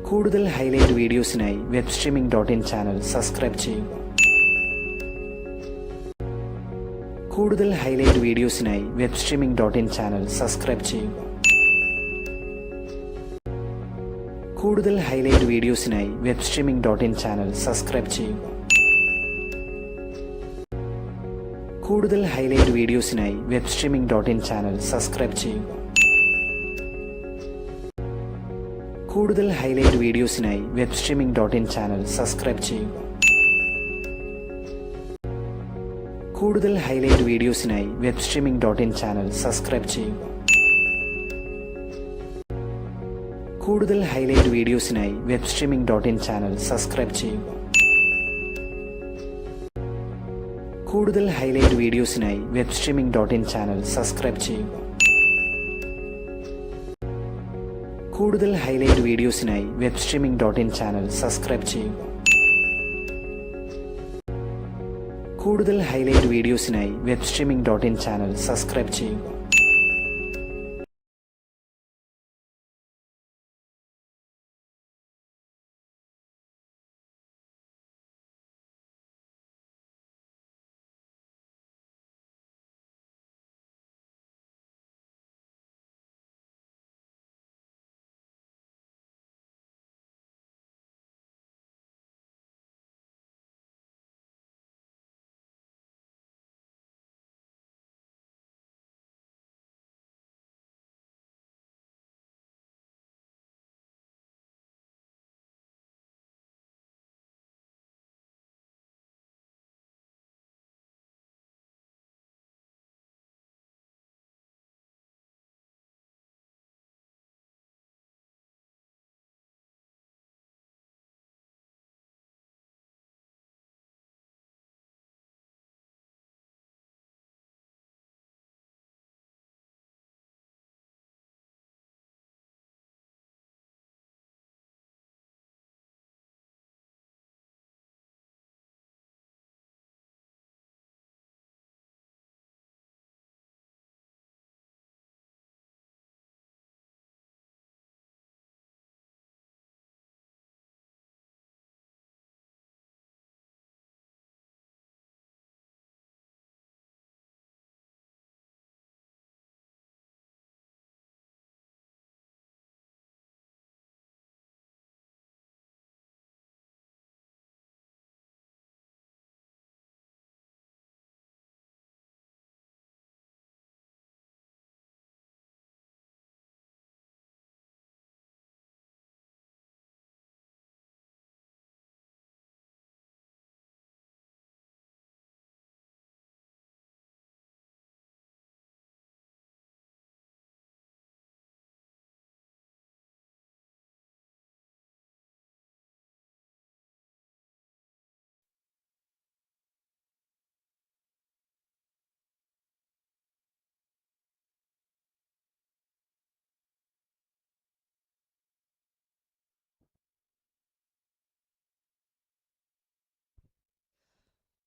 കൂടുതൽ highlight വീഡിയോസിനായി webstreaming.in channel subscribe ചെയ്യുക. കൂടുതൽ ഹൈലൈറ്റ് വീഡിയോസിനായി webstreaming.in ചാനൽ സബ്സ്ക്രൈബ് ചെയ്യുക. കൂടുതൽ ഹൈലൈറ്റ് വീഡിയോസിനായി webstreaming.in ചാനൽ സബ്സ്ക്രൈബ് ചെയ്യുക. കൂടുതൽ ഹൈലൈറ്റ് വീഡിയോസിനായി webstreaming.in ചാനൽ സബ്സ്ക്രൈബ് ചെയ്യുക. കൂടുതൽ ഹൈലൈറ്റ് വീഡിയോസിനായി webstreaming.in ചാനൽ സബ്സ്ക്രൈബ് ചെയ്യുക. കൂടുതൽ ഹൈലൈറ്റ് വീഡിയോസിനായി webstreaming.in ചാനൽ സബ്സ്ക്രൈബ് ചെയ്യുക. കൂടുതൽ ഹൈലൈറ്റ് വീഡിയോസിനായി webstreaming.in ചാനൽ സബ്സ്ക്രൈബ് ചെയ്യുക. കൂടുതൽ ഹൈലൈറ്റ് വീഡിയോസിനായി webstreaming.in ചാനൽ സബ്സ്ക്രൈബ് ചെയ്യുക. കൂടുതൽ ഹൈലൈറ്റ് വീഡിയോസിനായി webstreaming.in ചാനൽ സബ്സ്ക്രൈബ് ചെയ്യുക. കൂടുതൽ ഹൈലൈറ്റ് വീഡിയോസിനായി webstreaming.in ചാനൽ സബ്സ്ക്രൈബ് ചെയ്യുക.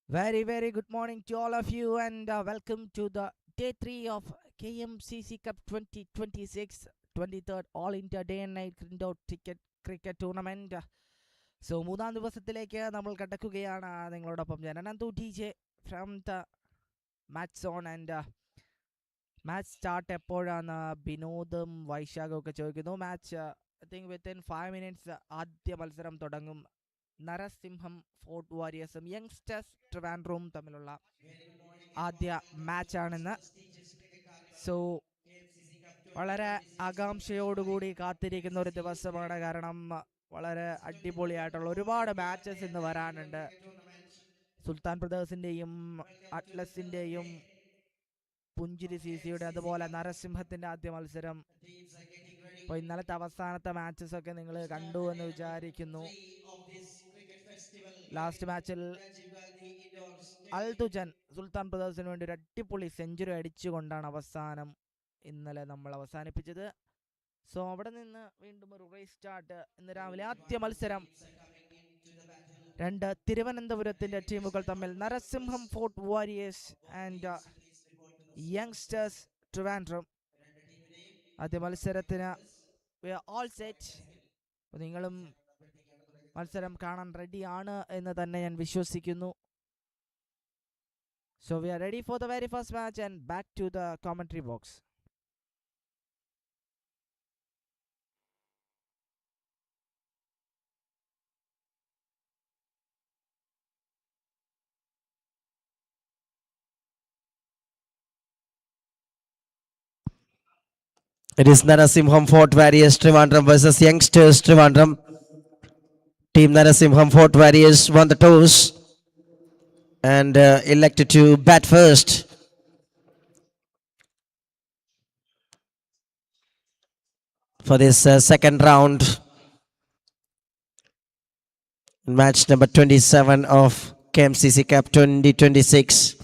Very good morning to all of you, and welcome to the day 3 of Kmcc Cup 2026 23rd All India Day and Night Indoor Cricket Tournament. So മൂന്നാം ദിവസത്തിലേക്ക് നമ്മൾ കടക്കുകയാണ്. നിങ്ങളോടൊപ്പം ജനനന്തു DJ from the match zone, and match start എപ്പോഴാണ് ബിനോദും വൈശാഖും ഒക്കെ ചോദിക്കുന്നു. Match I think within 5 minutes ആദ്യ മത്സരം തുടങ്ങും. നരസിംഹം ഫോർട്ട് വാരിയേഴ്സും യങ്സ്റ്റേഴ്സ് ട്രിവാൻഡ്രവും തമ്മിലുള്ള ആദ്യ മാച്ചാണെന്ന്. സോ വളരെ ആകാംക്ഷയോടുകൂടി കാത്തിരിക്കുന്ന ഒരു ദിവസമാണ്. കാരണം വളരെ അടിപൊളിയായിട്ടുള്ള ഒരുപാട് മാച്ചസ് ഇന്ന് വരാനുണ്ട്. സുൽത്താൻ ബ്രദേഴ്സിൻ്റെയും അറ്റ്ലസിൻ്റെയും പുഞ്ചിരി CCയുടെ അതുപോലെ നരസിംഹത്തിൻ്റെ ആദ്യ മത്സരം. അപ്പോൾ ഇന്നലത്തെ അവസാനത്തെ മാച്ചസ് ഒക്കെ നിങ്ങൾ കണ്ടു എന്ന് വിചാരിക്കുന്നു. ലാസ്റ്റ് മാച്ചിൽ അൽതുജൻ സുൽത്താൻ ബ്രദേഴ്സിന് വേണ്ടി ഒരു അടിപൊളി സെഞ്ചുറി അടിച്ചുകൊണ്ടാണ് അവസാനം ഇന്നലെ നമ്മൾ അവസാനിപ്പിച്ചത്. സോ അവിടെ നിന്ന് വീണ്ടും ഒരു റീസ്റ്റാർട്ട്. ഇന്ന് രാവിലെ ആദ്യ മത്സരം രണ്ട് തിരുവനന്തപുരത്തിന്റെ ടീമുകൾ തമ്മിൽ. Narasimham fort warriors and youngsters Trivandrum. ആദ്യ മത്സരത്തിന് we are all set. അപ്പോൾ നിങ്ങളും മത്സരം കാണാൻ റെഡിയാണ് എന്ന് തന്നെ ഞാൻ വിശ്വസിക്കുന്നു. So we are ready for the very first match and back to the commentary box. It is Narasimham Fort Warriors Trivandrum versus Youngsters Trivandrum. Team Narasimham Fort Warriors won the toss and elected to bat first. For this second round, match number 27 of Kmcc Cup 2026.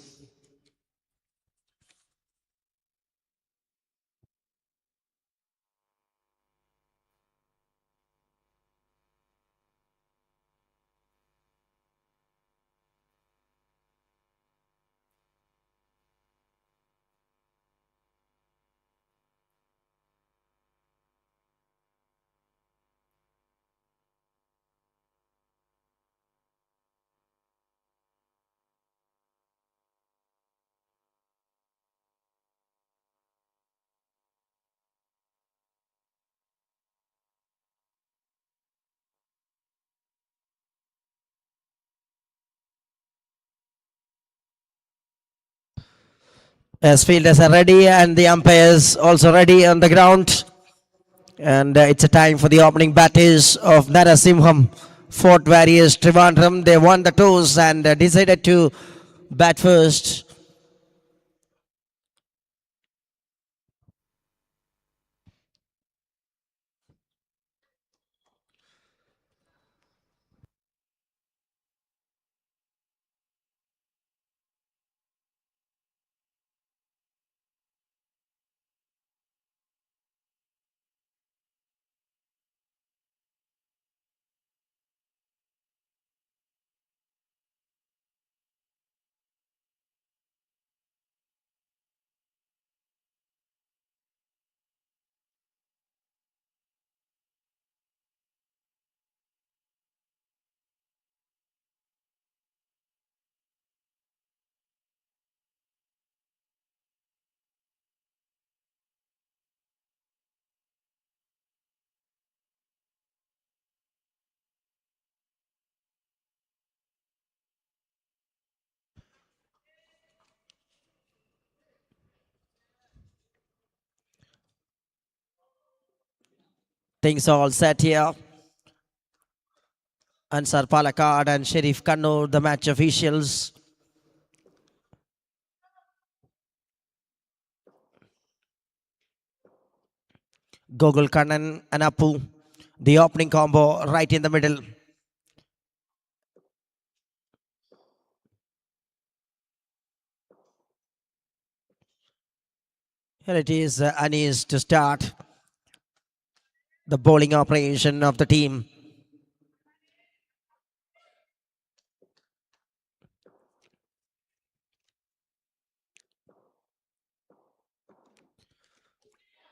As fielders are ready and the umpires also ready on the ground. And it's a time for the opening batters of Narasimham Fort Warriors Trivandrum. They won the toss and decided to bat first. Things all set here. Ansar Palakkad and Sharif Kannur, the match officials. Gogol Kannan and Apu, the opening combo right in the middle. Here it is, Anis to start the bowling operation of the team.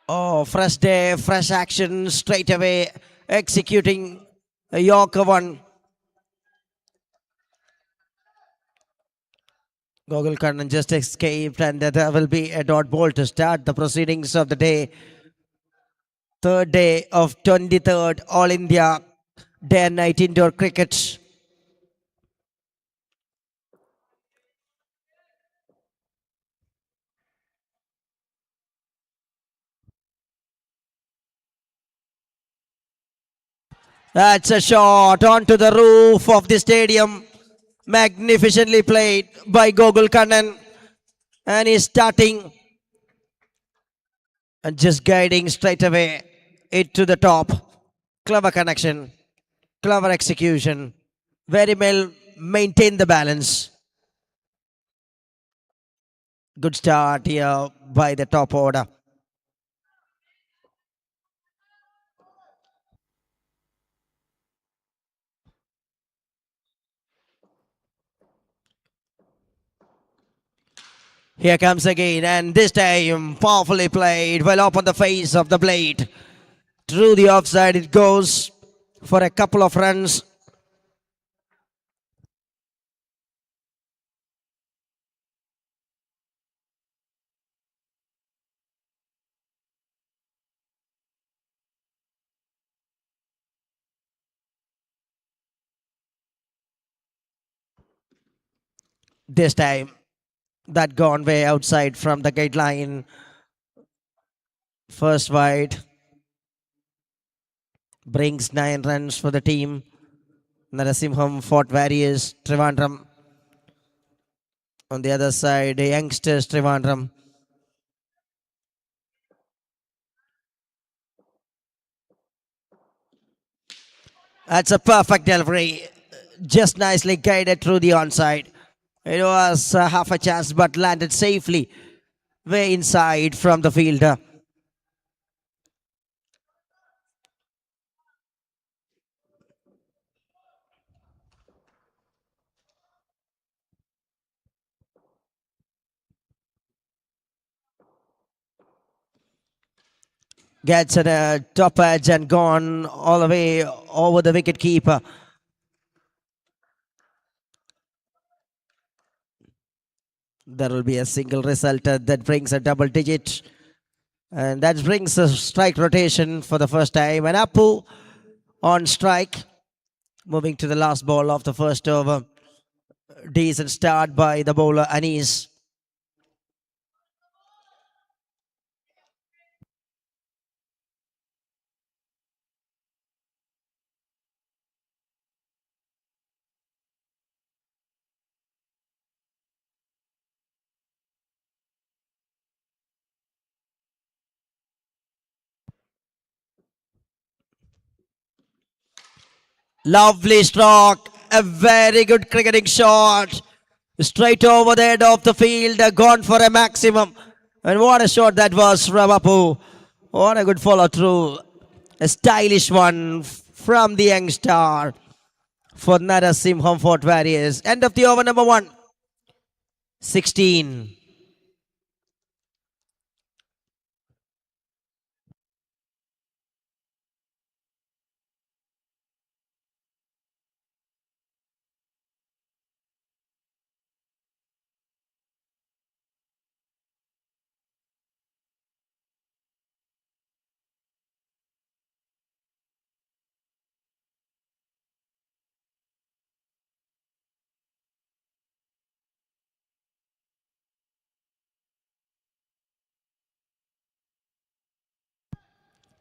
Oh, fresh day, fresh action, straight away executing a Yorker one. Gogol Kannan just escaped, and there will be a dot ball to start the proceedings of the day. Third day of 23rd All India Day and Night Indoor Cricket. That's a shot onto the roof of the stadium. Magnificently played by Gogol Kannan. And he's starting and just guiding straight away it to the top. Clever connection, clever execution. Very well maintained the balance. Good start here by the top order. Here comes again, and this time powerfully played, well up on the face of the blade. Through the offside it goes. for a couple of runs. This time, that gone way outside from the gate line. First wide brings 9 runs for the team. Narasimham fought Warriors, Trivandrum. On the other side, youngsters, Trivandrum. That's a perfect delivery. Just nicely guided through the onside. It was half a chance but landed safely way inside from the fielder. Gets at a top edge and gone all the way over the wicket keeper. There will be a single result that brings a double digit. And that brings a strike rotation for the first time. And Apu on strike. Moving to the last ball of the first over. Decent start by the bowler Anis. Lovely stroke. A very good cricketing shot. Straight over the head of the field. Gone for a maximum. And what a shot that was from Apu. What a good follow through. A stylish one from the young star for Narasimham Fort Warriors. End of the over number 1. 16.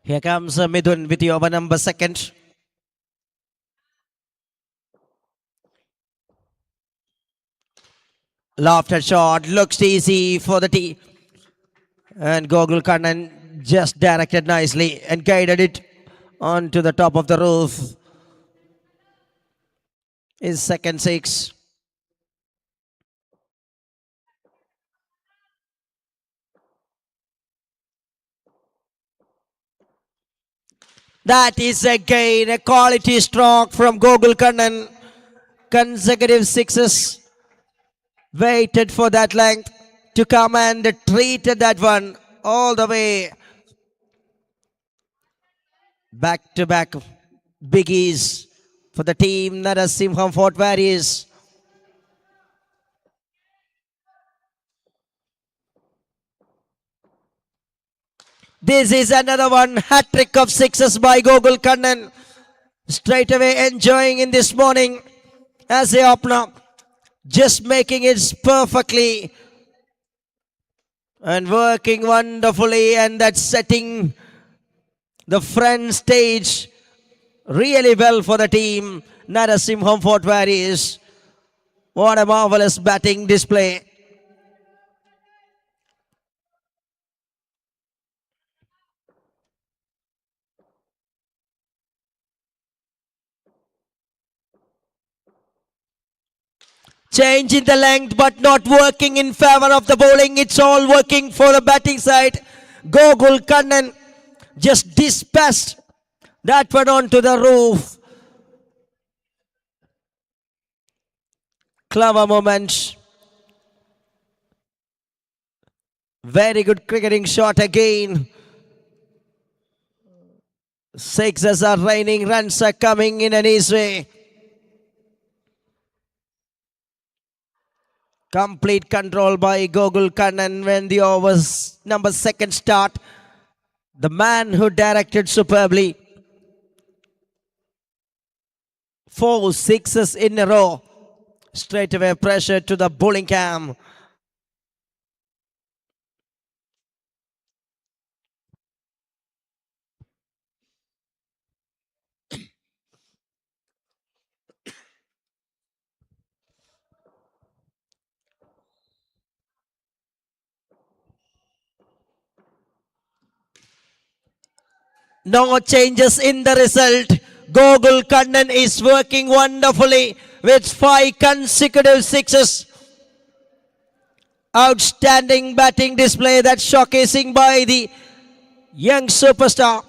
Here comes Midun with the over number 2nd. Lofted shot. Looks easy for the team. And Gogul Kannan just directed nicely and guided it onto the top of the roof. Is second 6. That is again a quality stroke from Gogul Kannan. Consecutive 6s. Waited for that length to come and treated that one all the way. Back to back biggies for the team Narasimham Fort Warriors. This is another one. Hat-trick of 6s by Gogul Kannan. Straight away enjoying in this morning as a opener. Just making it perfectly and working wonderfully, and that's setting the front stage really well for the team Narasimham Fort Warriors. What a marvelous batting display. Change in the length but not working in favor of the bowling. It's all working for the batting side. Gogul Kannan just dispatched that one onto the roof. Clever moment. Very good cricketing shot again. Sixes are raining, runs are coming in an easy way. Complete control by Gogul Kannan when the overs number second start. The man who directed superbly. 4 sixes in a row. Straight away pressure to the bowling cam. No changes in the result. Gogul Kannan is working wonderfully with 5 consecutive sixes. Outstanding batting display that's showcasing by the young superstar.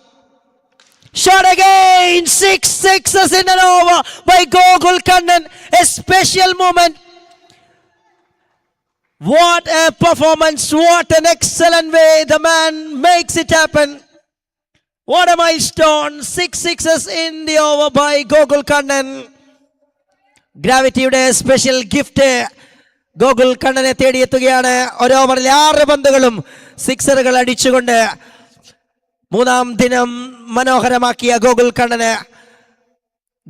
Shot again! 6 sixes in an over by Gogul Kannan. A special moment. What a performance. What an excellent way the man makes it happen. What a milestone. 6 sixes in the over by Gogul Kannan. ഗ്രാവിറ്റിയുടെ special gift Gokul കണ്ണനെ തേടിയെത്തുകയാണ്. ഒരു ഓവറിൽ 6 പന്തുകളും സിക്സറുകൾ അടിച്ചുകൊണ്ട് മൂന്നാം ദിനം മനോഹരമാക്കിയ ഗോകുൽ കണ്ണന്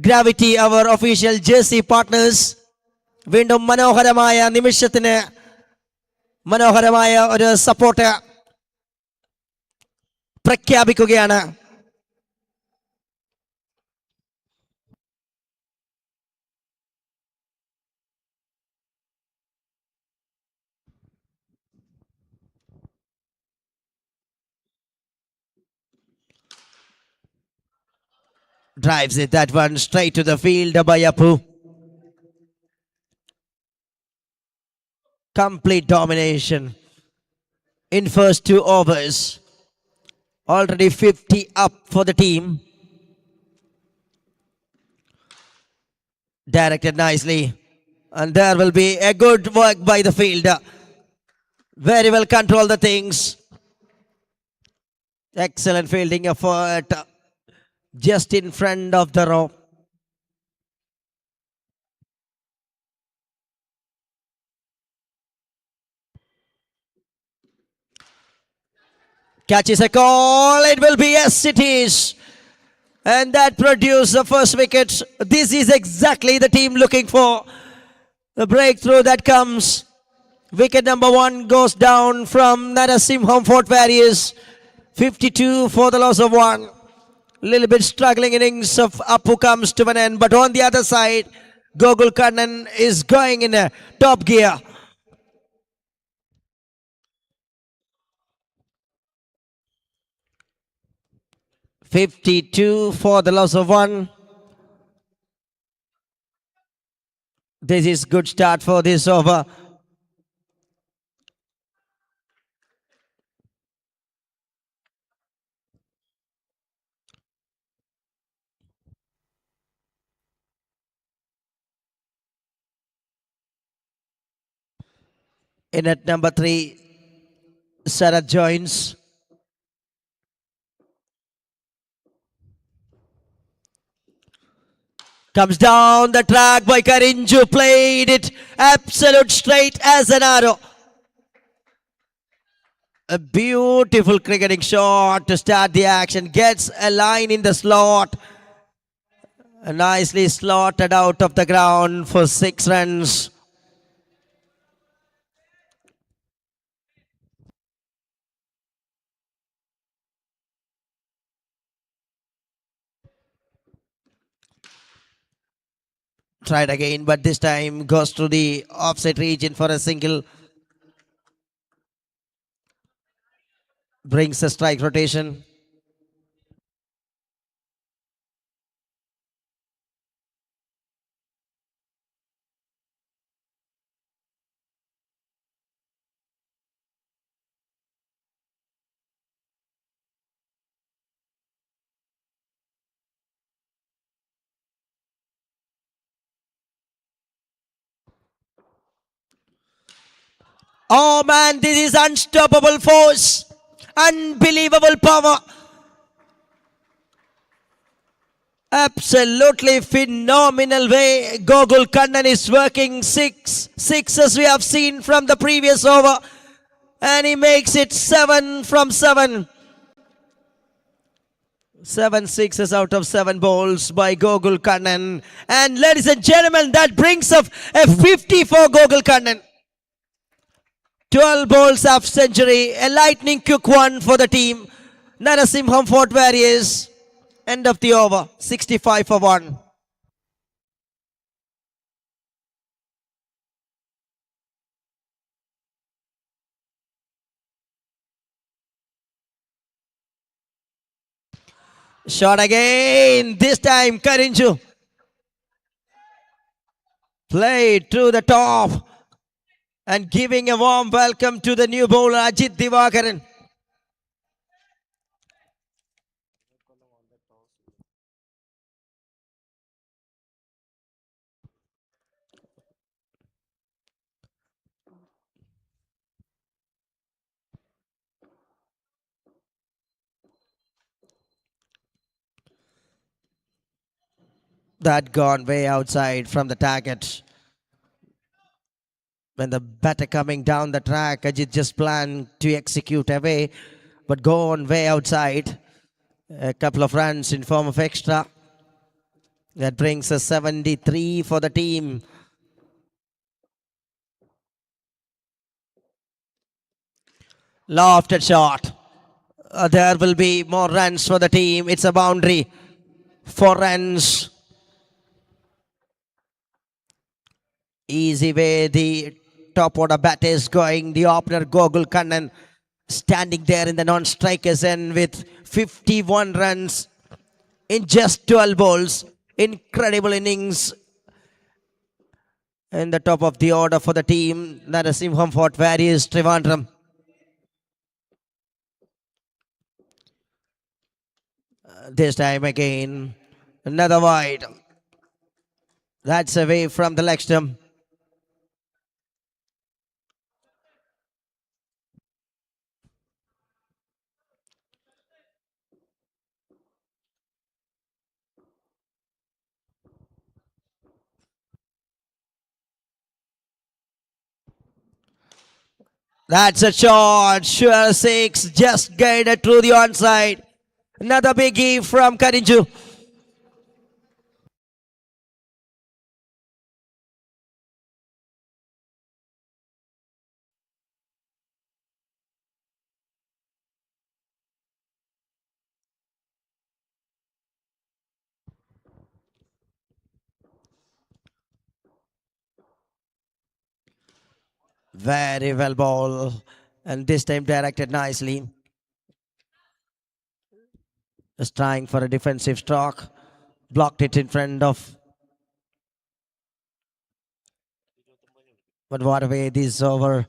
gravity അവർ official jersey partners വീണ്ടും മനോഹരമായ നിമിഷത്തിന് മനോഹരമായ ഒരു സപ്പോർട്ട് പ്രഖ്യാപിക്കുകയാണ്. Drives it that one straight to the field by Apu. Complete domination in first 2 overs. Already 50 up for the team. Directed nicely. And there will be a good work by the fielder. Very well control the things. Excellent fielding effort. Just in front of the row. Catches a call. It will be yes, it is. And that produced the first wicket. This is exactly the team looking for. The breakthrough that comes. Wicket number 1 goes down from Narasimham Fort Warriors. 52 for the loss of 1. Little bit struggling innings of Apu comes to an end. But on the other side, Gogul Kannan is going in a top gear. $52 for the loss of 1. This is good start for this over. In at number 3, Sarath joins. Comes down the track by Karinju. Played it absolute straight as an arrow. A beautiful cricketing shot to start the action. Gets a line in the slot. Nicely slotted out of the ground for 6 runs. Tried again, but this time goes to the offside region for a single. Brings a strike rotation. Oh man, this is unstoppable force. Unbelievable power. Absolutely phenomenal way. Gogul Kannan is working sixes we have seen from the previous over. And he makes it 7 from 7. 7 sixes out of 7 balls by Gogul Kannan. And ladies and gentlemen, that brings up a 50 for Gogul Kannan. 12 balls half century. A lightning quick one for the team. Narasimham Fort Warriors. End of the over. 65 for 1. Shot again. This time Karinju. Played to the top. And giving a warm welcome to the new bowler Ajit Divakaran. That gone way outside from the target. When the batter coming down the track, Ajit just planned to execute away, but gone way outside. A couple of runs in form of extra. That brings a 73 for the team. Lofted shot. There will be more runs for the team. It's a boundary. 4 runs. Easy way the top order bat is going. The opener Gogul Kannan standing there in the non-strikers end with 51 runs in just 12 balls. Incredible innings in the top of the order for the team. Narasimham Fort Warriors Trivandrum. This time again, another wide. That's away from the leg stump. That's a shot. Sure 6. Just guided through the onside. Another biggie from Karinju. Very well ball. And this time directed nicely. Just trying for a defensive stroke. Blocked it in front of. But what a way this over.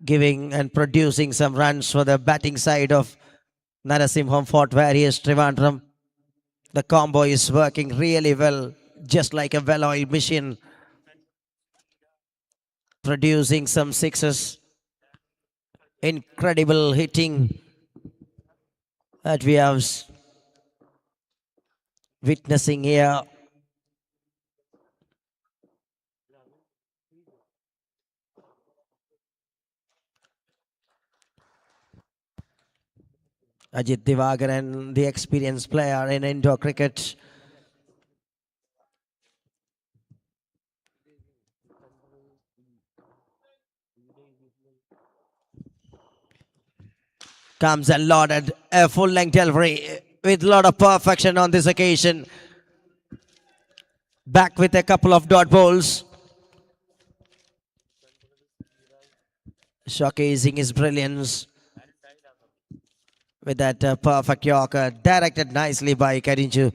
Giving and producing some runs for the batting side of Narasimham Fort Warriors Trivandrum. The combo is working really well. Just like a well-oiled machine. Producing some sixes. Incredible hitting that we are witnessing here. Ajit Divakaran, the experienced player in indoor cricket. Comes and loaded a full-length delivery with a lot of perfection on this occasion. Back with a couple of dot balls. Showcasing his brilliance with that perfect yorker, directed nicely by Karinju.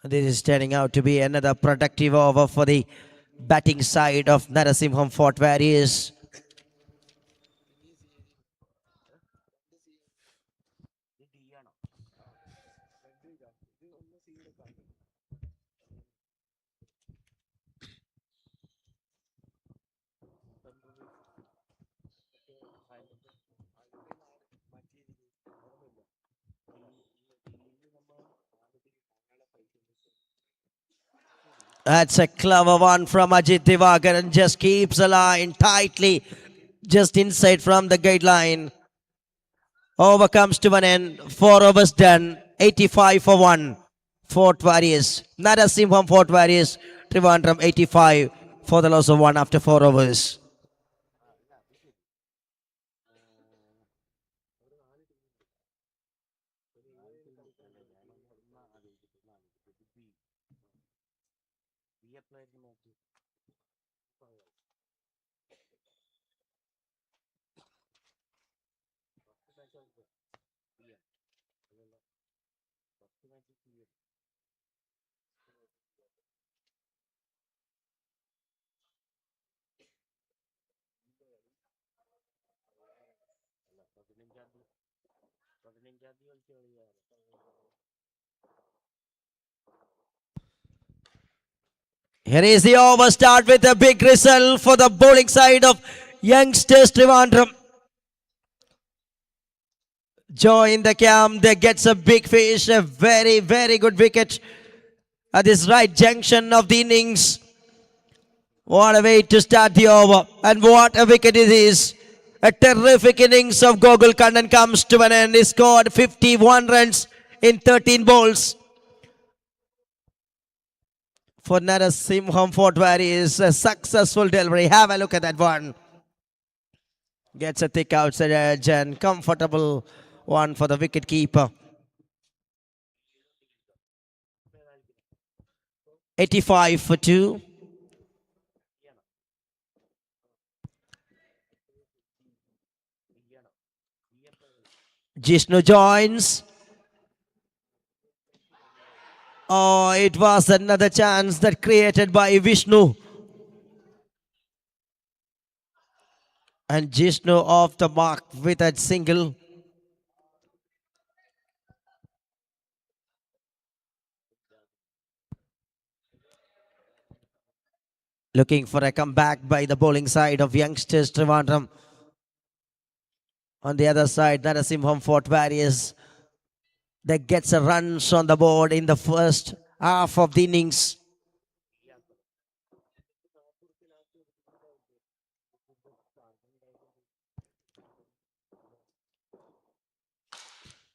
This is turning out to be another productive over for the batting side of Narasimham Fort Warriors. That's a clever one from Ajit Divakaran. Just keeps the line tightly just inside from the gate line. Over comes to an end. 4 overs done. 85 for 1. Fort Warriors. Narasimham Fort Warriors. Trivandrum 85 for the loss of 1 after 4 overs. Here is the over. Start with a big result for the bowling side of youngsters Trivandrum. Join the camp. They gets a big fish. A very, very good wicket at this right junction of the innings. What a way to start the over. And what a wicket it is. A terrific innings of Gogul Kannan comes to an end. He scored 51 runs in 13 balls. For Narasimham Fort Warriors, a successful delivery. Have a look at that one. Gets a thick outside edge and comfortable one for the wicket keeper. 85 for 2. Jishnu joins. Oh, it was another chance that created by Vishnu. And Jishnu off the mark with that single. Looking for a comeback by the bowling side of youngsters Trivandrum. On the other side, Narasimham Fort Warriors that gets a runs on the board in the first half of the innings.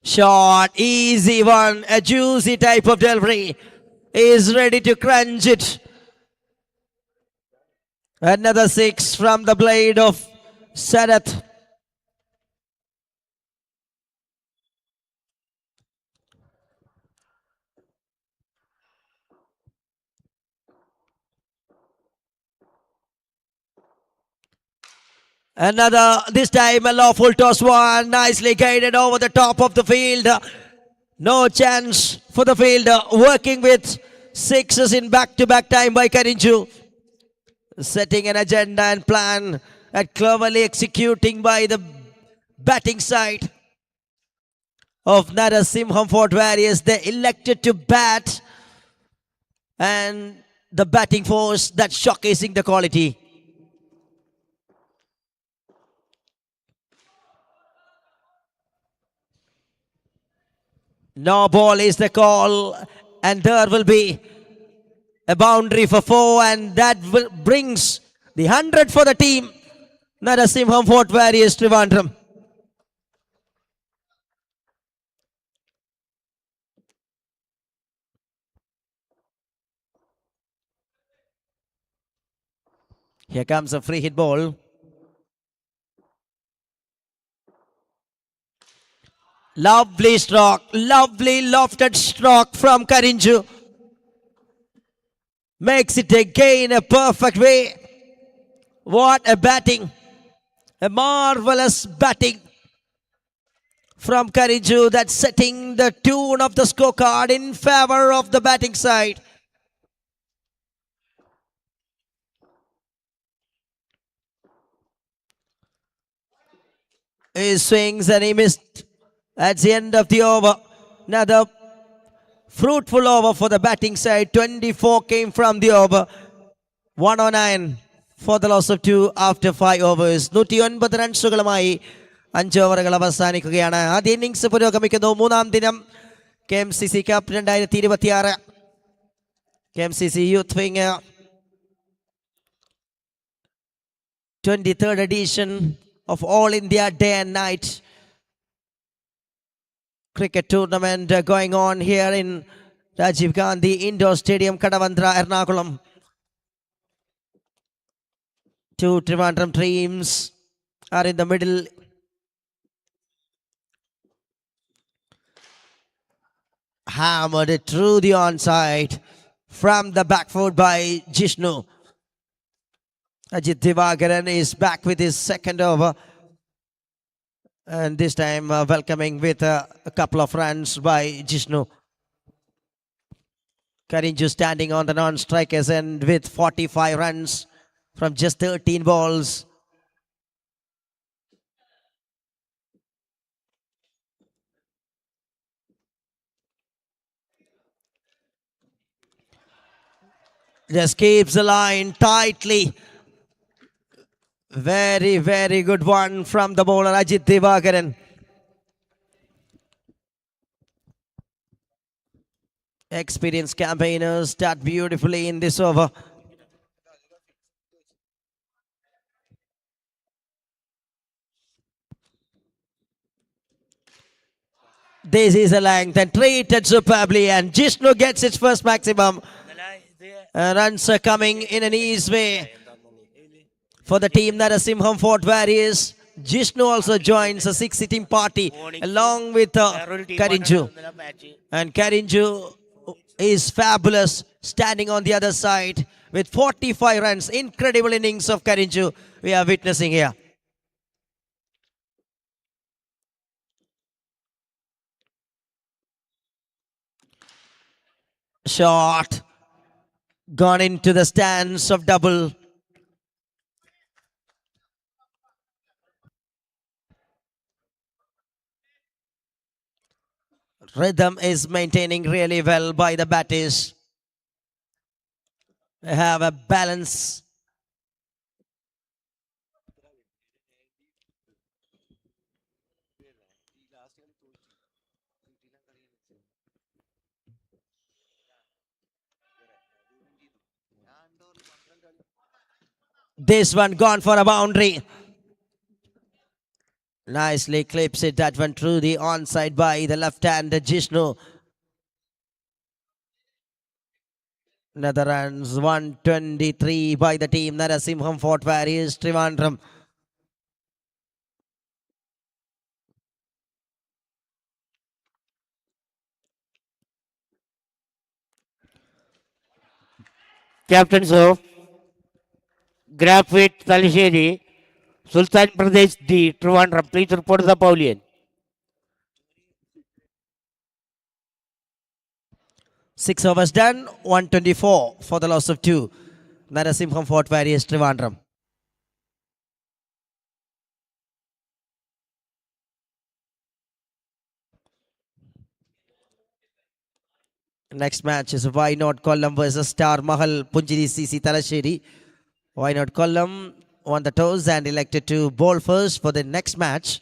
Shot, easy one, a juicy type of delivery. Is ready to crunch it. Another 6 from the blade of Sarath. Another, this time a lawful toss one, nicely guided over the top of the field. No chance for the fielder, working with 6s in back-to-back time by Karinju. Setting an agenda and plan and cleverly executing by the batting side of Narasimham Fort Warriors. They elected to bat, and the batting force that's showcasing the quality. No ball is the call, and there will be a boundary for 4, and that brings the 100 for the team. Narasimham Fort Warriors Trivandrum. Here comes a free hit ball. Lovely stroke, lovely lofted stroke from Karinju. Makes it again a perfect way. What a batting. A marvelous batting from Karinju, that's setting the tune of the scorecard in favor of the batting side. He swings and he missed at the end of the over. Another fruitful over for the batting side. 24 came from the over. 109 for the loss of 2 after 5 overs. 109 റൺസുകളുമായി 5 ഓവറുകൾ അവസാനിക്കുകയാണ്. ആദ്യ innings പുരോഗമിക്കുന്നു. മൂന്നാം ദിനം KMCC Cup 2026. Kmcc Youth Winger, 23rd edition of All India Day and Night cricket tournament going on here in Rajiv Gandhi Indoor Stadium, Kadavandra, Ernakulam. Two Trivandrum teams are in the middle. Hammered it through the onside from the back foot by Jishnu. Ajit Divagaran is back with his second over. And this time welcoming with a couple of runs by Jishnu. Karinju standing on the non-strikers end with 45 runs from just 13 balls. Just keeps the line tightly. Very, very good one from the bowler Ajit Divagaran. Experienced campaigners start beautifully in this over. This is a length and treated superbly, and Jishnu gets its first maximum. Runs are coming in an ease way for the team Narasimham Fort Warriors. Jishnu also joins a six-sitting party along with Karinju. And Karinju is fabulous, standing on the other side with 45 runs. Incredible innings of Karinju we are witnessing here. Shot gone into the stands of double. Rhythm is maintaining really well by the batters. They have a balance. This one gone for a boundary. Nicely clips it, that one through the onside by the left-hander Jishnu. Another runs, 123 by the team Narasimham Fort Warriors Trivandrum. Captains of Graphic Talisheri, Sultan Pradesh D, Trivandrum. Please report the pavilion. 6 overs done, 124 for the loss of 2. Narasimham Fort Warriors Trivandrum. Next match is Why Not Kollam versus Star Mahal Punjiri CC Talasheri. Why Not Kollam won the toss and elected to bowl first for the next match.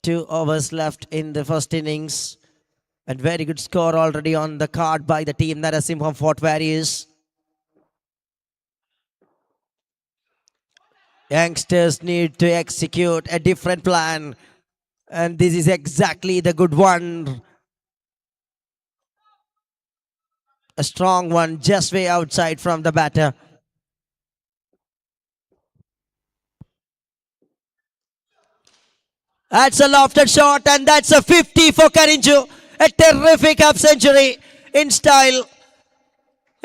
Two overs left in the first innings. And very good score already on the card by the team Narasimham Fort Warriors. Youngsters need to execute a different plan. And this is exactly the good one. A strong one just way outside from the batter. That's a lofted shot and that's a 50 for Karinju. A terrific half century in style.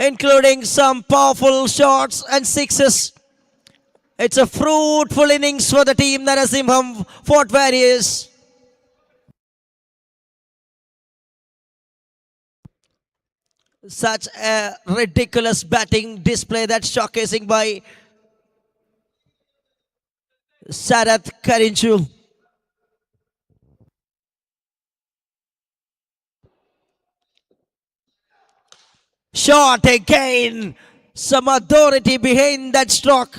including some powerful shots and sixes. It's a fruitful innings for the team Narasimham Fort Warriors. Such a ridiculous batting display that's showcasing by Sarath Karinchu. Shot again. Some authority behind that stroke.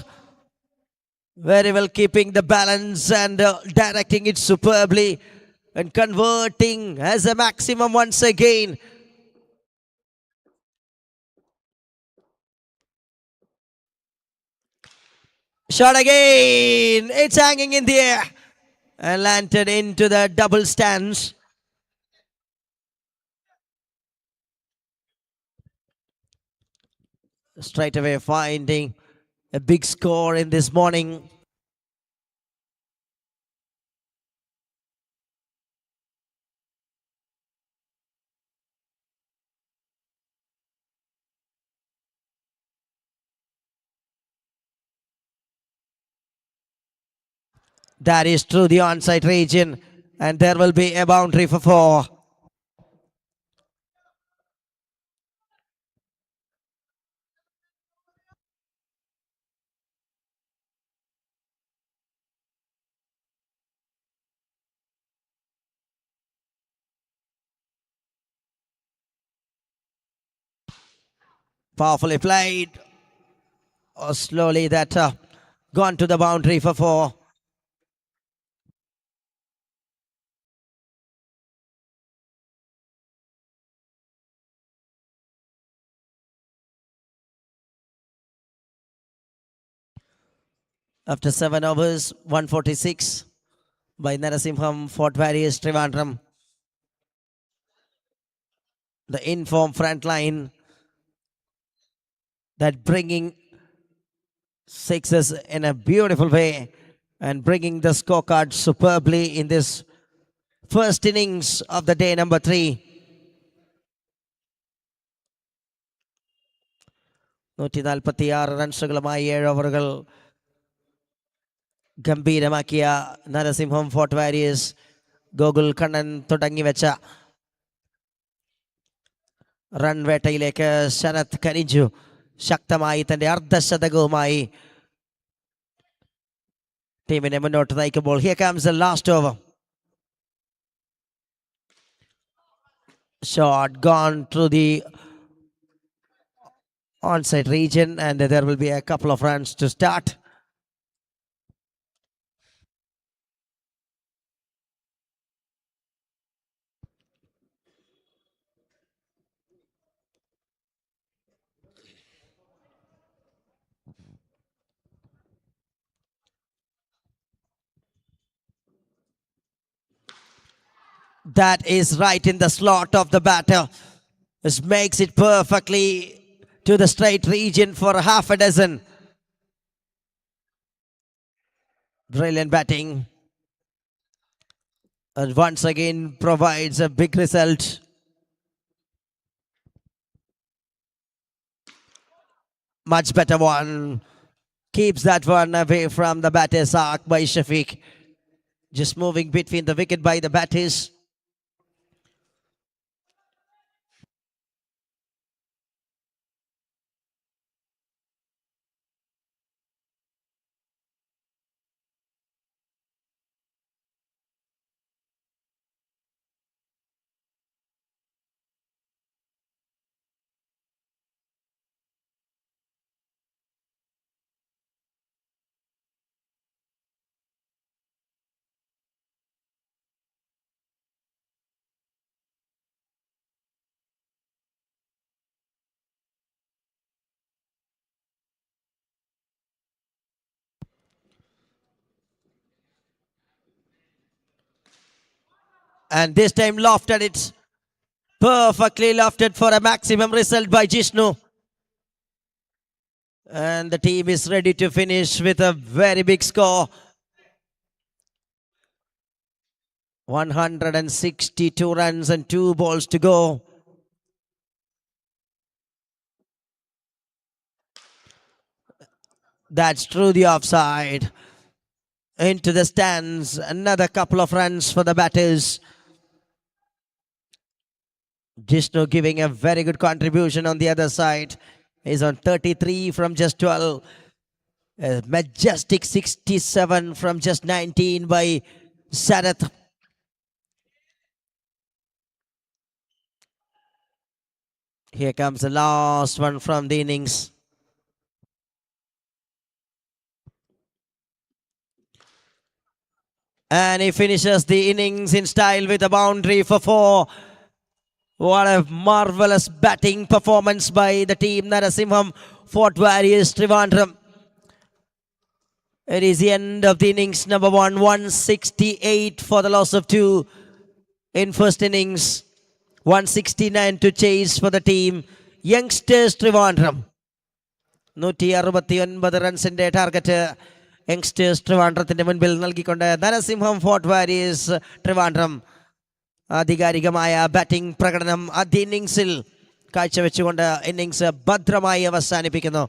Very well keeping the balance and directing it superbly and converting as a maximum once again. Shot again. It's hanging in the air and landed into the double stands. Straight away finding a big score in this morning. That is through the onside region, and there will be a boundary for 4. Powerfully played. Or slowly that gone to the boundary for 4. After 7 overs, 146 by Narasimham Fort Warriors Trivandrum. The in-form front line that bringing sixes in a beautiful way and bringing the scorecard superbly in this first innings of the day number 3. 146 റൺസുകളുമായി 7 ഓവറുകൾ ഗംഭീരമാക്കിയ Narasimham fort warriors Gokul Kannan തുടങ്ങിവെച്ച run വേട്ടയിലേക്ക് ശരത് കരിഞ്ചു ശക്തമായി തന്റെ അർദ്ധശതകവുമായി ടീമിനെ മുന്നോട്ട് നയിക്കുമ്പോൾ here comes the last over. Shot gone through the onside region, and there will be a couple of runs to start. That is right in the slot of the batter. This makes it perfectly to the straight region for half a dozen. Brilliant batting. And once again provides a big result. Much better one. Keeps that one away from the batter's arc by Shafiq. Just moving between the wicket by the batters. And this time lofted it. Perfectly lofted for a maximum result by Jishnu. And the team is ready to finish with a very big score. 162 runs and 2 balls to go. That's through the offside. Into the stands. Another couple of runs for the batters. Jishnu giving a very good contribution on the other side. He's on 33 from just 12. A majestic 67 from just 19 by Sarath. Here comes the last one from the innings. And he finishes the innings in style with a boundary for 4. What a marvelous batting performance by the team. Narasimham, Fort Warriors, Trivandrum. It is the end of the innings number 1. 168 for the loss of 2 in first innings. 169 to chase for the team. Youngsters Trivandrum. 169 റൺസിന്റെ target youngsters ട്രിവാൻഡ്രത്തിന്റെ മുൻപിൽ നൽകിക്കൊണ്ട് Narasimham fort warriors Trivandrum ആധികാരികമായ batting പ്രകടനം ആദ്യ ഇന്നിംഗ്സിൽ കാഴ്ചവെച്ചുകൊണ്ട് innings ഭദ്രമായി അവസാനിപ്പിക്കുന്നു.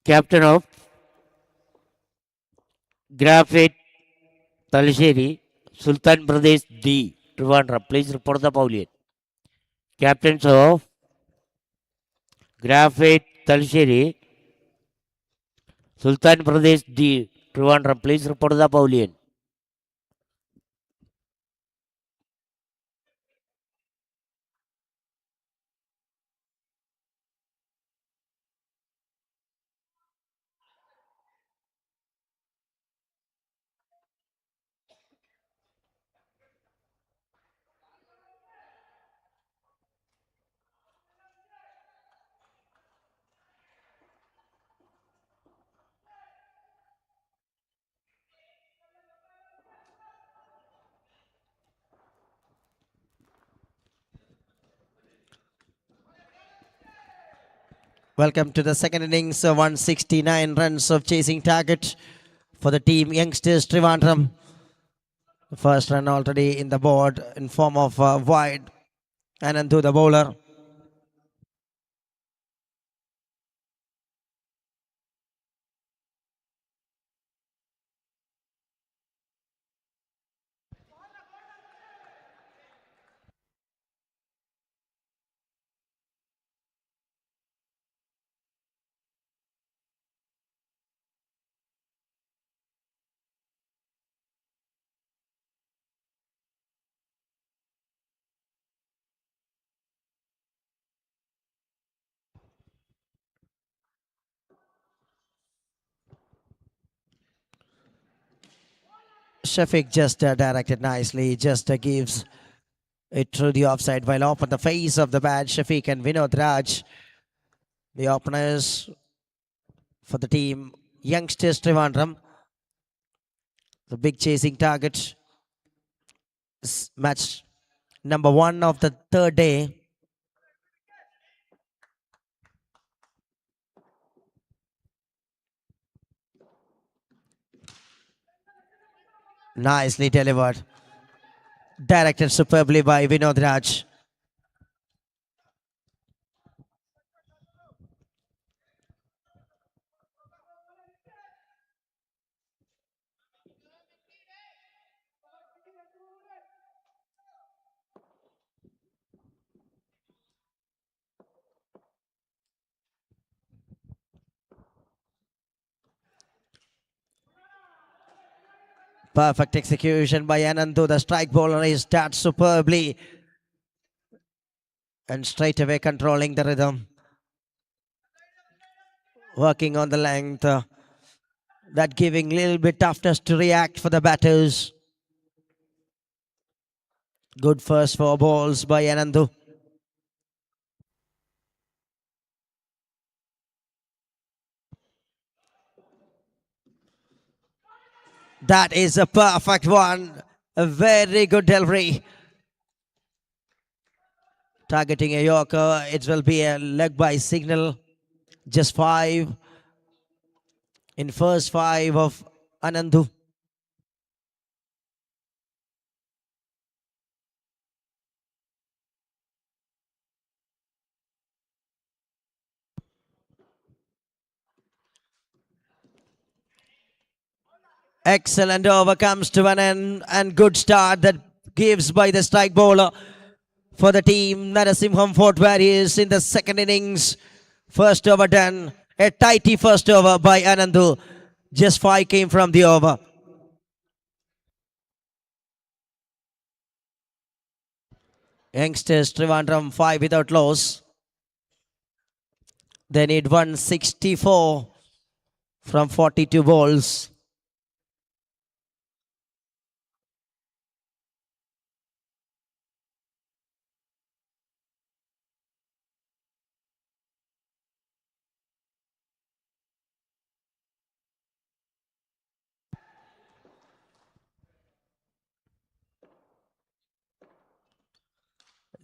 Captain of Graphite Talsheri, Sultan Pradesh D. Trivandrum. Please report the Paulian. Captains of Graphite Talsheri, Sultan Pradesh D. Trivandrum. Please report the Paulian. Welcome to the second innings. 169 runs of chasing target for the team Youngsters Trivandrum. The first run already in the board in form of wide. Anandu the bowler. Shafiq just directed nicely, just gives it through the offside while off on the face of the bat. Shafiq and Vinod Raj, the openers, for the team Youngsters Trivandrum. The big chasing target. Match number 1 of the third day. Nicely delivered. Directed superbly by Vinod Raj. Perfect execution by Anandu. The strike bowler is that superbly and straight away controlling the rhythm. Working on the length. That giving little bit toughness to react for the batters. Good first 4 balls by Anandu. That is a perfect one. A very good delivery. Targeting a Yorker. It will be a leg by signal. Just 5 in first 5 of Anandu. Excellent over comes to an end and good start that gives by the strike bowler for the team Narasimham Fort Warriors in the second innings. First over done. A tighty first over by Anandu. Just 5 came from the over. Youngsters Trivandrum 5 without loss. They need 164 from 42 balls.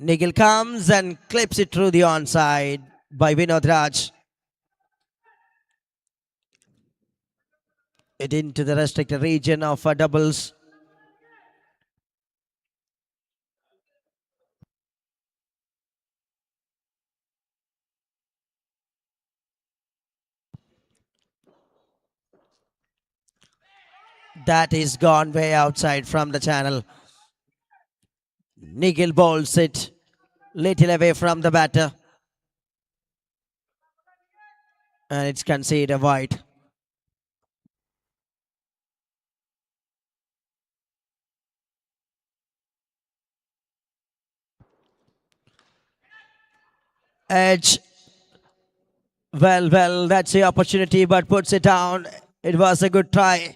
Nigel comes and clips it through the onside by Vinod Raj. It into the restricted region of doubles. That is gone way outside from the channel. Nigel bowls it little away from the batter. And it's considered a wide. Edge. Well, that's the opportunity, but puts it down. It was a good try.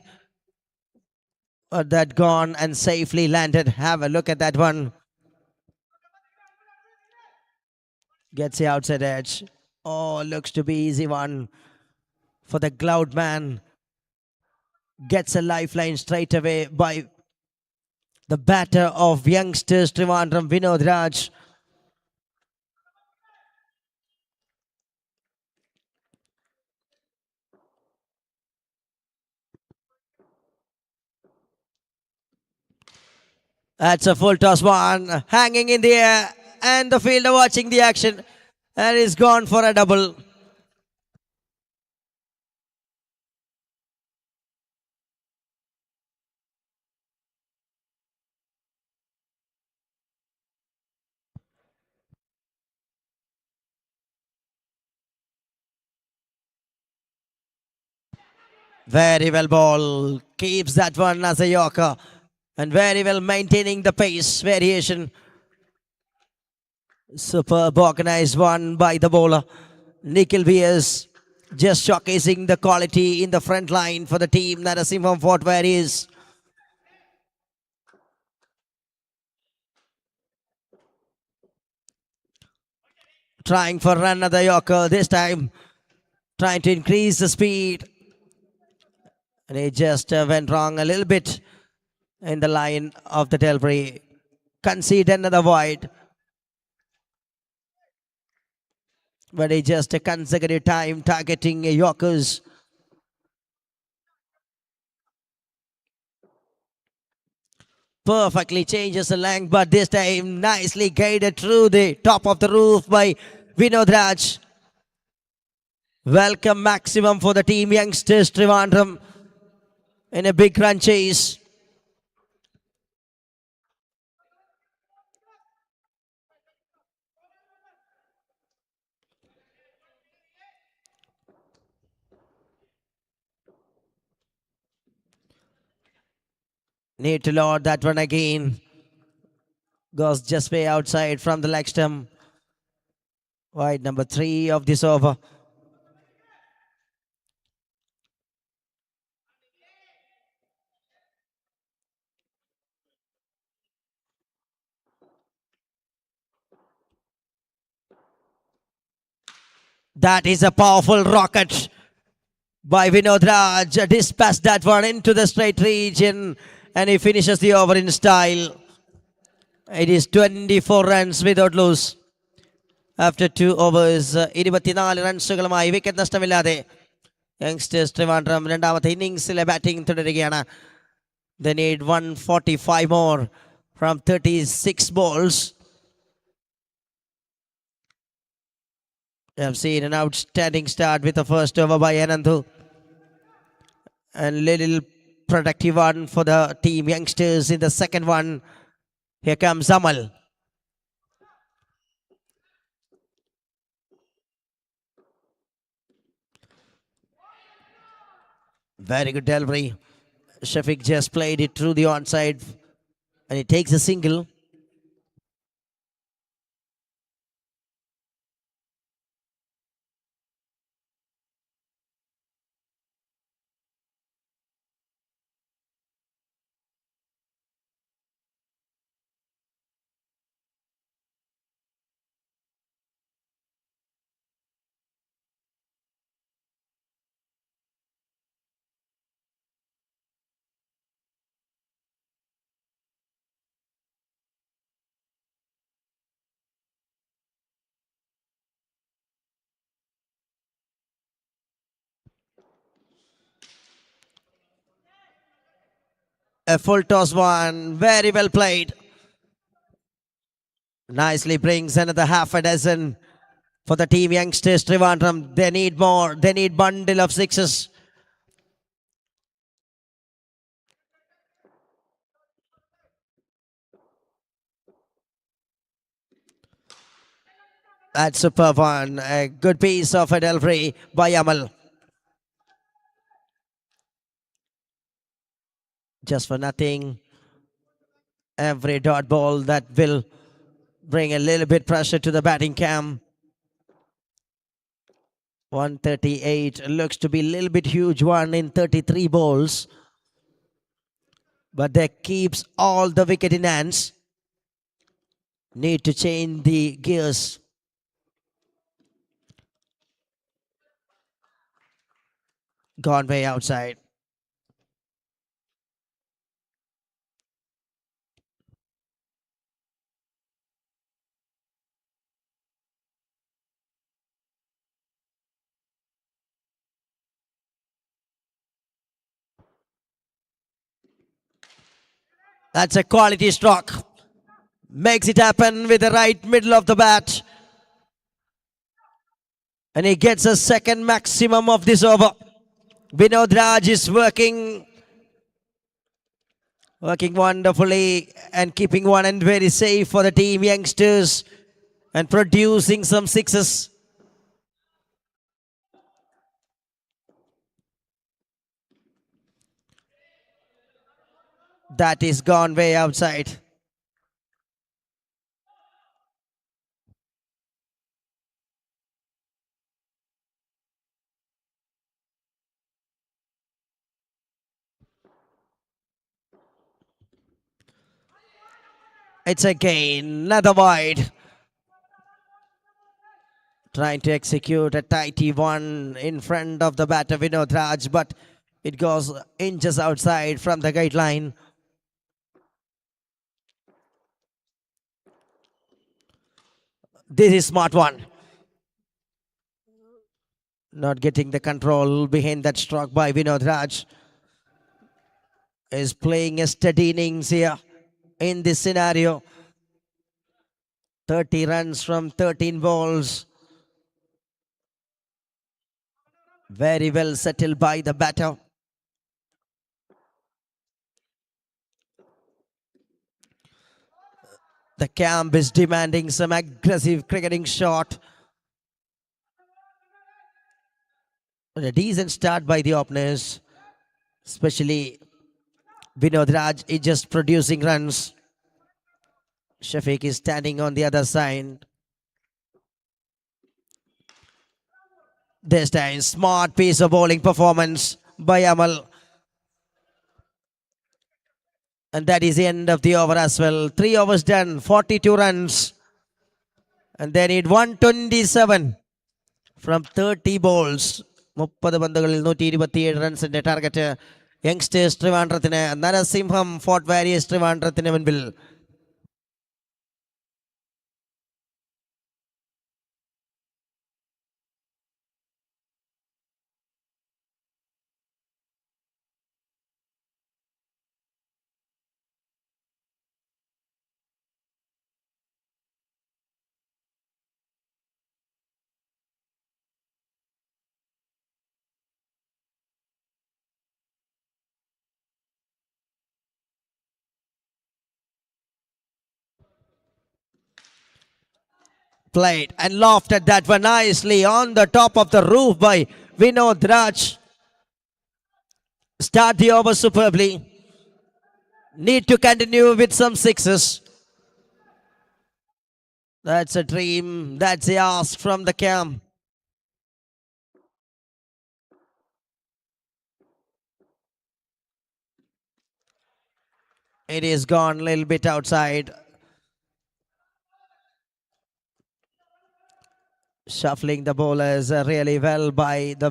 But that gone and safely landed. Have a look at that one. Gets the outside edge. Oh, looks to be easy one for the Cloud man. Gets a lifeline straight away by the batter of Youngsters Trivandrum, Vinod Raj. That's a full toss one, hanging in the air, and the fielder watching the action, and is gone for a double. Very well ball, keeps that one as a Yorker, and very well maintaining the pace variation. Superb organized one by the bowler. Nikhil Vias just showcasing the quality in the front line for the team Narasimham Fort Warriors. Trying for another Yorker this time. trying to increase the speed. And he just went wrong a little bit in the line of the delivery. Concede another wide. But he just a consecutive time targeting Yorkers. Perfectly changes the length, but this time nicely guided through the top of the roof by Vinod Raj. Welcome maximum for the team youngsters Trivandrum in a big run chase. Need to load that one again. Goes just way outside from the leg stump. Wide number 3 of this over. That is a powerful rocket by Vinod Raj. Dispatch that one into the straight region and he finishes the over in style. It is 24 runs without lose. After 2 overs, 24 റൺസുകളുമായി wicket നഷ്ടമില്ലാതെ youngsters Trivandrum രണ്ടാമത്തെ ഇന്നിംഗ്സിലെ batting തുടരുകയാണ്. They need 145 more from 36 balls. They have seen an outstanding start with the first over by Anandu. And little productive one for the team youngsters in the second one. Here comes Amal. Very good delivery. Shafiq just played it through the onside and he takes a single. A full toss one, very well played. Nicely brings another half a dozen for the team youngsters Trivandrum. They need more, they need bundle of sixes. That's superb one, a good piece of a delivery by Amal. Just for nothing, every dot ball that will bring a little bit pressure to the batting camp. 138 looks to be a little bit huge one in 33 balls. But that keeps all the wicket in hands. Need to change the gears. Gone way outside. That's a quality stroke. Makes it happen with the right middle of the bat. And he gets a second maximum of this over. Vinod Raj is working wonderfully and keeping one end very safe for the team youngsters and producing some sixes. That is gone way outside. It's again another wide. Trying to execute a tighty one in front of the batter Vinod Raj, but it goes inches outside from the guideline. This is smart one. Not getting the control behind that stroke by Vinod Raj. Is playing a steady innings here in this scenario. 30 runs from 13 balls. Very well settled by the batter. The camp is demanding some aggressive cricketing shot. A decent start by the openers, especially Vinod Raj is just producing runs. Shafiq is standing on the other side. This time, smart piece of bowling performance by Amal. And that is the end of the over as well. 3 overs done, 42 runs. And they need 127 from 30 balls. 30 പന്തുകളിൽ 127 റൺസിന്റെ target youngsters ട്രിവാൻഡ്രത്തിന്. Narasimham fort warriors ട്രിവാൻഡ്രത്തിന് മുൻപിൽ. Played and lofted that one nicely on the top of the roof by Vinod Raj. Start the over superbly. Need to continue with some sixes. That's a dream. That's the ask from the camp. It is gone a little bit outside. Shuffling the bowlers really well by the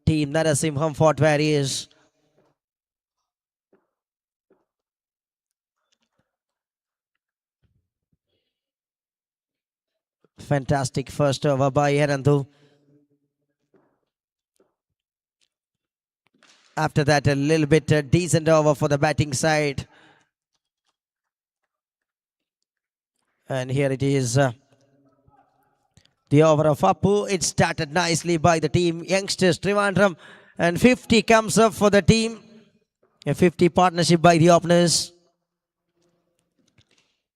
team. Narasimham Fort Warriors. Fantastic first over by Herandu. After that, a little bit decent over for the batting side. And here it is. The over of Appu. It started nicely by the team. Youngsters Trivandrum. And 50 comes up for the team. A 50 partnership by the openers.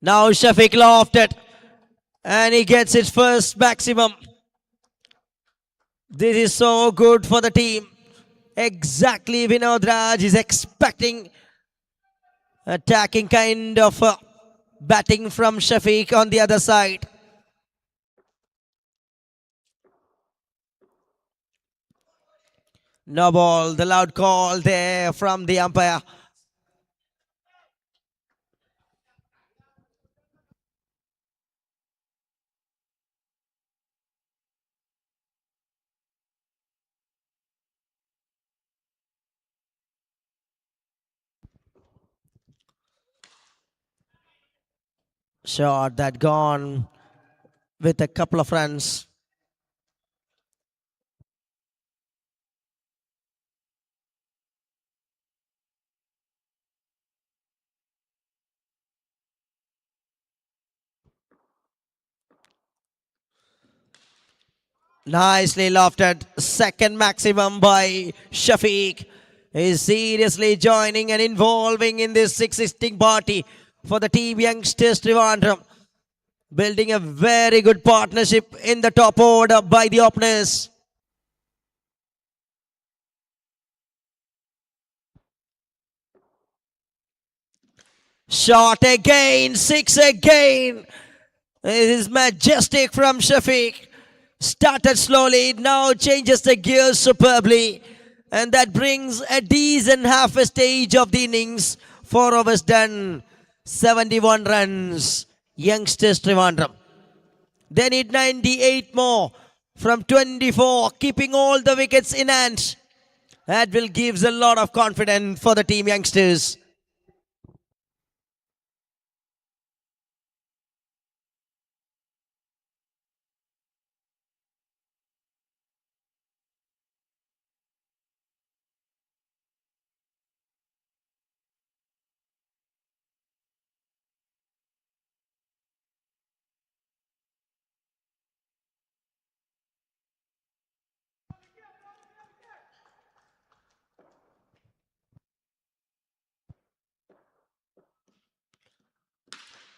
Now Shafiq lofted. And he gets his first maximum. This is so good for the team. Exactly Vinod Raj is expecting attacking kind of batting from Shafiq on the other side. No ball, the loud call there from the umpire. Shot that gone with a couple of runs. Nicely lofted. Second maximum by Shafiq. Is seriously joining and involving in this existing party for the team Youngsters Trivandrum. Building a very good partnership in the top order by the openers. Shot again, 6 again. It is majestic from Shafiq. Started slowly, now changes the gears superbly. And that brings a decent half a stage of the innings. 4 overs done, 71 runs. Youngsters Trivandrum. They need 98 more from 24, keeping all the wickets in hand. That will gives a lot of confidence for the team youngsters.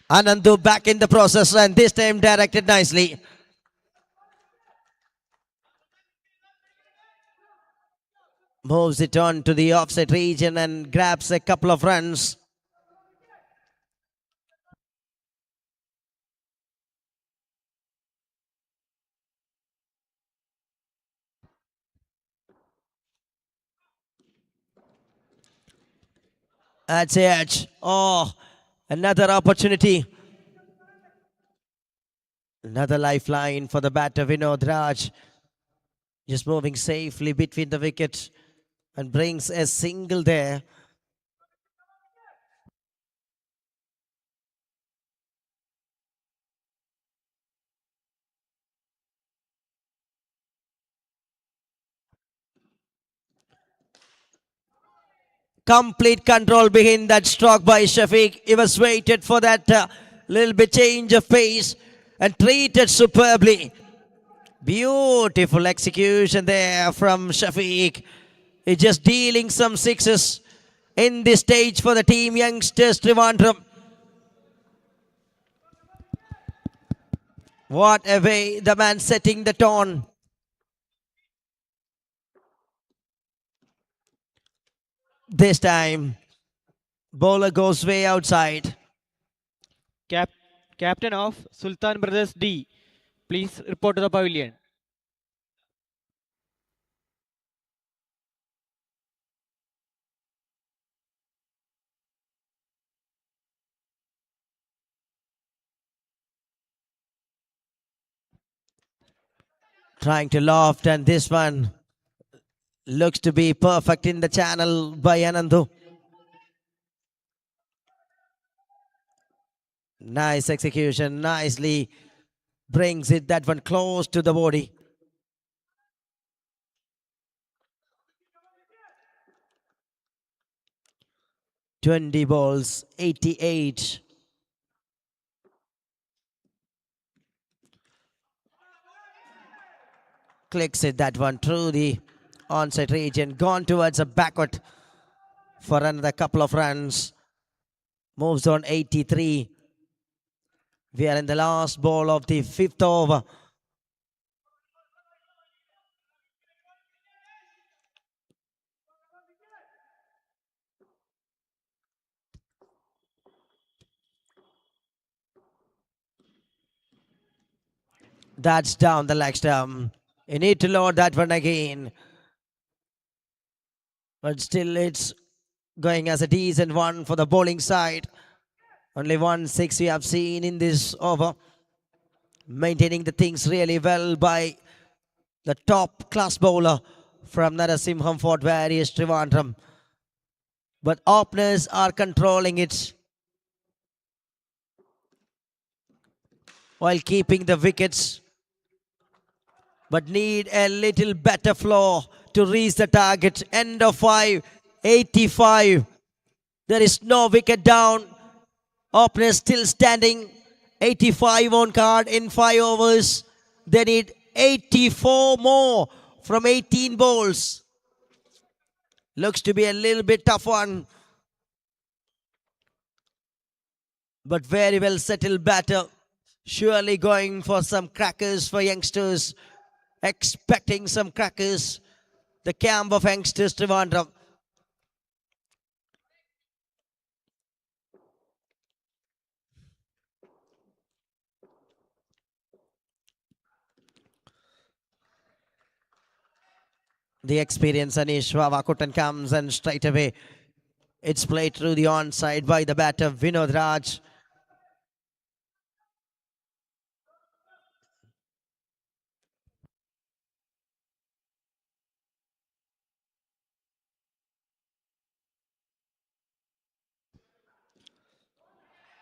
Anandu back in the process and this time directed nicely. Moves it on to the offside region and grabs a couple of runs. That's it. Oh, another opportunity. Another lifeline for the batter Vinod Raj. Just moving safely between the wickets and brings a single there. Complete control behind that stroke by Shafiq. He was waited for that little bit change of pace and treated superbly. Beautiful execution there from Shafiq. He's just dealing some sixes in this stage for the team youngsters Trivandrum. What a way the man setting the tone. This time, bowler goes way outside. Cap Captain of Sultan Brothers D, please report to the pavilion. Trying to loft, and this one looks to be perfect in the channel by Anandu. Nice execution, nicely brings it that one close to the body. "20 balls, 88. Clicks it that one through the onside region, gone towards a backward for another couple of runs. Moves on 83. We are in the last ball of the fifth over. That's down the leg stump. You need to load that one again. But still it's going as a decent one for the bowling side. Only 1-6 we have seen in this over. Maintaining the things really well by the top class bowler from Narasimham Fort Various Trivandrum. But openers are controlling it while keeping the wickets, but need a little better flow to reach the target. End of 5, 85. There is no wicket down. Openers still standing. 85 on card in 5 overs. They need 84 more from 18 balls. Looks to be a little bit tough one, but very well settled batter. Surely going for some crackers for youngsters. Expecting some crackers. The camp of youngsters Trivandrum. The experienced Anish Vakutan comes and straight away it's played through the onside by the batter Vinod Raj.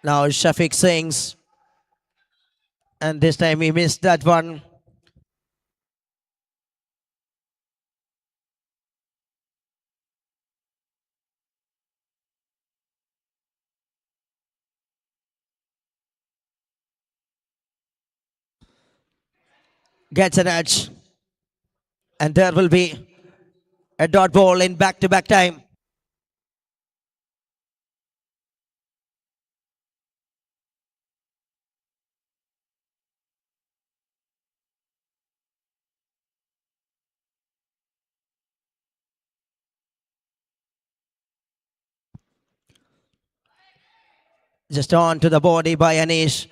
Now Shafiq swings, and this time he missed that one. Gets an edge, and there will be a dot ball in back-to-back time. Just on to the body by Anish.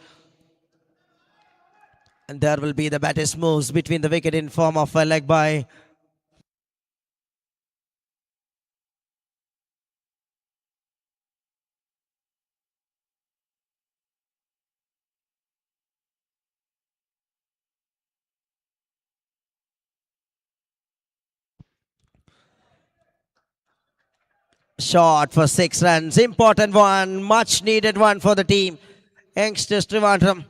And there will be the batters moves between the wicket in form of a leg by. Shot for 6 runs. Important one. Much needed one for the team. Youngsters Trivandrum.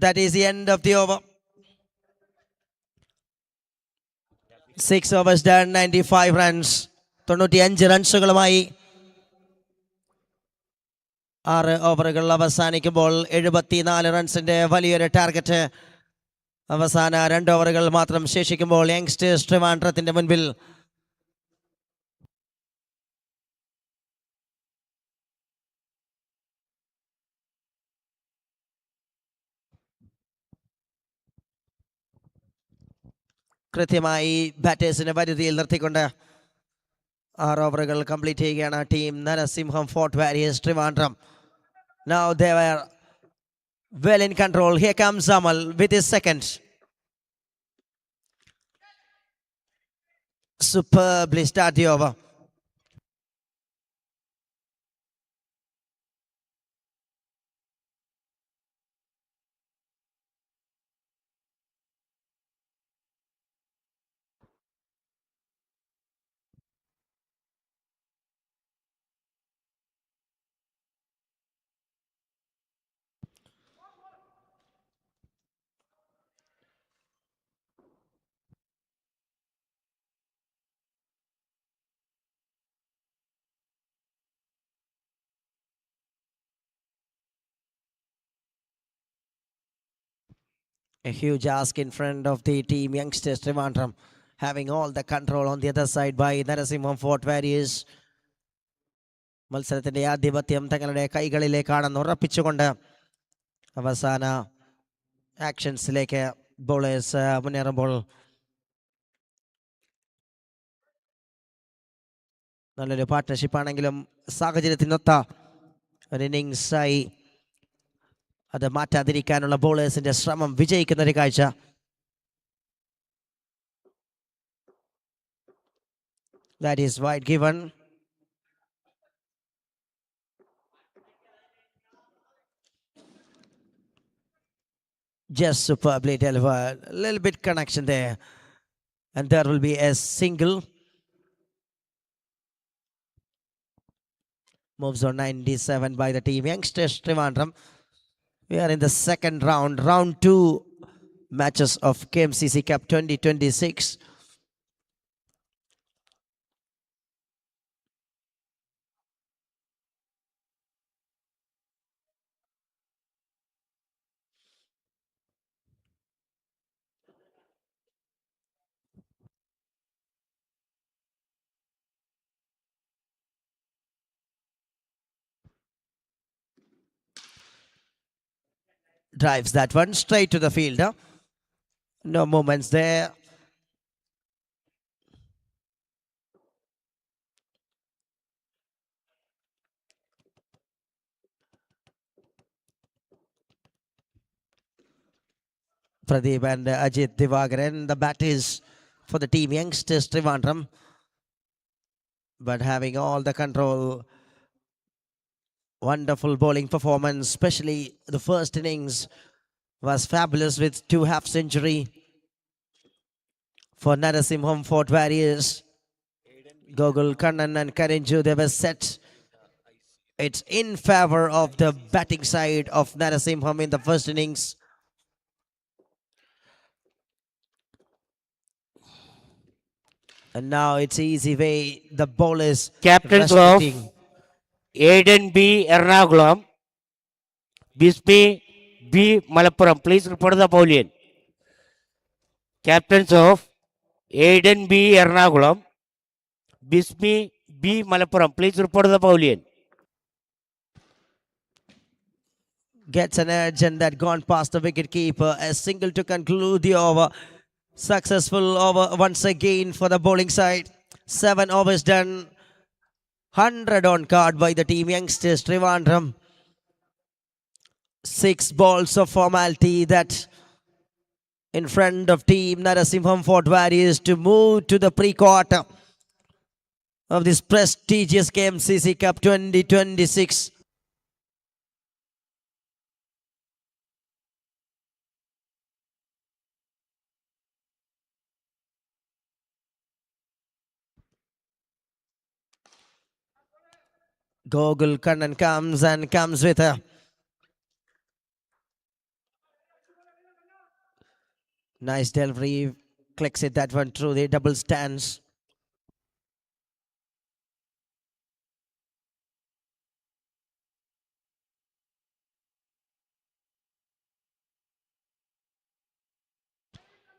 That is the end of the over. 6 overs done, 95 runs. 95 റൺസുകളുമായി 6 ഓവറുകൾ അവസാനിക്കുമ്പോൾ 74 റൺസിന്റെ വലിയൊരു target. അവസാന 2 ഓവറുകൾ മാത്രം ശേഷിക്കുമ്പോൾ youngsters ട്രിവാൻഡ്രത്തിന്റെ മുൻപിൽ കൃത്യമായി ബാറ്റേഴ്സിനെ വരുതിയിൽ നിർത്തിക്കൊണ്ട് 6 ഓവറുകൾ complete ചെയ്യുകയാണ് team Narasimham fort warriors Trivandrum. Now they were well in control. Here comes Amal with his second. Superbly start the over. A huge ask in front of the team youngsters Trivandrum, having all the control on the other side by Narasimham Fort Warriors. മത്സരത്തിന്റെ ആധിപത്യം തങ്ങളുടെ കൈകളിലേക്കാണെന്ന് ഉറപ്പിച്ചുകൊണ്ട് അവസാന ആക്ഷൻസിലേക്ക് bowlers മുന്നേറുമ്പോൾ നല്ലൊരു partnership ആണെങ്കിലും സാഹചര്യത്തിനൊത്ത ഒരു ഇന്നിങ്സായി അത് മാറ്റാതിരിക്കാനുള്ള ബോളേഴ്സിന്റെ ശ്രമം വിജയിക്കുന്ന ഒരു കാഴ്ച. That is wide given. Just superbly delivered. A little bit connection there. And there will be a single. Moves on 97 by the team youngsters Trivandrum. We are in the second round, round 2 matches of Kmcc Cup 2026. Drives that one straight to the fielder. No movements there. Pradeep and Ajit Divagaran. The bat is for the team youngsters Trivandrum, but having all the control. Wonderful bowling performance, especially the first innings was fabulous with 2 half century for Narasimham Fort Warriors. Gogul Kannan and Karinju, they were set. It's in favor of the batting side of Narasimham in the first innings. And now it's easy way. The bowlers Captains of restricting. Aiden B. Ernakulam, Bismi B. Malappuram. Please report the pavilion. Captains of Aiden B. Ernakulam, Bismi B. Malappuram. Please report the pavilion. Gets an edge and that gone past the wicket keeper. A single to conclude the over. Successful over once again for the bowling side. 7 overs done. 100 on card by the team youngsters Trivandrum. 6 balls of formality that in front of team Narasimham Fort Warriors to move to the pre-quarter of this prestigious Kmcc Cup 2026. Gogul Kannan comes with a nice delivery. Clicks it that one through the double stands.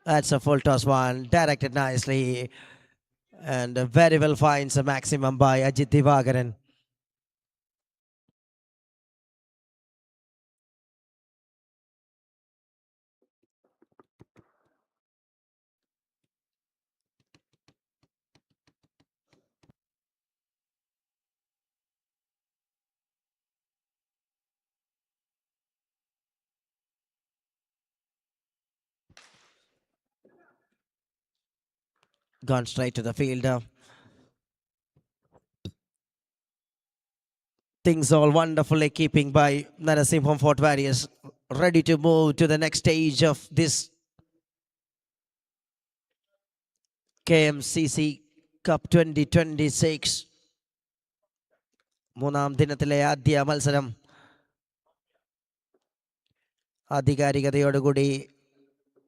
That's a full toss one. Directed nicely. And very well finds a maximum by Ajit Divagaran. Gone straight to the fielder. Things all wonderfully keeping by Narasimham Fort Warriors. Ready to move to the next stage of this KMCC Cup 2026. മൂന്നാം ദിനത്തിലെ ആദ്യ മത്സരം ആധികാരികതയോടുകൂടി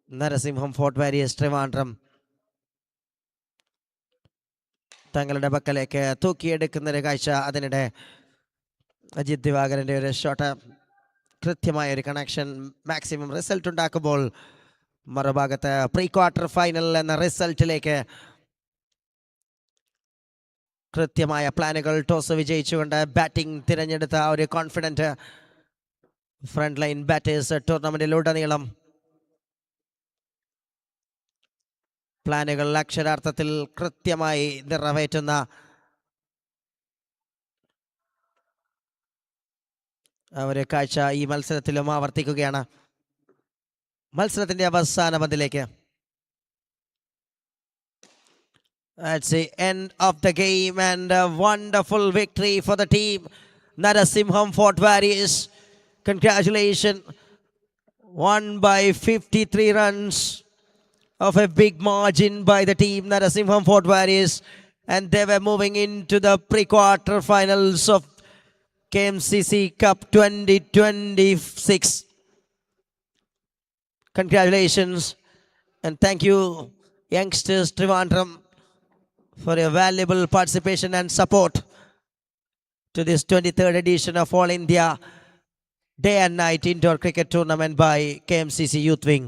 Narasimham fort warriors Trivandrum തങ്ങളുടെ പക്കലേക്ക് തൂക്കിയെടുക്കുന്നൊരു കാഴ്ച. അതിനിടെ അജിത് ദിവാകരൻ്റെ ഒരു shot കൃത്യമായ ഒരു കണക്ഷൻ മാക്സിമം റിസൾട്ട് ഉണ്ടാക്കുമ്പോൾ മറുഭാഗത്ത് പ്രീ ക്വാർട്ടർ ഫൈനൽ എന്ന റിസൾട്ടിലേക്ക് കൃത്യമായ പ്ലാനുകൾ ടോസ് വിജയിച്ചുകൊണ്ട് ബാറ്റിംഗ് തിരഞ്ഞെടുത്ത ഒരു കോൺഫിഡൻറ്റ് ഫ്രണ്ട് ലൈൻ ബാറ്റേഴ്സ് ടൂർണമെന്റിലുടനീളം പ്ലാനുകൾ അക്ഷരാർത്ഥത്തിൽ കൃത്യമായി നിറവേറ്റുന്ന ഒരു കാഴ്ച ഈ മത്സരത്തിലും ആവർത്തിക്കുകയാണ്. മത്സരത്തിന്റെ അവസാന പന്തിലേക്ക്. That's the end of the game and a wonderful victory for the team Narasimham Fort Warriors. Congratulations. Won by 53 runs of a big margin by the team Narasimham Fort Warriors, and they were moving into the pre-quarter finals of KMCC Cup 2026. Congratulations and thank you youngsters Trivandrum for your valuable participation and support to this 23rd edition of All India Day and Night Indoor Cricket Tournament by KMCC Youth Wing.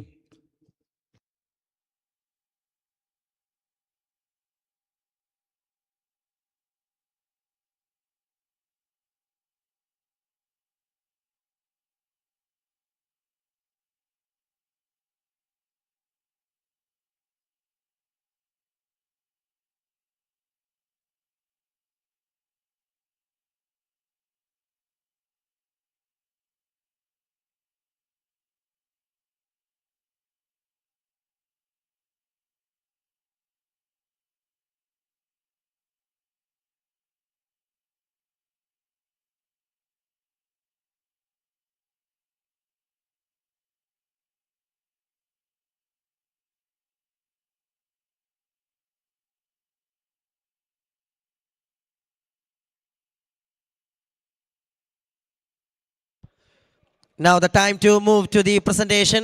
Now the time to move to the presentation,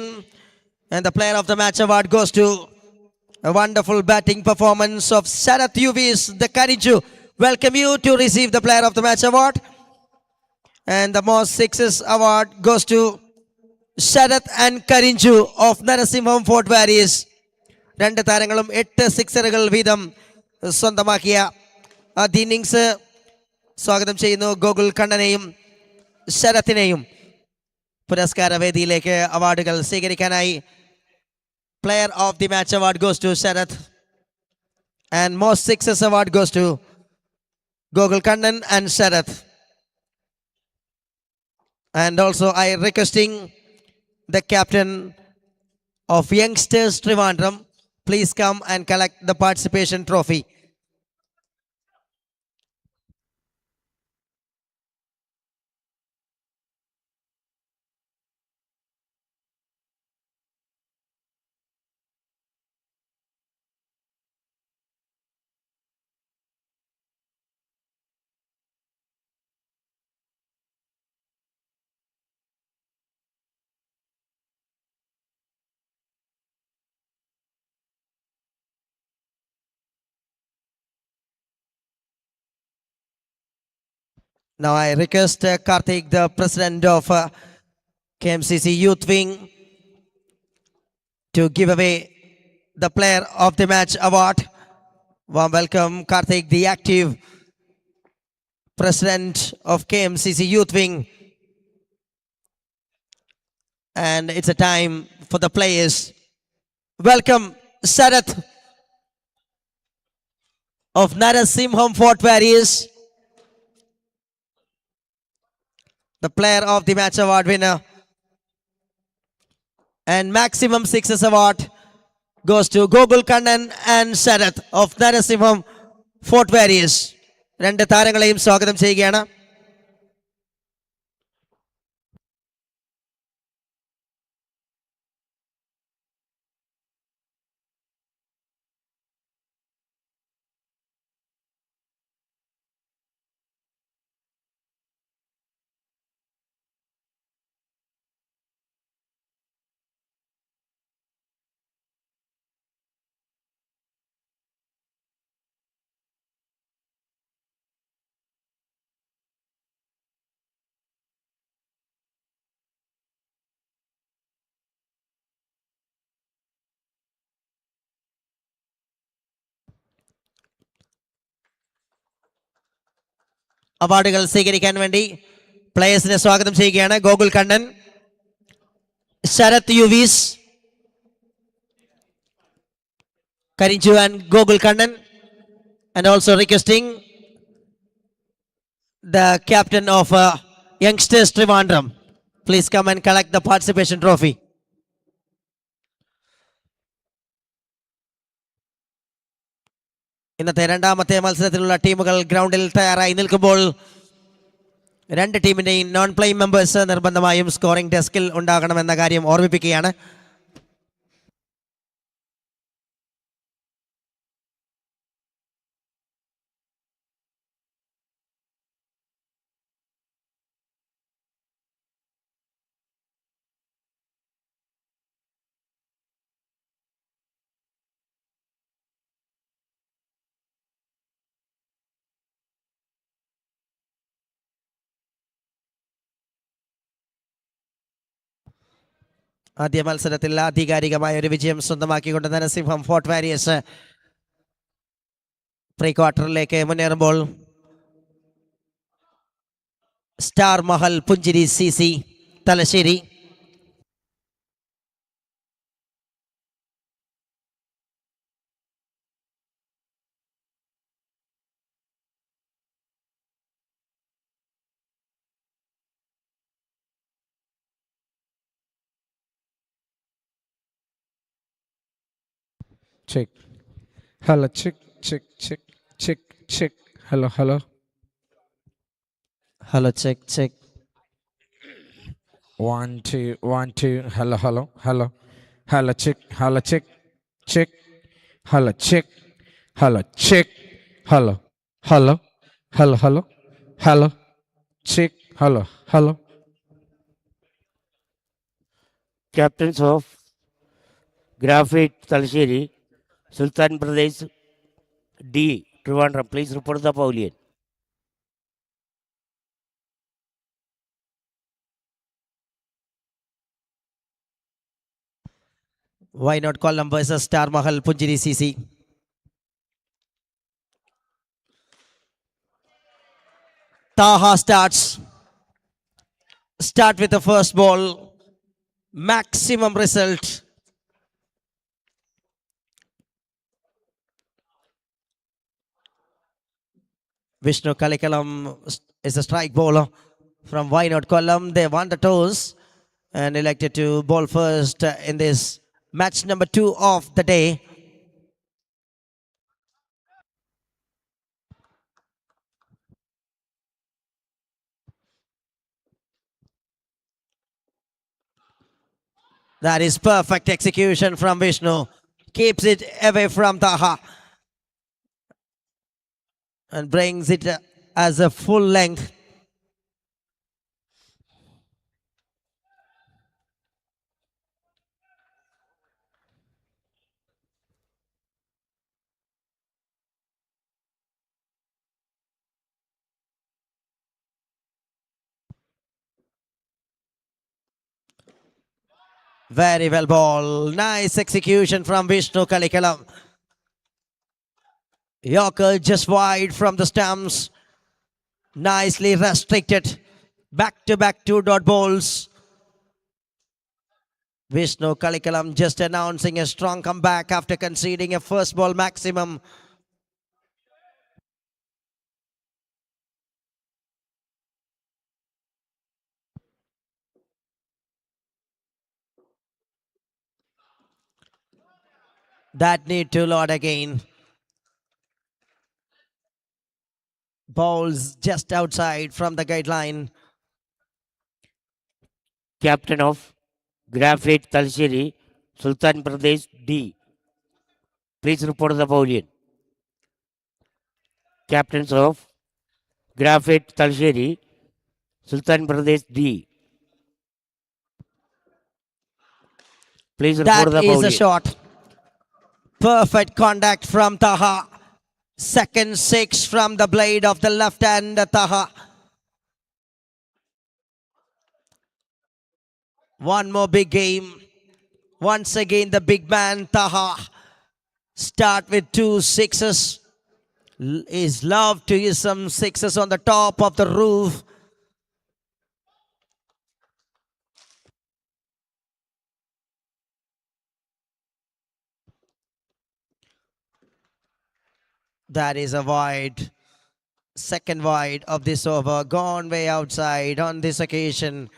and the player of the match award goes to a wonderful batting performance of Sharath Uvis, the Kariju. Welcome you to receive the player of the match award. And the most sixes award goes to Sharath and Karinju of Narasimham Fort Warriors. രണ്ട് താരങ്ങളും 8 സിക്സറുകൾ വീതം സ്വന്തമാക്കിയ ആദ്യ innings സ്വാഗതം ചെയ്യുന്നു ഗോകുൽ കണ്ണനെയും ശരത്തിനെയും പുരസ്കാര വേദിയിലേക്ക് അവാർഡുകൾ സ്വീകരിക്കാനായി. Player of the match award goes to Sharath and most sixes award goes to Gokul Kannan and Sharath. And also I requesting the captain of Youngsters Trivandrum, please come and collect the participation trophy. Now I request Karthik, the president of KMCC Youth Wing, to give away the player of the match award. Warm welcome, Karthik, the active president of KMCC Youth Wing. And it's a time for the players. Welcome, Sharath of Narasimham Fort Warriors, the player of the match award winner. And maximum sixes award goes to Gogul Kannan and Sharath of Narasimham Fort Warriors. രണ്ട് താരങ്ങളെയും സ്വാഗതം ചെയ്യുകയാണ്. അവാർഡുകൾ സ്വീകരിക്കാൻ വേണ്ടി പ്ലേയേഴ്സിനെ സ്വാഗതം ചെയ്യുകയാണ്. Gokul Kannan, Sarath യുവീസ്, Karinju and Gogul Kannan, and also requesting the captain of Youngsters Trivandrum, please come and collect the participation trophy. ഇന്നത്തെ രണ്ടാമത്തെ മത്സരത്തിലുള്ള ടീമുകൾ ഗ്രൗണ്ടിൽ തയ്യാറായി നിൽക്കുമ്പോൾ രണ്ട് ടീമിന്റെയും നോൺ പ്ലേയിങ് മെമ്പേഴ്സ് നിർബന്ധമായും സ്കോറിംഗ് ഡെസ്കിൽ ഉണ്ടാകണമെന്ന കാര്യം ഓർമ്മിപ്പിക്കുകയാണ്. ആദ്യ മത്സരത്തിൽ ആധികാരികമായ ഒരു വിജയം സ്വന്തമാക്കിക്കൊണ്ട് നരസിംഹം ഫോർട്ട് വാരിയേഴ്സ് പ്രീ ക്വാർട്ടറിലേക്ക് മുന്നേറുമ്പോൾ star Mahal Punchiri CC Thalassery Check. Hello, check, check, check, check, check. Hello, hello. Hello check check 1 2 1 2. Hello, hello, hello. Hello, check, hello, check, check. Hello, check, hello, check. Hello, hello, hello, hello, hello. Check, hello, hello. Captains of Graphite Talsheri, Sultan Pradesh D. Trivandrum, please report the pavilion. Why not Column versus Star Mahal Punjiri CC? Taha starts. Start with the first ball. Maximum result. Vishnu Kalikalam is a strike bowler from Why Not Column. They won the toss and elected to bowl first in this match number 2 of the day. That is perfect execution from Vishnu. Keeps it away from Taha and brings it as a full length. Very well ball. Nice execution from Vishnu Kalikalam. Yorker just wide from the stumps. Nicely restricted. Back-to-back 2-dot balls. Vishnu Kalikalam just announcing a strong comeback after conceding a first ball maximum. That need to load again. Balls just outside from the guideline. Captain of Graphite Talsheri, Sultan Pradesh D. Please report the pavilion. Captains of Graphite Talsheri, Sultan Pradesh D. Please report That the is a pavilion. shot. Perfect contact from Taha. Second 6 from the blade of the left hand Taha. One more big game. Once again the big man Taha. Start with 2 sixes. Is love to use some sixes on the top of the roof. That is a wide. Second wide of this over. Gone way outside on this occasion.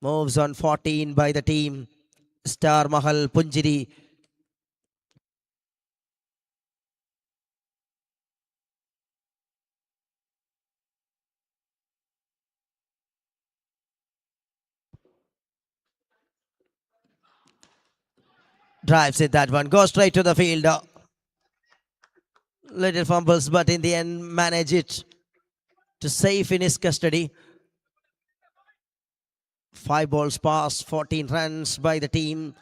Moves on 14 by the team. Star Mahal Punjiri. Drives it, that one. Goes straight to the field. Little fumbles, but in the end manage it to safe in his custody. 5 balls passed, 14 runs by the team.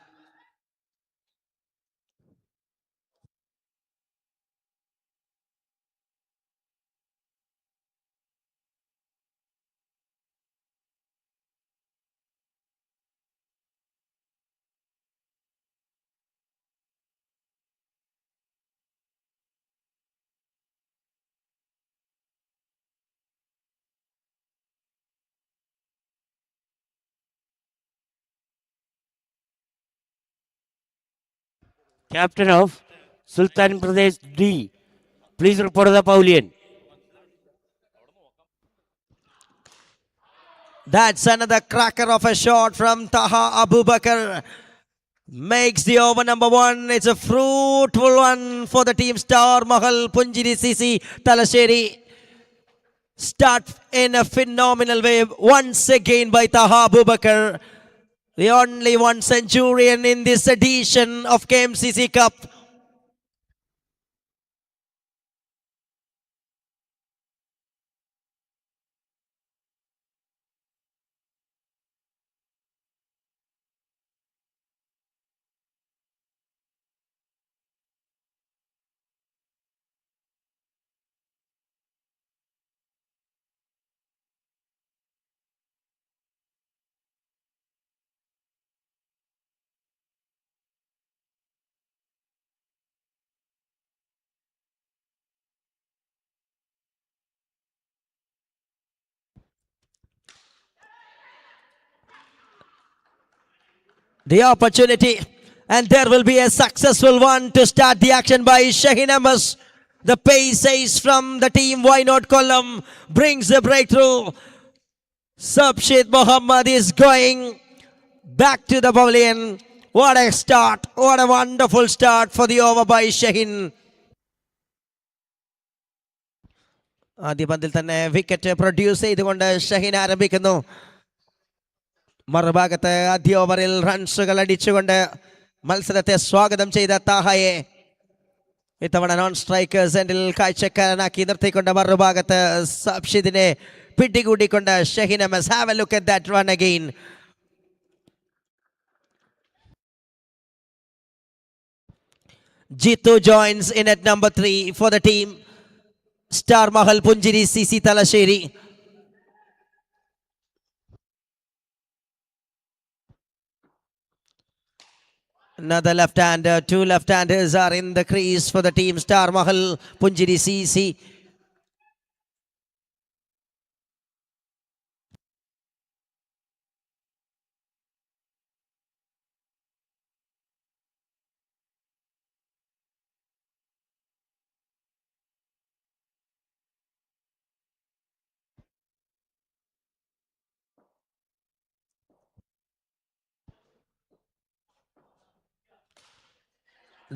Captain of Sultan Pradesh D. Please report the pavilion. That's another cracker of a shot from Taha Abubakar. Makes the over number 1. It's a fruitful one for the team. Star Mahal Punjiri CC Talasheri. Start in a phenomenal way once again by Taha Abubakar. The only one centurion in this edition of Kmcc Cup. the opportunity, and there will be a successful one to start the action by Shaheen Amos. The pace ace from the team Why Not Column brings the breakthrough. Subshid Muhammad is going back to the pavilion. What a start, what a wonderful start for the over by Shaheen. ആദ്യ പന്തിൽ തന്നെ wicket produce ചെയ്തുകൊണ്ട് ഷഹീൻ ആരംഭിക്കുന്നു. മറുഭാഗത്ത് ആദ്യ ഓവറിൽ റൺസുകൾ അടിച്ചുകൊണ്ട് മത്സരത്തെ സ്വാഗതം ചെയ്ത താഹയെ ഇത്തവണ നോൺ സ്ട്രൈക്കേഴ്സ് എൻഡിൽ കാഴ്ചക്കാരനാക്കി നിർത്തിക്കൊണ്ട് മറുഭാഗത്ത് സബ്ഷിദിനെ പിടികൂടിക്കൊണ്ട് Shaheen Ahmed. Have a look at that run again. Jitu joins in at number 3 for the team. Star Mahal Punjiri CC Talasheri. Another left-hander. Two left-handers are in the crease for the team. Star Mahal Punjiri CC.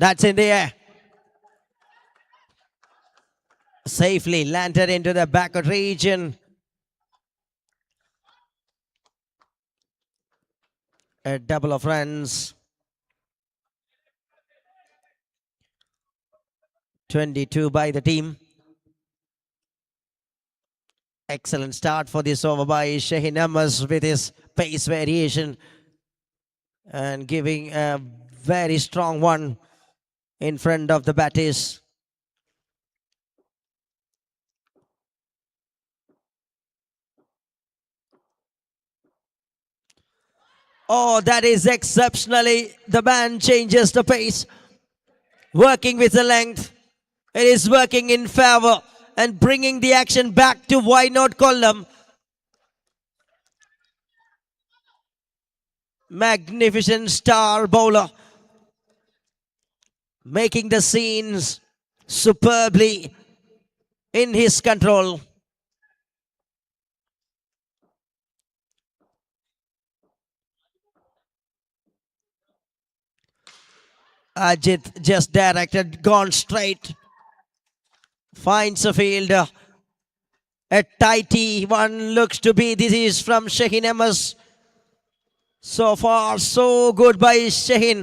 That's in the air. Safely landed into the backward region. A double of runs. 22 by the team. Excellent start for this over by Shaheen Amos with his pace variation and giving a very strong one in front of the batters. Oh, that is exceptionally, the man changes the pace, working with the length. It is working in favor and bringing the action back to Why Not Column. Magnificent star bowler, making the scenes superbly in his control. Ajit just directed, gone straight. Finds a field. A tighty one looks to be. This is from Shaheen Amos. So far, so good by Shaheen.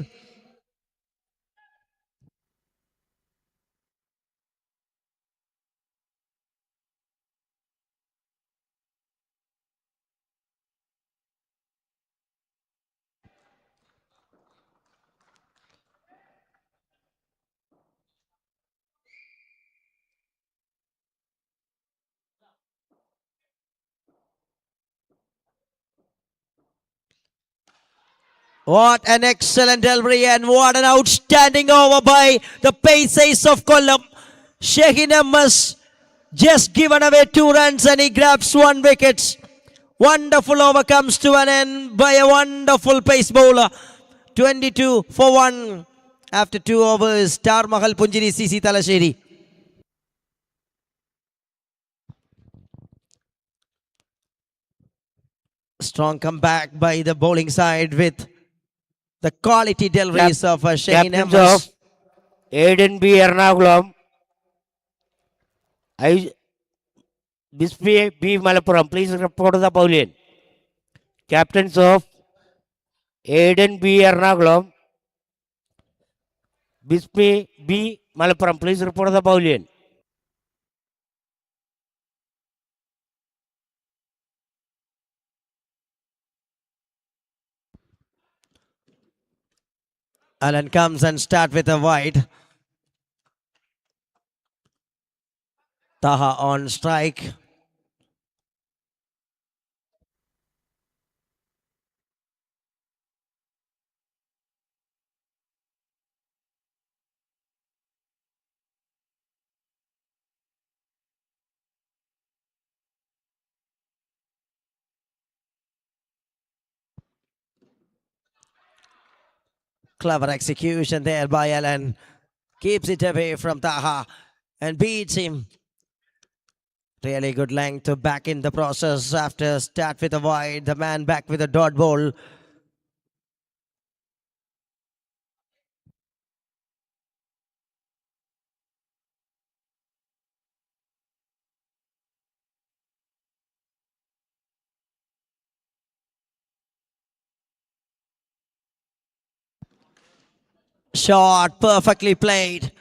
What an excellent delivery and what an outstanding over by the pace ace of Kollam. Shaheen Amos just given away 2 runs and he grabs 1 wicket. Wonderful over comes to an end by a wonderful pace bowler. 22 for 1 after 2 overs. Star Mahal Punjiri CC Talasheri. Strong comeback by the bowling side with the quality deliveries of Shaheen Captains Amos. of Aiden B. Ernakulam, Bispe B. Malappuram, please report to the pavilion. Captains of Aiden B. Ernakulam, Bispe B. Malappuram, please report to the pavilion. Alan comes and start with a wide. Taha on strike. Clever execution there by Allen. Keeps it away from Taha and beats him. Really good length to back in the process after start with a wide. The man back with a dot ball. Shot perfectly played.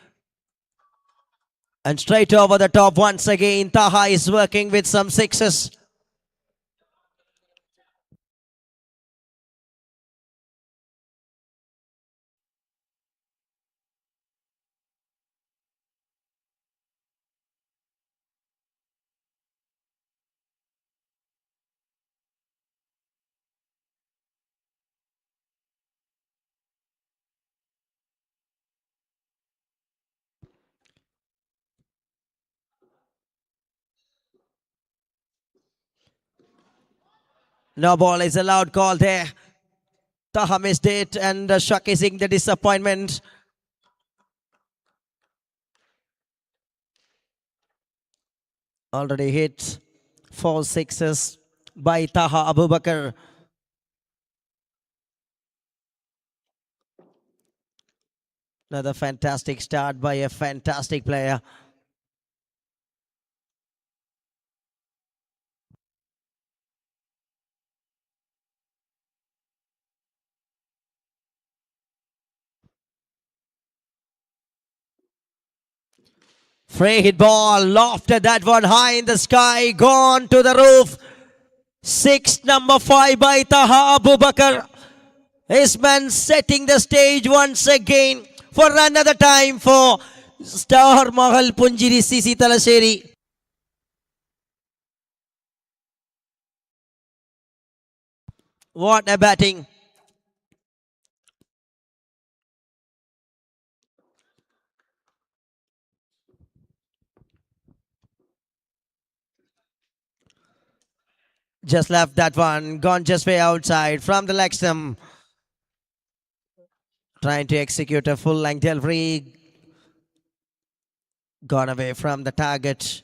And straight over the top once again. Taha is working with some sixes. No ball is allowed call there. Taha missed it and showcasing the disappointment. Already hit 4 sixes by Taha Abubakar. Another fantastic start by a fantastic player. Free hit ball, lofted that one high in the sky, gone to the roof. Number 5 by Taha Abubakar. His man setting the stage once again for another time for Star Mahal Punjiri CC Talaseri. What a batting. Just left that one, gone just way outside from the leg stump. Trying to execute a full length delivery. Gone away from the target.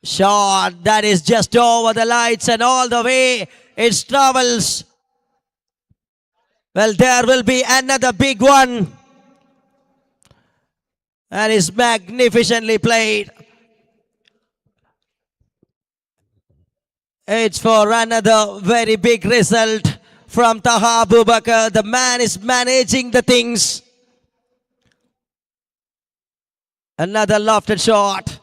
Shot that is just over the lights and all the way it travels. Well, there will be another big one. And it's magnificently played. It's for another very big result from Taha Abubakar. The man is managing the things. Another lofted shot.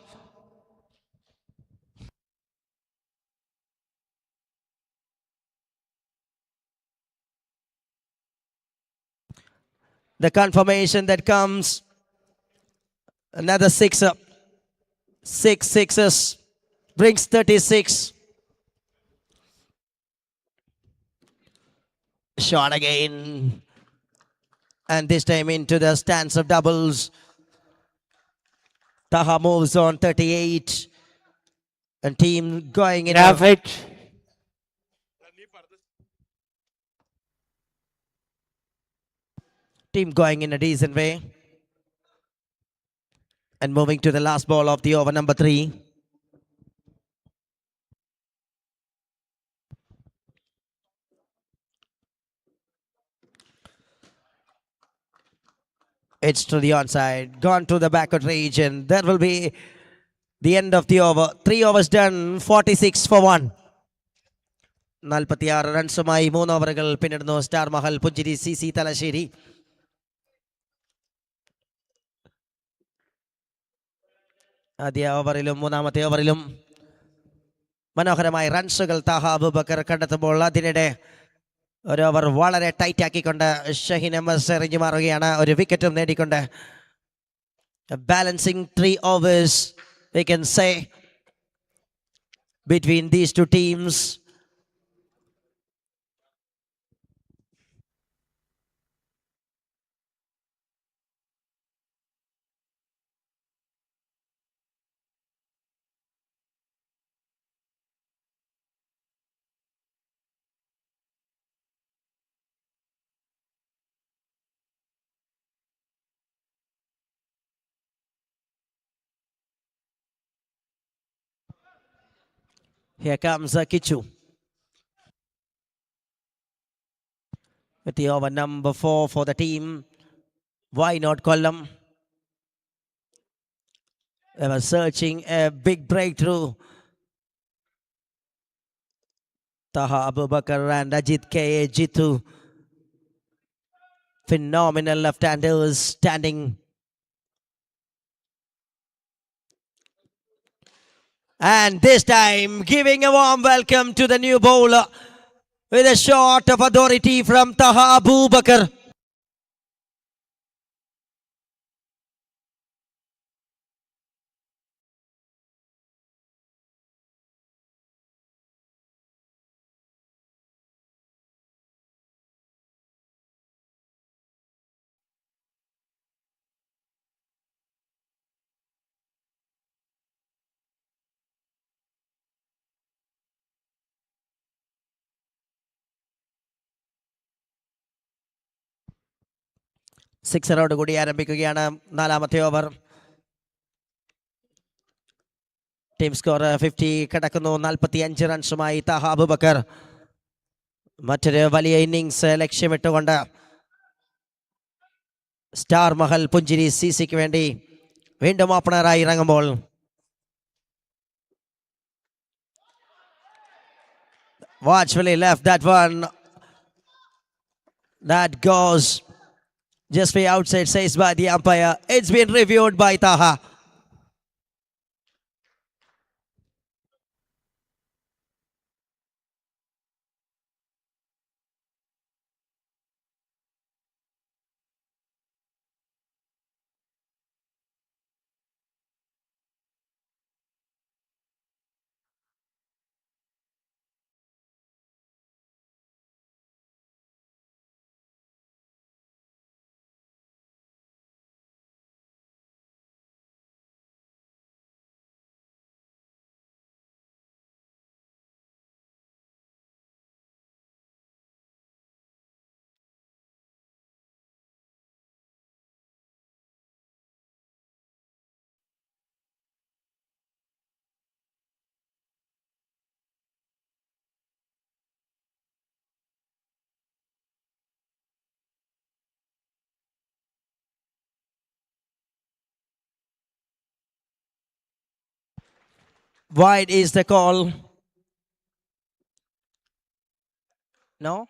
The confirmation that comes. Another sixer. 6 sixes. Brings 36. Shot again. And this time into the stance of doubles. Taha moves on 38. And team going in. Graph it. Team going in a decent way. And moving to the last ball of the over, number 3. It's to the onside, gone to the backward region. That will be the end of the over. 3 overs done, 46 for 1. 46 റൺസുമായി 3 ഓവറുകൾ പിന്നിടുന്നു star Mahal Punchiri CC Thalassery. ആദ്യ ഓവറിലും മൂന്നാമത്തെ ഓവറിലും മനോഹരമായ റൺസുകൾ താഹ അബൂബക്കർ കണ്ടെത്തുമ്പോൾ അതിനിടെ ഒരു over വളരെ tight ആക്കിക്കൊണ്ട് Shaheen MS എറിഞ്ഞു മാറുകയാണ്, ഒരു വിക്കറ്റും നേടിക്കൊണ്ട്. Balancing 3 overs we can say between these two teams. Here comes Kichu. With the over number 4 for the team. Why not Kollam? They were searching a big breakthrough. Taha Abubakar and Ajit K. Jitu. Phenomenal left-handers standing. And this time giving a warm welcome to the new bowler with a shot of authority from Taha Abubakar. സിക്സറോട് കൂടി ആരംഭിക്കുകയാണ് നാലാമത്തെ over. Team score 50 കടക്കുന്നു. 45 റൺസുമായി താഹ അബൂബക്കർ മറ്റൊരു വലിയ innings ലക്ഷ്യമിട്ടുകൊണ്ട് star Mahal പുഞ്ചിരി സിസിക്ക് വേണ്ടി വീണ്ടും ഓപ്പണറായി ഇറങ്ങുമ്പോൾ watchfully left that one. That goes just way outside, says by the umpire. It's been reviewed by Taha. Wide is the call. No?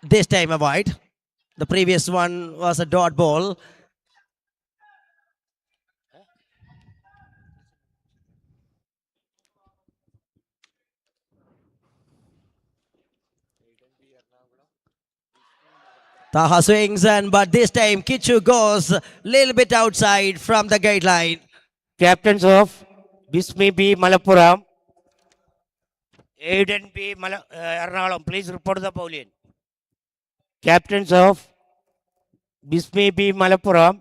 This time a wide. The previous one was a dot ball. Taha swings and but this time Kichu goes a little bit outside from the guideline. Captains of Bismi B. Malappuram, Aiden B. Ernakulam, please report to the pavilion. Captains of Bismi B. Malappuram,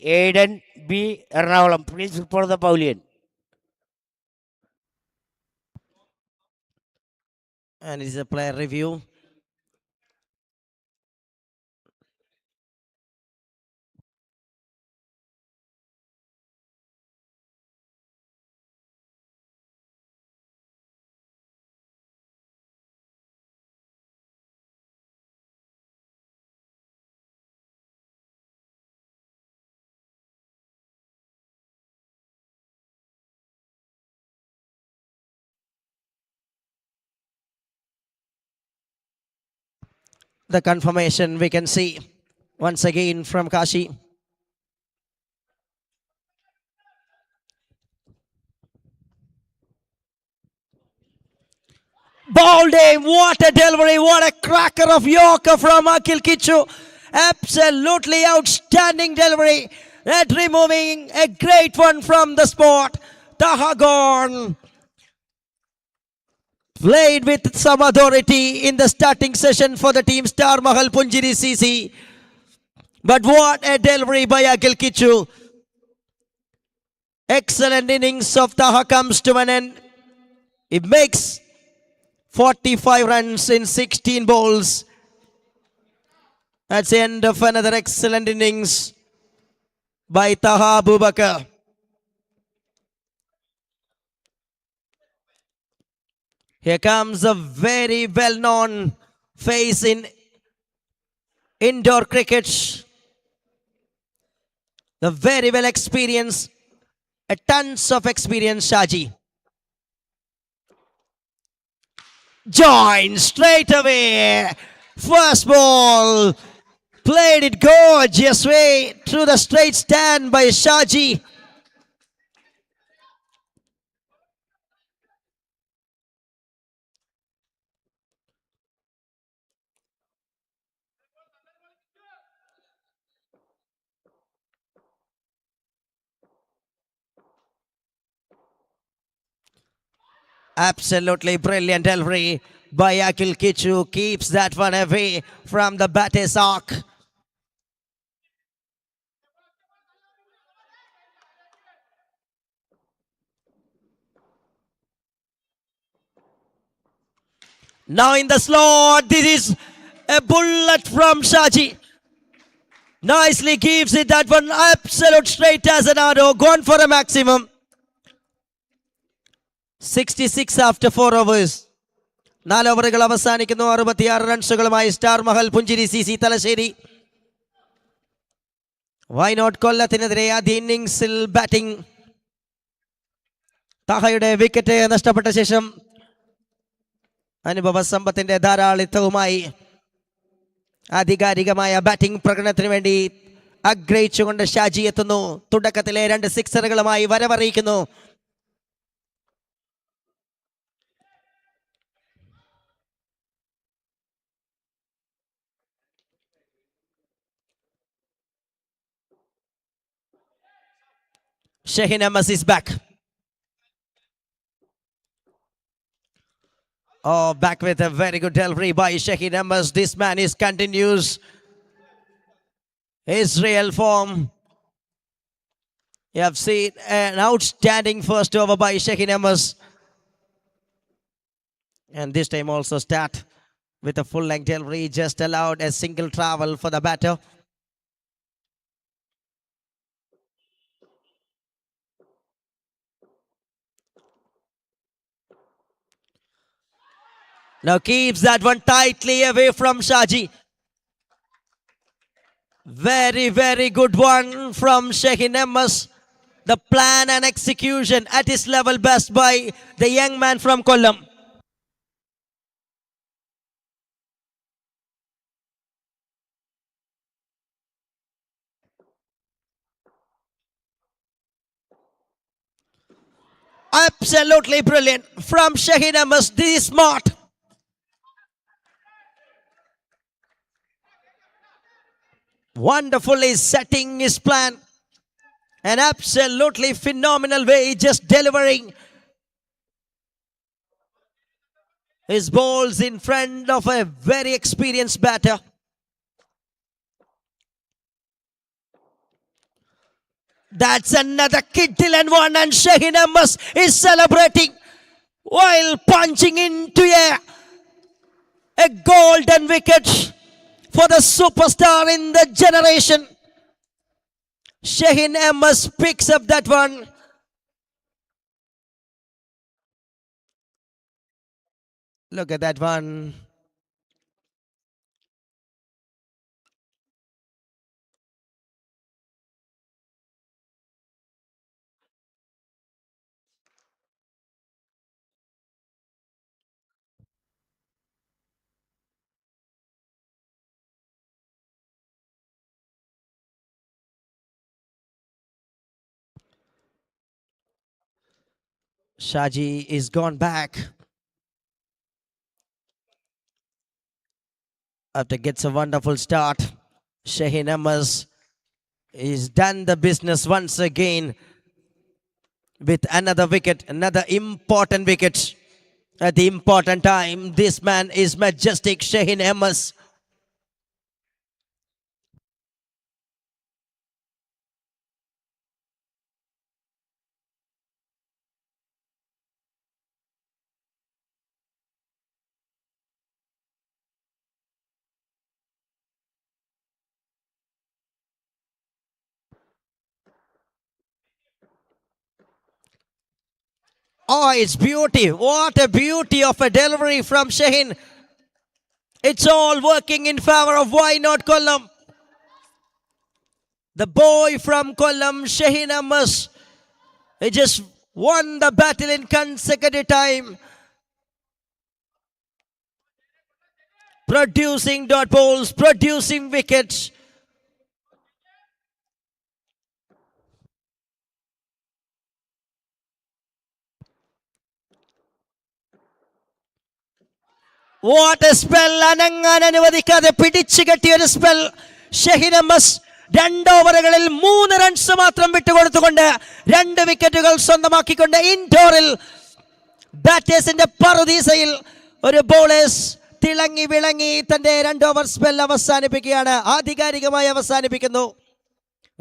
Aiden B. Ernakulam, please report to the pavilion. And it is a player review. The confirmation we can see once again from Kashi. Ball game, what a delivery, what a cracker of Yorker from Akil Kichu. Absolutely outstanding delivery. That removing a great one from the spot. Taha gone. Played with some authority in the starting session for the team Star Mahal Punjiri CC. But what a delivery by Akil Kichu. Excellent innings of Taha comes to an end. It makes 45 runs in 16 balls. That's the end of another excellent innings by Taha Abubakar. Here comes a very well-known face in indoor cricket. The very well experienced, a tons of experience, Shaji. Join straight away. First ball. Played it gorgeous way through the straight stand by Shaji. Absolutely brilliant delivery by Akil Kichu. Keeps that one away from the batter's arc. Now in the slot, this is a bullet from Shaji. Nicely keeps it, that one absolute straight as an arrow, gone for a maximum. 66 after 4 overs. 4 ഓവറുകൾ അവസാനിക്കുന്നു. 66 റൺസുകളുമായി star Mahal Punchiri CC Thalassery. Wayanad കൊല്ലത്തിനെതിരെ ആദ്യ ഇന്നിംഗ്സിൽ batting. താഹയുടെ wicket നഷ്ടപ്പെട്ട ശേഷം അനുഭവ സമ്പത്തിന്റെ ധാരാളിത്തവുമായി ആധികാരികമായ batting പ്രകടനത്തിന് വേണ്ടി ആഗ്രഹിച്ചുകൊണ്ട് ഷാജി എത്തുന്നു. തുടക്കത്തിലെ 2 സിക്സറുകളുമായി വരവറിയിക്കുന്നു. Shaheen Ahmed is back. Oh, back with a very good delivery by Shaheen Ahmed. This man is continues his real form. You have seen an outstanding first over by Shaheen Ahmed. And this time also start with a full length delivery. Just allowed a single travel for the batter. Now keeps that one tightly away from Shaji. Very, very good one from Shaheen Ahmed. The plan and execution at his level best by the young man from Kollam. Absolutely brilliant from Shaheen Ahmed. This is smart. Wonderfully setting his plan. An absolutely phenomenal way, just delivering his balls in front of a very experienced batter. That's another Kittilan one, and Shaheen Ahmed is celebrating while punching into a golden wicket for the superstar in the generation. Shaheen Ahmed picks up that one. Look at that one. Shaji is gone back after gets a wonderful start. Shaheen Ahmed is done the business once again with another wicket, another important wicket at the important time. This man is majestic, Shaheen Ahmed. Oh, it's beauty. What a beauty of a delivery from Shaheen. It's all working in favor of Why Not Kollam. The boy from Kollam, Shaheen Amos, he just won the battle in consecutive time. Producing dot balls, producing wickets. What a spell! അനങ്ങാൻ അനുവദിക്കാതെ പിടിച്ചു കെട്ടിയ ഒരു spell. Shaheen Ahmed 2 ഓവറുകളിൽ 3 runs മാത്രം വിട്ടുകൊടുത്തുകൊണ്ട് 2 വിക്കറ്റുകൾ സ്വന്തമാക്കിക്കൊണ്ട് ഇൻഡോറിൽ ബാറ്റേഴ്സിന്റെ പറുദീസയിൽ ഒരു bowlers തിളങ്ങി വിളങ്ങി തന്റെ 2 ഓവർ സ്പെൽ അവസാനിപ്പിക്കുകയാണ്. ആധികാരികമായി അവസാനിപ്പിക്കുന്നു.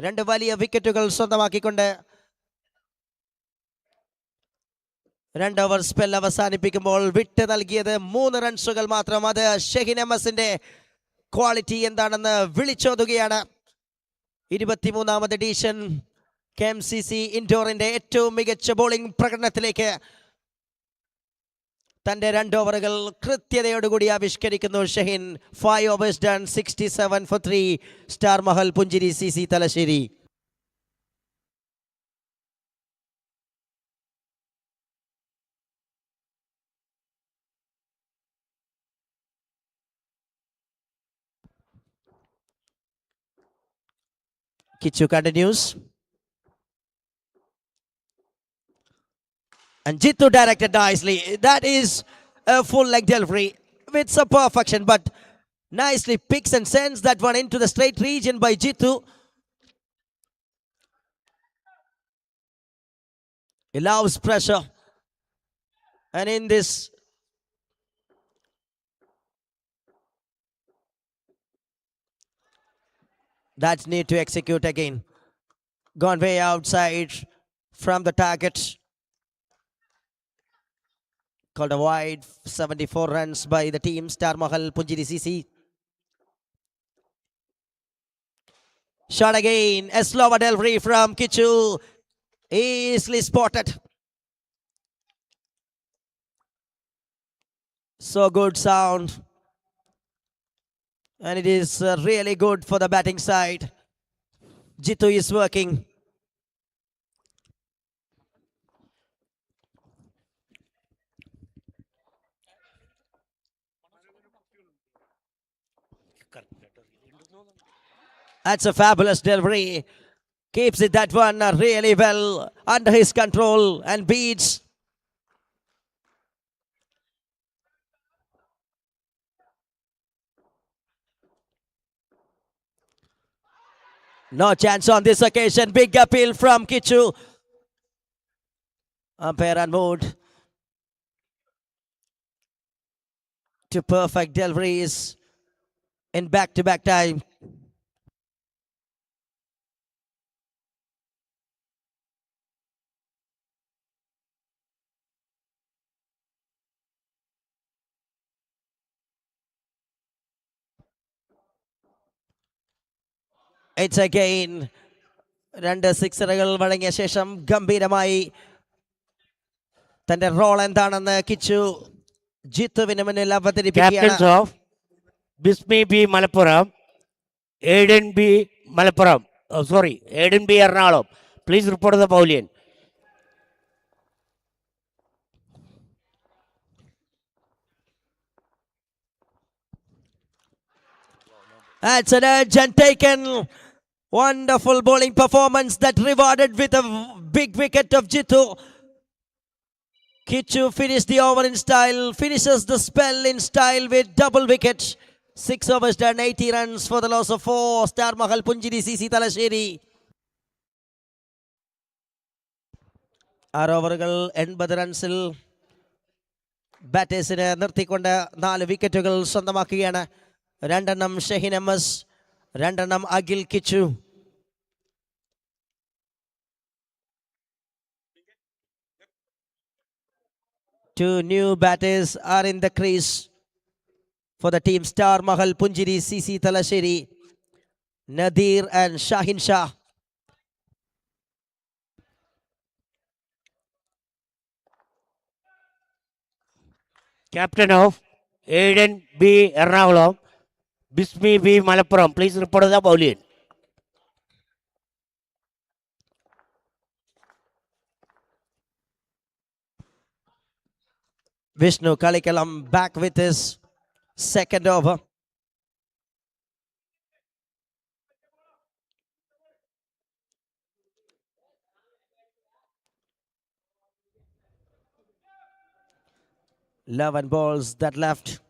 2 വലിയ വിക്കറ്റുകൾ സ്വന്തമാക്കിക്കൊണ്ട് 2 ഓവർ സ്പെൽ അവസാനിപ്പിക്കുമ്പോൾ വിട്ട് നൽകിയത് 3 റൺസുകൾ മാത്രം. അത് ഷഹീൻ അഹമ്മദിന്റെ ക്വാളിറ്റി എന്താണെന്ന് വിളിച്ചോതുകയാണ്. 23ാമത് എഡിഷൻ KMCC ഇൻഡോറിന്റെ ഏറ്റവും മികച്ച ബോളിംഗ് പ്രകടനത്തിലേക്ക് തന്റെ 2 ഓവറുകൾ കൃത്യതയോടുകൂടി ആവിഷ്കരിക്കുന്നു Shaheen. 5 overs done, 67 for 3. Star Mahal Punchiri CC Thalassery. Kichu continues. And Jitu directed nicely. That is a full leg delivery with some perfection, but nicely picks and sends that one into the straight region by Jitu. He loves pressure. And in this that's need to execute again. Gone way outside from the target. Called a wide, 74 runs by the team. Star Mahal Punjiri CC. Shot again. A slower delivery from Kichu. Easily spotted. So good sound. And it is really good for the batting side. Jitu is working. That's a fabulous delivery. Keeps it that one really well under his control and beats. No chance on this occasion. Big appeal from Kichu. Umpire on mood to perfect deliveries in back-to-back time. It's again 2 സിക്സറുകൾ വഴങ്ങിയ ശേഷം ഗംഭീരമായി തന്റെ role എന്താണെന്ന് കിച്ചു ജിത്തുവിന് മുന്നിൽ അവതരിപ്പിക്കുകയാണ്. Captains of Bismi B Malappuram, Aiden B Malappuram, Aiden B Ernakulam, please report to the pavilion. That's an edge and taken. Wonderful bowling performance that rewarded with a big wicket of Jitu. Kichu finished the over in style, finishes the spell in style with double wicket. 6 overs done, 80 runs for the loss of 4. Star Mahal Punjiri CC Talasheri. 6 ഓവറുകൾ 80 റൺസിൽ ബാറ്റേഴ്സിനെ നിർത്തിക്കൊണ്ട് 4 വിക്കറ്റുകൾ സ്വന്തമാക്കുകയാണ്. 2 എണ്ണം ഷഹീൻ അഹമ്മദ്, 2 എണ്ണം Akhil Kichu. Two new batters are in the crease for the team. Star Mahal Punjiri CC Talasheri, Nadir and Shahin Shah. Captain of Aiden B. Ernakulam, Bismi B. Malappuram, please report to the pavilion. Vishnu Kalikalam back with his second over. 11 balls that left.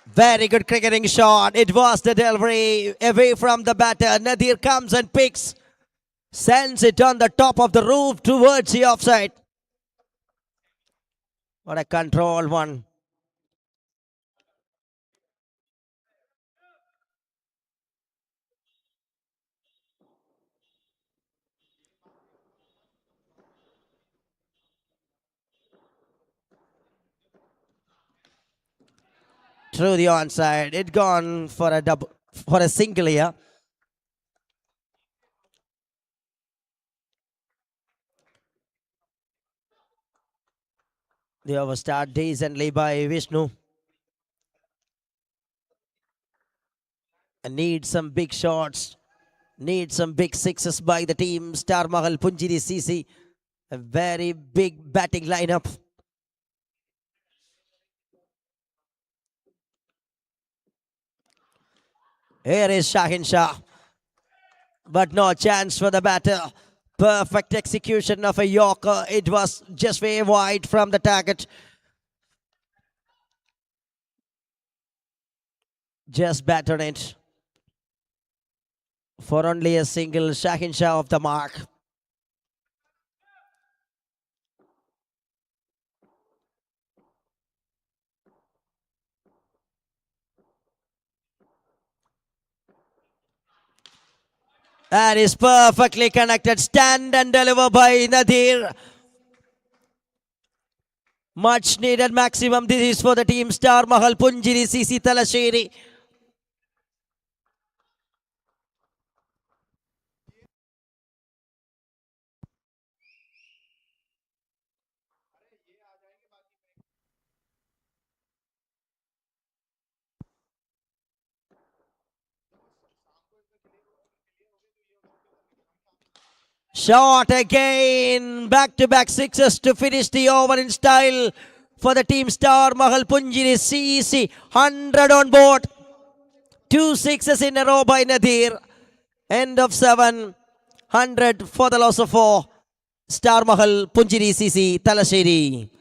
Very good cricketing shot. It was the delivery away from the batter. Nadir comes and picks. Sends it on the top of the roof towards the offside. What a controlled one. Through the onside. It gone for a double, for a single here. The over start decently by Vishnu. And need some big shots. Need some big sixes by the team. Star Mahal Punjiri CC. A very big batting lineup. Here is Shahin Shah. But no chance for the batter. Perfect execution of a Yorker. It was just way wide from the target. Just battered it. For only a single. Shahin Shah off the mark. That is perfectly connected. Stand and deliver by Nadir. Much needed maximum. This is for the team. Star Mahal Punjiri CC Talasheri. Shot again. Back-to-back sixes to finish the over in style for the team. Star Mahal Punjiri CC. 100 on board. 2 sixes in a row by Nadir. End of 7. 100 for the loss of 4. Star Mahal Punjiri CC Talasheri.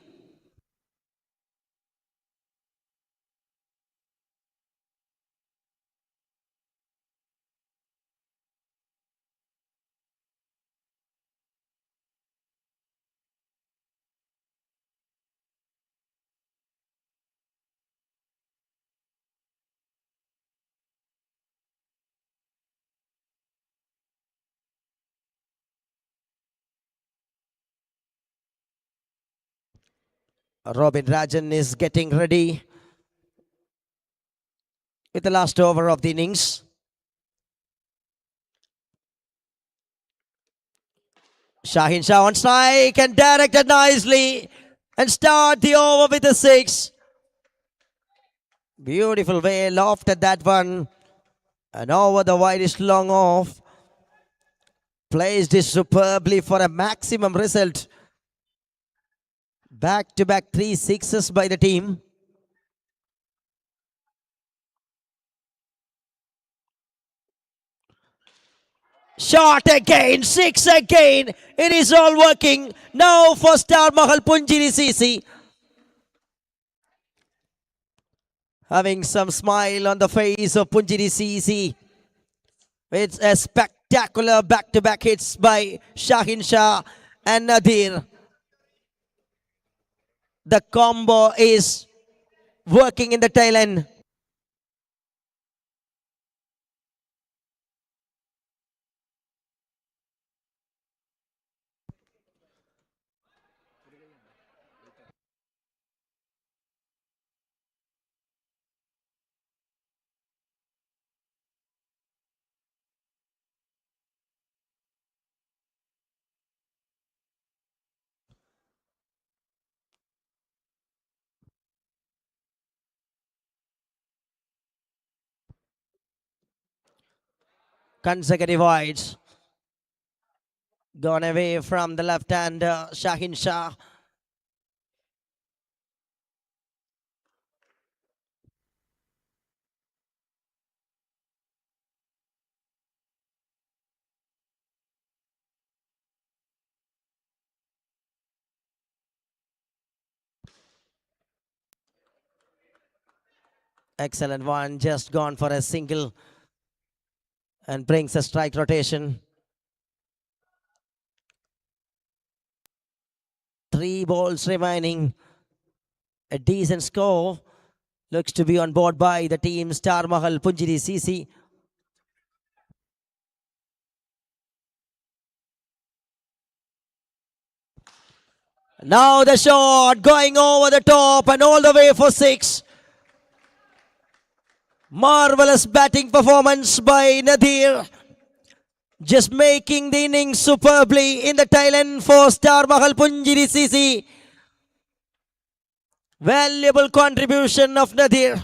Robin Rajan is getting ready with the last over of the innings. Shahin Shah on strike and directed nicely and start the over with a 6. Beautiful way, lofted that one and over the widest long off. Placed it superbly for a maximum result. Back-to-back 3 sixes by the team. Shot again, 6 again. It is all working now for Star Mahal Punjiri CC. Having some smile on the face of Punjiri CC. It's a spectacular back-to-back hits by Shahin Shah and Nadir. The combo is working in the tail end. consecutive wides. Gone away from the left hand, Shahin Shah. Excellent one, just gone for a single and brings a strike rotation. 3 balls remaining. A decent score. Looks to be on board by the team Star Mahal Punjiri CC. Now the shot going over the top and all the way for 6. Marvelous batting performance by Nadir. Just making the innings superbly in the tail end for Star Mahal Punjiri CC. Valuable contribution of Nadir.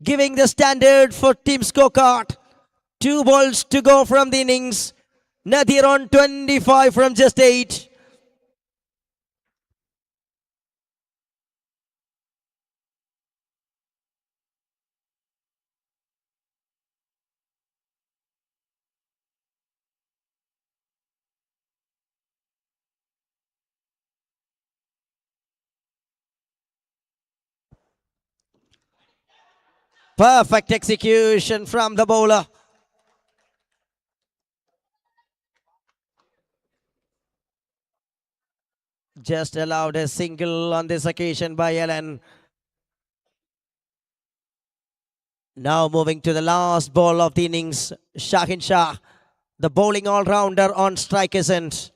Giving the standard for team scorecard. 2 balls to go from the innings. Nadir on 25 from just 8. Perfect execution from the bowler. Just allowed a single on this occasion by Ellen. Now moving to the last ball of the innings, Shahin Shah, the bowling all-rounder on striker's end.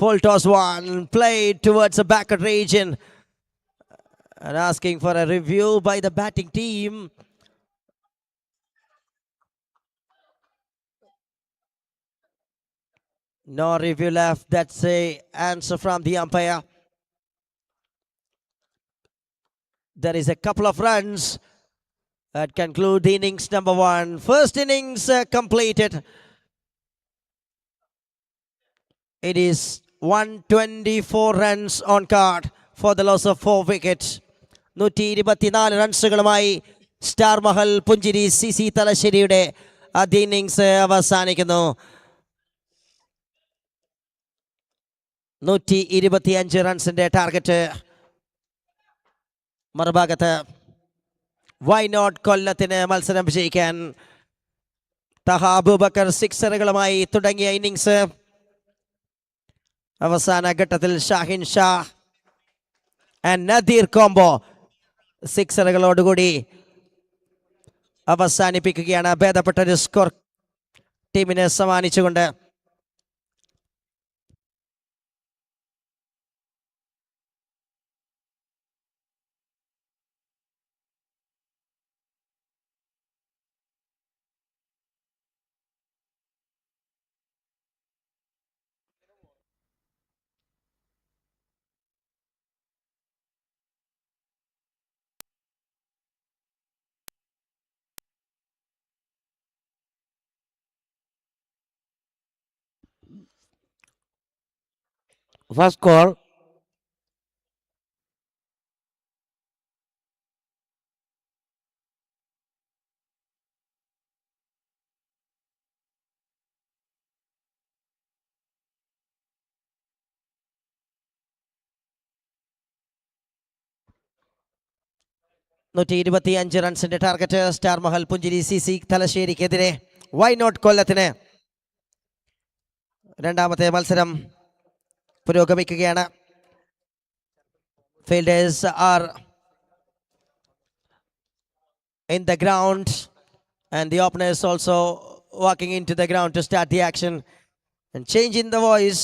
Full toss one, played towards the backward region. And asking for a review by the batting team. No review left. That's a answer from the umpire. There is a couple of runs that conclude the innings number 1. First innings completed. It is 124 runs on card for the loss of 4 wickets. 124 റൺസുകളുമായി star Mahal Punchiri CC തലശ്ശേരിയുടെ ആദ്യ innings അവസാനിക്കുന്നു. 125 റൺസിന്റെ target. മറുഭാഗത്ത് why not കൊല്ലത്തിന് മത്സരം വിജയിക്കാൻ തഹ അബൂബക്കർ 6 തുടങ്ങിയ innings അവസാന ഘട്ടത്തിൽ Shahin Shah and Nadeer combo 6 അവസാനിപ്പിക്കുകയാണ്. ഭേദപ്പെട്ട ഒരു സ്കോർ ടീമിന് സമ്മാനിച്ചുകൊണ്ട്. First call. റൺസിന്റെ target star Mahal Punchiri CC തലശ്ശേരിക്കെതിരെ വൈനോട്ട് കൊല്ലത്തിന്. രണ്ടാമത്തെ മത്സരം പുരോഗമിക്കുകയാണ്. Fielders are in the ground and the openers also walking into the ground to start the action and changing the voice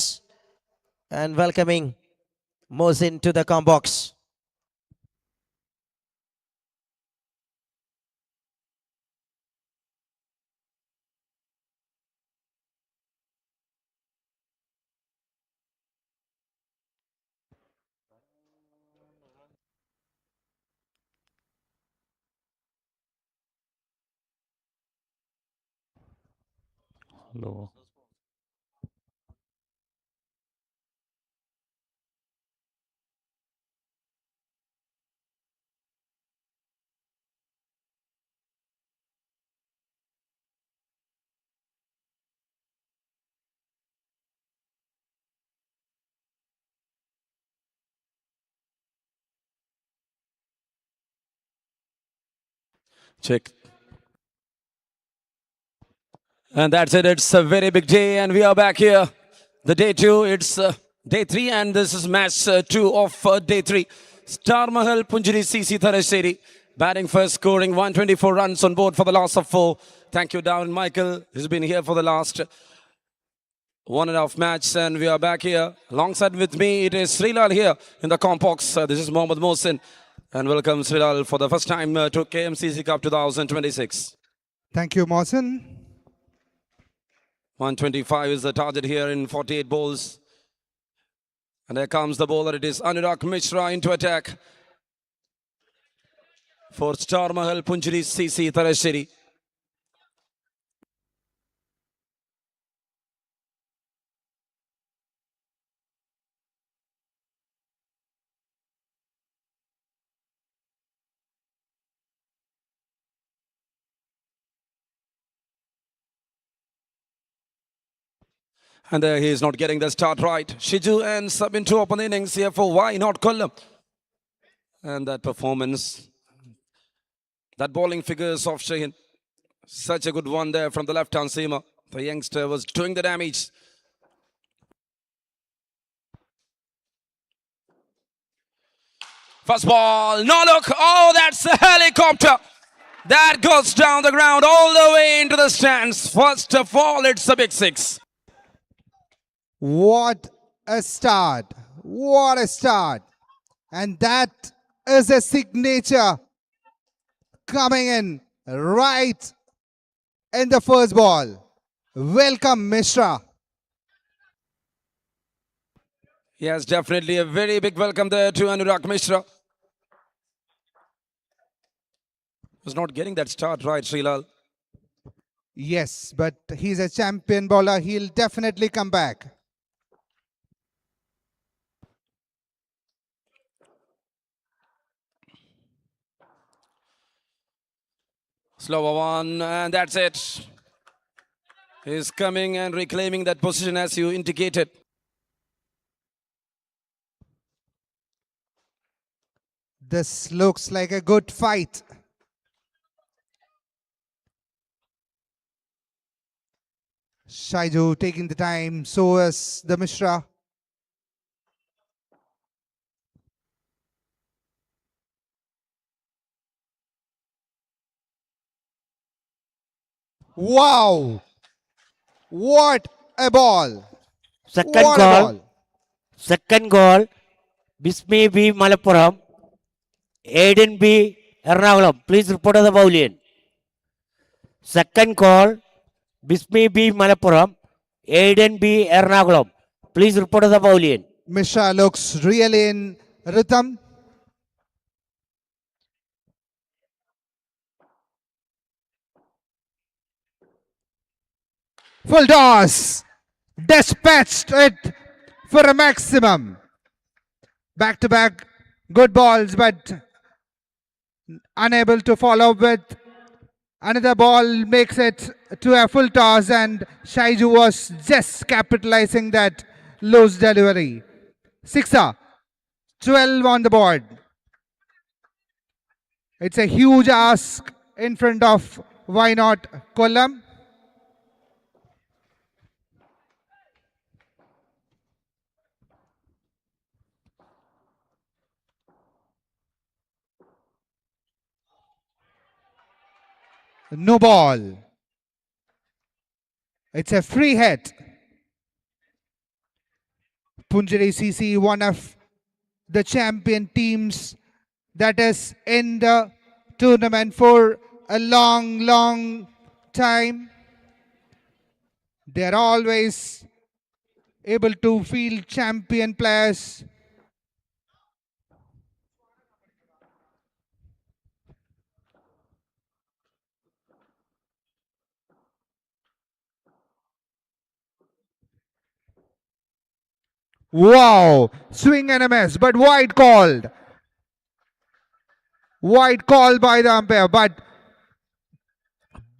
and welcoming Mohsin to the com box. No. Check. And that's it. It's a very big day, and we are back here. The day two, it's day three, and this is match two of day three. Star Mahal Punjari CC Tharasheri batting first, scoring 124 runs on board for the loss of 4. Thank you, Down Michael, who's been here for the last 1.5 match, and we are back here. Alongside with me, it is Srilal here in the Compox. This is Mohammad Mohsin, and welcome Srilal for the first time to KMCC Cup 2026. Thank you, Mohsen. 125 is the target here in 48 balls. And there comes the bowler. It is Anurag Mishra into attack for Star Mahal Punjari CC Tharasheri. And there he is not getting the start right. Shiju ends up into open innings here for why not Kollam. And that performance, that bowling figures of Shahin. Such a good one there from the left-hand seamer. The youngster was doing the damage. First ball, no look. Oh, that's a helicopter. That goes down the ground all the way into the stands. First of all, it's a big 6. What a start. What a start. And that is a signature coming in right in the first ball. Welcome, Mishra. Yes, definitely a very big welcome there to Anurag Mishra. Was not getting that start right, Srilal. Yes, but he's a champion bowler. He'll definitely come back. Slower one, and that's it. He's coming and reclaiming that position as you indicated. This looks like a good fight. Shaiju taking the time, so is the Mishra. Wow! What a ball! Second What a goal. ball! Second goal. Bismi B. Malappuram. Aiden B. Ernakulam. Please report to the pavilion. Second call. Bismi B. Malappuram. Aiden B. Ernakulam. Please report to the pavilion. Mishra looks really in rhythm. Full toss. Dispatched it for a maximum. Back to back good balls, but unable to follow up with another ball, makes it to a full toss, and Shaiju was just capitalizing that loose delivery. Sixer, 12 on the board. It's a huge ask in front of why not Kollam. No ball. It's a free hit. Punjari CC, one of the champion teams that is in the tournament for a long, long time. They're always able to field champion players. Wow, swing and a miss, but wide called. Wide call by the umpire, but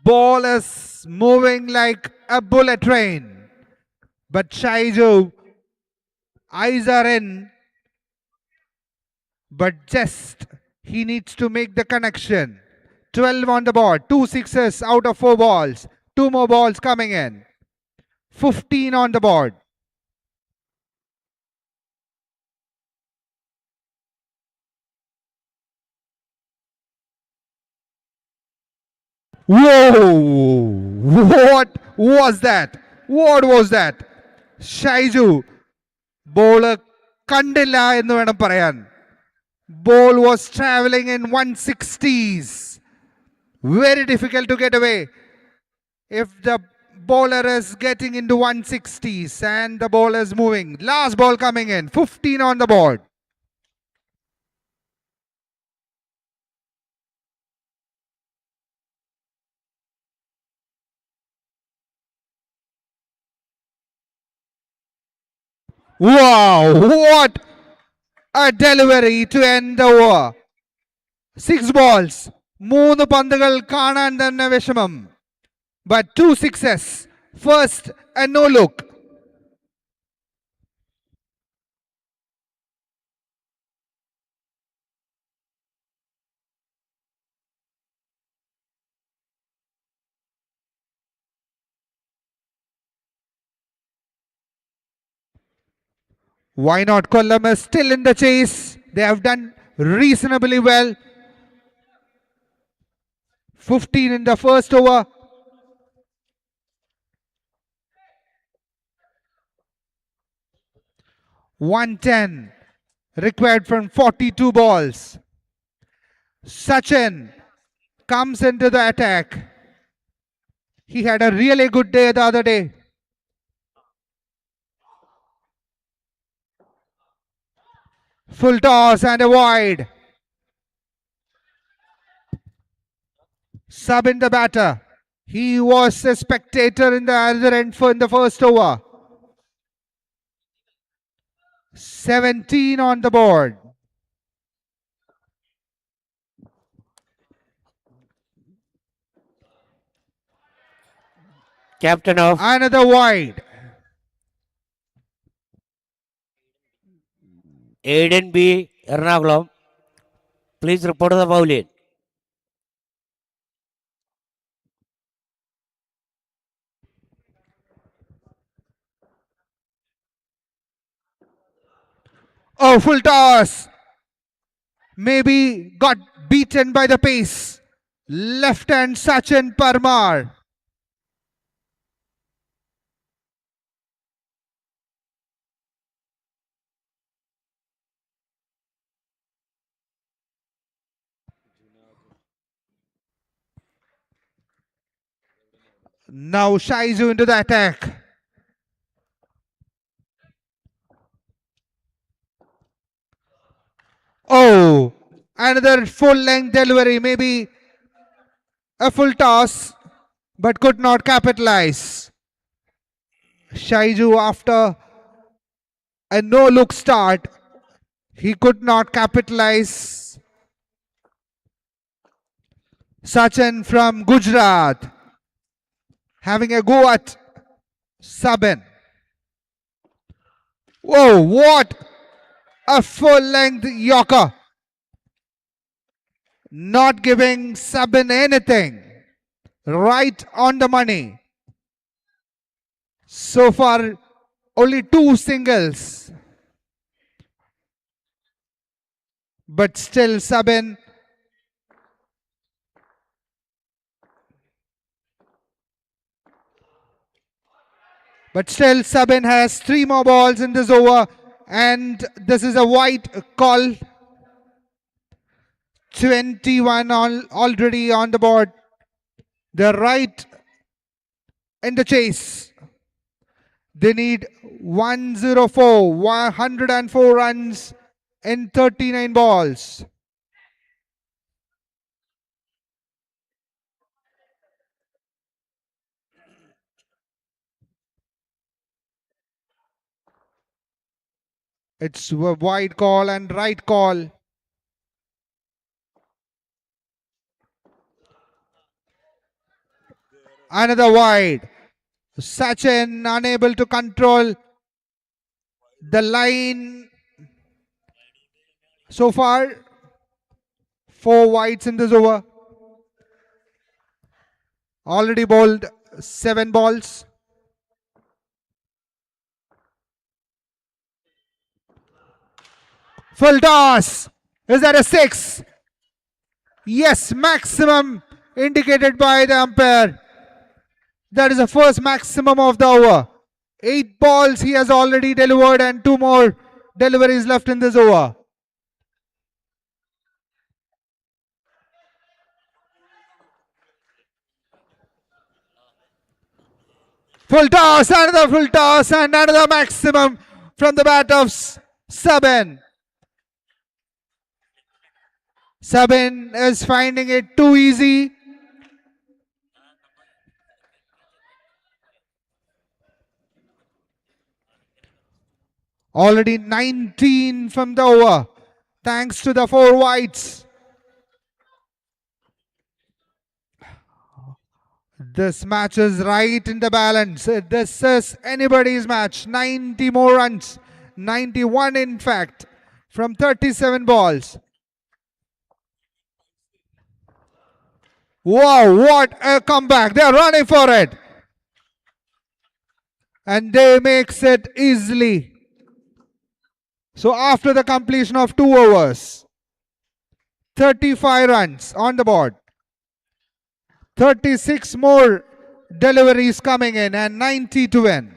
ball is moving like a bullet train. But Shaiju, eyes are in, but just he needs to make the connection. 12 on the board, 2 sixes out of 4 balls, 2 more balls coming in. 15 on the board. Whoa! What was that? What was that? Shaiju ball കണ്ടില്ല എന്ന് വേണം പറയാൻ. Ball was traveling in 160s. Very difficult to get away if the bowler is getting into 160s and the ball is moving. Last ball coming in, 15 on the board. Wow, what a delivery to end the over. 6 balls, 3 പന്തുകൾ കാണാൻ തന്നെ വിഷമം. But 2 sixes. First, a no look. Why not? Kollam is still in the chase. They have done reasonably well. 15 in the first over. 110 required from 42 balls. Sachin comes into the attack. He had a really good day the other day. Full toss and a wide. Sub in the batter. He was a spectator in the other end for in the first over. 17 on the board. Captain of Another wide. Aiden B. Ernakulam, please report to the pavilion. Oh, full toss. Maybe got beaten by the pace. Left hand Sachin Parmar. Now Shaizu into the attack. Oh, another full length delivery. Maybe a full toss, but could not capitalize. Shaiju, after a no look start, he could not capitalize. Sachin from Gujarat having a go at Sabin. Whoa, what a full length Yorker. Not giving Sabin anything. Right on the money. So far, only 2 singles. But still Sabin has 3 more balls in this over, and this is a white call. 21 already on the board. They're right in the chase. They need 104 runs in 39 balls. It's a wide call and right call. Another wide. Sachin unable to control the line. So far, 4 wides in this over. Already bowled 7 balls. Full toss. Is that a 6? Yes, maximum indicated by the umpire. That is the first maximum of the over. 8 balls he has already delivered and 2 more deliveries left in this over. Full toss, another full toss and another maximum from the bat of Sabin. Sabin is finding it too easy. Already 19 from the over, thanks to the 4 wides. This match is right in the balance. This is anybody's match. 90 more runs. 91 in fact, from 37 balls. Wow, what a comeback. They're running for it. And they makes it easily. So after the completion of 2 overs, 35 runs on the board. 36 more deliveries coming in and 90 to win.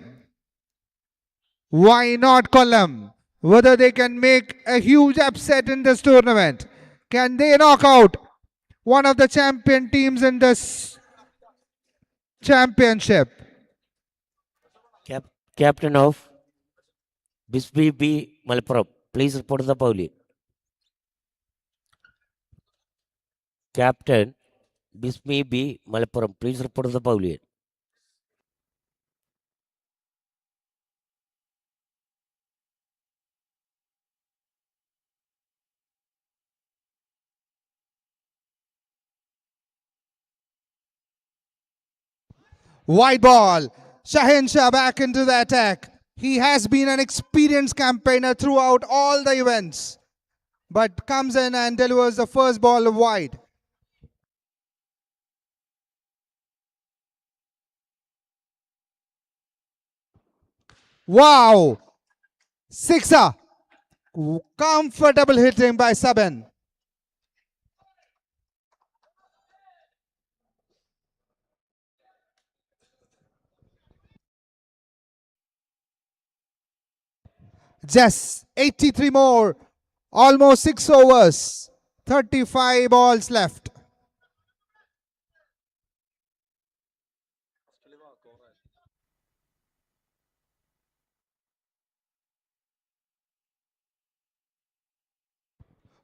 Why not Kollam? Whether they can make a huge upset in this tournament. Can they knock out one of the champion teams in this championship? Captain of Bisbee B. Malappuram, please report the bowling. Captain Bisbee B. Malappuram, please report the bowling. White ball. Shaheen Shah back into the attack. He has been an experienced campaigner throughout all the events, but comes in and delivers the first ball wide. Wow! Sixer. Comfortable hitting by Sabin. Just 83 more. Almost 6 overs. 35 balls left.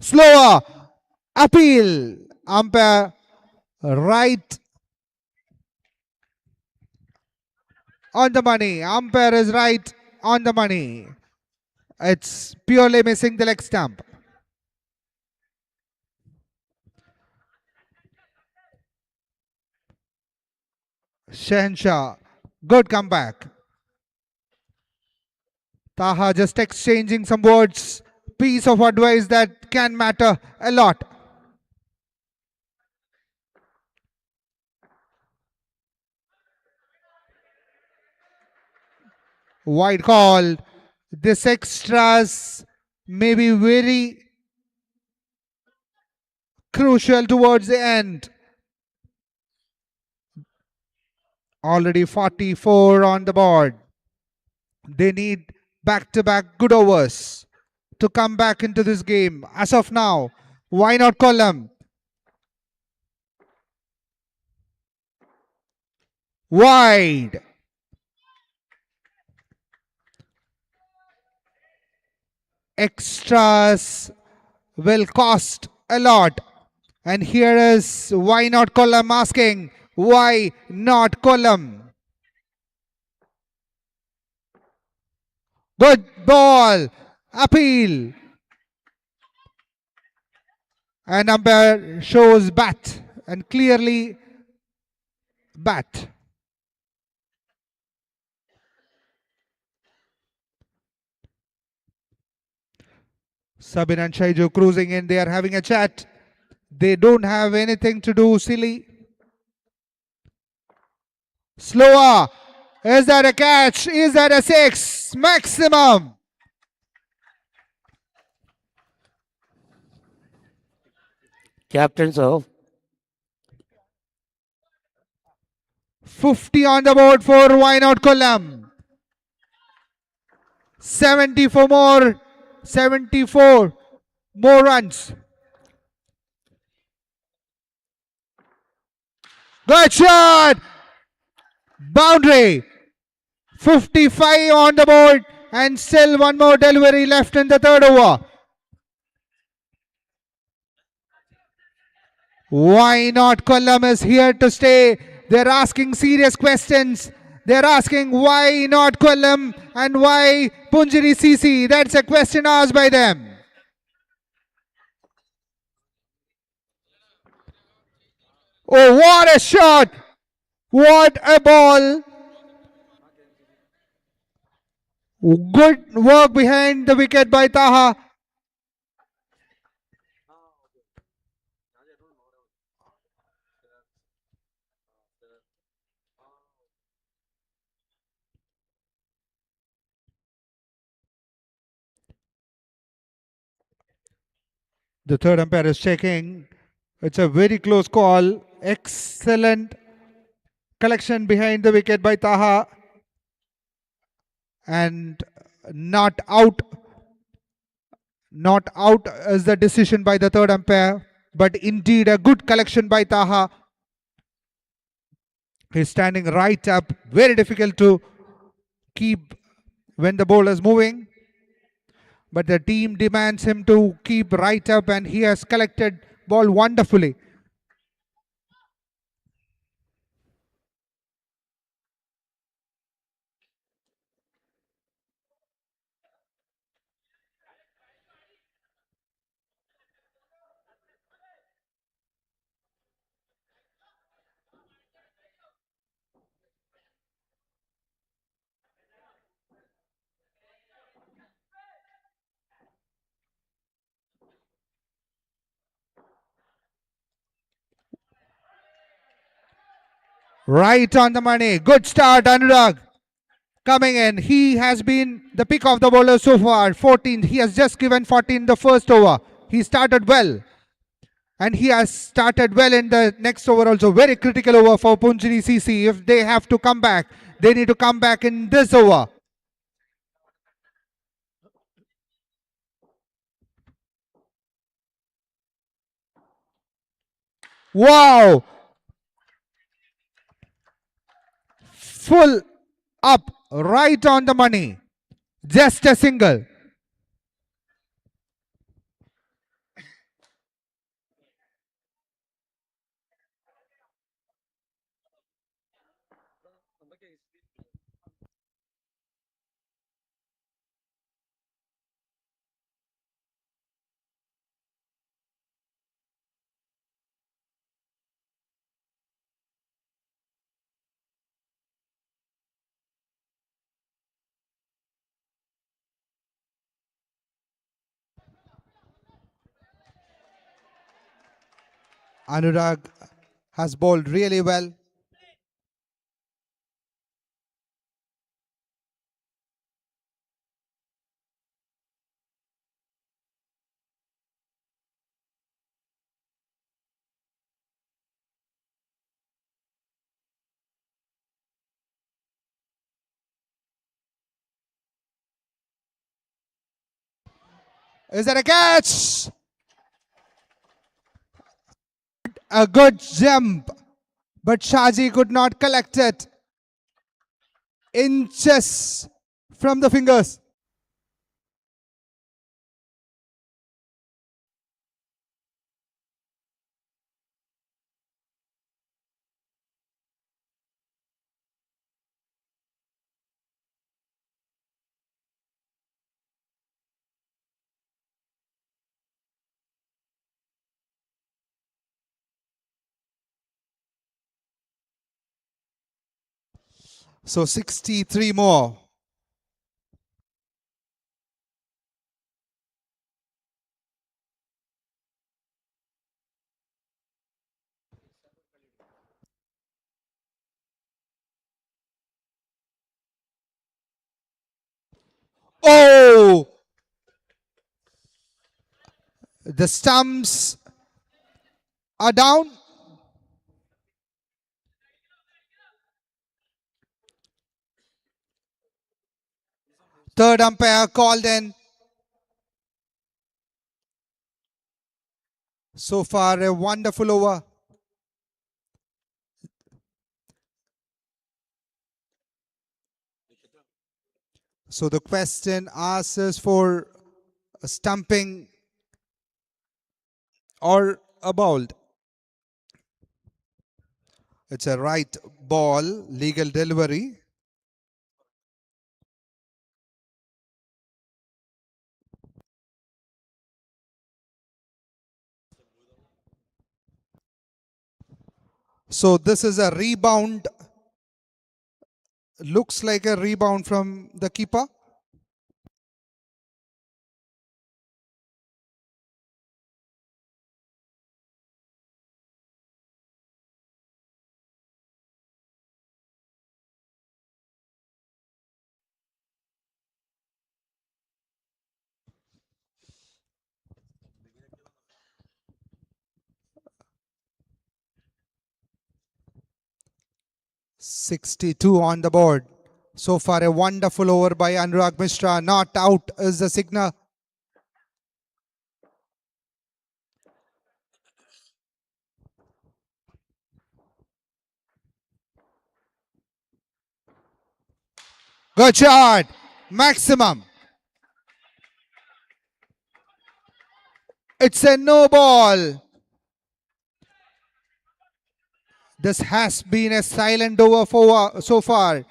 Slower. Appeal. Umpire right on the money. Umpire is right on the money. It's purely missing the leg stump. Shahenshah, good comeback. Taha just exchanging some words. Piece of advice that can matter a lot. Wide call. This extras may be very crucial towards the end. Already 44 on the board. They need back-to-back good overs to come back into this game. As of now, why not Kollam? Wide. Extras will cost a lot. And here is why not Kollam asking, why not Kollam? Good ball. appeal. And umpire shows bat and clearly bat. Sabin and Shaiju cruising in. They are having a chat. They don't have anything to do silly. Slower. Is that a catch? Is that a six? Maximum. Captains of 50 on the board for Why Not Kollam. 74 more runs. Good shot. Boundary. 55 on the board and still one more delivery left in the third over. Why Not Kollam is here to stay. They're asking serious questions. They're asking why not Kollam and why Punjiri CC. That's a question asked by them. Oh, what a shot! What a ball! Good work behind the wicket by Taha. The third umpire is checking. It's a very close call. Excellent collection behind the wicket by Taha. And not out. Not out is the decision by the third umpire. But indeed a good collection by Taha. He's standing right up. Very difficult to keep when the ball is moving. But the team demands him to keep right up and he has collected ball wonderfully. Right on the money. Good start, Anurag. Coming in. He has been the pick of the bowler so far. 14. He has just given 14 the first over. He started well. And he has started well in the next over also. Very critical over for Punjiri CC. If they have to come back, they need to come back in this over. Wow! Full up, right on the money. Just a single. Anurag has bowled really well. Is that a catch? A good jump, but Shaji could not collect it. Inches from the fingers. So 63 more. Oh! The stumps are down. Third umpire called in. So far, a wonderful over. So the question asks us for a stumping or a bowled. It's a right ball, legal delivery. So this is a rebound. Looks like a rebound from the keeper. .62 on the board. So far, a wonderful over by Anurag Mishra. Not out is the signal. Good shot. Maximum. It's a no ball. This has been a silent over for so far.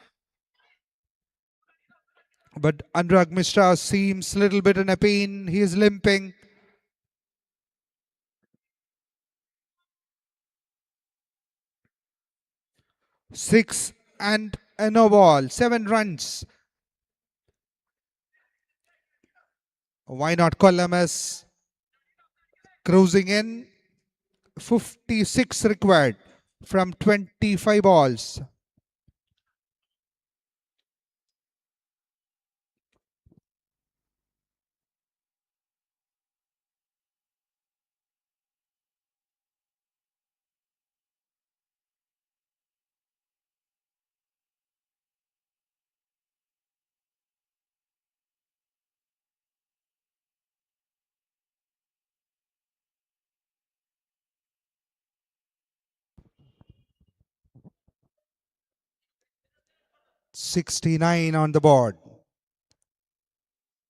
But Anurag Mishra seems a little bit in a pain. He is limping. Six and a no ball. 7 runs. Why not Columbus cruising in? 56 required from 25 balls. .69 on the board.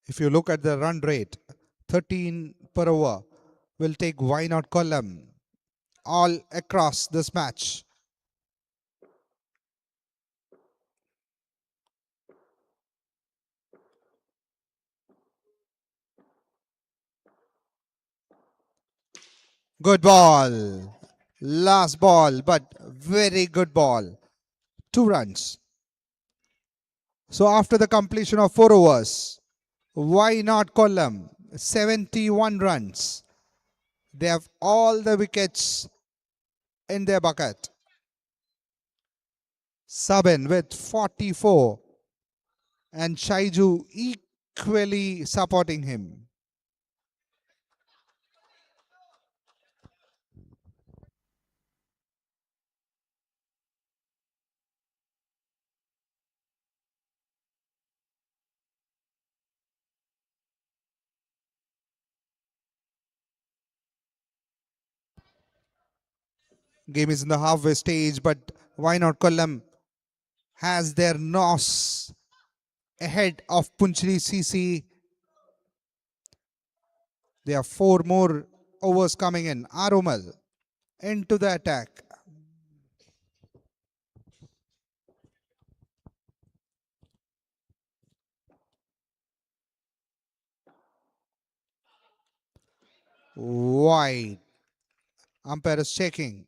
If you look at the run rate, 13 per over will take why not column all across this match. Good ball. Last ball, but very good ball. 2 runs. So after the completion of 4 overs, why not column? 71 runs. They have all the wickets in their bucket. Sabin with 44 and Shaiju equally supporting him. Game is in the halfway stage, but why not Kollam has their nose ahead of Kmcc. There are 4 more overs coming in. Arumal into the attack. Wide. Umpire is checking.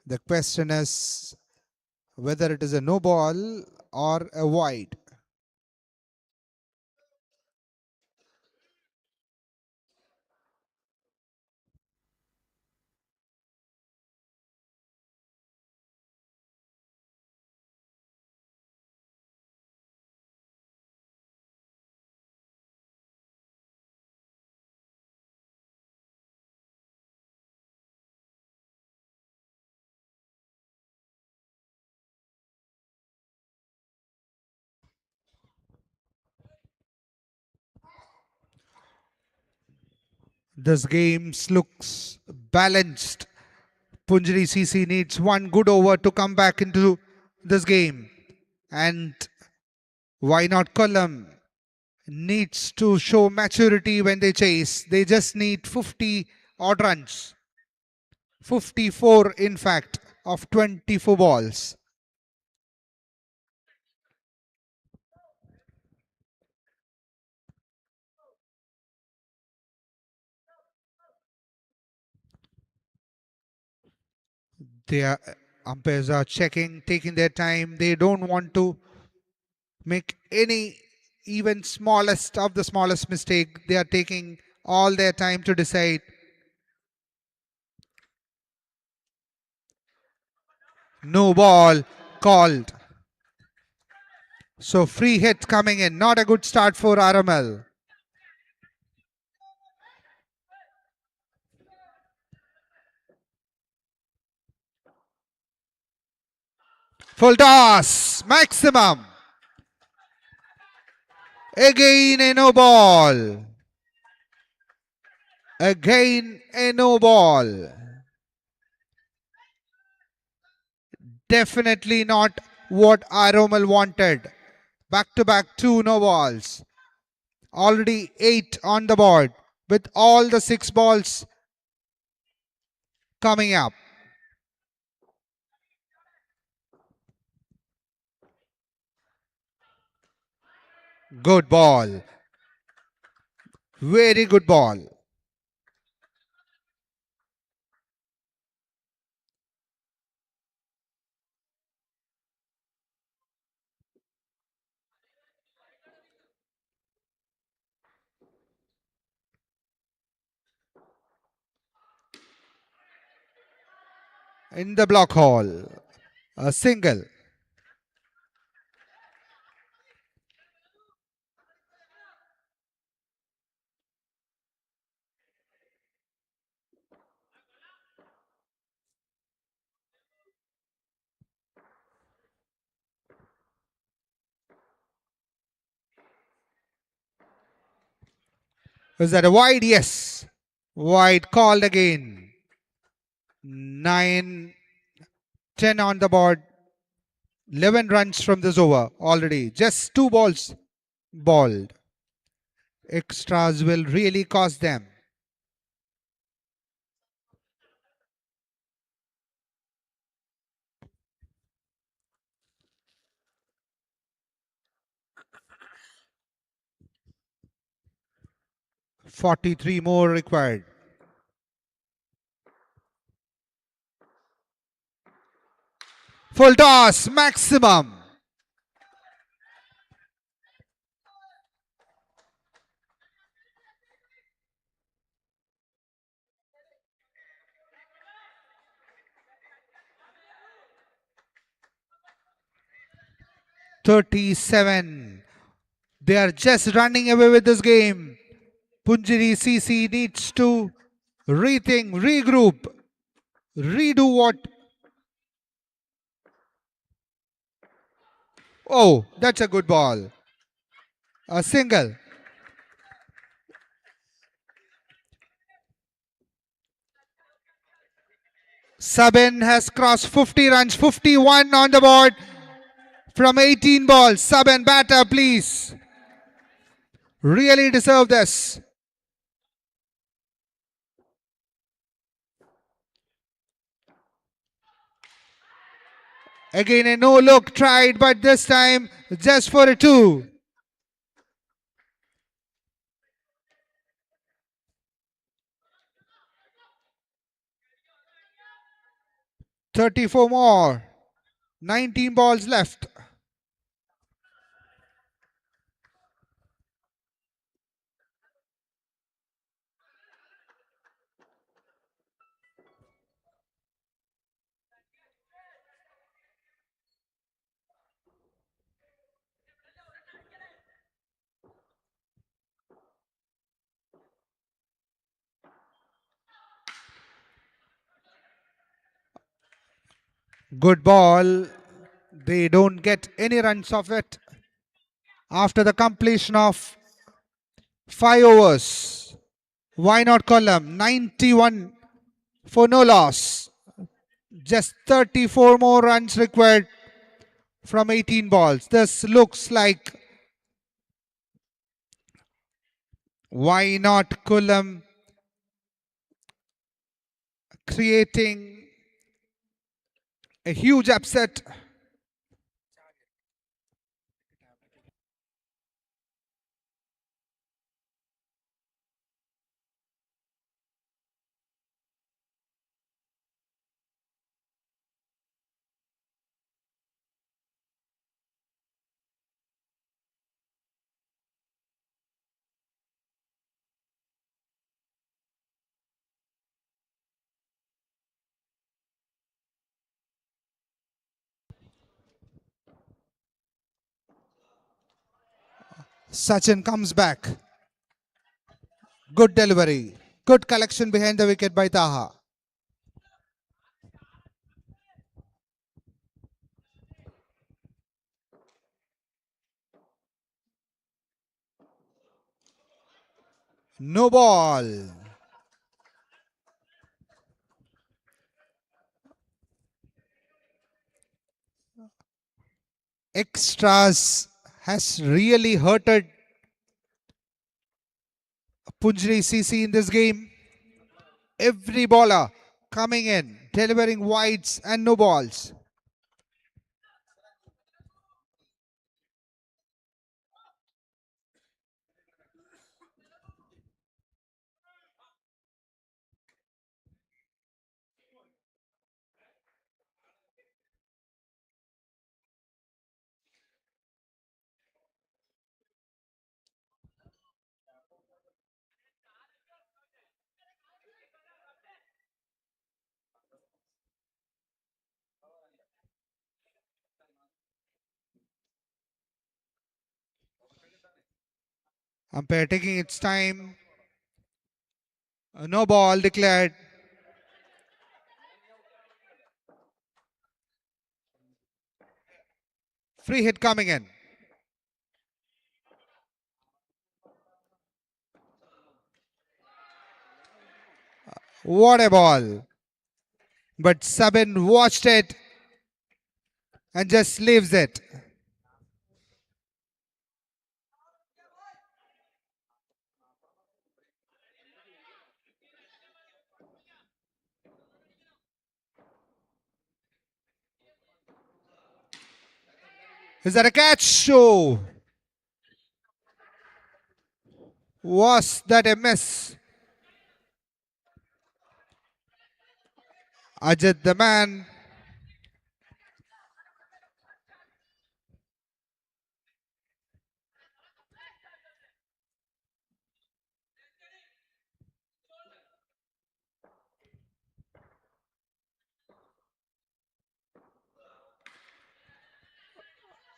The question is whether it is a no ball or a wide. This game looks balanced. Kmcc needs one good over to come back into this game. And why not Column? Needs to show maturity when they chase. They just need 50 odd runs. 54 in fact of 24 balls. Their umpires are checking, taking their time. They don't want to make any even smallest of the smallest mistake. They are taking all their time to decide. No ball called. So free hit coming in. Not a good start for RML. Full toss. Maximum. Again a no ball. Again a no ball. Definitely not what RML wanted. Back to back 2 no balls. Already 8 on the board with all the 6 balls coming up. Good ball. Very good ball. In the block hole. A single. Is that a wide? Yes. Wide called again. 9, 10 on the board. 11 runs from this over already. Just 2 balls balled. Extras will really cost them. $43 more required. Full toss, maximum. $37. They are just running away with this game. Kmcc needs to rethink, regroup, redo what. Oh, that's a good ball. A single. Sabin has crossed 50 runs, 51 on the board from 18 balls. Sabin, batter, please. Really deserve this. Again a no look tried, but this time just for a 2. 34 more. 19 balls left. Good ball. They don't get any runs of it after the completion of 5 overs. Why not column? 91 for no loss. Just 34 more runs required from 18 balls. This looks like why not Kulam creating a huge upset. Sachin comes back. Good delivery. Good collection behind the wicket by Taha. No ball. Extras has really hurted Punjri CC in this game. Every bowler coming in, delivering wides and no balls. Umpire taking its time. No ball declared. Free hit coming in. What a ball. But Sabin watched it and just leaves it. Is that a catch? Oh. Was that a miss? Ajit the man.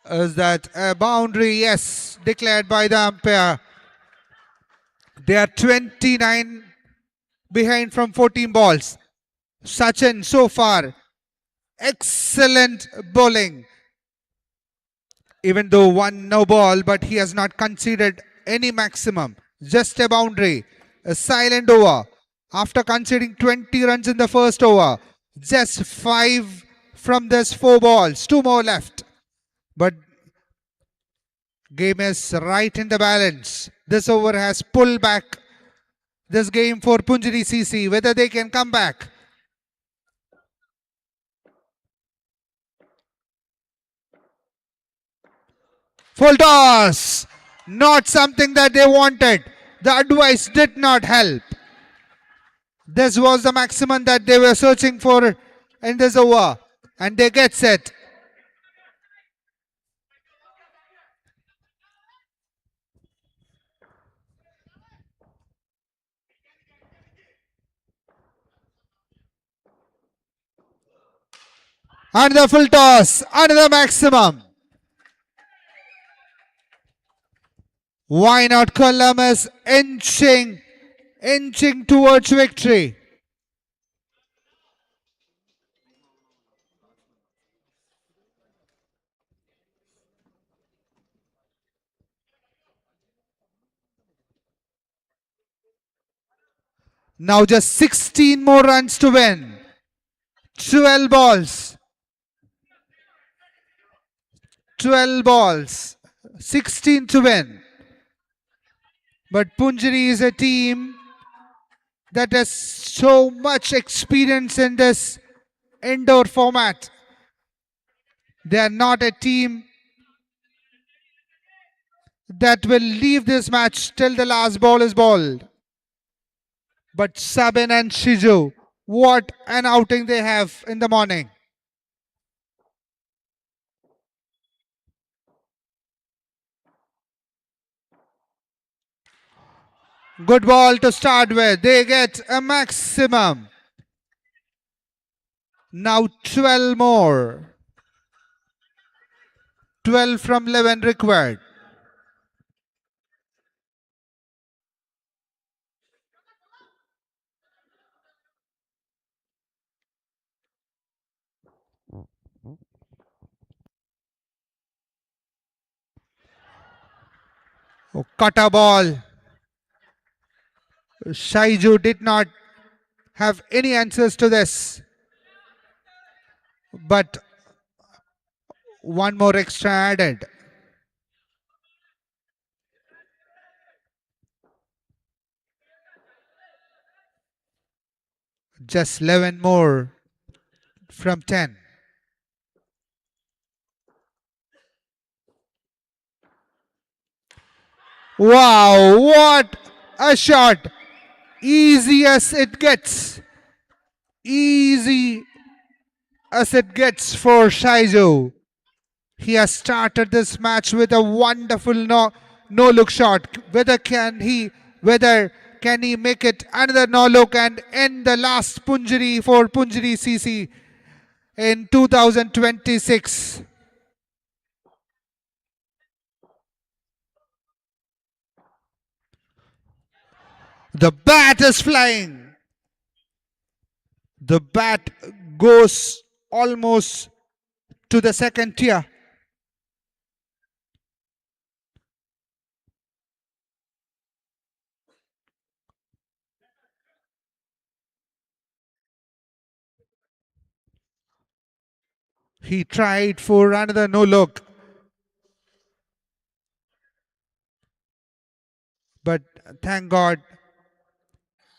Is that a boundary? Yes, declared by the umpire. They are 29 behind from 14 balls. Sachin so far, excellent bowling. Even though one no ball, but he has not conceded any maximum. Just a boundary, a silent over. After conceding 20 runs in the first over, just 5 from this 4 balls. 2 more left. But game is right in the balance. This over has pulled back this game for Punjari CC. Whether they can come back. Full toss. Not something that they wanted. The advice did not help. This was the maximum that they were searching for in this over. And they get set. Another full toss, another maximum. Why not? Columbus inching towards victory. Now just 16 more runs to win. 12 balls. 12 balls. 16 to win. But Punjari is a team that has so much experience in this indoor format. They are not a team that will leave this match till the last ball is bowled. But Sabin and Shizu, what an outing they have in the morning. Good ball to start with. They get a maximum. Now 12 more. 12 from 11 required. Oh, cutter ball. Shaiju did not have any answers to this. But one more extra added. Just 11 more from 10. Wow, what a shot. Easy as it gets. Easy as it gets for Shaizu. He has started this match with a wonderful no-look shot. Whether can he make it another no-look and end the last Punjari for Punjari CC in 2026. The bat is flying. The bat goes almost to the second tier. He tried for another no look. But thank God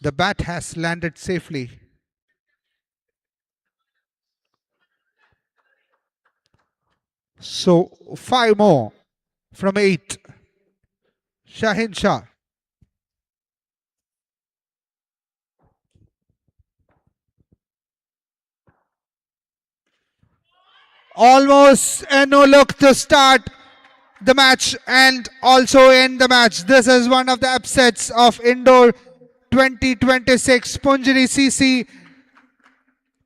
the bat has landed safely. So 5 more from 8. Shahin Shah. Almost a no look to start the match and also end the match. This is one of the upsets of Indoor 2026. Punjari CC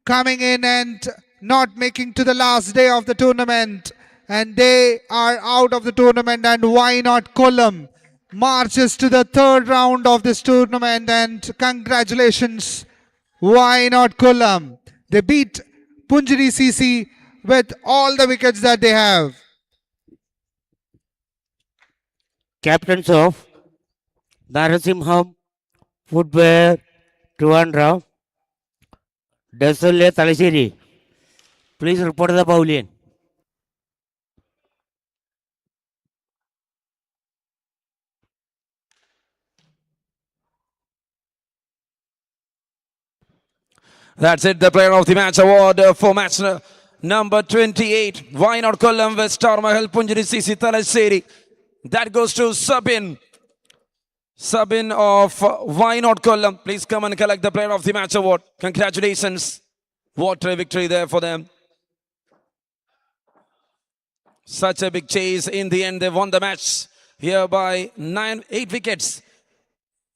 coming in and not making to the last day of the tournament. And they are out of the tournament. And why not Kollam marches to the third round of this tournament. And congratulations, why not Kollam? They beat Punjari CC with all the wickets that they have. Captains of Narasimham, Footwear, Trivandrum, Desole Talasiri. Please report the pavilion. That's it, the player of the match award for match number 28. Why not Kollam with Star Mahal Punjari CC Talasiri. That goes to Sabin. Sabin of Why Not Kollam. Please come and collect the player of the match award. Congratulations. What a victory there for them. Such a big chase. In the end, they won the match here by 8 wickets.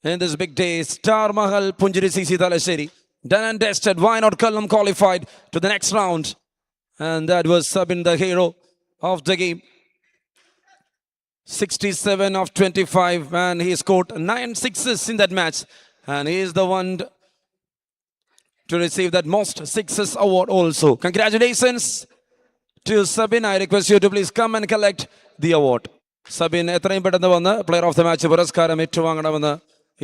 In this big day, Star Mahal Punjiri CC Thalassery. Done and dusted. Why not Kollam qualified to the next round? And that was Sabin, the hero of the game. 67 of 25, and he scored 9 sixes in that match. And he is the one to receive that most sixes award also. Congratulations to Sabin. I request you to please come and collect the award. Sabin എത്രയും പെട്ടെന്ന് വന്ന് player of the match പുരസ്കാരം ഏറ്റുവാങ്ങണമെന്ന്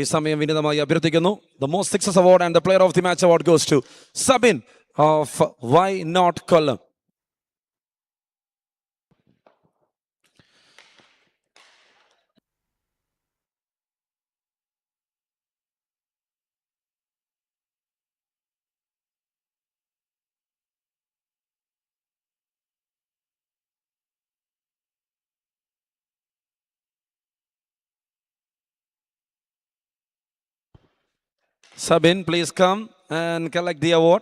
ഈ സമയം വിനീതമായി അഭ്യർത്ഥിക്കുന്നു. The most sixes award and the player of the match award goes to Sabin of Why Not Kollam. Sabin, please come and collect the award.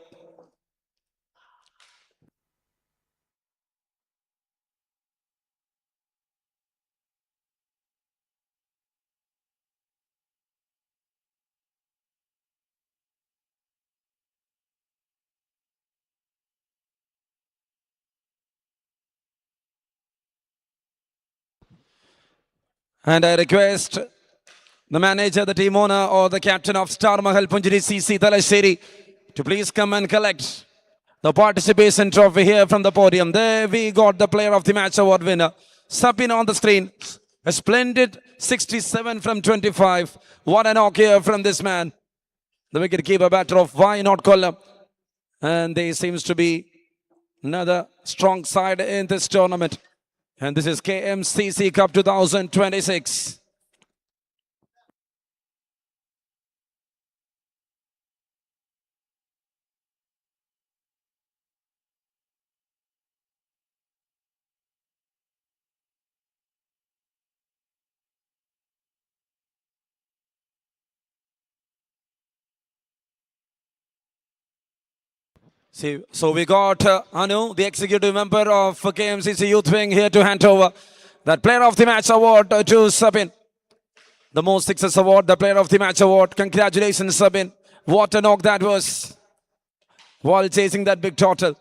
And I request the manager, the team owner, or the captain of Star Mahal Punjiri CC Thalassery to please come and collect the participation trophy here from the podium. There we got the player of the match award winner. Sabin on the screen. A splendid 67 from 25. What a knock here from this man. The wicket-keeper batter of Why Not Kollam. And there seems to be another strong side in this tournament. And this is Kmcc Cup 2026. See, so we got Anu, the executive member of KMCC Youth Wing, here to hand over that Player of the Match award to Sabin. The most sixes award, the Player of the Match award. Congratulations, Sabin. What a knock that was while chasing that big total.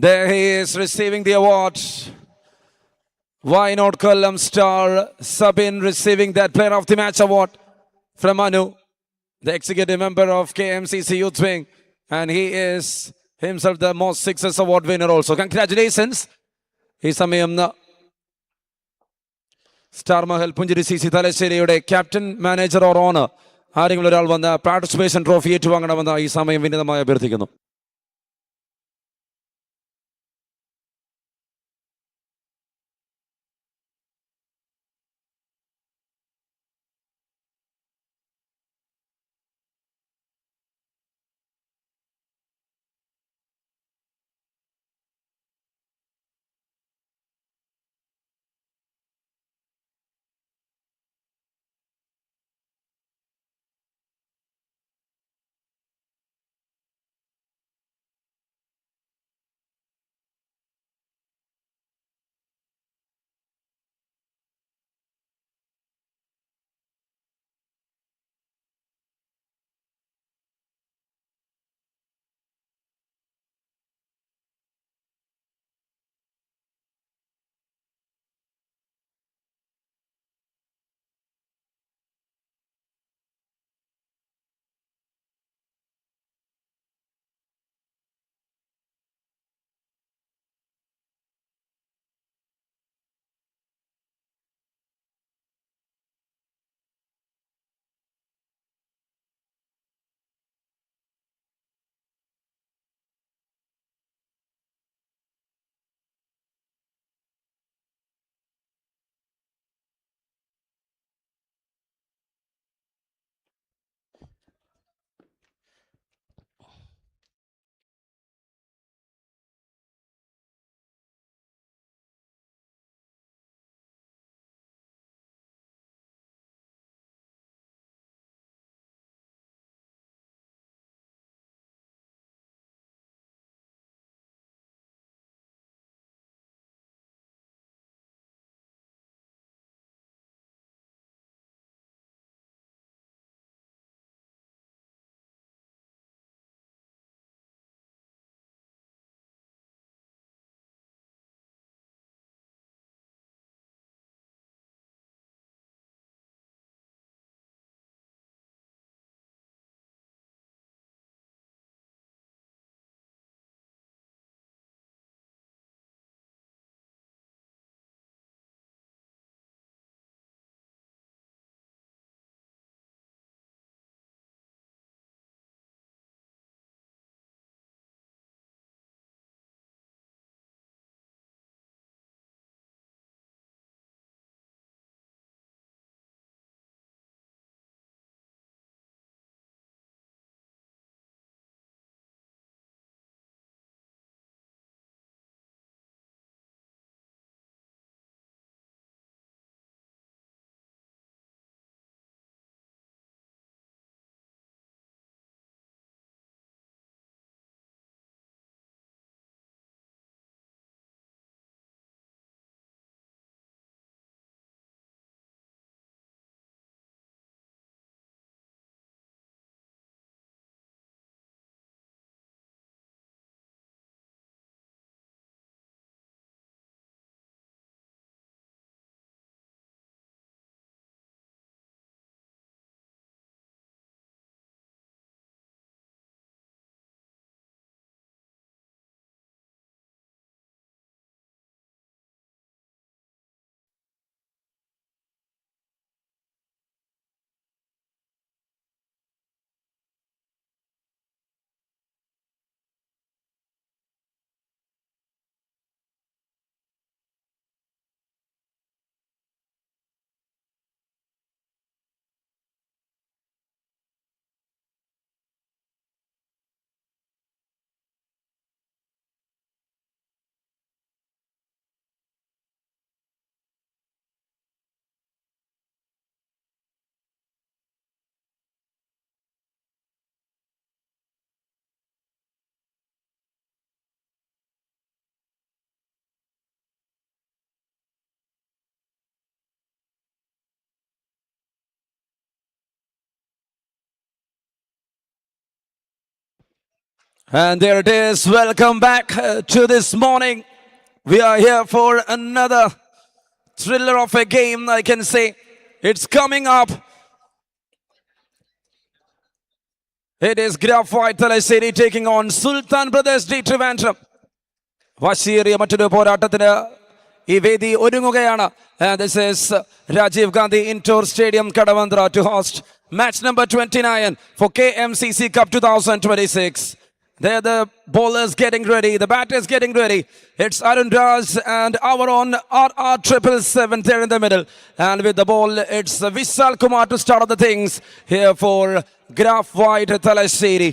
There he is receiving the award. Why Not Kollam star Sabin receiving that Player of the Match award from Anu, the executive member of KMCC Youth Wing. And he is himself the most sixes award winner also. Congratulations. ഈ സമയം star Mahal Punchiri CC തലശ്ശേരിയുടെ captain manager or owner ആരെങ്കിലും ഒരാൾ വന്ന് participation trophy ഏറ്റുവാങ്ങണമെന്ന് ഈ സമയം വിനീതമായി അഭ്യർത്ഥിക്കുന്നു. And there it is. Welcome back to this morning. We are here for another thriller of a game, I can say. It's coming up. It is Graphite Talaseri taking on Sultan Brothers D Trivandrum. വാശിയേറിയ മറ്റൊരു പോരാട്ടത്തിന് ഈ വേദി ഒരുങ്ങുകയാണ്. This is Rajiv Gandhi Indoor Stadium, Kadavandra, to host match number 29 for KMCC Cup 2026. There the bowlers getting ready, the batters getting ready. It's Arun Raj and our own RR777 there in the middle. And with the ball, it's Vishal Kumar to start off the things here for Graphite Talaseri.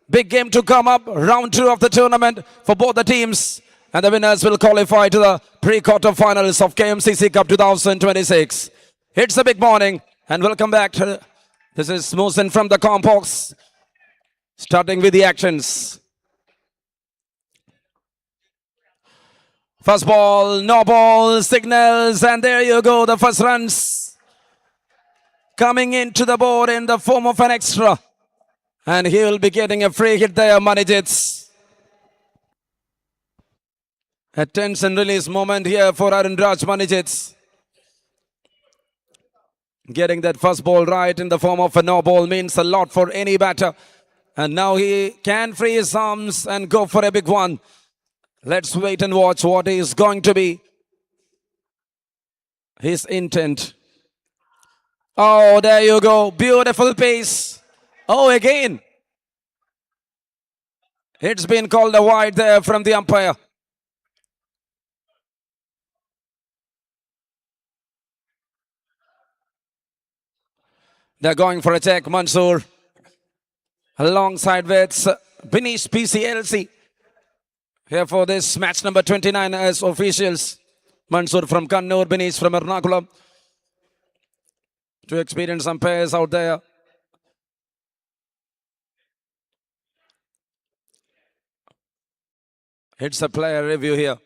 Big game to come up, round 2 of the tournament for both the teams. And the winners will qualify to the pre-quarterfinals of KMCC Cup 2026. It's a big morning and welcome back. This is Mohsen from the Compox. Starting with the actions. First ball, no ball, signals, and there you go, the first runs. Coming into the board in the form of an extra. And he will be getting a free hit there, Manijits. A tense and release moment here for Arun Raj Manijits. Getting that first ball right in the form of a no ball means a lot for any batter. And now he can free his arms and go for a big one. Let's wait and watch what is going to be his intent. Oh, there you go. Beautiful pace. Oh, again. It's been called a wide there from the umpire. They're going for a check, Mansoor. Alongside with Binish PCLC. Here for this match number 29 as officials. Mansoor from Kannur, Binish from Ernakulam. Two experienced umpires out there. It's a player review here.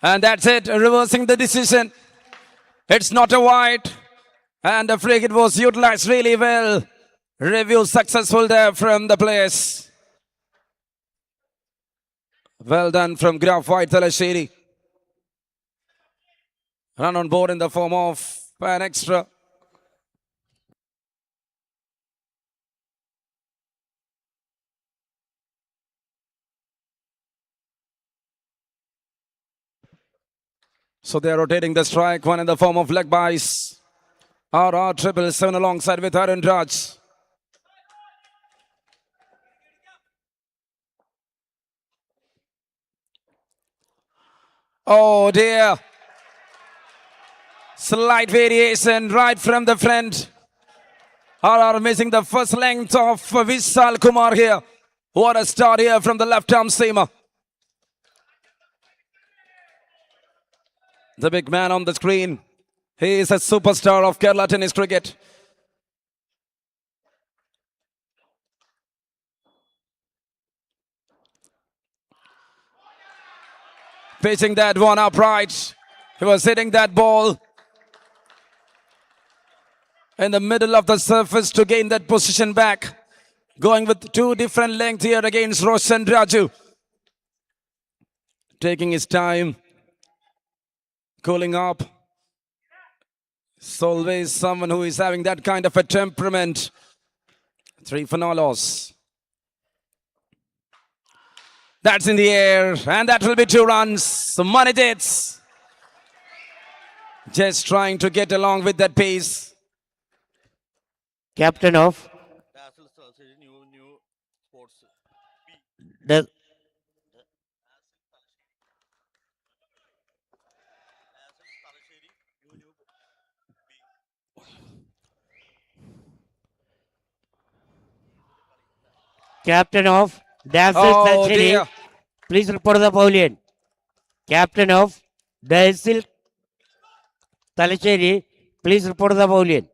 And that's it, reversing the decision. It's not a wide. And the free hit was utilized really well. Review successful there from the players. Well done from Graphite Talaseri. Run on board in the form of an extra. So they are rotating the strike, one in the form of leg byes. RR777 alongside with Arun Raj. Oh dear. Slight variation right from the front. RR missing the first length of Vishal Kumar here. What a start here from the left arm seamer. The big man on the screen. He is a superstar of Kerala tennis cricket. Pitching that one upright. He was hitting that ball in the middle of the surface to gain that position back. Going with two different lengths here against Roshan Raju. Taking his time. Cooling up. It's always someone who is having that kind of a temperament. 3 for no loss. That's in the air, and that will be 2 runs. So money hits. Just trying to get along with that pace. Captain of the Captain of Dazzle Oh Talcheri, dear. please report to the pavilion. Captain of Dazzle Talcheri, please report to the pavilion.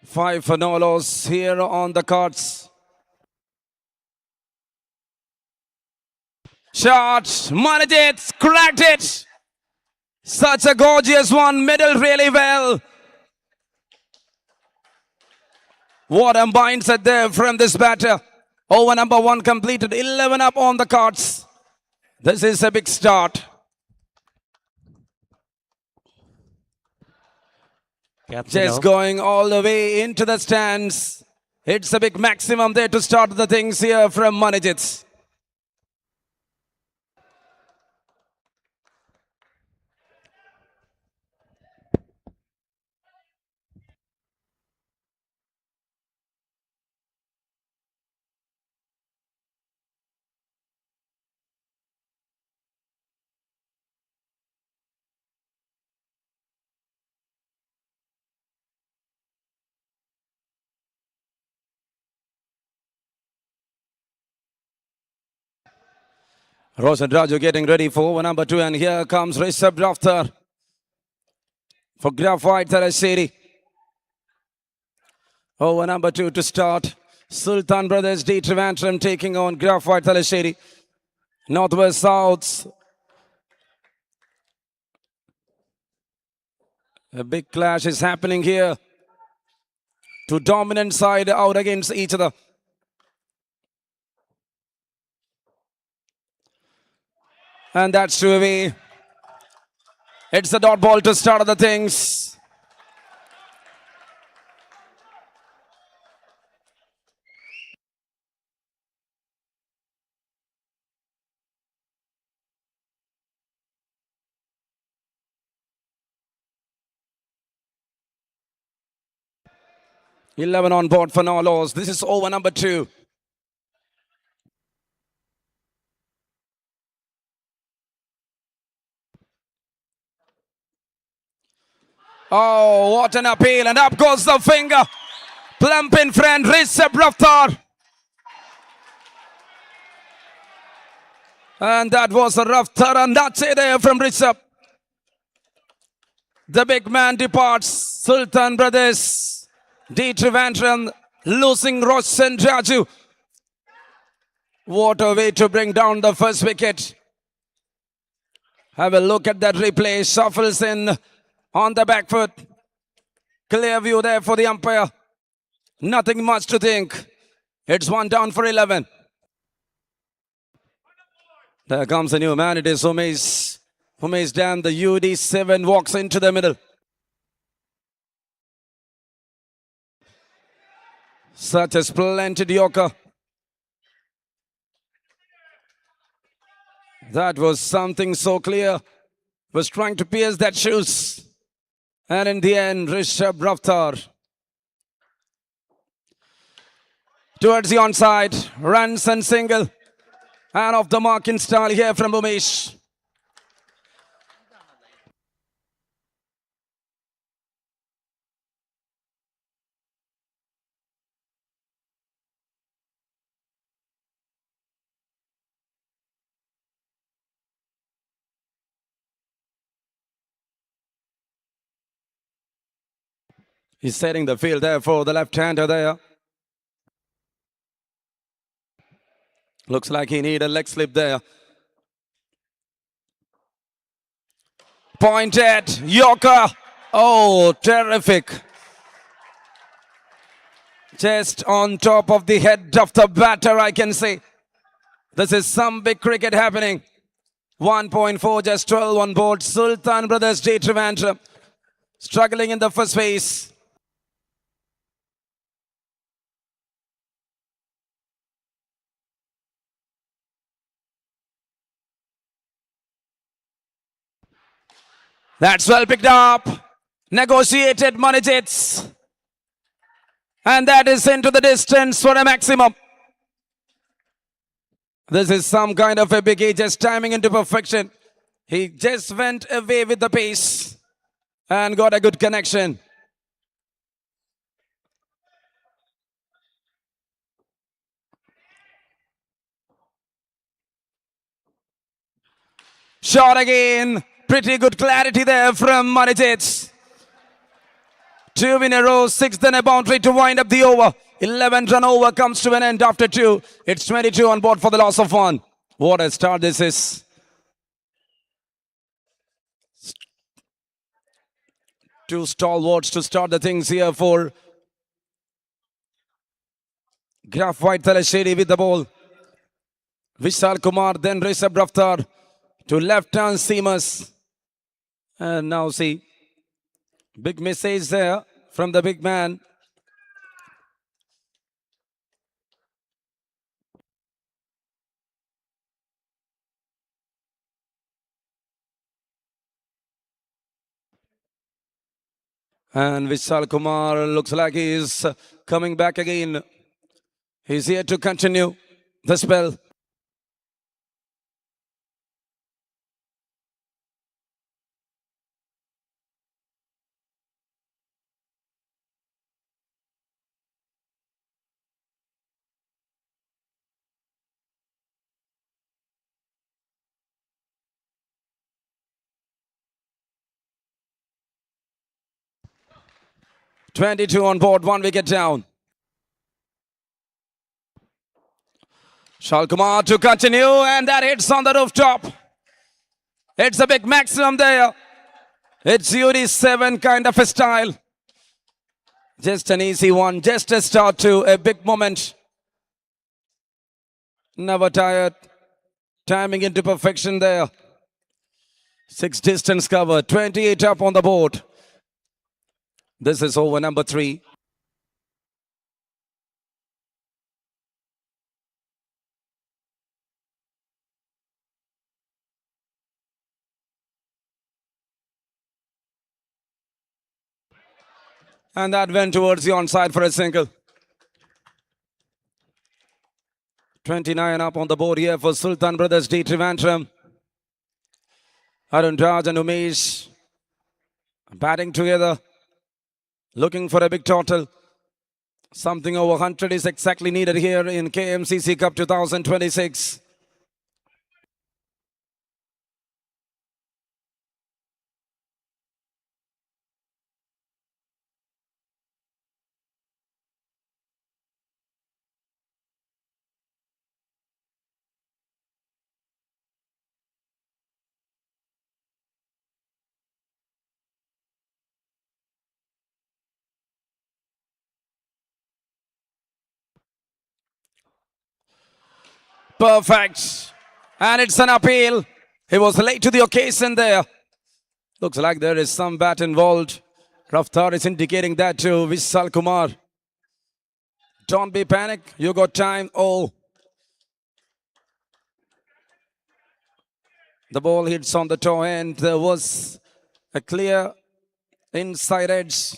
Five for no loss here on the cards. Shot, Manajit, cracked it. Such a gorgeous one, middle really well. What a mindset there from this batter. Over number one completed, 11 up on the cards. This is a big start. Captain Just of going all the way into the stands. It's a big maximum there to start the things here from Manajit. Roshan Raju getting ready for over number two, and here comes Rishabh Raftar for Graphite Thalassery. Over number two to start. Sultan Brothers D Trivandrum taking on Graphite Thalassery. Northwest Souths. A big clash is happening here. Two dominant side out against each other. And that's two away. It's the dot ball to start the things. $11 on board for no loss. This is over number two. Oh, what an appeal. And up goes the finger. Plump in friend, Rishabh Raftar. And that was a Raftar, and that's it there from Rishabh. The big man departs. Sultan Brothers, D Trivandrum losing Roshan Raju. What a way to bring down the first wicket. Have a look at that replay. Shuffles in on the back foot. Clear view there for the umpire. Nothing much to think. It's one down for 11. There comes a new man. It is Umesh Dam. The UD7 walks into the middle. Such a splendid yorker. That was something so clear. Was trying to pierce that shoes. And in the end, Rishabh Raftar. Towards the onside. Runs and single. And off the mark in style here from Umesh. He's setting the field there for the left-hander there. Looks like he need a leg slip there. Pointed, Yorker. Oh, terrific. Just on top of the head of the batter, I can say. This is some big cricket happening. 1.4, just 12 on board. Sultan Brothers D Trivandrum struggling in the first phase. That's well picked up. Negotiated money jets. And that is into the distance for a maximum. This is some kind of a biggie, just timing into perfection. He just went away with the pace and got a good connection. Shot again. Pretty good clarity there from Money Jets. 2 in a row, 6th and a boundary to wind up the over. 11 run over comes to an end after 2. It's 22 on board for the loss of 1. What a start this is. Two stalwarts to start the things here for Graf White Talasheri with the ball. Vishal Kumar, then Rishabh Raftar to left-hand seamers. And now see, big message there from the big man. And Vishal Kumar looks like he is coming back again. He's here to continue the spell. .22 on board, 1 wicket down. Shalkumar to continue, and that hits on the rooftop. It's a big maximum there. It's Yuri 7 kind of a style. Just an easy one, just a start to a big moment. Never tired. Timing into perfection there. 6 distance cover, 28 up on the board. This is over number 3. And that went towards the onside for a single. 29 up on the board here for Sultan Brothers D. Trivandrum. Arun Raj and Umesh batting together, looking for a big total. Something over 100 is exactly needed here in Kmcc Cup 2026. Perfect. And it's an appeal. He was late to the occasion there. Looks like there is some bat involved. Raftar is indicating that to Vishal Kumar. Don't be panic. You got time. Oh. The ball hits on the toe end. There was a clear inside edge.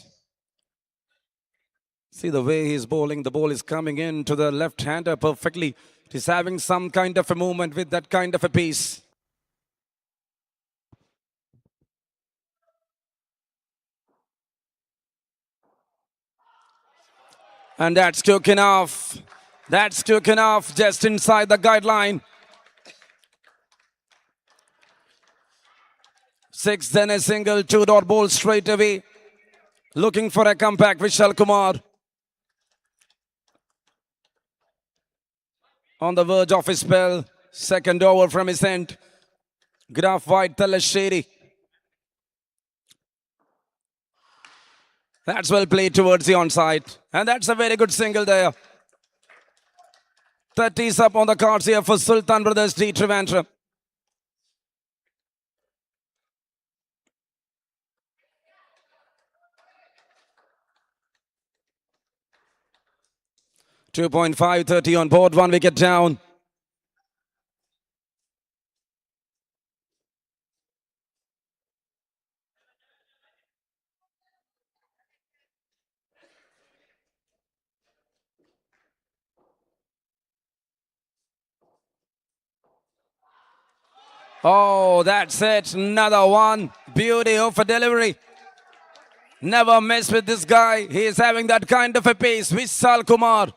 See the way he's bowling. The ball is coming in to the left-hander perfectly. He's having some kind of a movement with that kind of a piece. And that's quick enough. That's quick enough, just inside the guideline. 6, then a single, 2-dot ball straight away. Looking for a comeback, Vishal Kumar. On the verge of his spell. Second over from his end. Graf White Talasheri. That's well played towards the onside. And that's a very good single there. 30s up on the cards here for Sultan Brothers D. Trivandrum. .530 on board, 1 wicket down. Oh, that's it. Another one. Beauty of a delivery. Never mess with this guy. He is having that kind of a pace. Vishal Kumar.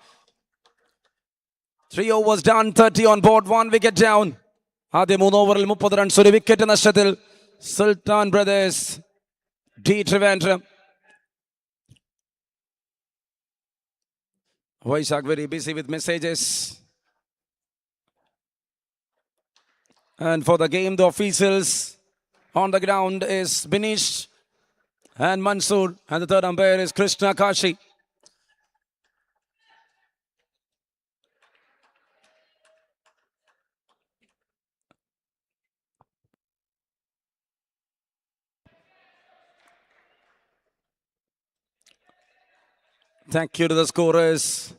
3 overs done, 30 on board, 1 wicket down. ആദ്യ 3 ഓവറിൽ 30 runs, ഒരു wicket നഷ്ടത്തിൽ Sultan brothers the Trivandrum. Vaishak very busy with messages. And for the game, the officials on the ground is Binish and Mansoor, and the third umpire is Krishna Kashi. Thank you to the scorers,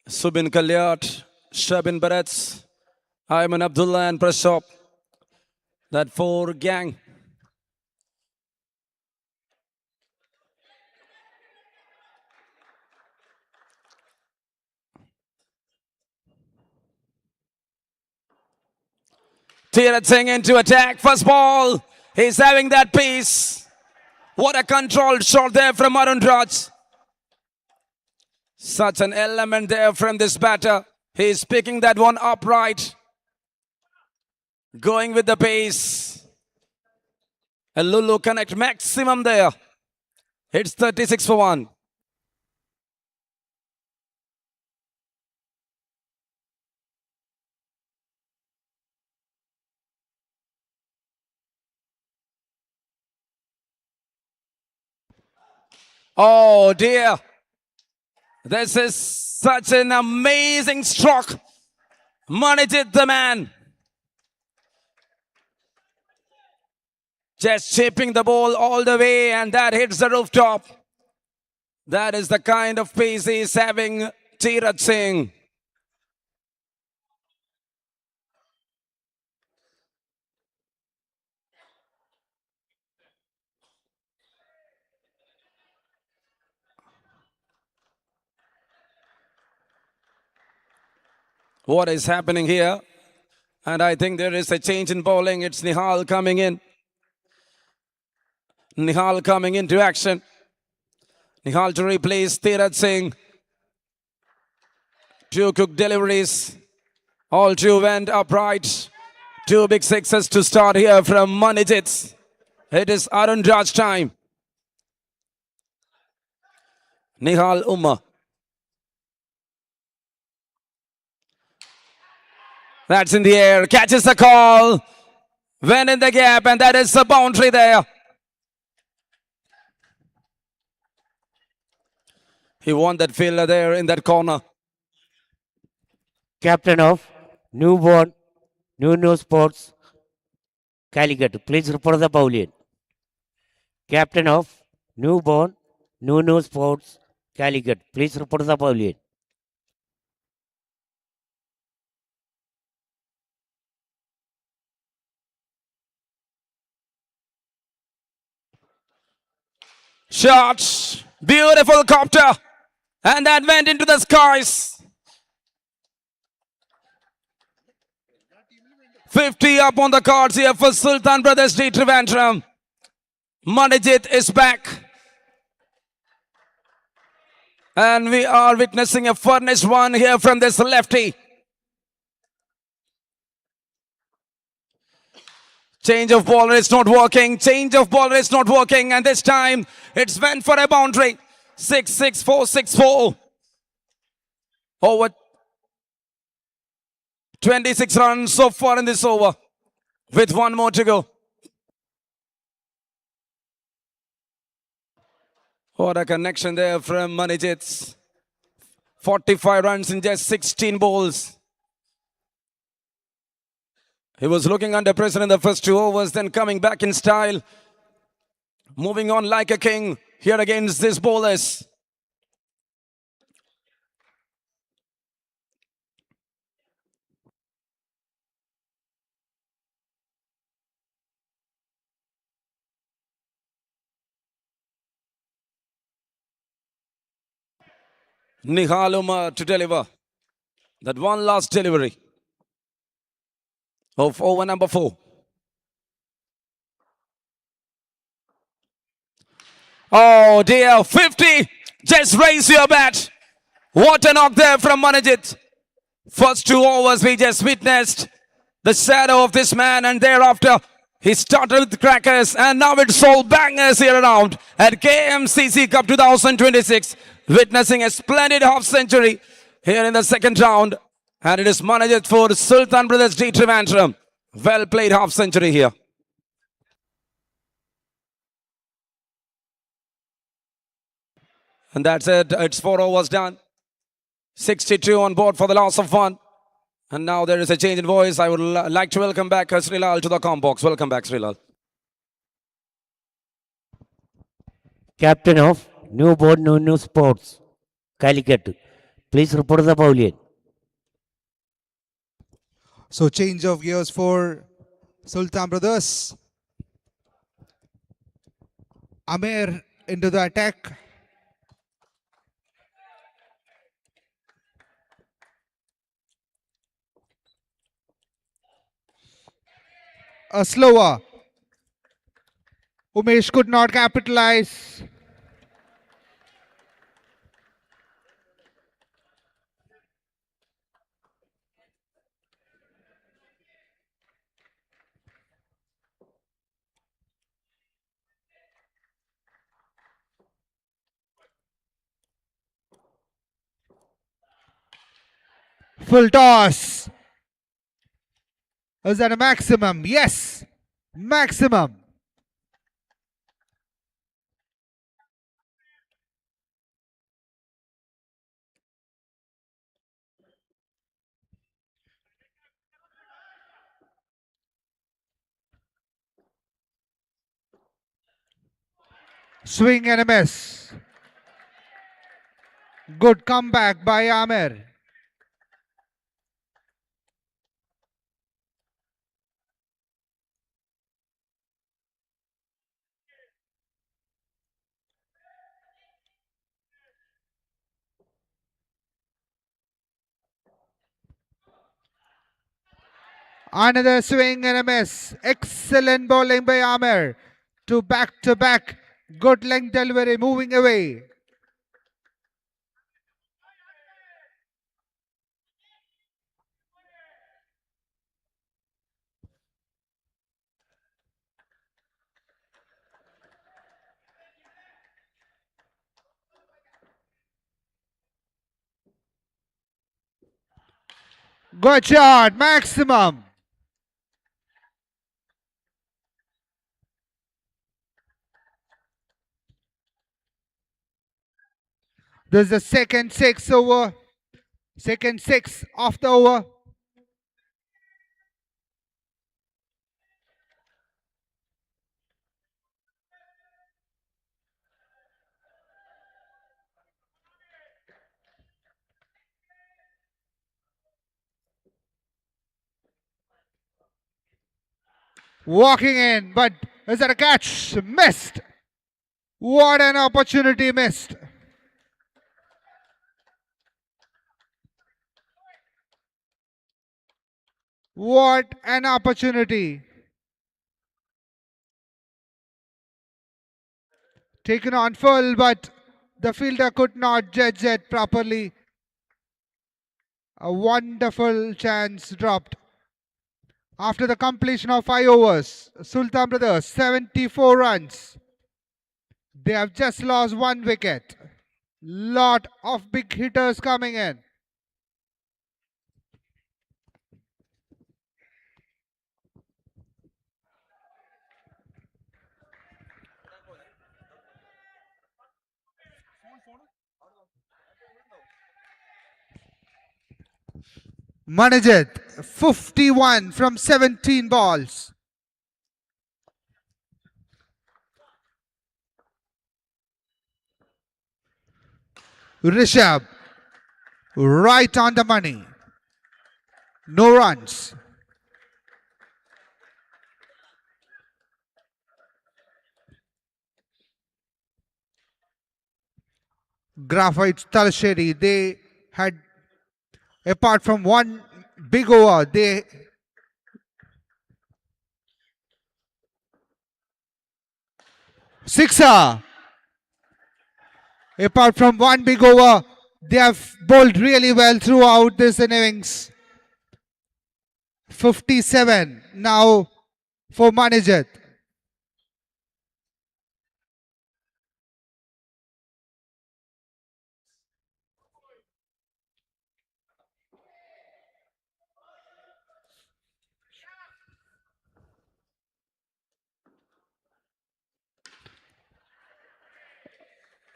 Subin Kalyat, Shabin Barats, Ayman Abdullah and Prashop. That 4 gang. Tirat Singh into attack. First ball. He's having that pace. What a controlled shot there from Arun Raj. Such an element there from this batter. He's picking that one upright. Going with the pace. A Lulu connect maximum there. It's 36 for 1. Oh dear. This is such an amazing stroke. Manijit the man. Just chipping the ball all the way, and that hits the rooftop. That is the kind of pace he's having, Tirat Singh. What is happening here? And I think there is a change in bowling. It's Nihal coming in. Nihal coming into action. Nihal to replace Tirat Singh. 2 quick deliveries. All 2 went upright. 2 big sixes to start here from Manijit. It is Arun Raj time. Nihal Umma. That's in the air. Catches the call. Went in the gap, and that is a boundary there. He won that fielder there in that corner. Captain of Newborn, New Sports, Calicut, please report the pavilion. Captain of Newborn, New Sports, Calicut, please report the pavilion. Shots. Beautiful copter. And that went into the skies. 50 up on the cards here for Sultan Brothers D Trivandrum. Manijit is back. And we are witnessing a furnished one here from this lefty. Change of bowler is not working. Change of bowler is not working. And this time it's went for a boundary. 6-6-4, 6-4. Over 26 runs so far in this over. With 1 more to go. What a connection there from Manijit. 45 runs in just 16 balls. He was looking under pressure in the first 2 overs, then coming back in style. Moving on like a king here against these bowlers. Nihal Umar to deliver that one last delivery. of over number 4. Oh dear, 50. Just raise your bat. What a knock there from Manajit. First 2 overs we just witnessed the shadow of this man, and thereafter he started with crackers, and now it's all bangers here around at KMCC Cup 2026, witnessing a splendid half century here in the second round, and it is Manajit for Sultan Brothers D Trivandrum. Well played half century here. And that's it. It's 4 overs done. 62 on board for the loss of 1. And now there is a change in voice. I would like to welcome back Srilal to the com box. Welcome back, Srilal. Captain of Newborn New Sports, Calicut. Please report the pavilion. So change of gears for Sultan Brothers. Amir into the attack. A slower. Umesh could not capitalize. Full toss. Is that a maximum? Yes. Maximum. Swing and a miss. Good comeback by Amir. Another swing and a miss. Excellent bowling by Amir. To back. Good length delivery, moving away. Good shot, maximum. This is the second 6 over. Second 6 of the over. Walking in, but is that a catch? Missed. What an opportunity missed. What an opportunity. Taken on full, but the fielder could not judge it properly. A wonderful chance dropped. After the completion of 5 overs, Sultan Brothers 74 runs. They have just lost 1 wicket. Lot of big hitters coming in. Manajit 51 from 17 balls. Rishabh right on the money. No runs. Graphite Talsheri, they had, apart from 1 big over, they Sixer. Apart from one big over, they have bowled really well throughout this innings. 57 now for Manijat.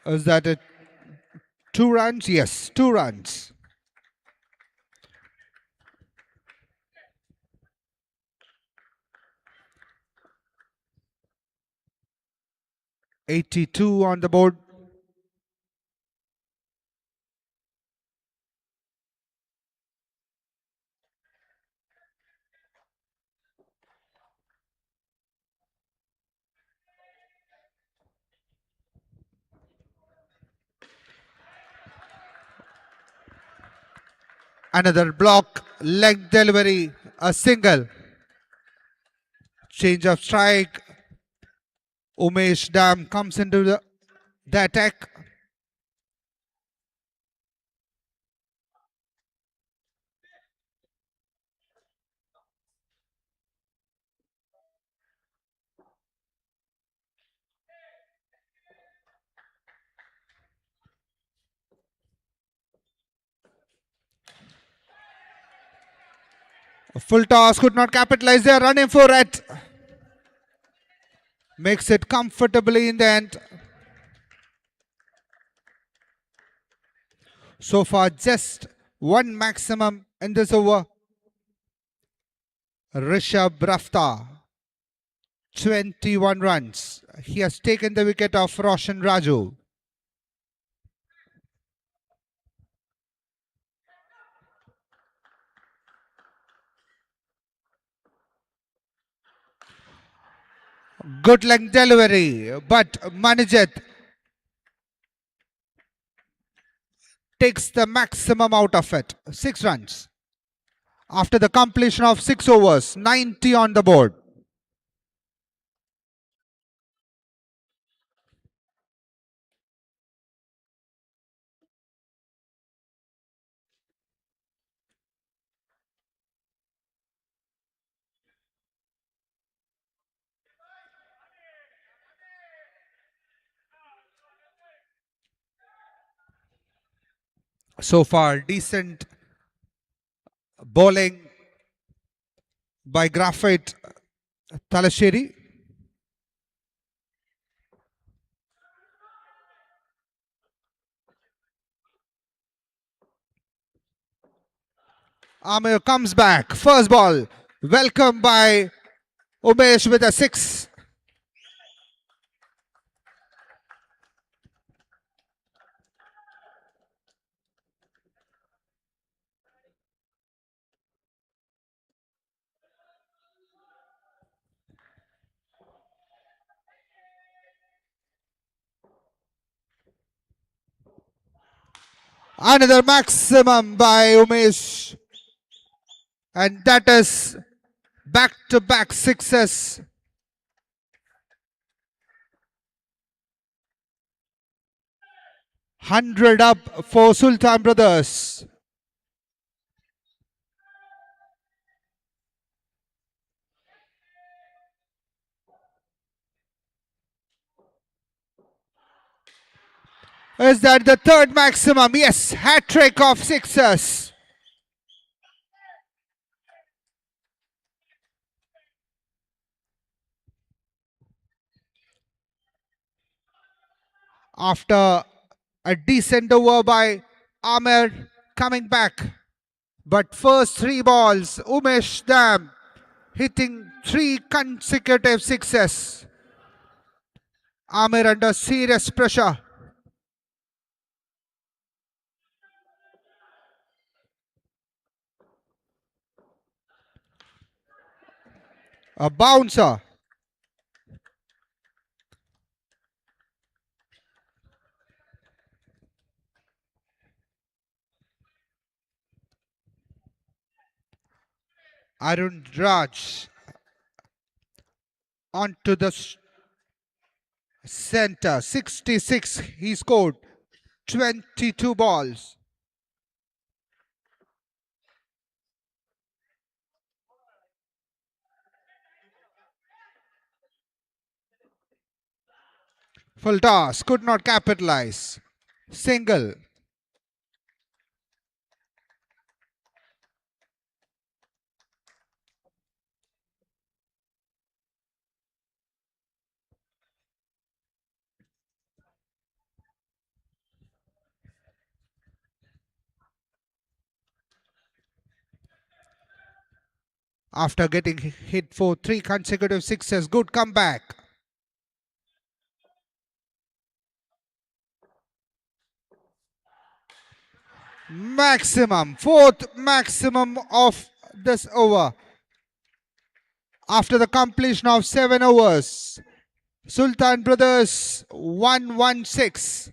Is that a 2 runs? Yes, 2 runs. $82 on the board. Another block, leg delivery, a single. Change of strike. Umesh Dam comes into the attack. A full toss, could not capitalize. They are running for it. Makes it comfortably in the end. So far, just one maximum in this over. Rishabh Rafta, 21 runs. He has taken the wicket of Roshan Raju. Good leg delivery, but Manijat takes the maximum out of it. 6 runs. After the completion of 6 overs, 90 on the board. So far, decent bowling by Graphite Talasheri. Amir comes back. First ball. Welcome by Umesh with a 6. Another maximum by Umesh. And that is back-to-back sixes. 100 up for Sultan Brothers. Is that the third maximum? Yes, hat trick of sixes. After a decent over by Amir coming back. But first 3 balls, Umesh Dam hitting 3 consecutive sixes. Amir under serious pressure. A bouncer. Arun Raj onto the Center 66. He scored 22 balls. Full toss, could not capitalize. Single. After getting hit for 3 consecutive sixes, good comeback. Maximum, fourth maximum of this over. After the completion of 7 overs, Sultan Brothers 116.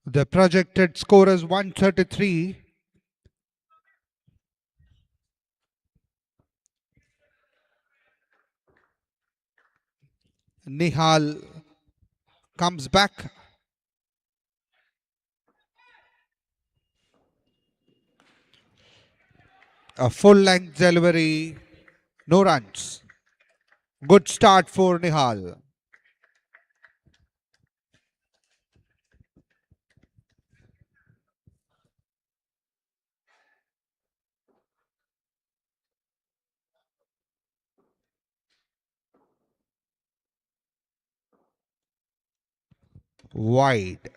The projected score is 133. Nihal comes back. A full length delivery, no runs. Good start for Nihal. Wide.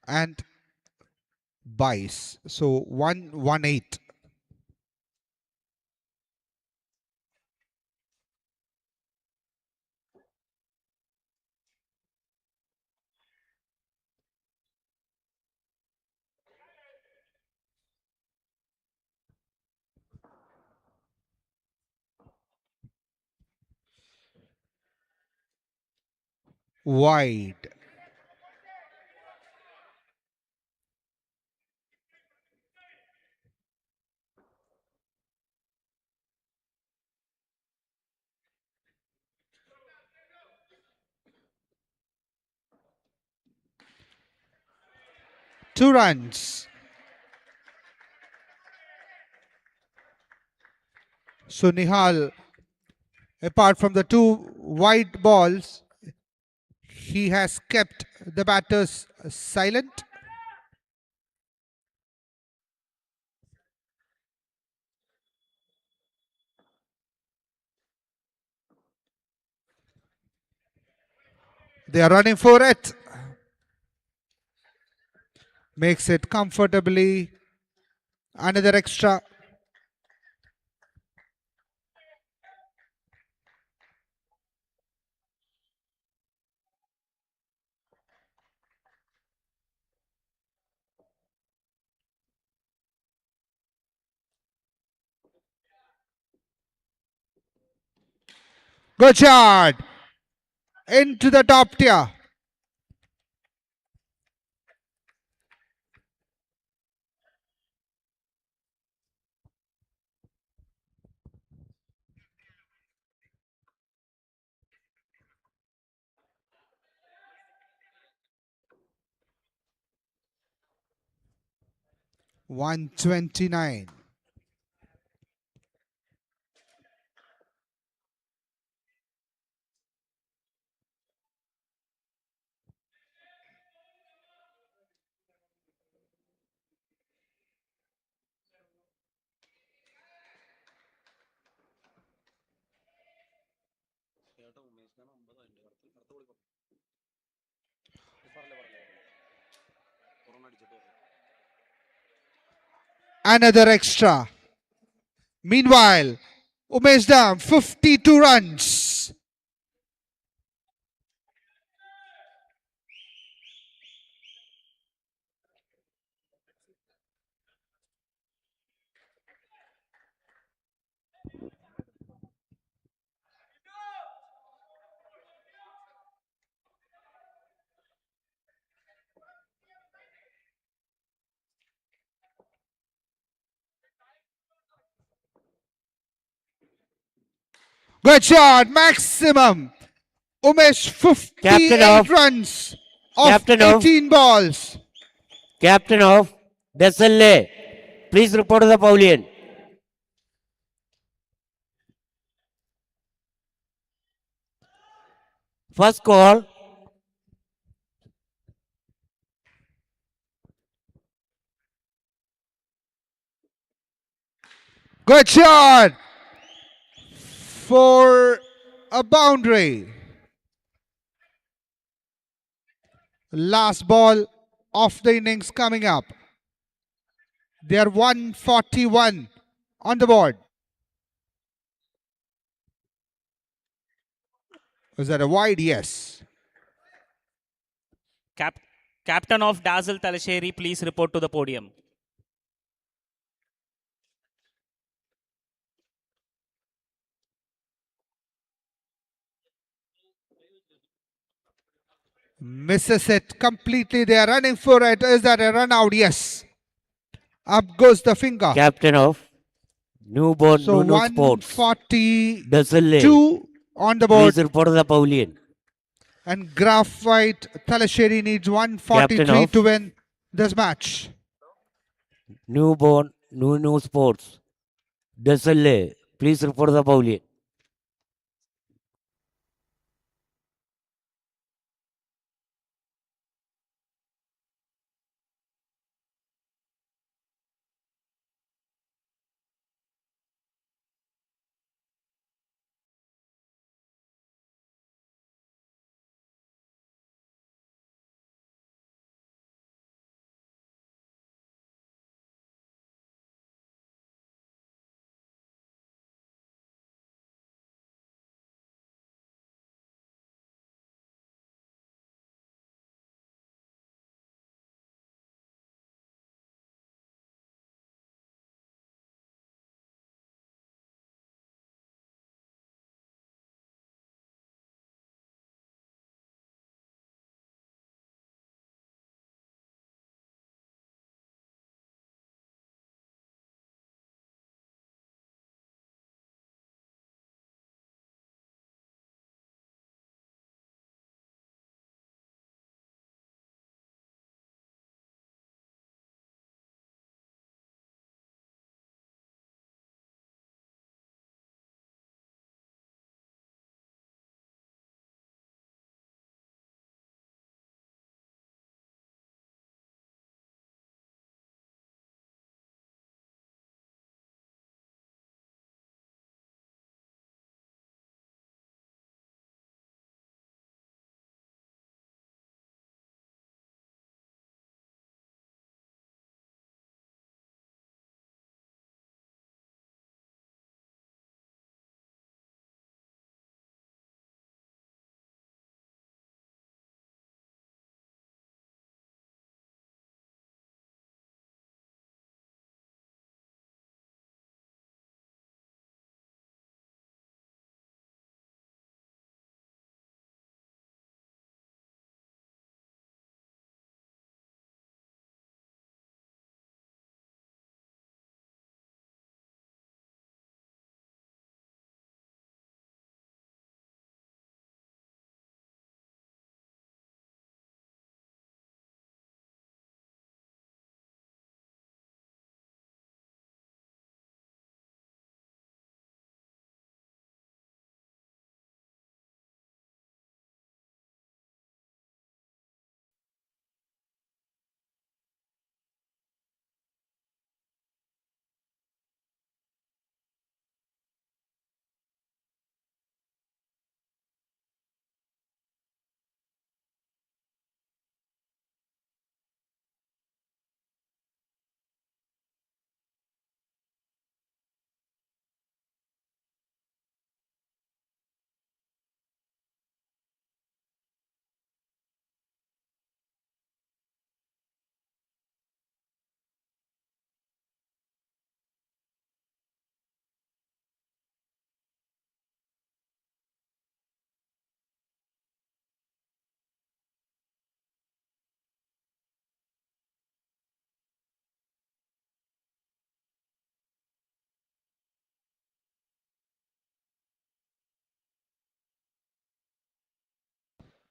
And buys. So 118. Wide. Two runs. So Nihal, apart from the two wide balls, he has kept the batters silent. They are running for it. Makes it comfortably. Another extra. Good shot. Into the top tier. $129. Another extra. Meanwhile, Umesh Dam 52 runs. Good shot, maximum. Umesh, 58 Captain of- runs of Captain of- 18 balls. Captain of Desalle, please report to the pavilion. First call, Good shot for a boundary. Last ball of the innings coming up. They are 141 on the board. Was that a wide? Yes. Captain of Dazzle Talasheri, please report to the podium. Misses it completely. They are running for it. Is that a run out? Yes. Up goes the finger. Captain of Newborn So Nuno Sports, 142 Desalle, on the board. please report to the pavilion. And Graphite Talasheri needs 143 Captain of- to win this match. Newborn Nuno Sports, Desalle, please report to the pavilion.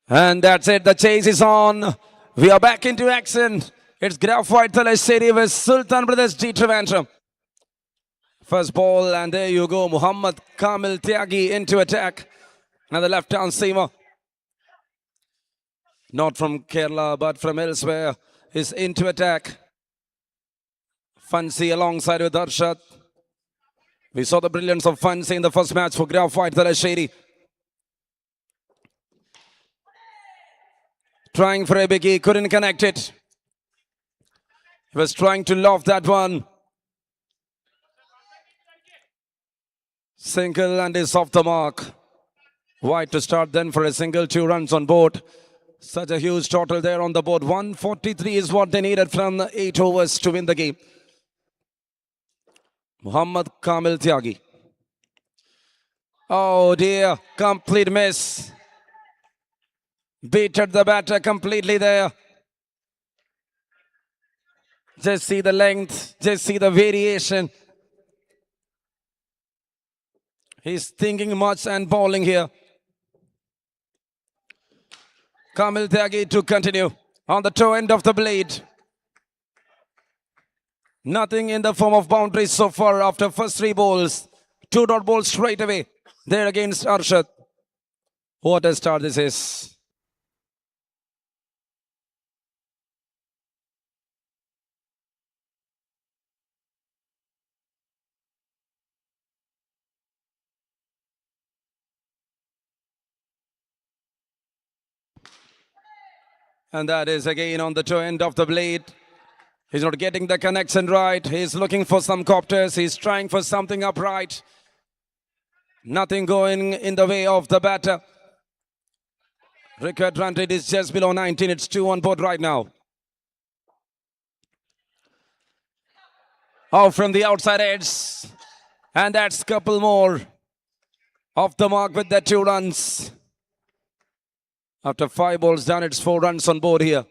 And that's it. The chase is on. We are back into action. It's Graphite Talasheri with Sultan Brothers D Trivandrum. First ball, and there you go. Muhammad Kamil Tyagi into attack. Now the left-hand seamer. Not from Kerala, but from elsewhere. Is into attack. Fancy alongside with Arshad. We saw the brilliance of Fancy in the first match for Graphite Talasheri. Trying for a biggie, couldn't connect it. He was trying to loft that one. Single and is off the mark. Wide to start then for a single, 2 runs on board. Such a huge total there on the board. 143 is what they needed from 8 overs to win the game. Muhammad Kamil Tyagi. Oh dear, complete miss. Beated the batter completely there. Just see the length, just see the variation. He's thinking much and bowling here. Kamil Tyagi to continue on the toe end of the blade. Nothing in the form of boundaries so far after first 3 balls. 2 dot balls straight away. There against Arshad. What a start this is. And that is again on the toe end of the blade. He's not getting the connection right. He's looking for some copters. He's trying for something upright. Nothing going in the way of the batter. Required run rate is just below 19. It's 2 on board right now. Out from the outside edge. And that's a couple more. Off the mark with the 2 runs. After 5 balls done, it's 4 runs on board here.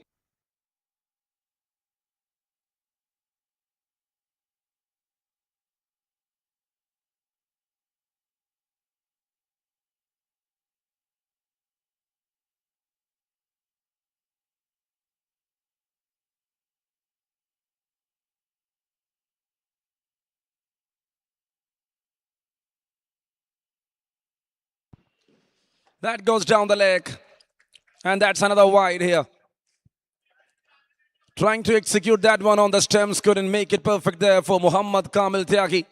That goes down the leg. And that's another wide here. Trying to execute that one on the stems. Couldn't make it perfect there for Muhammad Kamil Tyagi.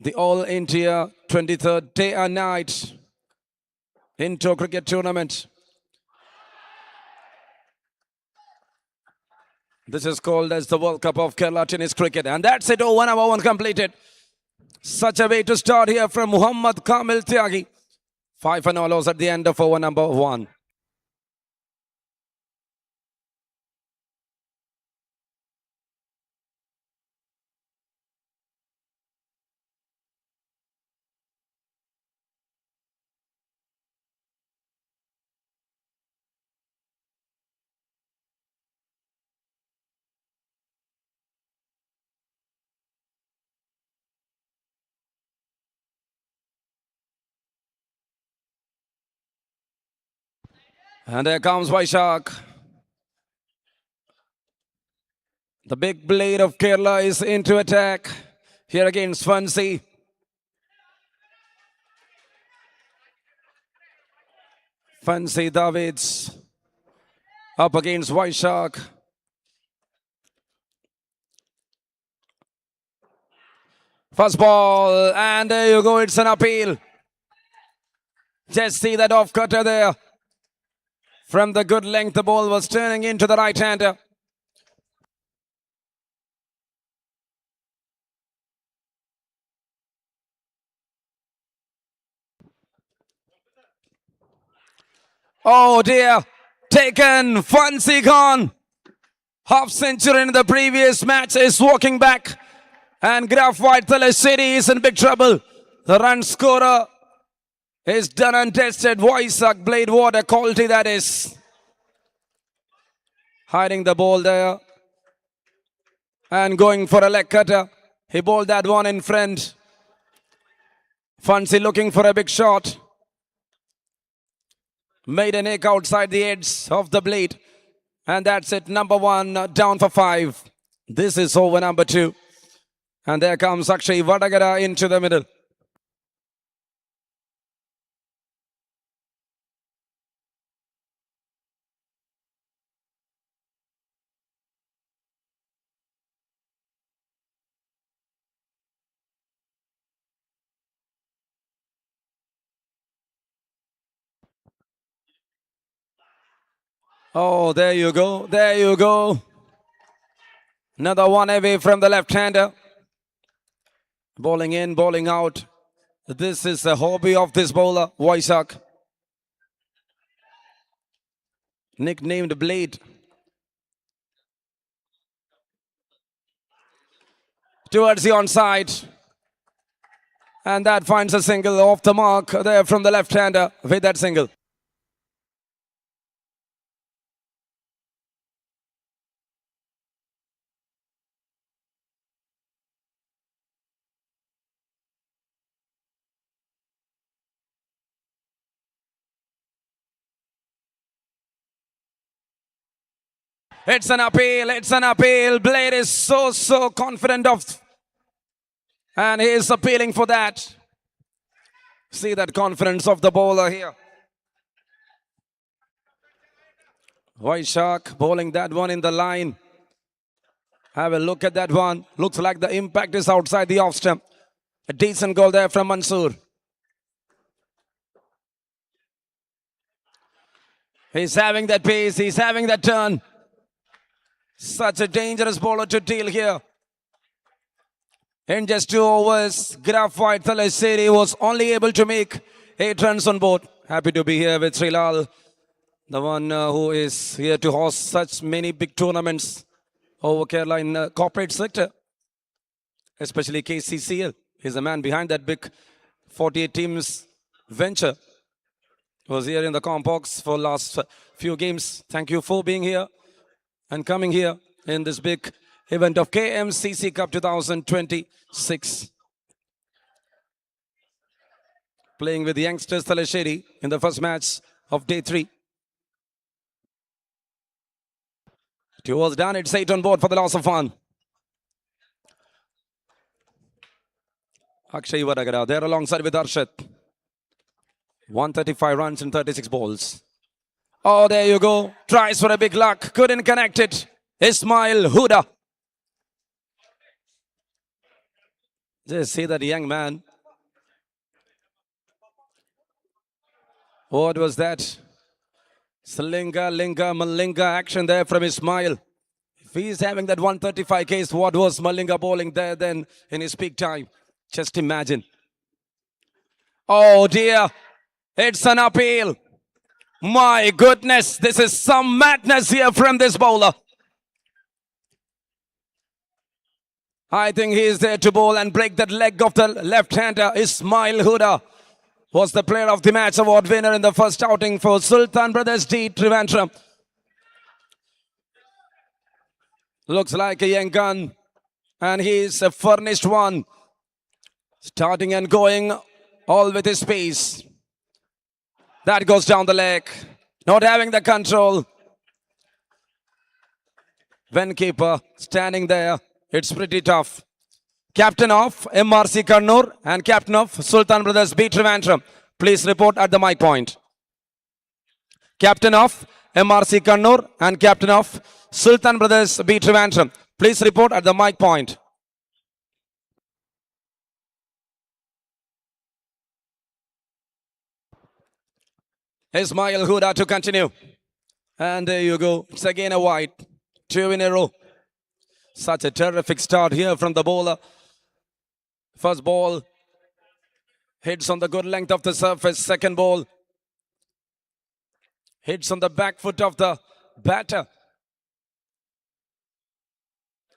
The All India 23rd day and night Indoor Cricket Tournament. This is called as the World Cup of Kerala Tennis Cricket. And that's it. 1 completed. Such a way to start here from Muhammad Kamil Tyagi. 5 and all at the end of over number 1. And there comes Vaishak. The big blade of Kerala is into attack. Here against Fancy. Fancy Davids up against Vaishak. First ball, and there you go, it's an appeal. Just see that off cutter there. From the good length, the ball was turning into the right-hander. Oh dear, taken, Fancy gone. Half century in the previous match is walking back. And Graphite Talasheri is in big trouble. The run scorer is done and tested. Vaishak blade, what a quality that is. Hiding the ball there. And going for a leg cutter. He bowled that one in front. Fancy looking for a big shot. Made a nick outside the edge of the blade. And that's it. Number 1 down for 5. This is over number 2. And there comes Akshay Vadagara into the middle. Oh, there you go. There you go. Another one away from the left-hander. Bowling in, bowling out. This is a hobby of this bowler, Vaisak. Nicknamed Blade. Towards the onside. And that finds a single off the mark there from the left-hander with that single. It's an appeal, it's an appeal. Blade is so confident of, and he is appealing for that. See that confidence of the bowler here. White Shark bowling that one in the line. Have a look at that one. Looks like the impact is outside the off stump. A decent goal there from Mansoor. He's having that pace, he's having that turn. Such a dangerous bowler to deal here. In just 2 overs, Graphite Thalasheri was only able to make 8 runs on board. Happy to be here with Srilal, the one who is here to host such many big tournaments over Kerala in the corporate sector, especially KCCL. He's the man behind that big 48 teams venture. Was here in the Compox for last few games. Thank you for being here and coming here in this big event of Kmcc Cup 2026. Playing with the youngsters Thalasheri in the first match of day 3. 2 was done. It's 8 on board for the loss of 1. Akshay Vadagara there alongside with Arshad. 135 runs in 36 balls. Oh, there you go. Tries for a big luck. Couldn't connect it. Ismail Huda. Just see that young man. What was that? Slinga, Linga, Malinga action there from Ismail. If he's having that 135 case, what was Malinga bowling there then in his peak time? Just imagine. Oh dear. It's an appeal. My goodness, this is some madness here from this bowler. I think he is there to bowl and break that leg of the left-hander. Ismail Huda was the player of the match award winner in the first outing for Sultan Brothers D Trivandrum. Looks like a young gun, and he is a furnished one. Starting and going all with his pace. That goes down the leg. Not having the control. When keeper standing there, it's pretty tough. Captain of MRC Kannur and captain of Sultan Brothers B Trivandrum. Please report at the mic point. Captain of MRC Kannur and captain of Sultan Brothers B Trivandrum. Please report at the mic point. Ismail Huda to continue. And there you go. It's again a wide. 2 in a row. Such a terrific start here from the bowler. First ball hits on the good length of the surface. Second ball hits on the back foot of the batter.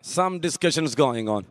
Some discussions going on.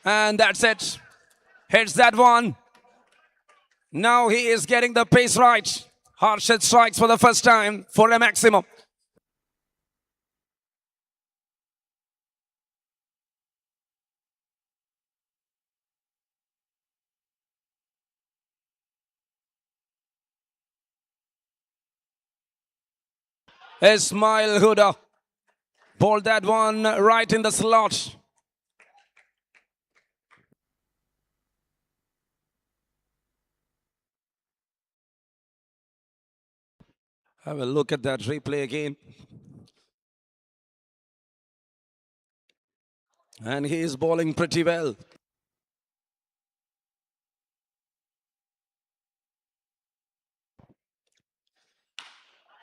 And that's it. Hits that one. Now he is getting the pace right. Harshit strikes for the first time for a maximum. Ismail Huda bowled that one right in the slot. Have a look at that replay again. And he is bowling pretty well.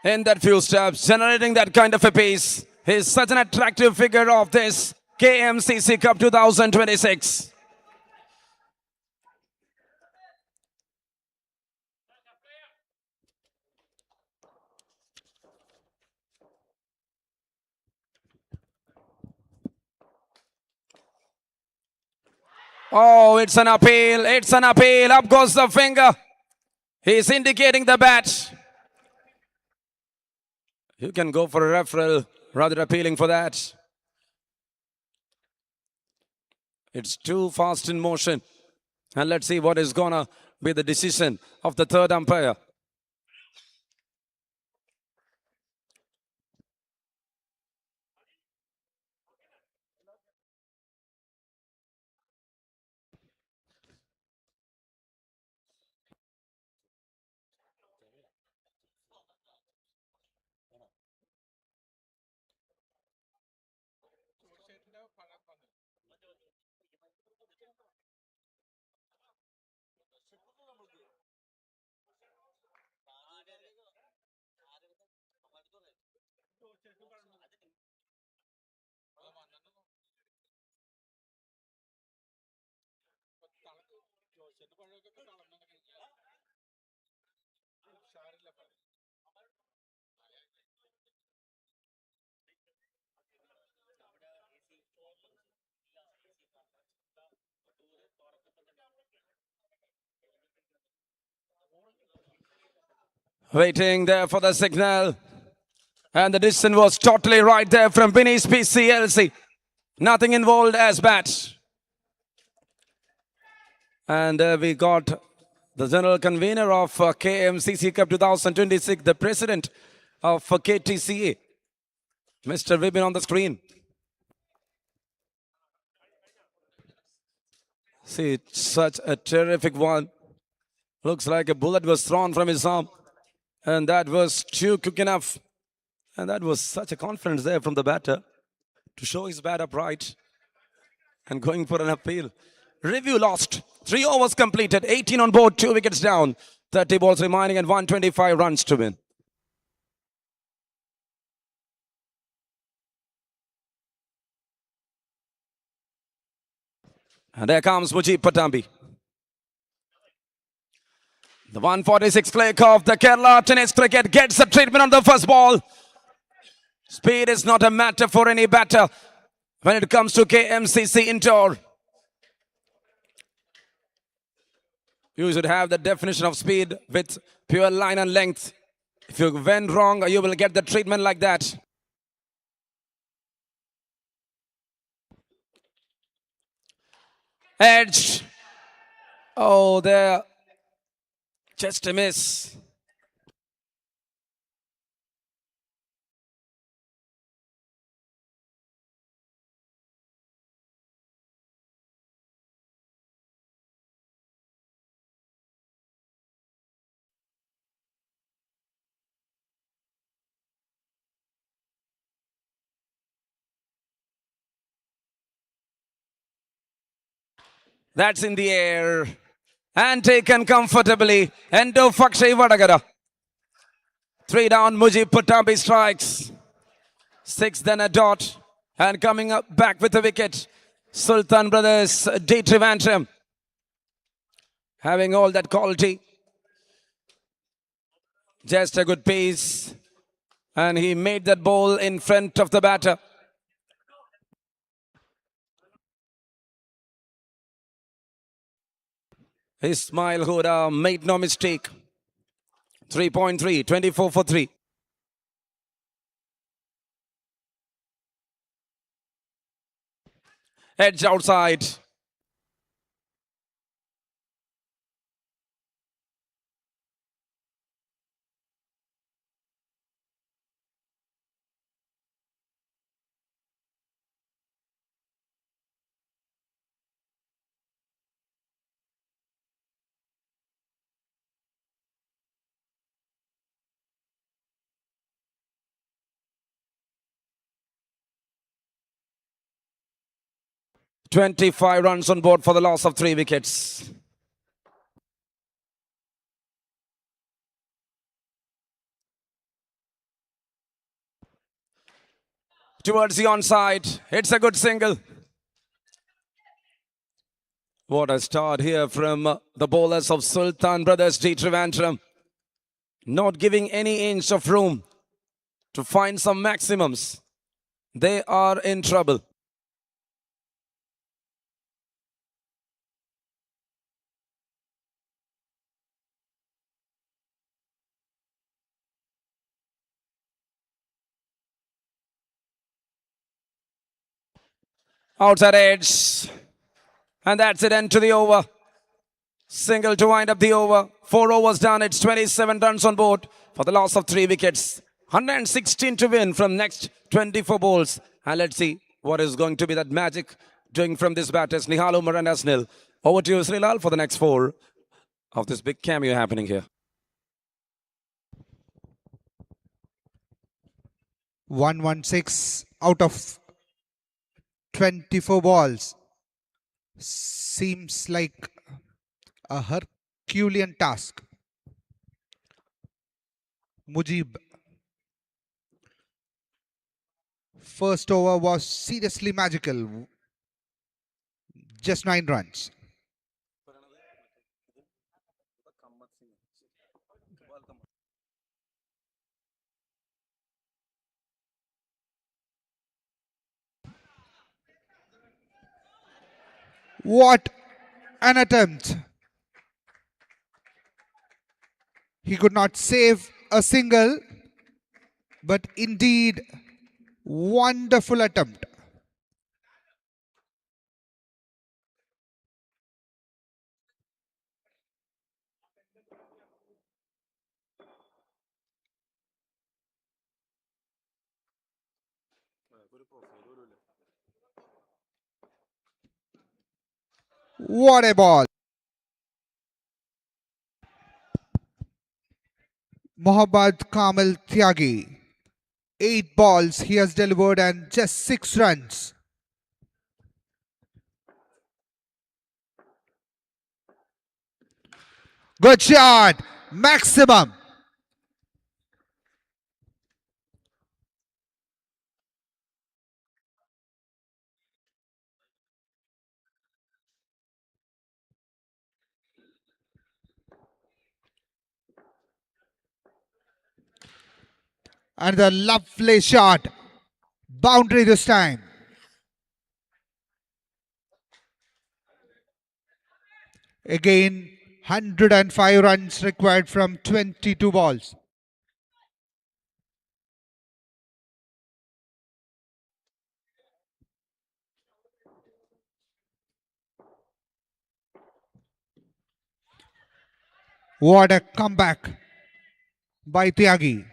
In that few steps, generating that kind of a pace. He's such an attractive figure of this Kmcc Cup 2026. Oh, it's an appeal. It's an appeal. Up goes the finger. He's indicating the bat. You can go for a referral, rather appealing for that. It's too fast in motion. And let's see what is going to be the decision of the third umpire. Waiting there for the signal. And the distance was totally right there from Binny's PCLC. Nothing involved as bat. And we got the general convener of KMCC Cup 2026, the president of KTCA, Mr. Vibin on the screen. See, it's such a terrific one. Looks like a bullet was thrown from his arm. And that was too quick enough. And that was such a confidence there from the batter to show his bat upright and going for an appeal. Review lost. 3 overs completed. 18 on board, 2 wickets down. 30 balls remaining and 125 runs to win. And there comes Mujib Patambi. The 146 click of the Kerala tennis cricket gets the treatment on the first ball. Speed is not a matter for any batter when it comes to KMCC indoor. You should have the definition of speed with pure line and length. If you went wrong, you will get the treatment like that. Edge. Oh, there. Just a miss. That's in the air. And taken comfortably. Endo Fakshay Vadagara. 3 down, Mujib Patambi strikes. 6 then a dot. And coming up back with a wicket. Sultan Brothers, D. Trivandrum. Having all that quality. Just a good pace. And he made that ball in front of the batter. Ismail Huda made no mistake. 3.3, 24 for 3. Edge outside. $25 runs on board for the loss of 3 wickets. Towards the onside. It's a good single. What a start here from the bowlers of Sultan Brothers D. Trivandrum. Not giving any inch of room to find some maximums. They are in trouble. Outside edge. And that's it, end to the over. Single to wind up the over. 4 overs done. It's 27 runs on board for the loss of 3 wickets. 116 to win from next 24 balls. And let's see what is going to be that magic doing from this batters. Nihal Umar and Asnil. Over to you, Srilal, for the next 4 of this big cameo happening here. 116 out of 24 balls. Seems like a Herculean task. Mujib. First over was seriously magical. Just 9 runs. What an attempt. He could not save a single, but indeed, wonderful attempt. What a ball. Mohammad Kamil Tyagi. 8 balls he has delivered and just 6 runs. Good shot. Maximum. And the lovely shot. Boundary this time. Again, 105 runs required from 22 balls. What a comeback by Tyagi.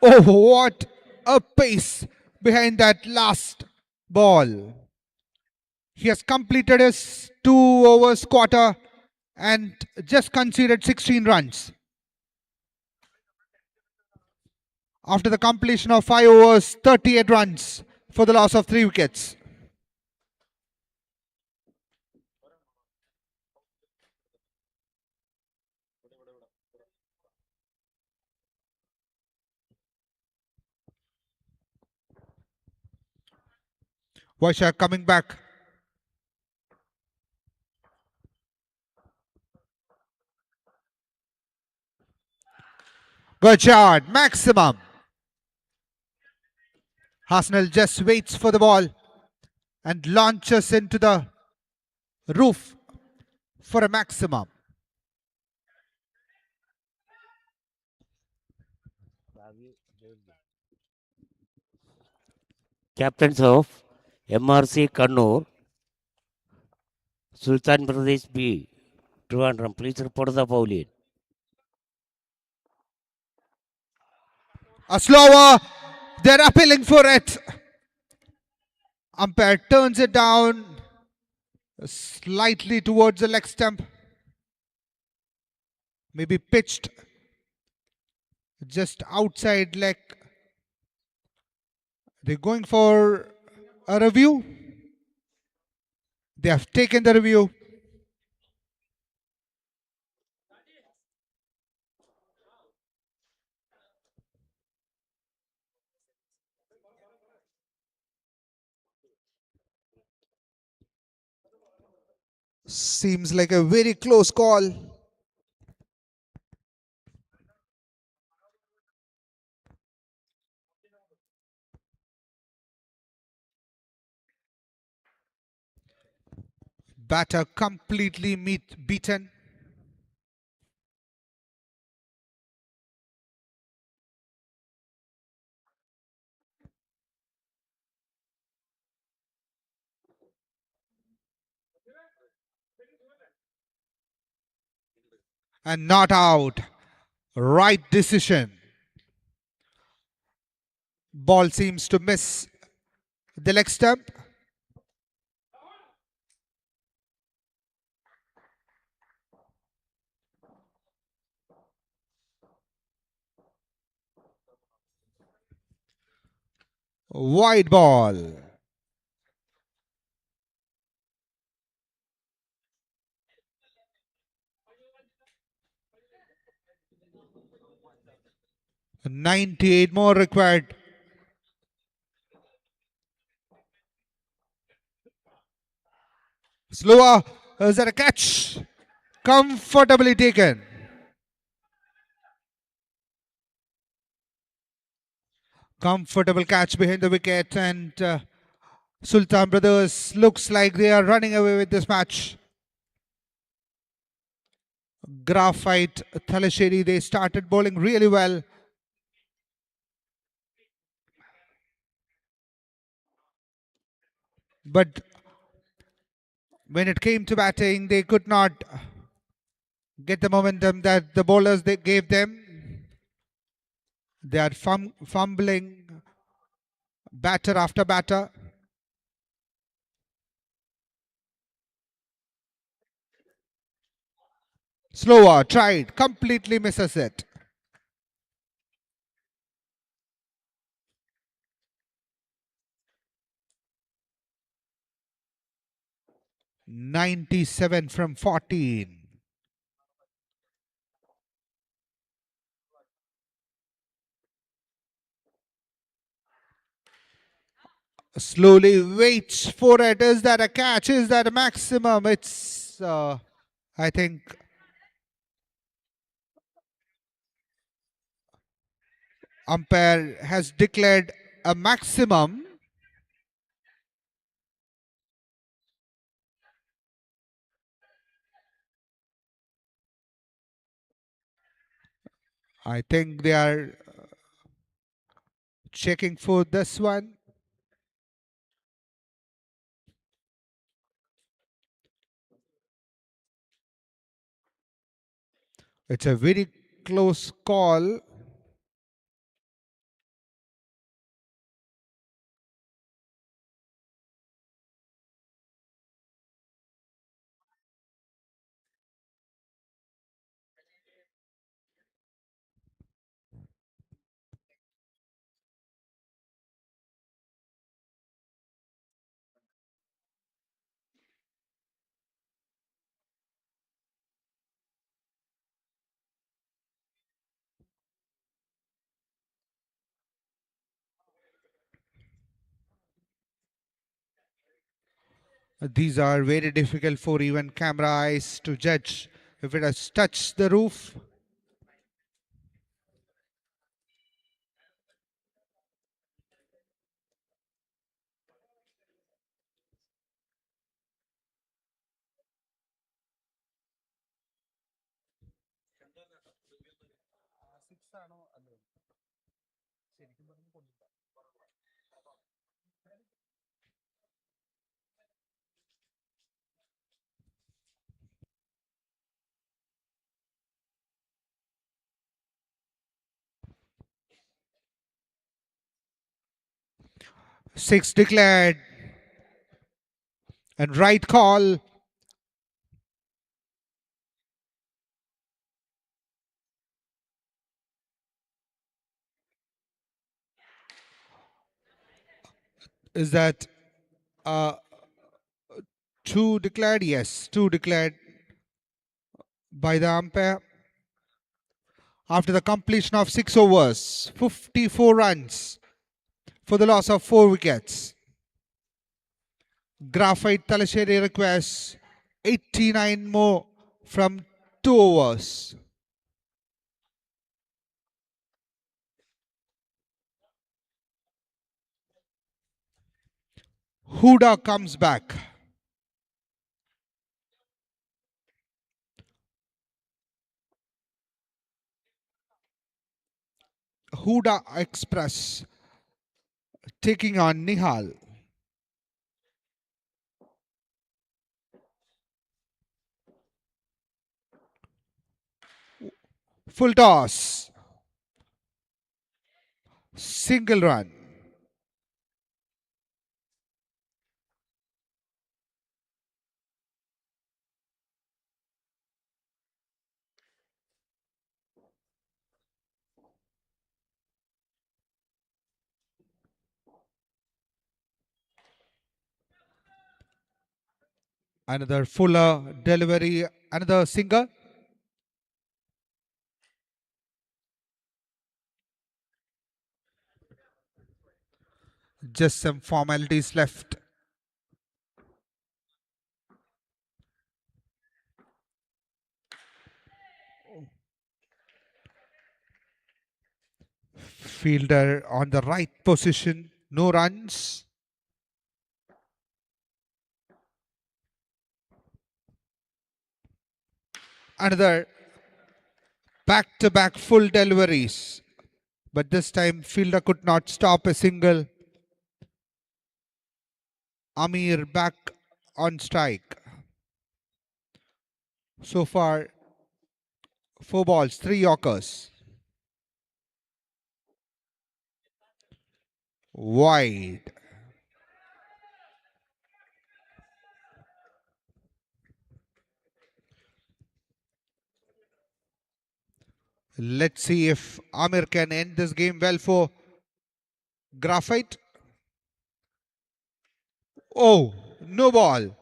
Oh, what a pace behind that last ball. He has completed his 2 overs quarter and just conceded 16 runs. After the completion of 5 overs, 38 runs for the loss of 3 wickets. Vaishak coming back. Good shot. Maximum. Hasnell just waits for the ball and launches into the roof for a maximum. Captains of MRC Kannur, Sultan Pradesh B, Trivandrum, please report to the pavilion. A slower. They're appealing for it. Umpire turns it down slightly towards the leg stump. Maybe pitched just outside leg. They're going for a review. They have taken the review. Seems like a very close call. Batter completely beaten. And not out. Right decision. Ball seems to miss the leg stump. Wide ball. .98 more required. Slower. Is that a catch? Comfortably taken. Comfortable catch behind the wicket, and Sultan Brothers looks like they are running away with this match. Graphite Thalasheri, they started bowling really well. But when it came to batting, they could not get the momentum that the bowlers they gave them. They are fumbling batter after batter. Slower, tried, completely misses it. .97 from 14. Slowly waits for it. Is that a catch? Is that a maximum? It's, I think, umpire has declared a maximum. I think they are checking for this one. It's a very close call. These are very difficult for even camera eyes to judge if it has touched the roof. Six declared. And right call. Is that two declared? Yes, two declared by the umpire. After the completion of 6 overs, 54 runs for the loss of 4 wickets. Graphite Talasheri requests 89 more from 2 overs. Huda comes back. Huda Express taking on Nihal. Full toss. Single run. Another fuller delivery. Another single. Just some formalities left. Fielder on the right position. No runs. Another back-to-back full deliveries. But this time fielder could not stop a single. Amir back on strike. So far, 4 balls, 3 Yorkers. Wide. Let's see if Amir can end this game well for Graphite. Oh, no ball.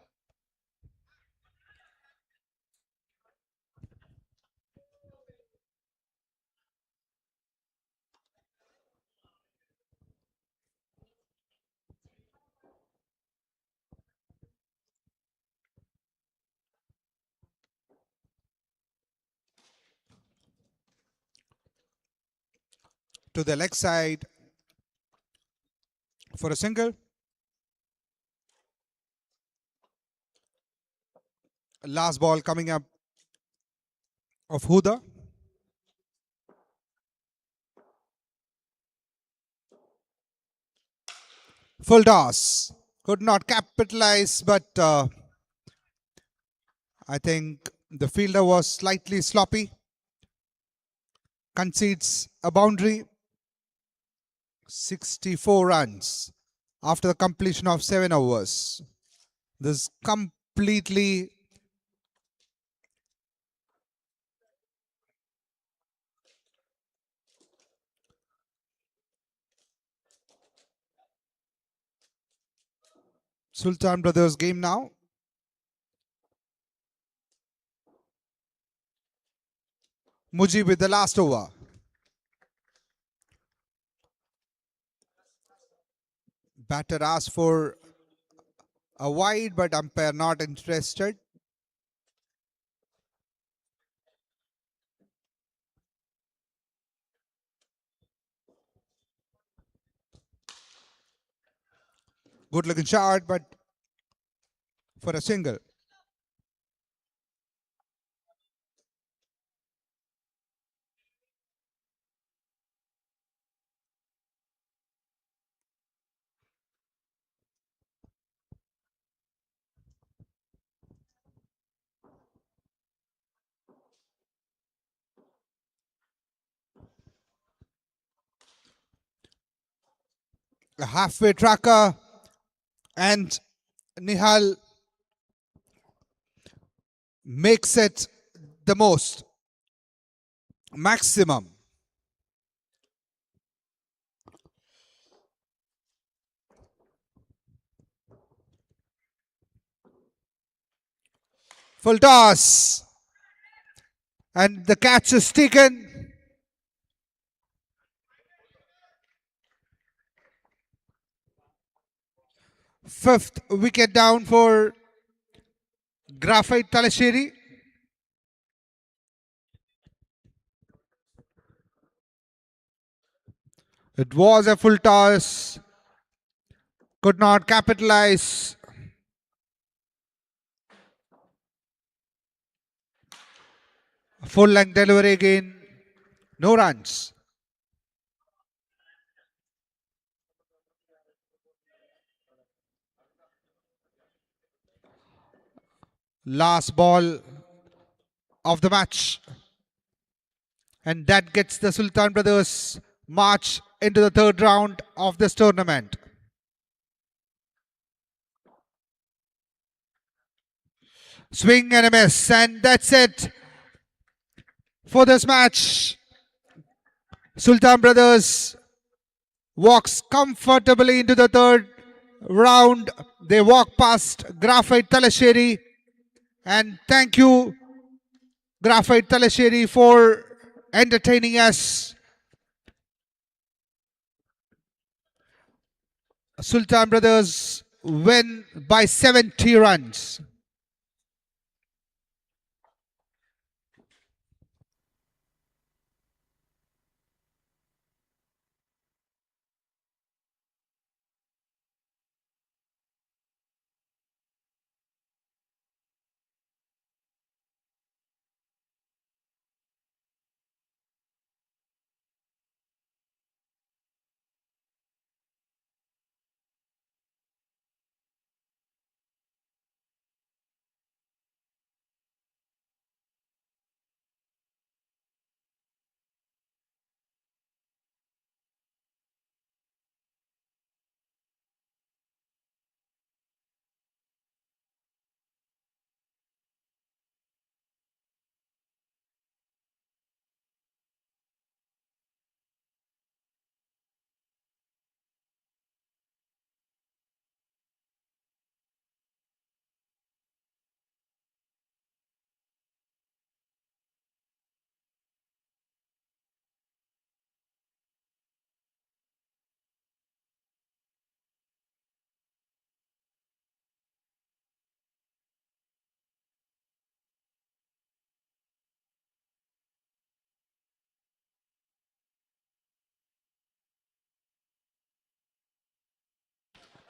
To the leg side for a single. Last ball coming up of Huda. Full toss. Could not capitalize, but I think the fielder was slightly sloppy. Concedes a boundary. 64 runs after the completion of 7 overs. This completely Sultan Brothers game now. Mujib with the last over. Batter asked for a wide, but umpire not interested. Good looking shot, but for a single. a halfway tracker, and Nihal makes it the most maximum. Full toss, and the catch is taken. Fifth wicket down for Graphite Talasheri. It was a full toss, could not capitalize. Full length delivery again, no runs. Last ball of the match, and that gets the Sultan Brothers march into the third round of this tournament. Swing and a miss, and that's it for this match. Sultan Brothers walks comfortably into the third round. They walk past Graphite Talasheri, and thank you, Graphite Talasheri, for entertaining us. Sultan Brothers win by 70 runs.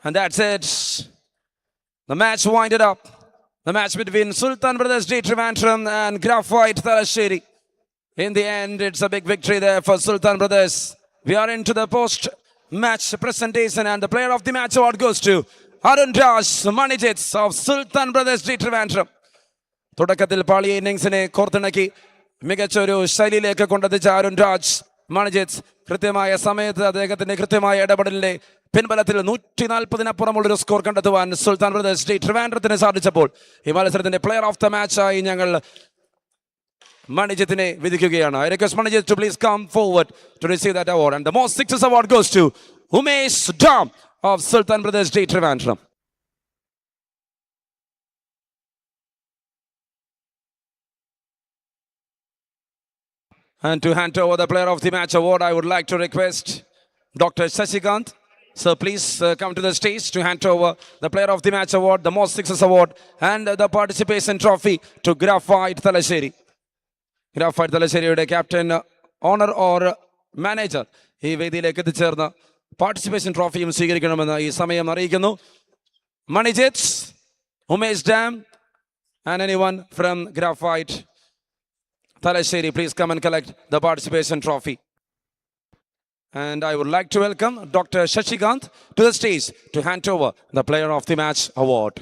And that's it. The match winded up. The match between Sultan Brothers D. Trivandrum and Graphite Talasheri. In the end, it's a big victory there for Sultan Brothers. We are into the post-match presentation, and the player of the match award goes to Arun Raj Manijits of Sultan Brothers D. Trivandrum. തുടക്കത്തിൽ പാളിയ ഇന്നിങ്സിനെ കോർത്തിണക്കി മികച്ചൊരു ശൈലിയിലേക്ക് കൊണ്ടെത്തിച്ച അരുൺ രാജ് മണിജിത്ത് കൃത്യമായ സമയത്ത് അദ്ദേഹത്തിന്റെ കൃത്യമായ ഇടപെടലിന്റെ പിൻബലത്തിൽ 140-നപ്പുറമുള്ളൊരു score കണ്ടെത്തുവാൻ സുൽത്താൻ brothers D ട്രിവാൻഡ്രത്തിന് സാധിച്ചപ്പോൾ ഈ മത്സരത്തിന്റെ പ്ലെയർ ഓഫ് ദ മാച്ചായി ഞങ്ങൾ മണിജിത്തിനെ വിധിക്കുകയാണ്. I request Manijit to please come forward to receive that award, and the most sixes award goes to Umesh Dam of Sultan Brothers D. Trivandrum. And to hand over the Player of the Match award, I would like to request Dr. Shashikant. So please come to the stage to hand over the Player of the Match award, the Most Sixes award, and the participation trophy to Graphite Talasheri. Graphite Talasheriയുടെ captain owner or manager ഈ വേദിയിലേക്ക് എത്തിച്ചേർന്ന് participation ട്രോഫിയും സ്വീകരിക്കണമെന്ന് ഈ സമയം അറിയിക്കുന്നു. മണിജിത്ത്, ഉമേഷ് ഡാം, and anyone from Graphite Talasheri, please come and collect the participation trophy. And I would like to welcome Dr. Shashikant to the stage to hand over the Player of the Match award.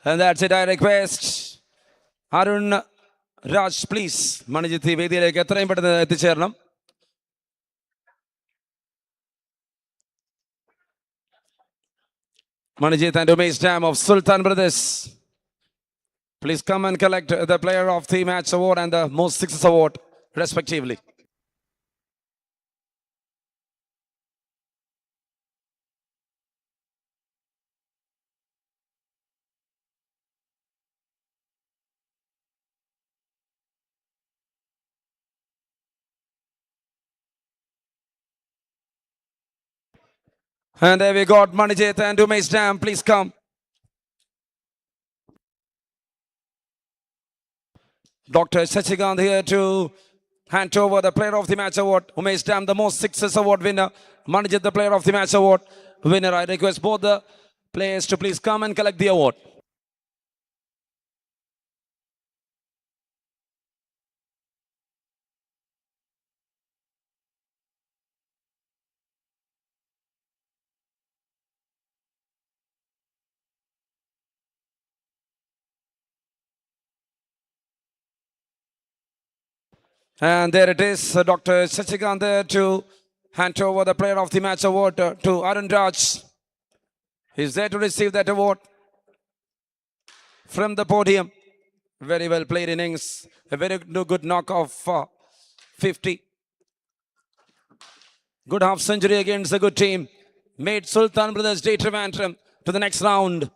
And that's it. I request Arun Raj, please. Manijit വേദിയിലേക്ക് എത്രയും പെട്ടെന്ന് എത്തിച്ചേരണം. Manijit and Umesh Dam of Sultan Brothers. Please come and collect the Player of the Match award and the Most Sixes award, respectively. And there we got Manijit and Umesh Dam. Please come. Dr. Sachigand here to hand over the Player of the Match award. Umesh Dam, the Most Sixes award winner. Manijit, the Player of the Match award winner. I request both the players to please come and collect the award. And there it is, Dr. Sachigand there to hand over the Player of the Match award to Arun Raj. He's there to receive that award from the podium. Very well played innings. A very good knock of 50. Good half century against a good team. Made Sultan Brothers Day Trivandrum to the next round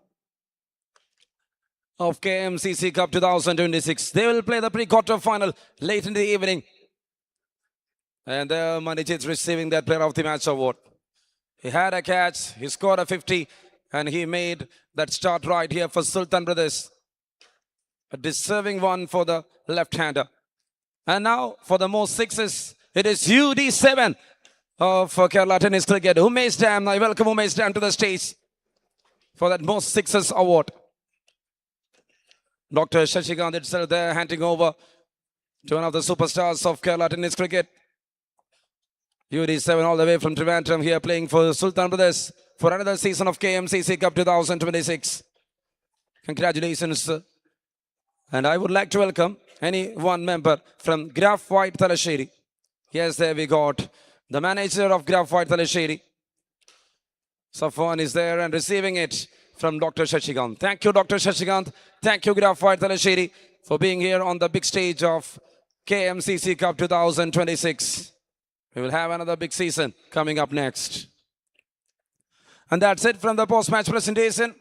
of Kmcc Cup 2026. They will play the pre-quarter final late in the evening. And there Manijit receiving that Player of the Match award. He had a catch, he scored a 50, and he made that start right here for Sultan Brothers. A deserving one for the left-hander. And now for the most sixes, it is UD7 of Kerala Tennis Cricket. Umesh Dam, I welcome Umesh Dam to the stage for that most sixes award. Dr. Shashikant itself there handing over to one of the superstars of Kerala Tennis Cricket. UD7 all the way from Trivandrum here playing for Sultan Brothers for another season of Kmcc Cup 2026. Congratulations. And I would like to welcome any one member from Graph White Talasheri. Yes, there we got the manager of Graph White Talasheri. Safwan is there and receiving it from Dr. Shashikant. Thank you, Dr. Shashikant. Thank you, Graph White Talasheri, for being here on the big stage of Kmcc Cup 2026. We will have another big season coming up next. And that's it from the post-match presentation.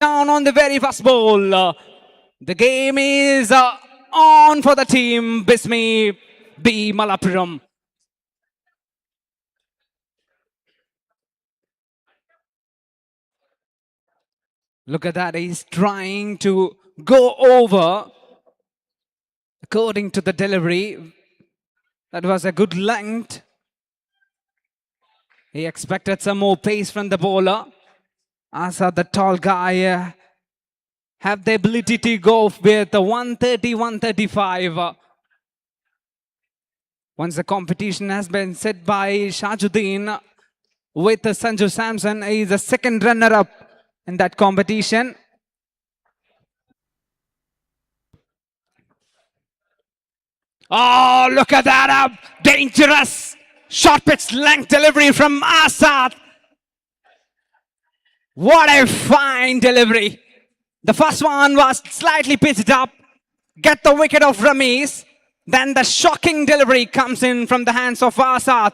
down on the very first ball. The game is on for the team Bismi B Malappuram. Look at that, he's trying to go over according to the delivery. That was a good length. He expected some more pace from the bowler. Asa, the tall guy, have the ability to go with the 130, 135. Once the competition has been set by Shajuddin with Sanju Samson, he is the second runner-up in that competition. Oh, look at that! Dangerous short pitch length delivery from Asad. What a fine delivery. The first one was slightly pitched up, get the wicket of Ramesh. Then the shocking delivery comes in from the hands of Asad.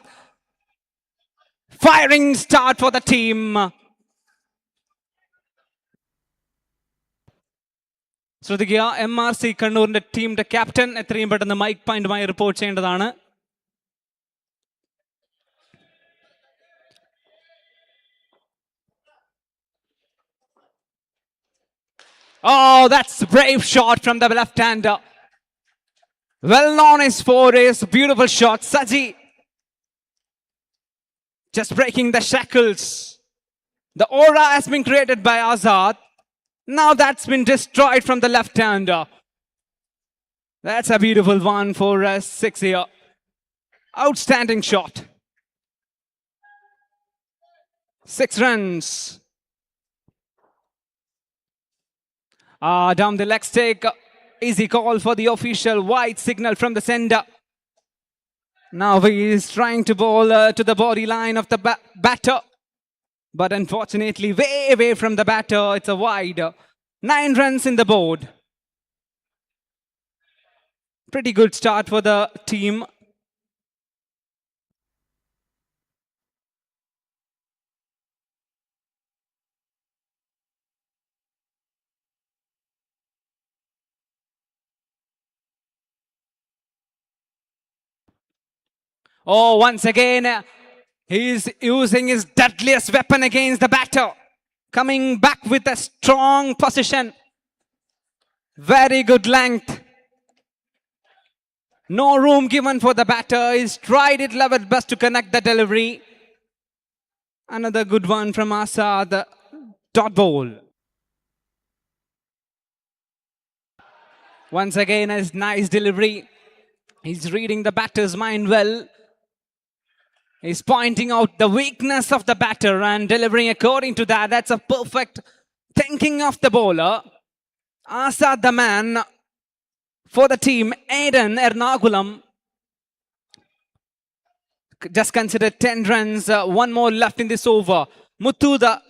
Firing start for the team. ശ്രദ്ധിക്കുക, MRC കണ്ണൂരിന്റെ ടീമിന്റെ captain എത്രയും പെട്ടെന്ന് mic പോയിന്റുമായി report ചെയ്യേണ്ടതാണ്. Oh, that's a brave shot from the left-hander. Well known is for his beautiful shot. Saji just breaking the shackles. The aura has been created by Azad. Now that's been destroyed from the left-hander. That's a beautiful one for us, 6 here. Outstanding shot. 6 runs. Down the leg stake. Easy call for the official. White signal from the sender. Now he is trying to bowl to the body line of the batter. But unfortunately, way away from the batter. It's a wide. 9 runs in the board. Pretty good start for the team. Oh, once again, he's using his deadliest weapon against the batter. Coming back with a strong position. Very good length. No room given for the batter. He's tried it level best to connect the delivery. Another good one from Asad. Dot ball. Once again, a nice delivery. He's reading the batter's mind well. He's pointing out the weakness of the batter and delivering according to that. That's a perfect thinking of the bowler. Asad the man for the team. Aiden Ernakulam. Just consider 10 runs. One more left in this over. Muthu the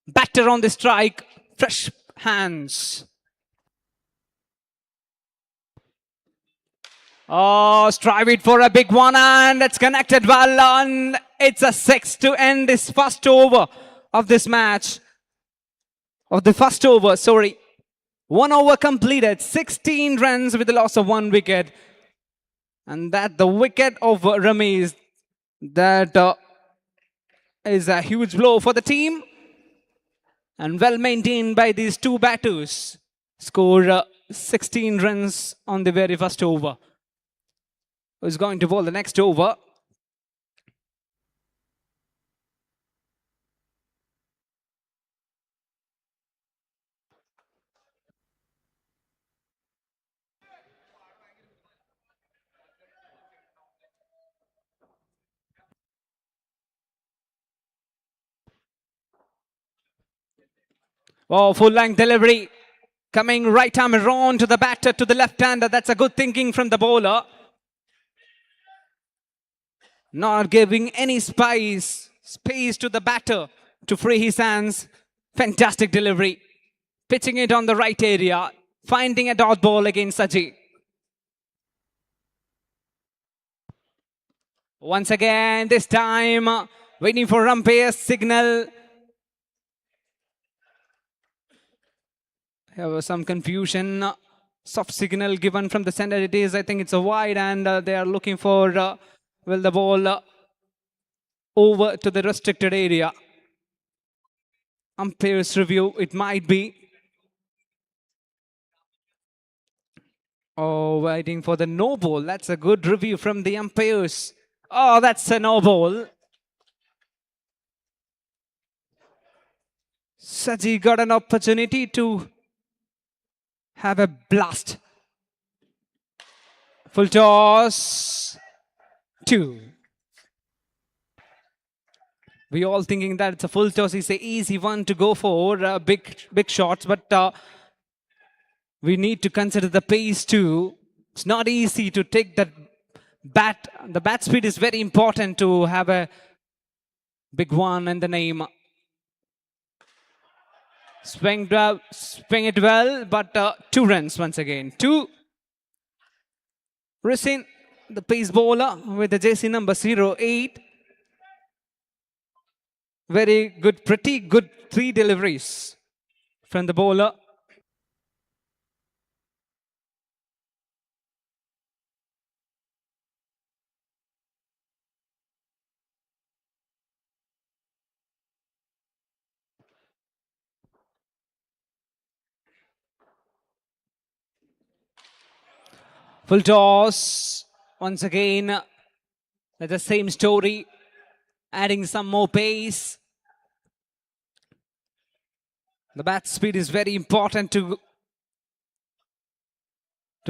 batter on the strike. Fresh hands. Oh, strive it for a big one, and it's connected well, and it's a 6 to end this first over of this match. Of the first over, sorry. 1 over completed, 16 runs with the loss of 1 wicket. And that the wicket of Ramesh, that is a huge blow for the team. And well maintained by these two batters. Score 16 runs on the very first over. Who's going to bowl the next over? Oh, full length delivery. Coming right arm around to the batter, to the left-hander. That's a good thinking from the bowler. Not giving any space to the batter to free his hands. Fantastic delivery. Pitching it on the right area. Finding a dot ball against Saji. Once again, this time, waiting for umpire's signal. There was some confusion. Soft signal given from the center. It is, I think it's a wide, and they are looking for, the ball over to the restricted area. Umpire's review, it might be. Oh, waiting for the no ball. That's a good review from the umpires. Oh, that's a no ball. Saji got an opportunity to have a blast. Full toss. 2. We all thinking that it's a full toss is an easy one to go for big shots, but we need to consider the pace too. It's not easy to take that bat. The bat speed is very important to have a big one in the name. Swing it well, but 2 runs once again. 2. Risin, the pace bowler with the jersey number 08. Very good, pretty good 3 deliveries from the bowler. Full toss. Once again, the same story. Adding some more pace. The bat speed is very important to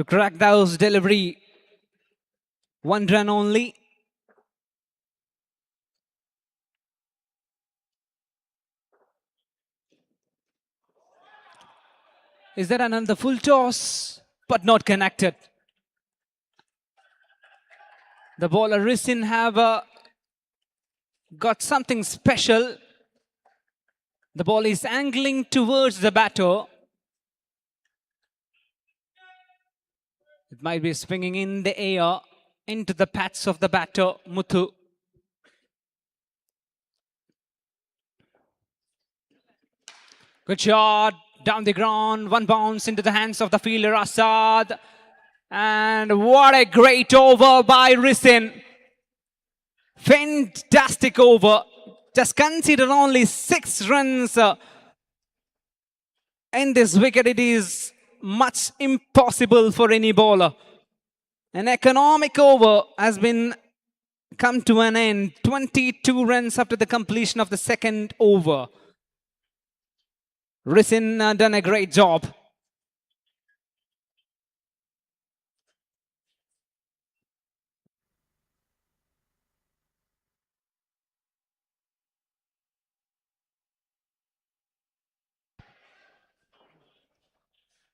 crack those delivery. 1 run only. Is there another full toss? But not connected. The bowler Risin have got something special. The ball is angling towards the batter. It might be swinging in the air into the pads of the batter, Muthu. Good shot. Down the ground. 1 bounce into the hands of the fielder, Asad. And what a great over by Risin. Fantastic over. Just consider only 6 runs in this wicket. It is much impossible for any bowler. An economic over has been come to an end. 22 runs after the completion of the 2nd over. Risin done a great job.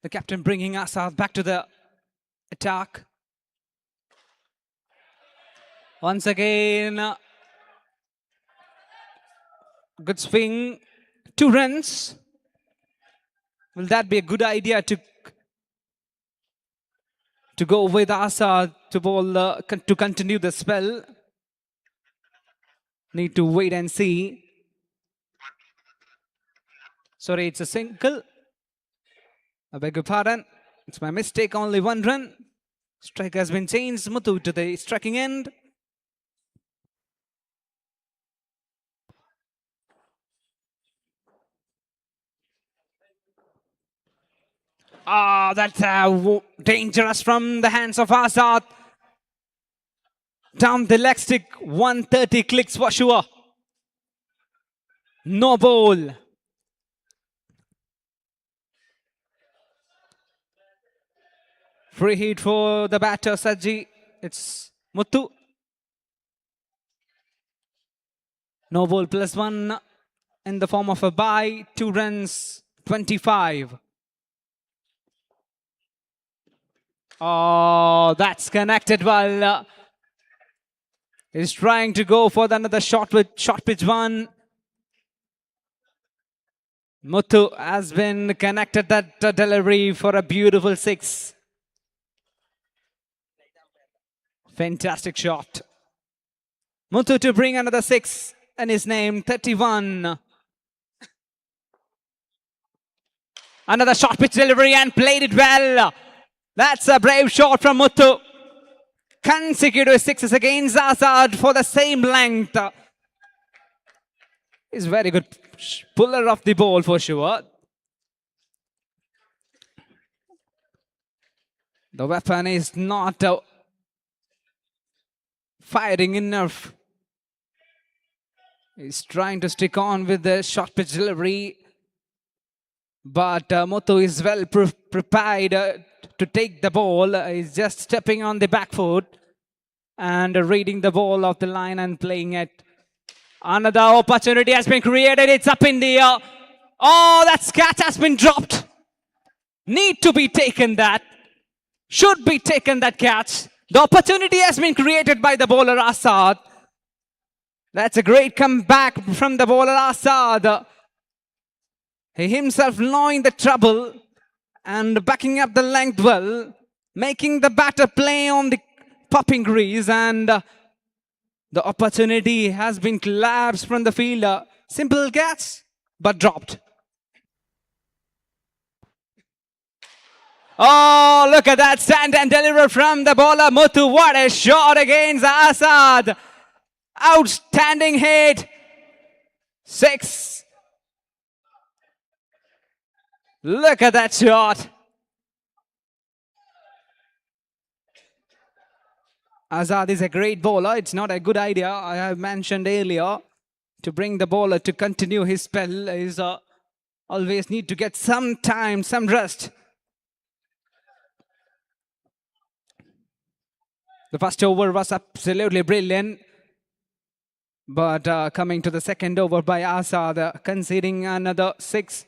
The captain bringing Asad back to the attack. Once again, good swing. 2 runs. Will that be a good idea to go with Asad to bowl to continue the spell? Need to wait and see. Sorry, it's a single. I beg your pardon. It's my mistake. Only 1 run. Strike has been changed. Muthu to the striking end. Ah, that's dangerous from the hands of Azad. Down the leg stick, 130 clicks for sure. No ball. Free hit for the batter, Saji. It's Muthu. No ball +1 in the form of a bye. 2 runs, 25. Oh, that's connected well. He's trying to go for another short pitch one. Muthu has been connected that delivery for a beautiful 6. Fantastic shot. Muthu to bring another 6 and his name 31. Another short pitch delivery and played it well. That's a brave shot from Muthu. Consecutive sixes against Azad for the same length. He's very good puller of the ball for sure. The weapon is not firing enough. He's trying to stick on with the short pitch delivery. But Muthu is well prepared to take the ball. He's just stepping on the back foot and reading the ball off the line and playing it. Another opportunity has been created. It's up in the air. Oh, that catch has been dropped. Need to be taken that. Should be taken that catch. The opportunity has been created by the bowler Asad. That's a great comeback from the bowler Asad. He himself knowing the trouble and backing up the length well, making the batter play on the popping grease, and the opportunity has been collapsed from the fielder. Simple catch, but dropped. Oh, look at that stand and deliver from the bowler Muthu. What a shot against Asad. Outstanding hit. 6. Look at that shot. Azad is a great bowler. It's not a good idea, I have mentioned earlier, to bring the bowler to continue his spell. Is always need to get some time, some rest. The first over was absolutely brilliant. But coming to the second over by Azad, conceding another 6.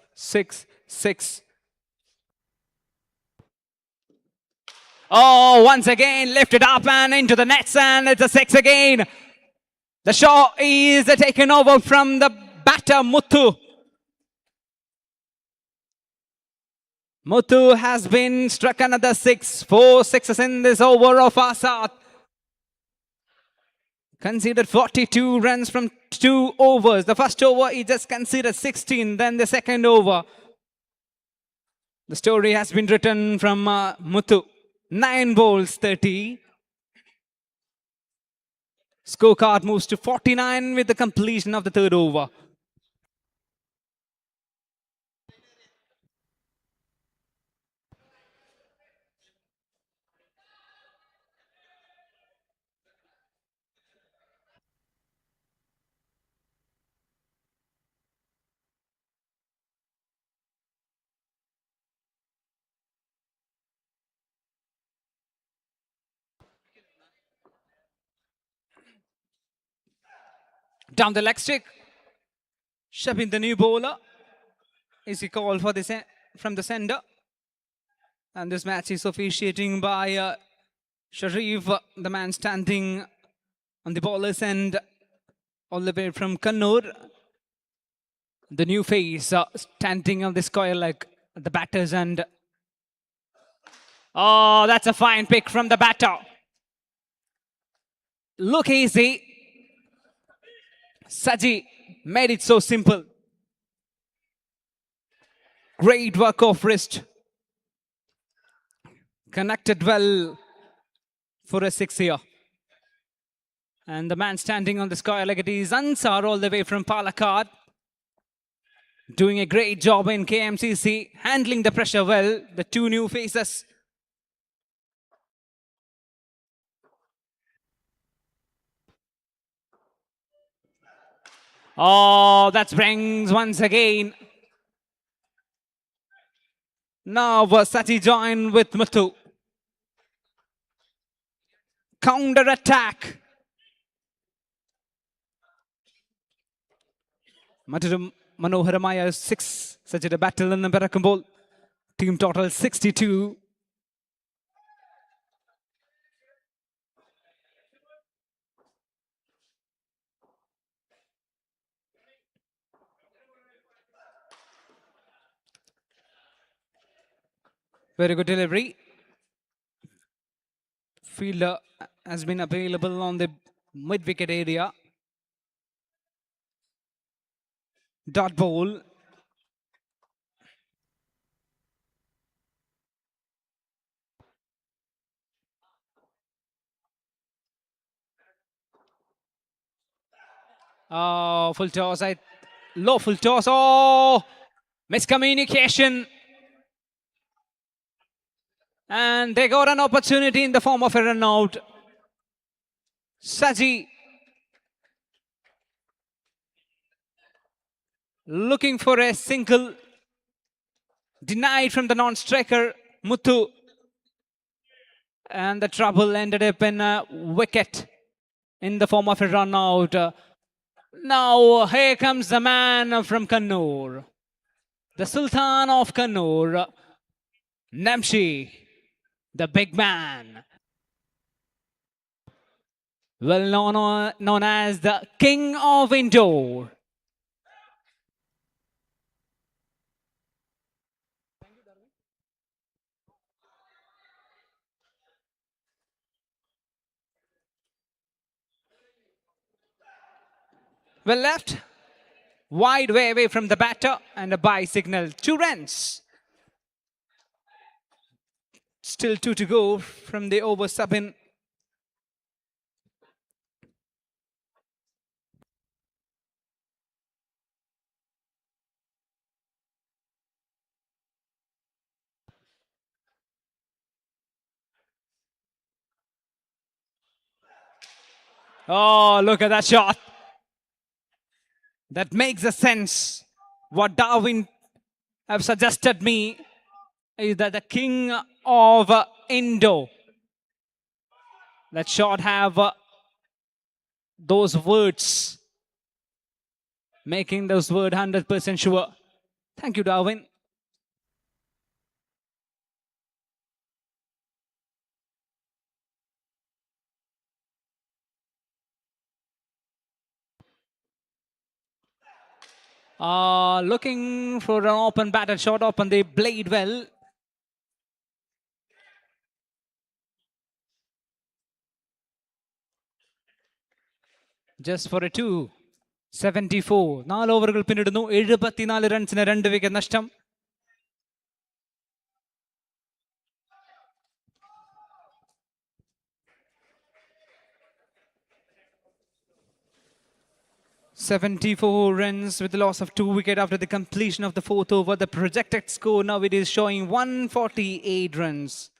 Oh, once again, lifted up and into the nets, and it's a 6 again. The shot is taken over from the batter Muthu. Muthu has been struck another 6. 4 sixes in this over of Asad. Conceded 42 runs from 2 overs. The first over he just conceded 16, then the second over. The story has been written from Muthu. 9 balls, 30. Scorecard moves to 49 with the completion of the third over. Down the leg stick. Shabin, the new bowler, is he called for the from the sender. And this match is officiating by Sharif, the man standing on the bowler's end, all the way from Kannur. The new face standing on the square leg at the batter's end. Oh, that's a fine pick from the batter. Look easy. Saji made it so simple. Great work of wrist. Connected well for a 6 here. And the man standing on the square like it is Ansar, all the way from Palakkad. Doing a great job in KMCC, handling the pressure well. The 2 new faces. Oh, that brings once again. Now Sati joined with Muthu. Counter attack. Matu Manoharamaya 6. Such a battle in the Barakumbol. Team total 62. Very good delivery. Fielder has been available on the mid-wicket area. Dot ball. Oh, full toss. Low full toss. Oh, miscommunication. And they got an opportunity in the form of a run out. Saji looking for a single, denied from the non-striker Muthu, and the trouble ended up in a wicket in the form of a run out. Now here comes the man from Kannur, the Sultan of Kannur, Namshi, the big man, well known as the King of Indoor. Well left, wide way away from the batter, and a bye signal. 2 runs. Still 2 to go from the over sub-in. Oh, look at that shot. That makes a sense. What Darwin have suggested me is that the King of Indo. That shot have those words, making those words 100% sure. Thank you, Darwin. Looking for an open batter shot up, and they played well. Just for a 2. 74. 4 ഓവറുകൾ പിന്നിടുന്നു. 74 റൺസിന് 2 wicket നഷ്ടം. "74 runs with the loss of 2 wickets after the completion of the 4th over. The projected score now it is showing 148 runs.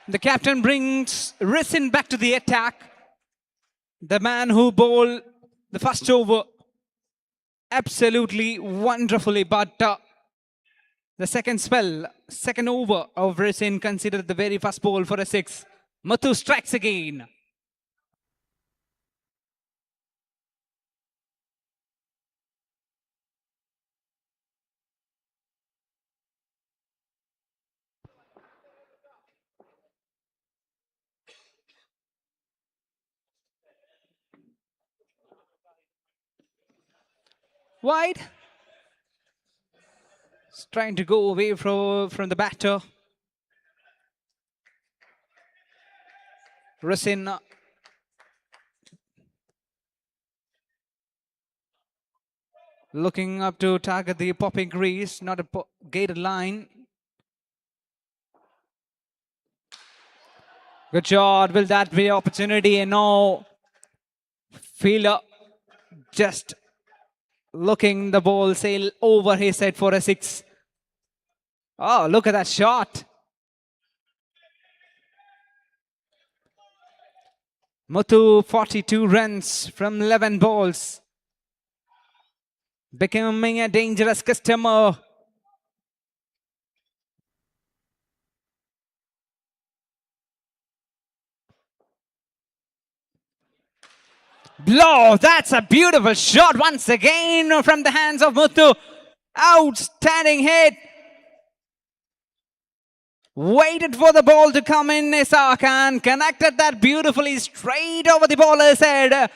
The captain brings Risin back to the attack. The man who bowled the first over absolutely wonderfully, but the second over of Risin considered the very first ball for a 6. Muthu strikes again. Wide. He's trying to go away from the batter. Risin looking up to target the popping crease, not a gated line. Good shot. Will that be opportunity? And no. Fielder just looking the ball sail over his head for a 6. Oh, look at that shot. Muthu 42 runs from 11 balls. Becoming a dangerous customer. Blow, that's a beautiful shot once again from the hands of Muthu. Outstanding hit. Waited for the ball to come in, Isaac, and connected that beautifully straight over the bowler's head.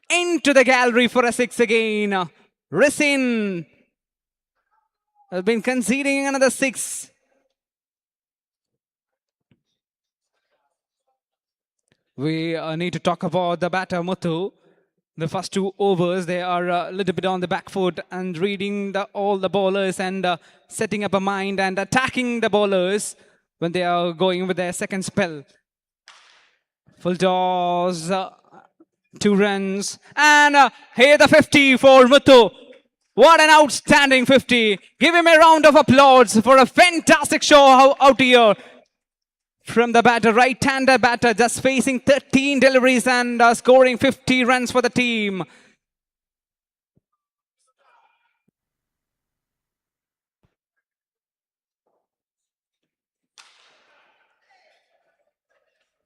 Into the gallery for a 6 again. Risin has been conceding another 6. we need to talk about the batter Muthu. The first 2 overs, they are a little bit on the back foot and reading all the bowlers and setting up a mind and attacking the bowlers when they are going with their second spell. Full toss, 2 runs, and here the 50 for Muthu. What an outstanding 50. Give him a round of applause for a fantastic show out here. From the batter, right-hander batter, just facing 13 deliveries and scoring 50 runs for the team.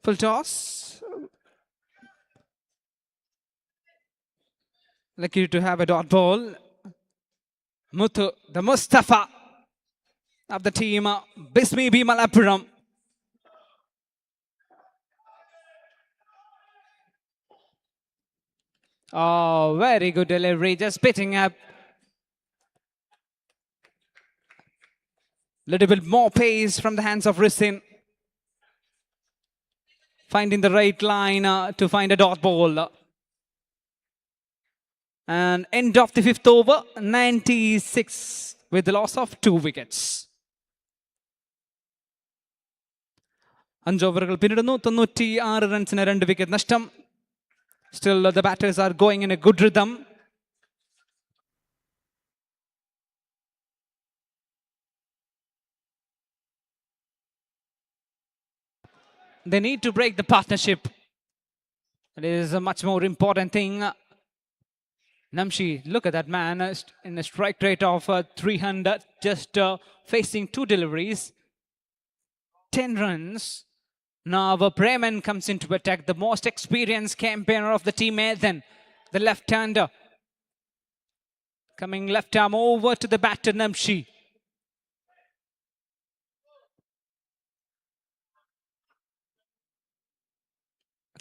Full toss. Lucky to have a dot ball. Muthu, the Mustafa of the team, Bismi B. Malappuram. Oh, very good delivery, just pitching up. Little bit more pace from the hands of Risin. Finding the right line to find a dot ball. And end of the 5th over, 96 with the loss of 2 wickets. 5 ഓവറുകൾ പിന്നിടുന്നു 96 റൺസിന് 2 wicket നഷ്ടം. Still the batters are going in a good rhythm. They need to break the partnership. It is a much more important thing. Namshi, look at that man in a strike rate of 300, just facing 2 deliveries, 10 runs. Now Preman comes into attack, the most experienced campaigner of the team, Ethan, the left-hander. Coming left arm over to the batter, Namshi.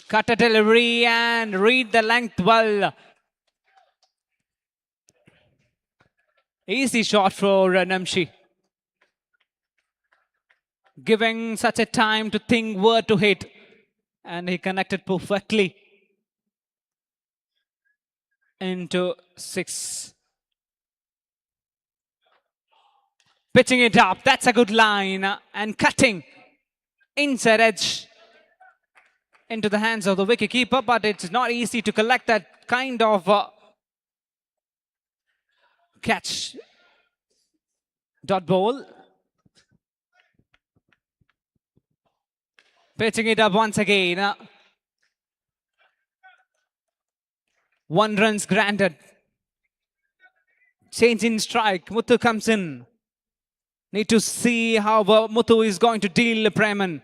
Cut a delivery and read the length well. Easy shot for Namshi. Giving such a time to think where to hit. And he connected perfectly into 6. Pitching it up, that's a good line. And cutting inside edge into the hands of the wicketkeeper, but it's not easy to collect that kind of catch. Dot ball. Pitching it up once again. 1 runs granted. Change in strike. Muthu comes in. Need to see how Muthu is going to deal Preman.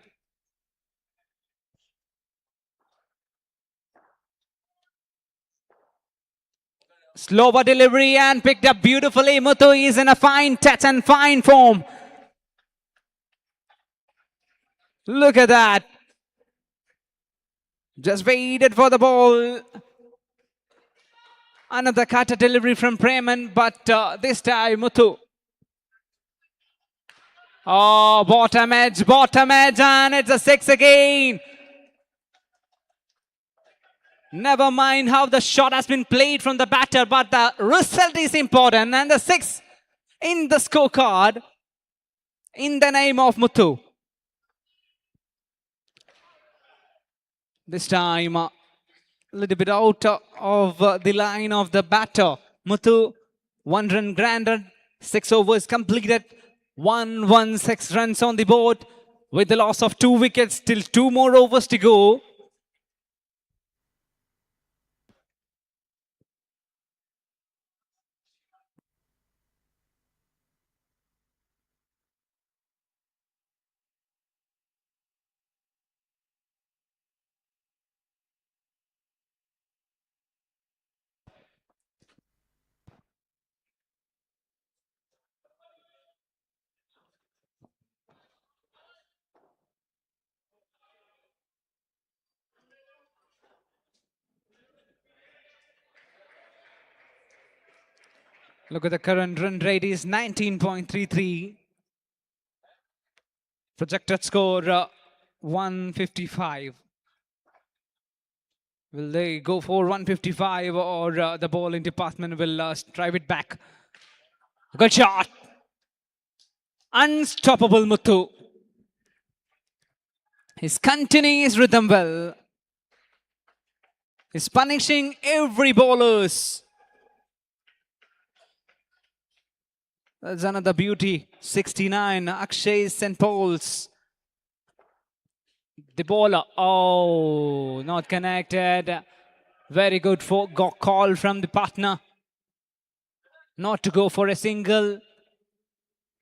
Slower delivery and picked up beautifully. Muthu is in a fine touch and fine form. Look at that. Just waited for the ball. Another cutter delivery from Preman, but this time Muthu. Oh, bottom edge, and it's a 6 again. Never mind how the shot has been played from the batter, but the result is important. And the 6 in the scorecard in the name of Muthu. This time, a little bit out of the line of the batter. Muthu, 1 run granted, 6 overs completed, 116 runs on the board with the loss of 2 wickets. Still 2 more overs to go. Look at the current run rate is 19.33. Projected score 155. Will they go for 155 or the bowling department will drive it back? Good shot. Unstoppable Muthu. He's continuing his rhythm well. He's punishing every bowlers. That's another beauty. 69, Akshay St. Paul's. The bowler, oh, not connected. Very good for call from the partner. Not to go for a single.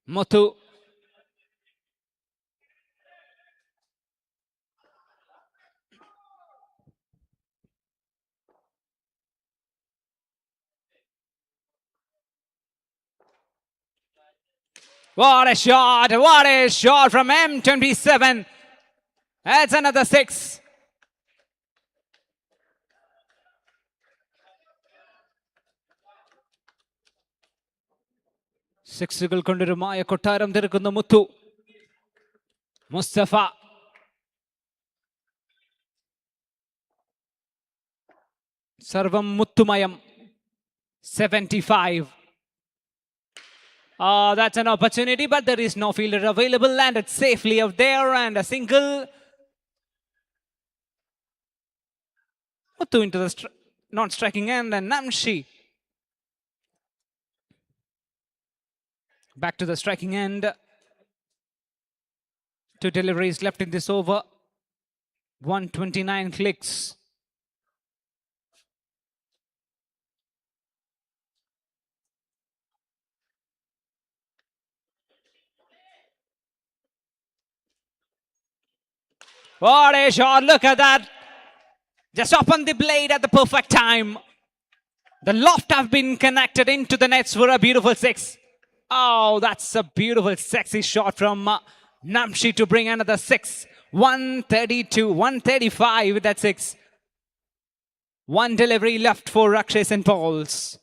Muthu. What a shot! What a shot from M27. That's another 6. സിക്സുകൾ കൊണ്ടൊരു മായ കൊട്ടാരം തീർക്കുന്ന മുത്തു. മുസ്തഫ. സർവം മുത്തുമയം. 75. That's an opportunity, but there is no fielder available. Landed safely out there and a single. Muthu into the non-striking end and Namshi. Back to the striking end. 2 deliveries left in this over. 129 clicks. What a shot, look at that. Just up on the blade at the perfect time. The loft have been connected into the nets for a beautiful 6. Oh, that's a beautiful, sexy shot from Namshi to bring another 6. 132, 135 with that 6. 1 delivery left for Akshay St. Paul's.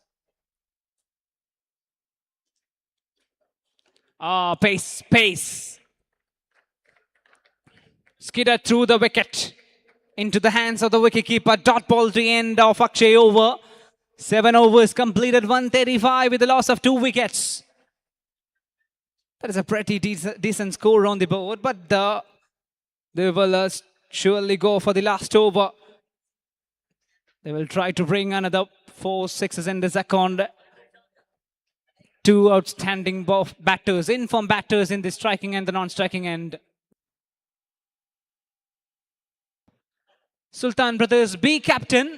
Pace, pace. Skidder through the wicket into the hands of the wicketkeeper. Dot ball to the end of Akshay over. 7 overs completed, 135 with the loss of 2 wickets. That is a pretty decent score on the board, but they will surely go for the last over. They will try to bring another 4 sixes in the second. 2 outstanding batters, informed batters in the striking and the non-striking end. Sultan Brothers B captain.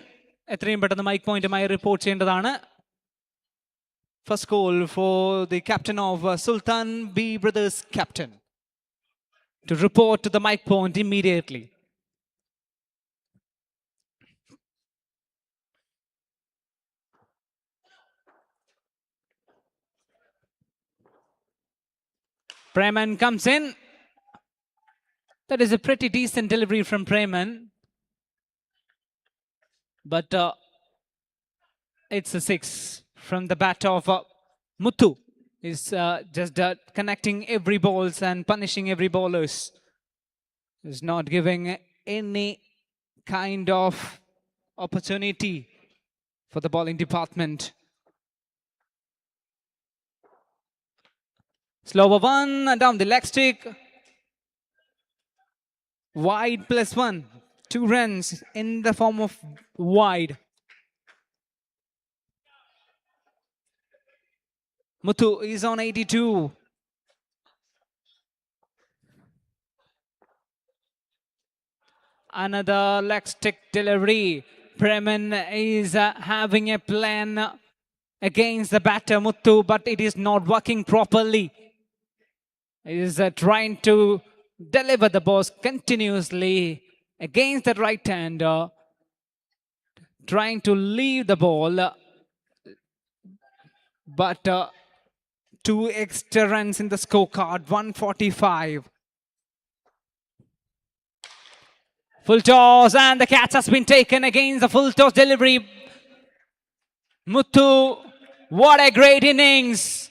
എത്രയും പെട്ടെന്ന് mic പോയിന്റുമായി report ചെയ്യേണ്ടതാണ്. First call for the captain of Sultan B Brothers captain to report to the mic point immediately. Preman comes in. That is a pretty decent delivery from Preman. But it's a 6 from the bat of Muthu. Is just connecting every balls and punishing every bowlers. Is not giving any kind of opportunity for the bowling department. Slower one down the leg stick. Wide +1. 2 runs in the form of wide. Muthu is on 82. Another leg stick delivery. Preman is having a plan against the batter Muthu, but it is not working properly. He is trying to deliver the balls continuously against the right hander, trying to leave the ball, but 2 extra runs in the scorecard, 145. Full toss and the catch has been taken against the full toss delivery. Muthu, what a great innings.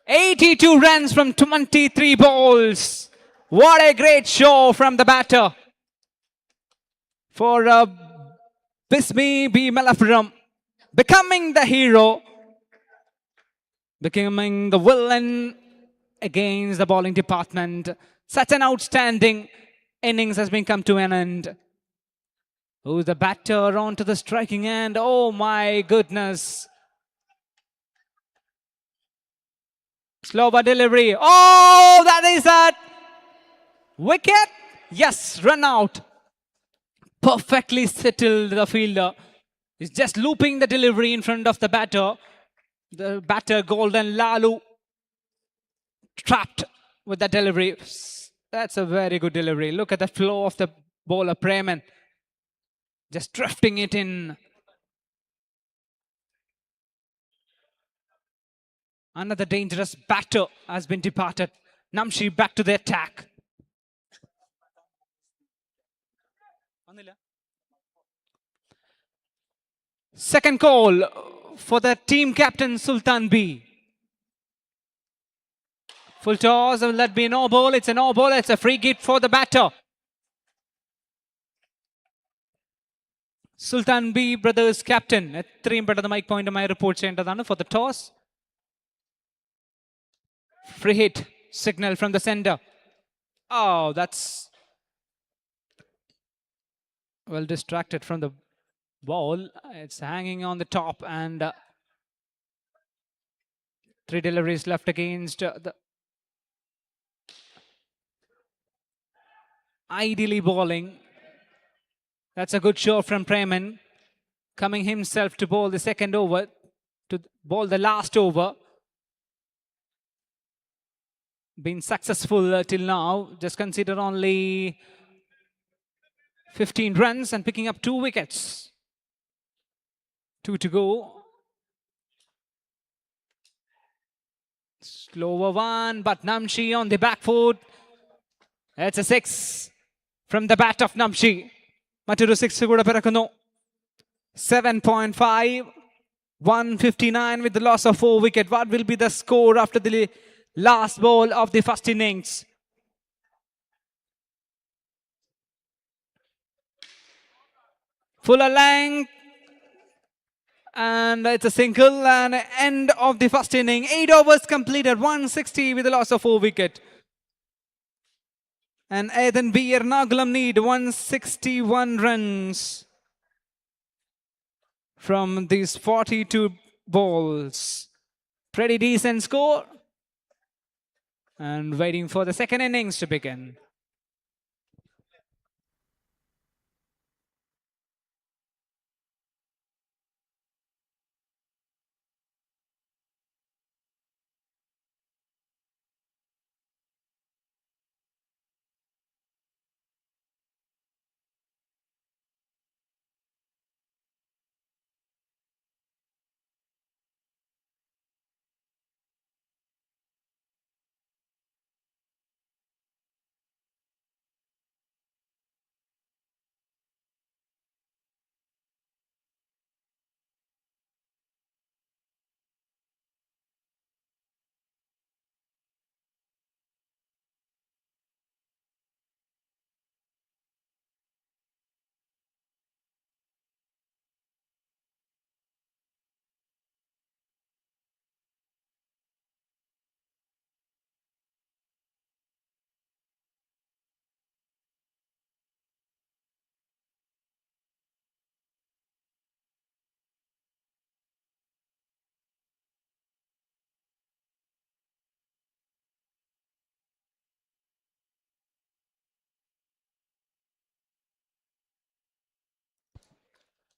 82 runs from 23 balls. What a great show from the batter. For a Bismi B. Malappuram becoming the hero, becoming the villain against the bowling department. Such an outstanding innings has been come to an end. Who's the batter onto the striking end? Oh my goodness. Slower delivery. Oh, that is that. Wicket. Yes, run out. Perfectly settled the fielder. He's just looping the delivery in front of the batter. The batter, Golden Lalu, trapped with that delivery. That's a very good delivery. Look at the flow of the bowler, Preman. Just drifting it in. Another dangerous batter has been departed. Namshi back to the attack. Second call for the team captain, Sultan B. Full toss, will that be a no ball? It's a no ball, it's a free hit for the batter. Sultan B brothers captain. എത്രയും പെട്ടെന്ന് mic പോയിന്റുമായി report ചെയ്യേണ്ടതാണ് for the toss. Free hit signal from the center. Oh, that's well distracted from the ball. It's hanging on the top and 3 deliveries left against the ideally bowling. That's a good show from Preman, coming himself to bowl the second over, to bowl the last over. Been successful till now. Just consider only 15 runs and picking up 2 wickets. 2 to go. Slower one, but Namshi on the back foot. It's a 6 from the bat of Namshi. Maturu 6 kuda perakunnu. 7.5, 159 with the loss of 4 wicket. What will be the score after the last ball of the first innings? Fuller length. And it's a single and end of the first inning. 8 overs completed, 160 with the loss of 4 wicket. And Aiden B. Ernakulam need 161 runs from these 42 balls. Pretty decent score. And waiting for the second innings to begin.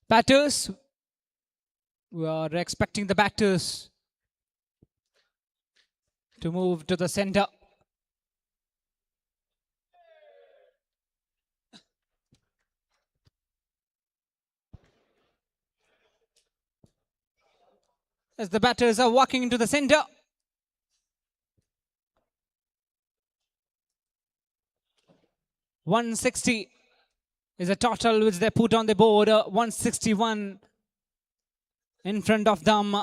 Batters, we are expecting the batters to move to the center. As the batters are walking into the center. $160 is a total which they put on the board. 161 in front of them.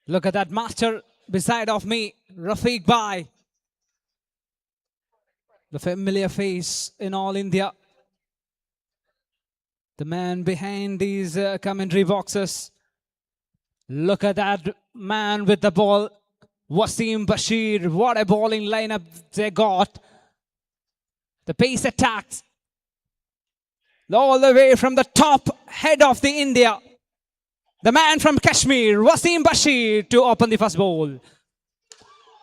Look at that master beside of me, Rafiq Bhai. The familiar face in all India. The man behind these commentary boxes. Look at that man with the ball. Wasim Bashir. What a bowling lineup they got. The pace attacks. All the way from the top head of the India. The man from Kashmir, Wasim Bashir, to open the first ball.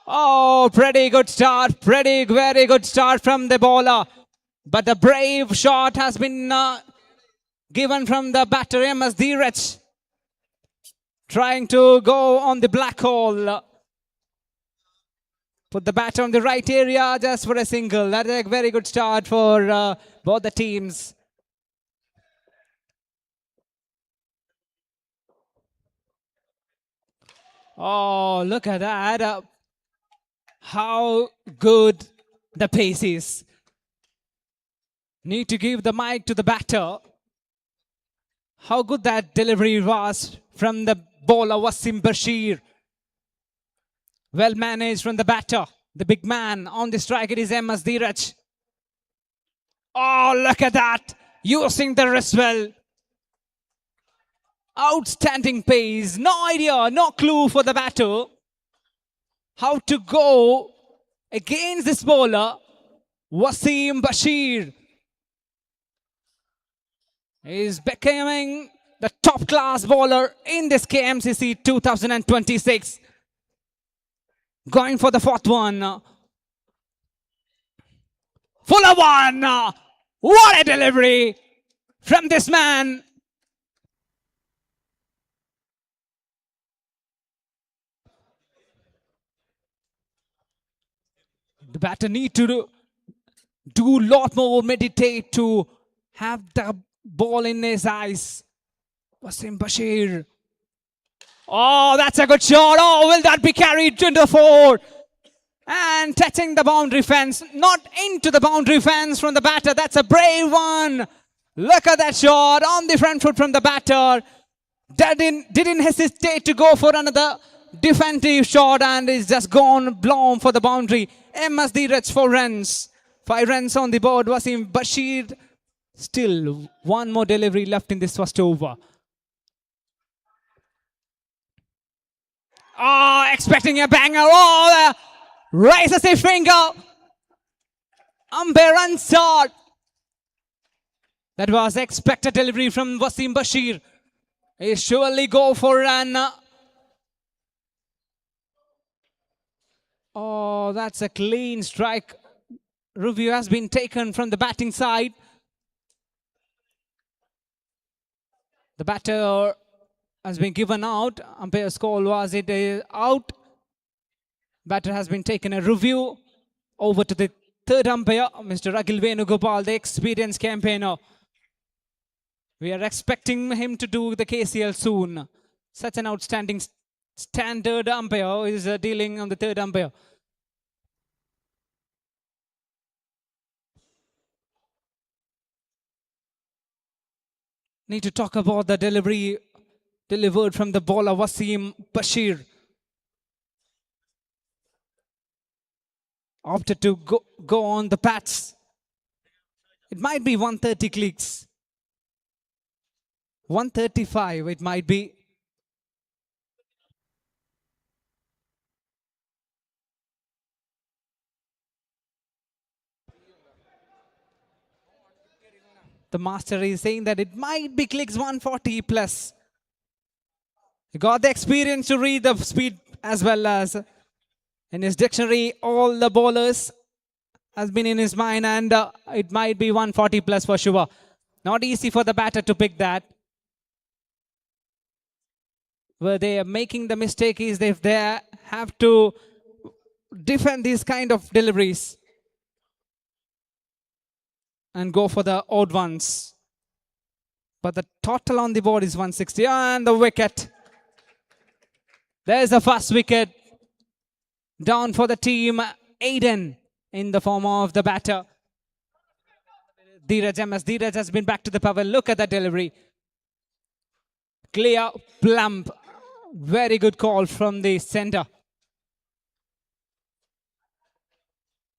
Oh, pretty good start. Very good start from the bowler. But the brave shot has been given from the batter, MS Dheeraj. Trying to go on the black hole. Put the batter on the right area just for a single. That is a very good start for both the teams. Oh, look at that. How good the pace is. Need to give the mic to the batter. How good that delivery was from the bowler Wasim Bashir. Well managed from the batter. The big man on the strike, it is MS Dheeraj. Oh, look at that. Using the wrist well. Outstanding pace. No idea, no clue for the batter how to go against this bowler, Wasim Bashir. Is becoming the top class bowler in this KMCC 2026. Going for the fourth one. Fuller one. What a delivery from this man. The batter need to do a lot more, meditate to have the ball in his eyes. Wasim Bashir. Oh, that's a good shot. Oh, will that be carried into the four? And touching the boundary fence. Not into the boundary fence from the batter. That's a brave one. Look at that shot on the front foot from the batter. Didn't hesitate to go for another defensive shot and is just gone blown for the boundary. MS Dheeraj 4 runs. 5 runs on the board. Wasim Bashir. Still one more delivery left in this first over. Oh, expecting a banger. Oh, raises his finger. Umpire unsought. That was expected delivery from Wasim Bashir. He surely go for an. Oh, that's a clean strike. Review has been taken from the batting side. The batter has been given out. Umpire's call was it out. Batter has been taken a review. Over to the third umpire, Mr. Akhil Venugopal, the experienced campaigner. We are expecting him to do the KCL soon. Such an outstanding standard umpire is dealing on the third umpire. Need to talk about the delivery delivered from the bowler Wasim Bashir. Opted to go on the bats. It might be 130 clicks. 135 it might be. The master is saying that it might be clicks 140 plus. He got the experience to read the speed as well as in his dictionary. All the bowlers has been in his mind, and it might be 140 plus for sure. Not easy for the batter to pick that. Where they are making the mistake is if they have to defend these kind of deliveries and go for the odd ones. But the total on the board is 160 and the wicket. There's the first wicket down for the team. Aiden in the form of the batter. Dheeraj MS Dheeraj has been back to the power. Look at that delivery. Clear, plump. Very good call from the center.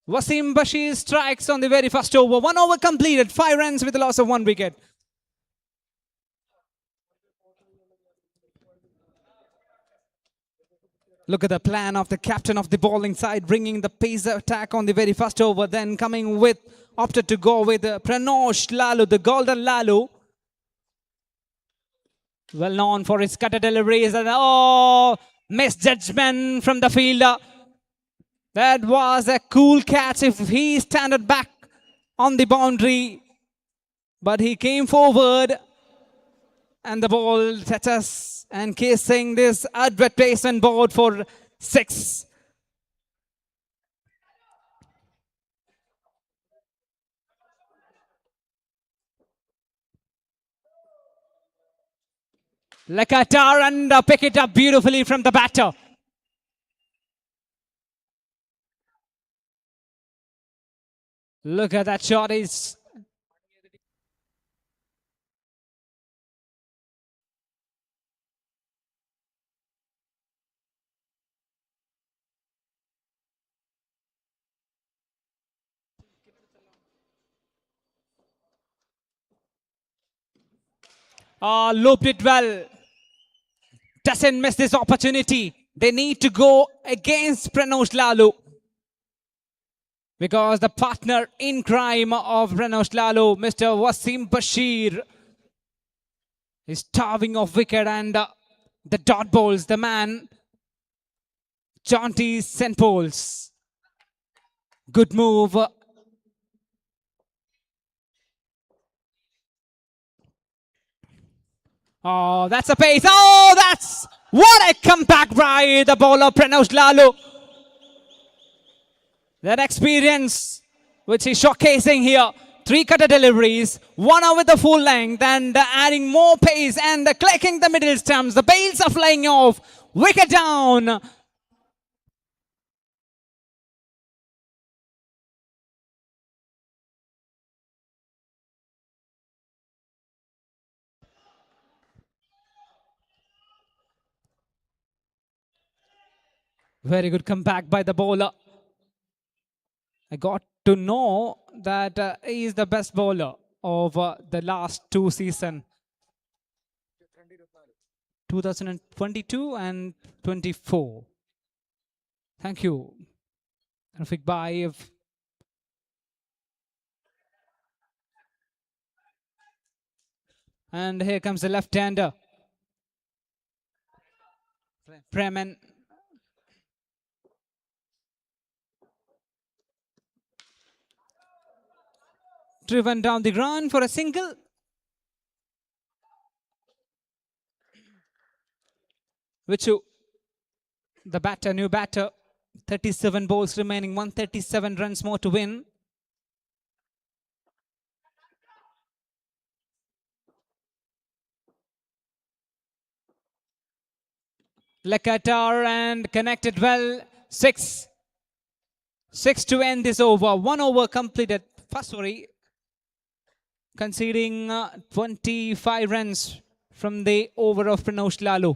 Wasim Bashir strikes on the very first over. 1 over completed. 5 runs with a loss of 1 wicket. Look at the plan of the captain of the bowling side, bringing the pace attack on the very first over, then coming with, opted to go with Pranosh Lalu, the golden Lalu. Well known for his cutter deliveries. And misjudgment from the fielder. That was a cool catch if he standed back on the boundary. But he came forward and the ball touches and kissing this advertisement board for 6. Lakatar and pick it up beautifully from the batter. Look at that shot. Is looped it well. Doesn't miss this opportunity. They need to go against Pranosh Lalu, because the partner in crime of Pranosh Lalu, Mr. Wasim Bashir, is starving of wicket, and the dot bowls, the man, jaunty scent bowls. Good move. Oh, that's a pace. Oh, that's what a comeback by the bowler Pranosh Lalu. That experience which he's showcasing here. 3 cutter deliveries, 1 over the full length, and adding more pace and clicking the middle stumps. The bails are flying off. Wicket down. Very good comeback by the bowler. I got to know that he is the best bowler of the last 2 seasons, 2022 and 24. Thank you. Rafiq Bhai. And here comes the left-hander. Preman. Driven down the ground for a single. Vichu, the batter, new batter. 37 balls remaining, 137 runs more to win. Lakatar and connected well. 6. 6 to end this over. 1 over completed. First sorry. Conceding 25 runs from the over of Pranosh Lalu.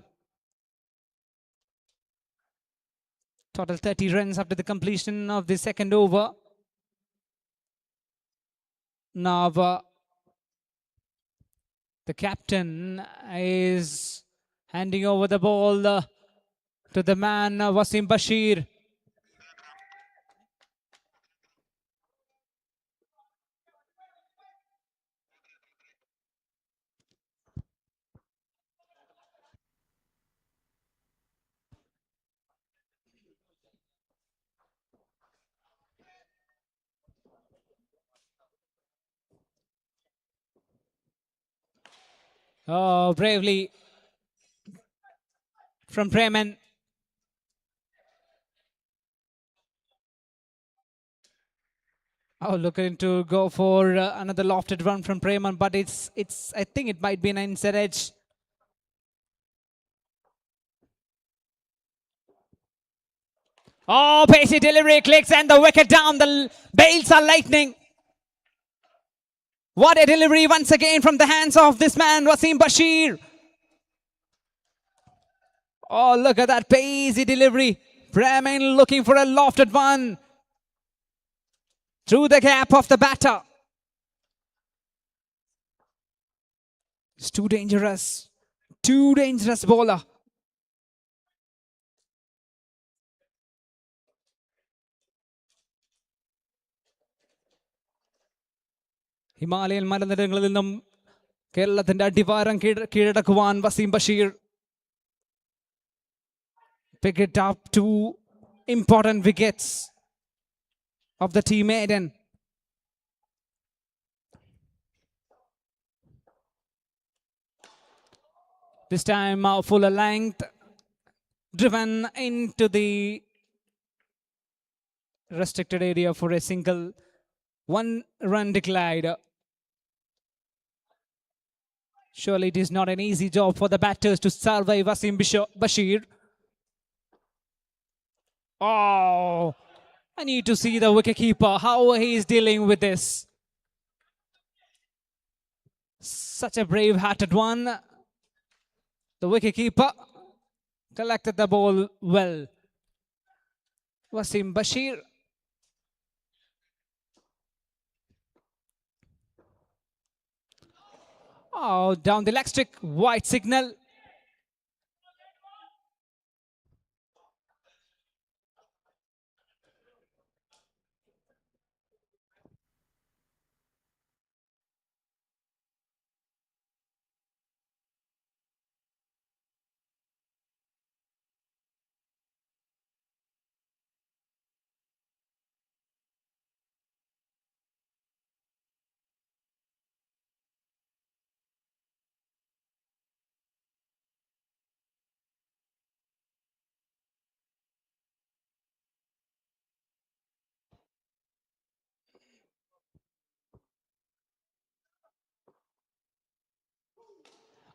Total 30 runs after the completion of the second over. Now the captain is handing over the ball to the man Wasim Bashir. Oh, bravely from Preman. Oh, looking to go for another lofted run from Preman, but it's. I think it might be an inside edge. Oh, pacey delivery clicks and the wicket down. The bails are lightning. What a delivery once again from the hands of this man, Wasim Bashir. Oh, look at that pacey delivery. Bremen looking for a lofted one. Through the gap of the batter. It's too dangerous. Too dangerous bowler. Himalayan മലനിരകളിൽ നിന്നും കേരളത്തിന്റെ അടിവാരം കീഴടക്കുവാൻ Waseem Basheer. Pick it up 2 important wickets of the team Eden. This time fuller length, driven into the restricted area for a single 1-run declared. Surely it is not an easy job for the batters to survive Wasim Bashir. Oh, I need to see the wicketkeeper, how he is dealing with this. Such a brave-hearted one. The wicketkeeper collected the ball well. Wasim Bashir. Oh, down the leg stick, white signal.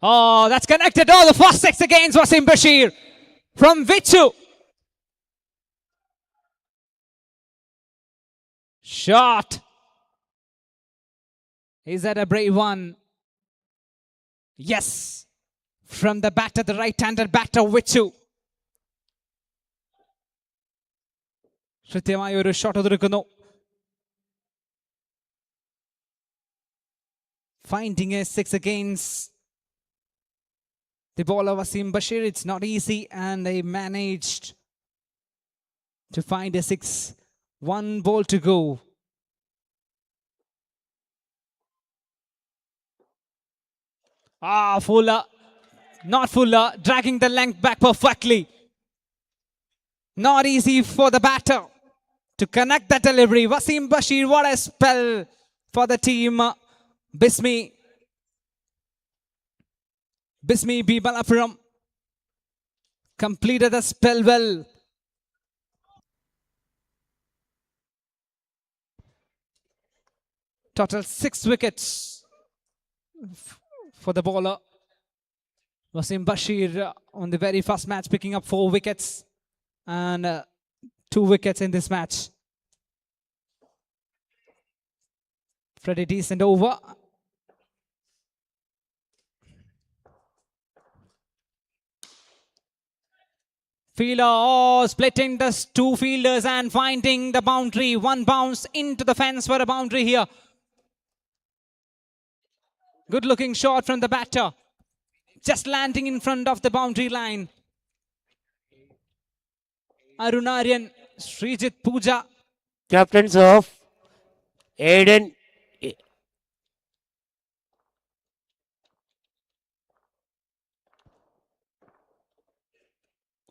Oh, that's connected. Oh, the first 6 against Wasim Bashir from Vichu. Shot. Is that a brave one? Yes. From the batter, the right-handed batter, Vichu. കൃത്യമായ ഒരു shot ഒതുക്കുന്നു. Finding a 6 against the bowler Wasim Bashir, it's not easy, and they managed to find a 6. 1 ball to go. Fuller, not Fuller, dragging the length back perfectly. Not easy for the batter to connect that delivery. Wasim Bashir, what a spell for the team. Bismi B. Malappuram completed the spell well. Total 6 wickets for the bowler. Wasim Bashir on the very first match picking up 4 wickets and 2 wickets in this match. Pretty decent over. Fielder splitting the 2 fielders and finding the boundary. 1 bounce into the fence for a boundary here. Good looking shot from the batter. Just landing in front of the boundary line. Arunaryan, Srijit Pooja. Captains of Aiden.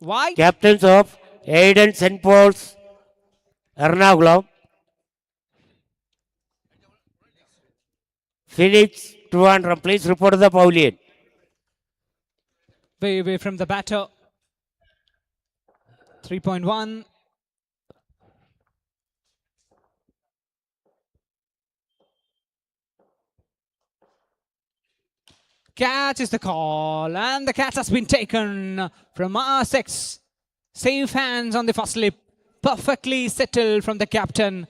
Why? Captains of Aiden St. Paul's, Ernakulam. Felix Trivandrum, please report to the pavilion. Way away from the batter. 3.1. Catch is the call, and the catch has been taken from R6. Safe hands on the first slip. Perfectly settled from the captain.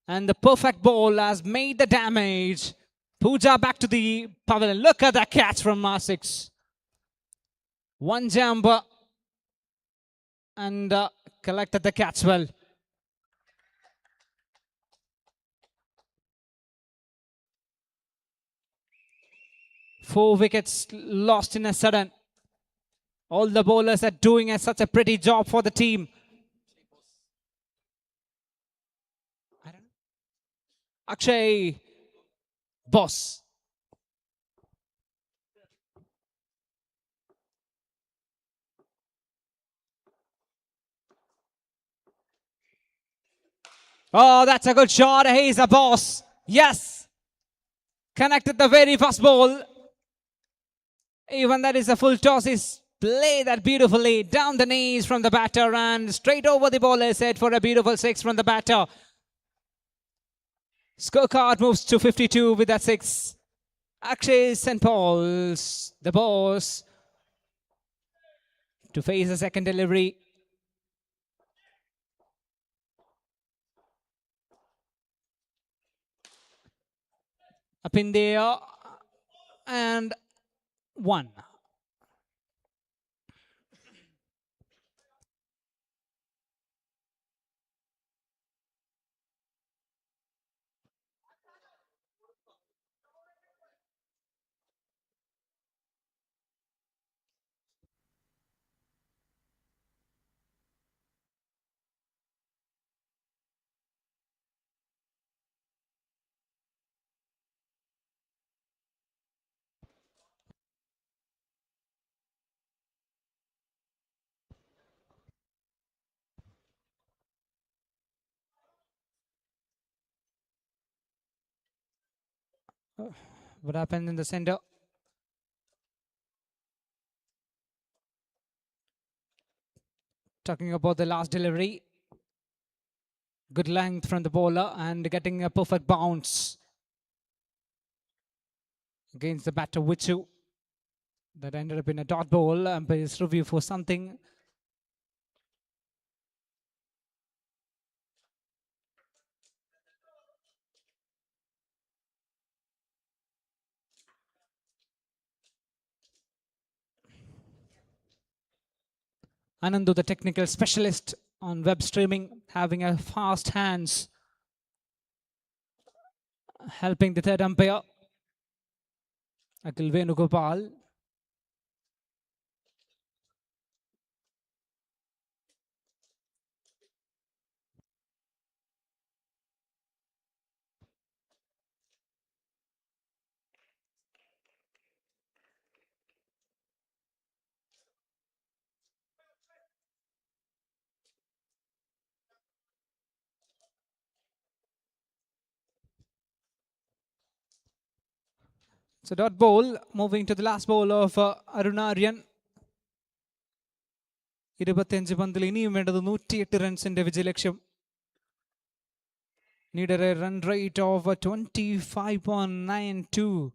And the perfect ball has made the damage. Pooja back to the pavilion. Look at that catch from R6. One jump and collected the catch well. 4 wickets lost in a sudden. All the bowlers are doing such a pretty job for the team. Akshay, boss. Oh, that's a good shot. He's a boss. Yes. Connected the very first ball. Even that is a full toss. He's played that beautifully. Down the knees from the batter and straight over the bowler's head for a beautiful 6 from the batter. Scorecard moves to 52 with that 6. Akshay St. Paul's, the boss, to face the second delivery. Up in there and 1. What happened in the center? Talking about the last delivery. Good length from the bowler and getting a perfect bounce against the batter Wichu. That ended up in a dot ball. Umpire's review for something. Anandu, the technical specialist on web streaming, having a fast hands, helping the third umpire, Akhil Venugopal. So dot ball, moving to the last ball of Arunaryan. 25 പന്തിൽ ഇനിയും വേണ്ടത് 108 റൺസിന്റെ വിജയലക്ഷ്യം. Needed a run rate of 25.92.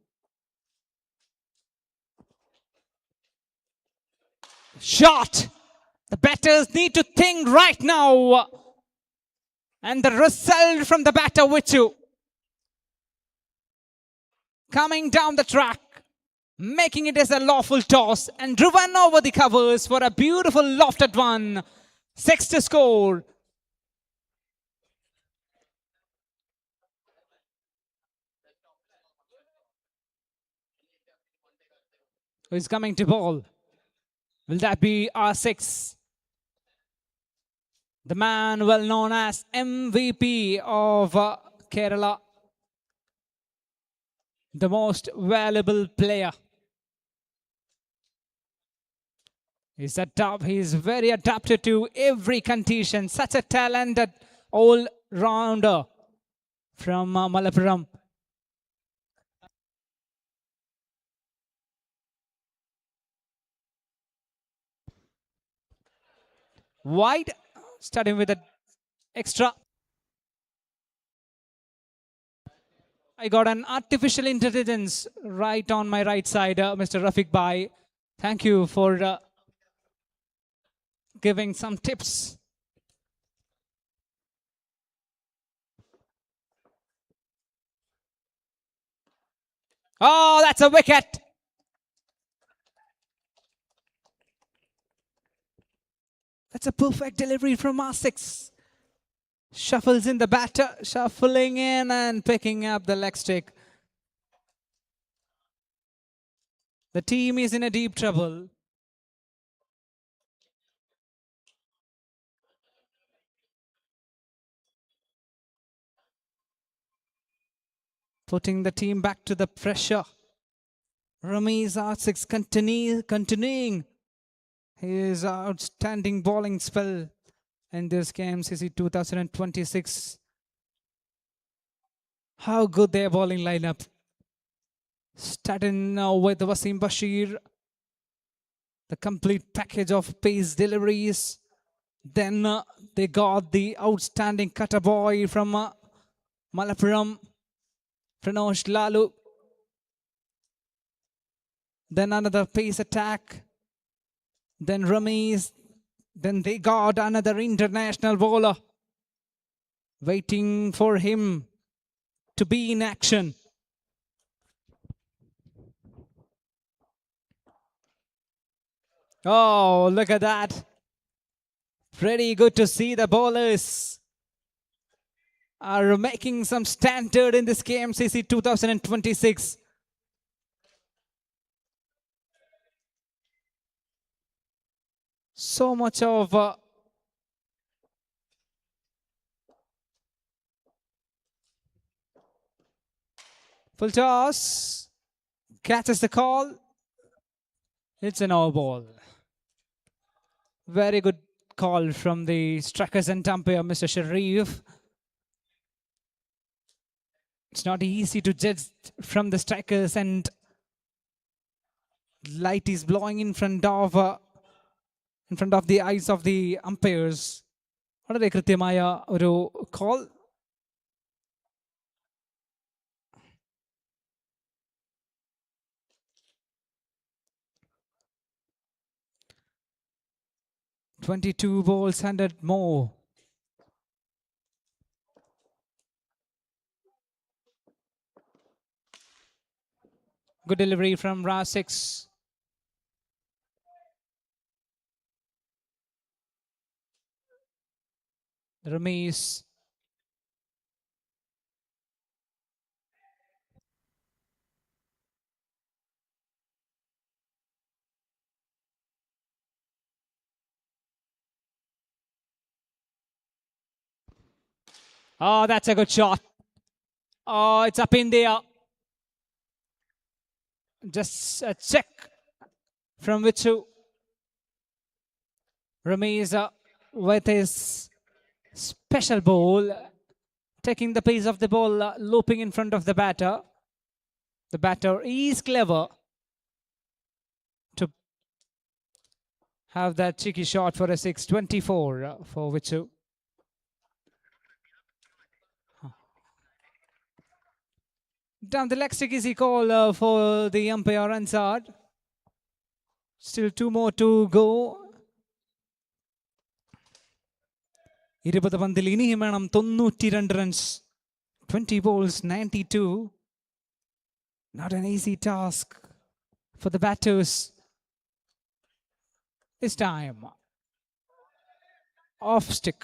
Shot! The batters need to think right now. And the result from the batter Wichu. Coming down the track, making it as a lawful toss and driven over the covers for a beautiful lofted one. 6 to score. Who is coming to ball? Will that be R6? The man well known as MVP of Kerala. The most valuable player. He's very adapted to every condition. Such a talented all-rounder from Malappuram. Wide, starting with an extra. I got an artificial intelligence right on my right side, Mr. Rafiq Bhai. Thank you for giving some tips. Oh, that's a wicket. That's a perfect delivery from R6. Shuffles in the batter, shuffling in and picking up the leg stick. The team is in a deep trouble. Putting the team back to the pressure. Ramesh R6 continuing his outstanding bowling spell in this Kmcc 2026. How good their bowling lineup. Starting now with Wasim Bashir. The complete package of pace deliveries. Then they got the outstanding cutter boy from Malappuram, Pranosh Lalu. Then another pace attack. Then Ramesh. Then they got another international bowler waiting for him to be in action. Oh, look at that. Pretty good to see the bowlers are making some standard in this KMCC 2026. So much of full toss. Catches the call. It's an all ball. Very good call from the strikers and umpire, Mr. Sharif. It's not easy to judge from the strikers, and light is blowing in front of the eyes of the umpires. വളരെ കൃത്യമായ ഒരു call. "22 balls, 100 more." Good delivery from Ra6. Ramesh. Oh, that's a good shot. Oh, it's up in there. Just a check from Vichu. Ramesh with his special ball, taking the pace of the ball, looping in front of the batter. The batter is clever to have that cheeky shot for a 6-24 for Vichu. Down the leg stick is he call for the umpire Ansad. Still 2 more to go. 20 പന്തിൽ ഇനിയും വേണം 92 runs. 20 balls, 92. Not an easy task for the batters. This time, off stick,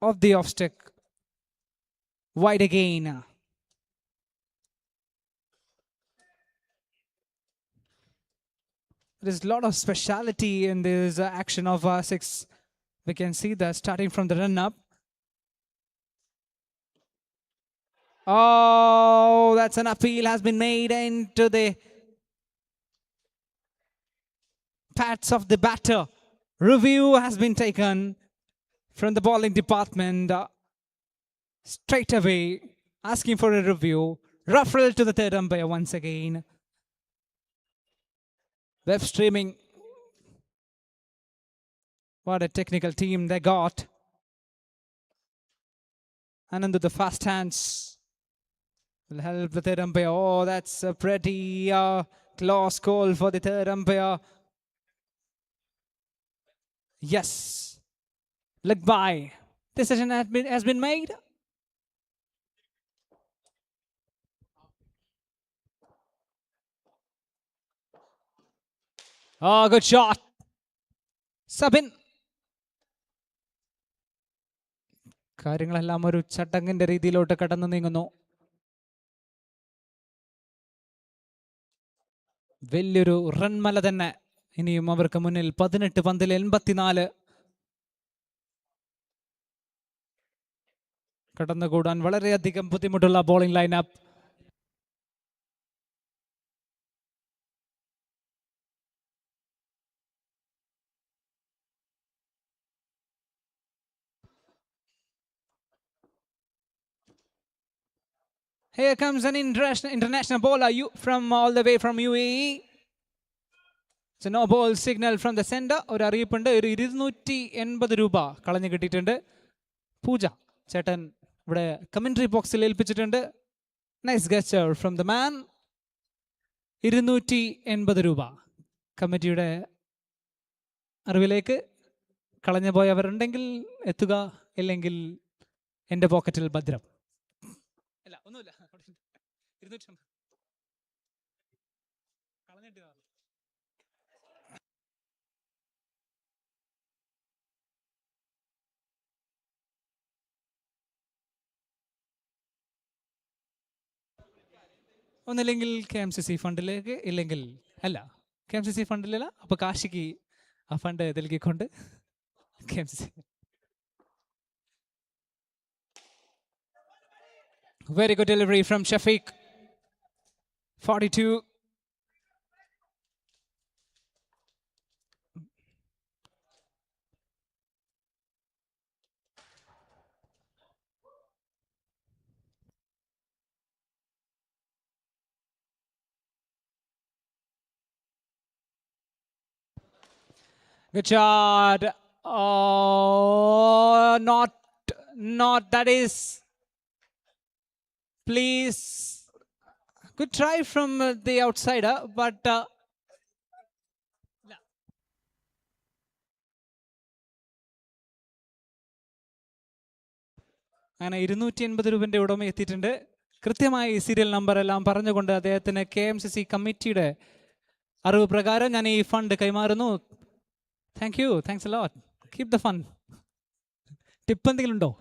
off the off stick, wide again. There's a lot of speciality in this action of 6. We can see that starting from the run-up. Oh, that's an appeal has been made into the pads of the batter. Review has been taken from the bowling department. Straight away, asking for a review. Referral to the third umpire once again. Web streaming. What a technical team they got. And under the fast hands will help the third umpire. Oh, that's a pretty close call for the third umpire. Yes. Look by. Decision has been made. Oh, good shot. Sabin. കാര്യങ്ങളെല്ലാം ഒരു ചട്ടങ്ങിന്റെ രീതിയിലോട്ട് കടന്നു നീങ്ങുന്നു. വലിയൊരു റൺമല തന്നെ ഇനിയും അവർക്ക് മുന്നിൽ. 18 പന്തിൽ 84 കടന്നുകൂടാൻ വളരെയധികം ബുദ്ധിമുട്ടുള്ള bowling lineup. Here comes an international bowler from all the way from UAE. So no ball signal from the sender. ഒരു അറിയിപ്പുണ്ട്. ഒരു 280 രൂപ കളഞ്ഞു കിട്ടിയിട്ടുണ്ട്. പൂജ ചേട്ടൻ ഇവിടെ കമന്ററി ബോക്സിൽ ഏൽപ്പിച്ചിട്ടുണ്ട്. Nice gesture from the man. 280 രൂപ കമ്മിറ്റിയുടെ അറിവിലേക്ക്. കളഞ്ഞു പോയവരുണ്ടെങ്കിൽ എത്തുക, ഇല്ലെങ്കിൽ എൻ്റെ പോക്കറ്റിൽ ഭദ്രം. അല്ല ഒന്നുമില്ല. 250 കളഞ്ഞിട്ട് ഒന്നില്ലെങ്കിൽ KMCC ഫണ്ടിലേക്ക്, ഇല്ലെങ്കിൽ അല്ല KMCC ഫണ്ടിലല്ല, അപ്പോൾ കാശിക്ക് ആ ഫണ്ട് നൽകിക്കൊണ്ട് KMCC. Very good delivery from Shafiq. 42. Good shot. Oh, not that is. Please. Good try from the outsider, but അങ്ങനെ 280 രൂപൻ്റെ ഉടമ എത്തിയിട്ടുണ്ട്. കൃത്യമായി സീരിയൽ നമ്പർ എല്ലാം പറഞ്ഞുകൊണ്ട് അദ്ദേഹത്തിന് KMCC കമ്മിറ്റിയുടെ അറിവ് പ്രകാരം ഞാൻ ഈ ഫണ്ട് കൈമാറുന്നു. Thank you, thanks a lot. Keep the fund. Tip എന്തെങ്കിലും ഉണ്ടോ?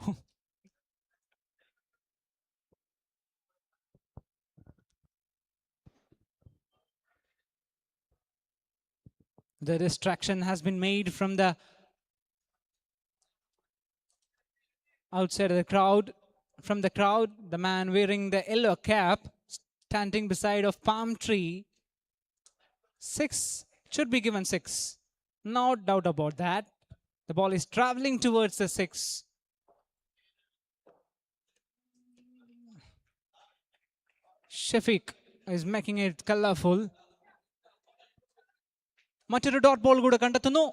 The distraction has been made from the outside of the crowd. From the crowd, the man wearing the yellow cap standing beside of palm tree. 6 should be given 6. No doubt about that. The ball is traveling towards the 6. Shafiq is making it colorful. മറ്റൊരു dot ball കൂടെ കണ്ടെത്തുന്നു.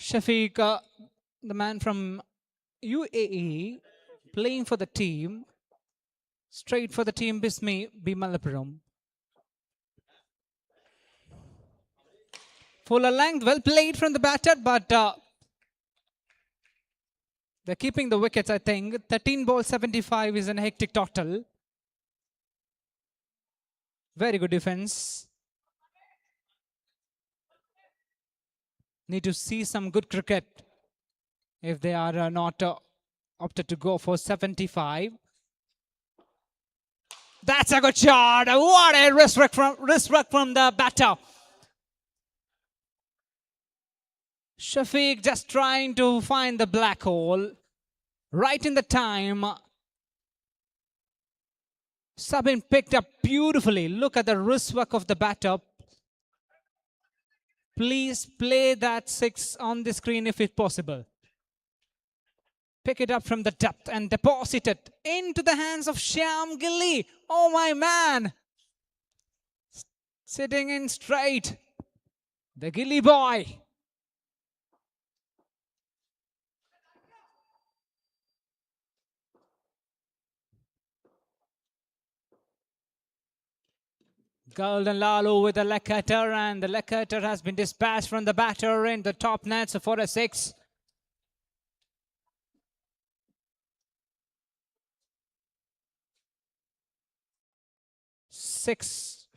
Shafiq, the man from UAE, playing for the team, straight for the team Bismi B Malappuram. Fuller length, well played from the batter, but they're keeping the wickets, I think. 13 balls, 75 is a hectic total. Very good defense. Need to see some good cricket if they are not opted to go for 75. That's a good shot. What a wrist work from the batter. Shafiq just trying to find the black hole right in the time. Sabin picked up beautifully. Look at the wrist work of the batter. Please play that 6 on the screen if it's possible. Pick it up from the depth and deposit it into the hands of Shyam Gilly. Oh my man. Sitting in straight. The Gilly boy. Golden Lalu with the leg cutter, and the leg cutter has been dispatched from the batter in the top nets for a 6. Six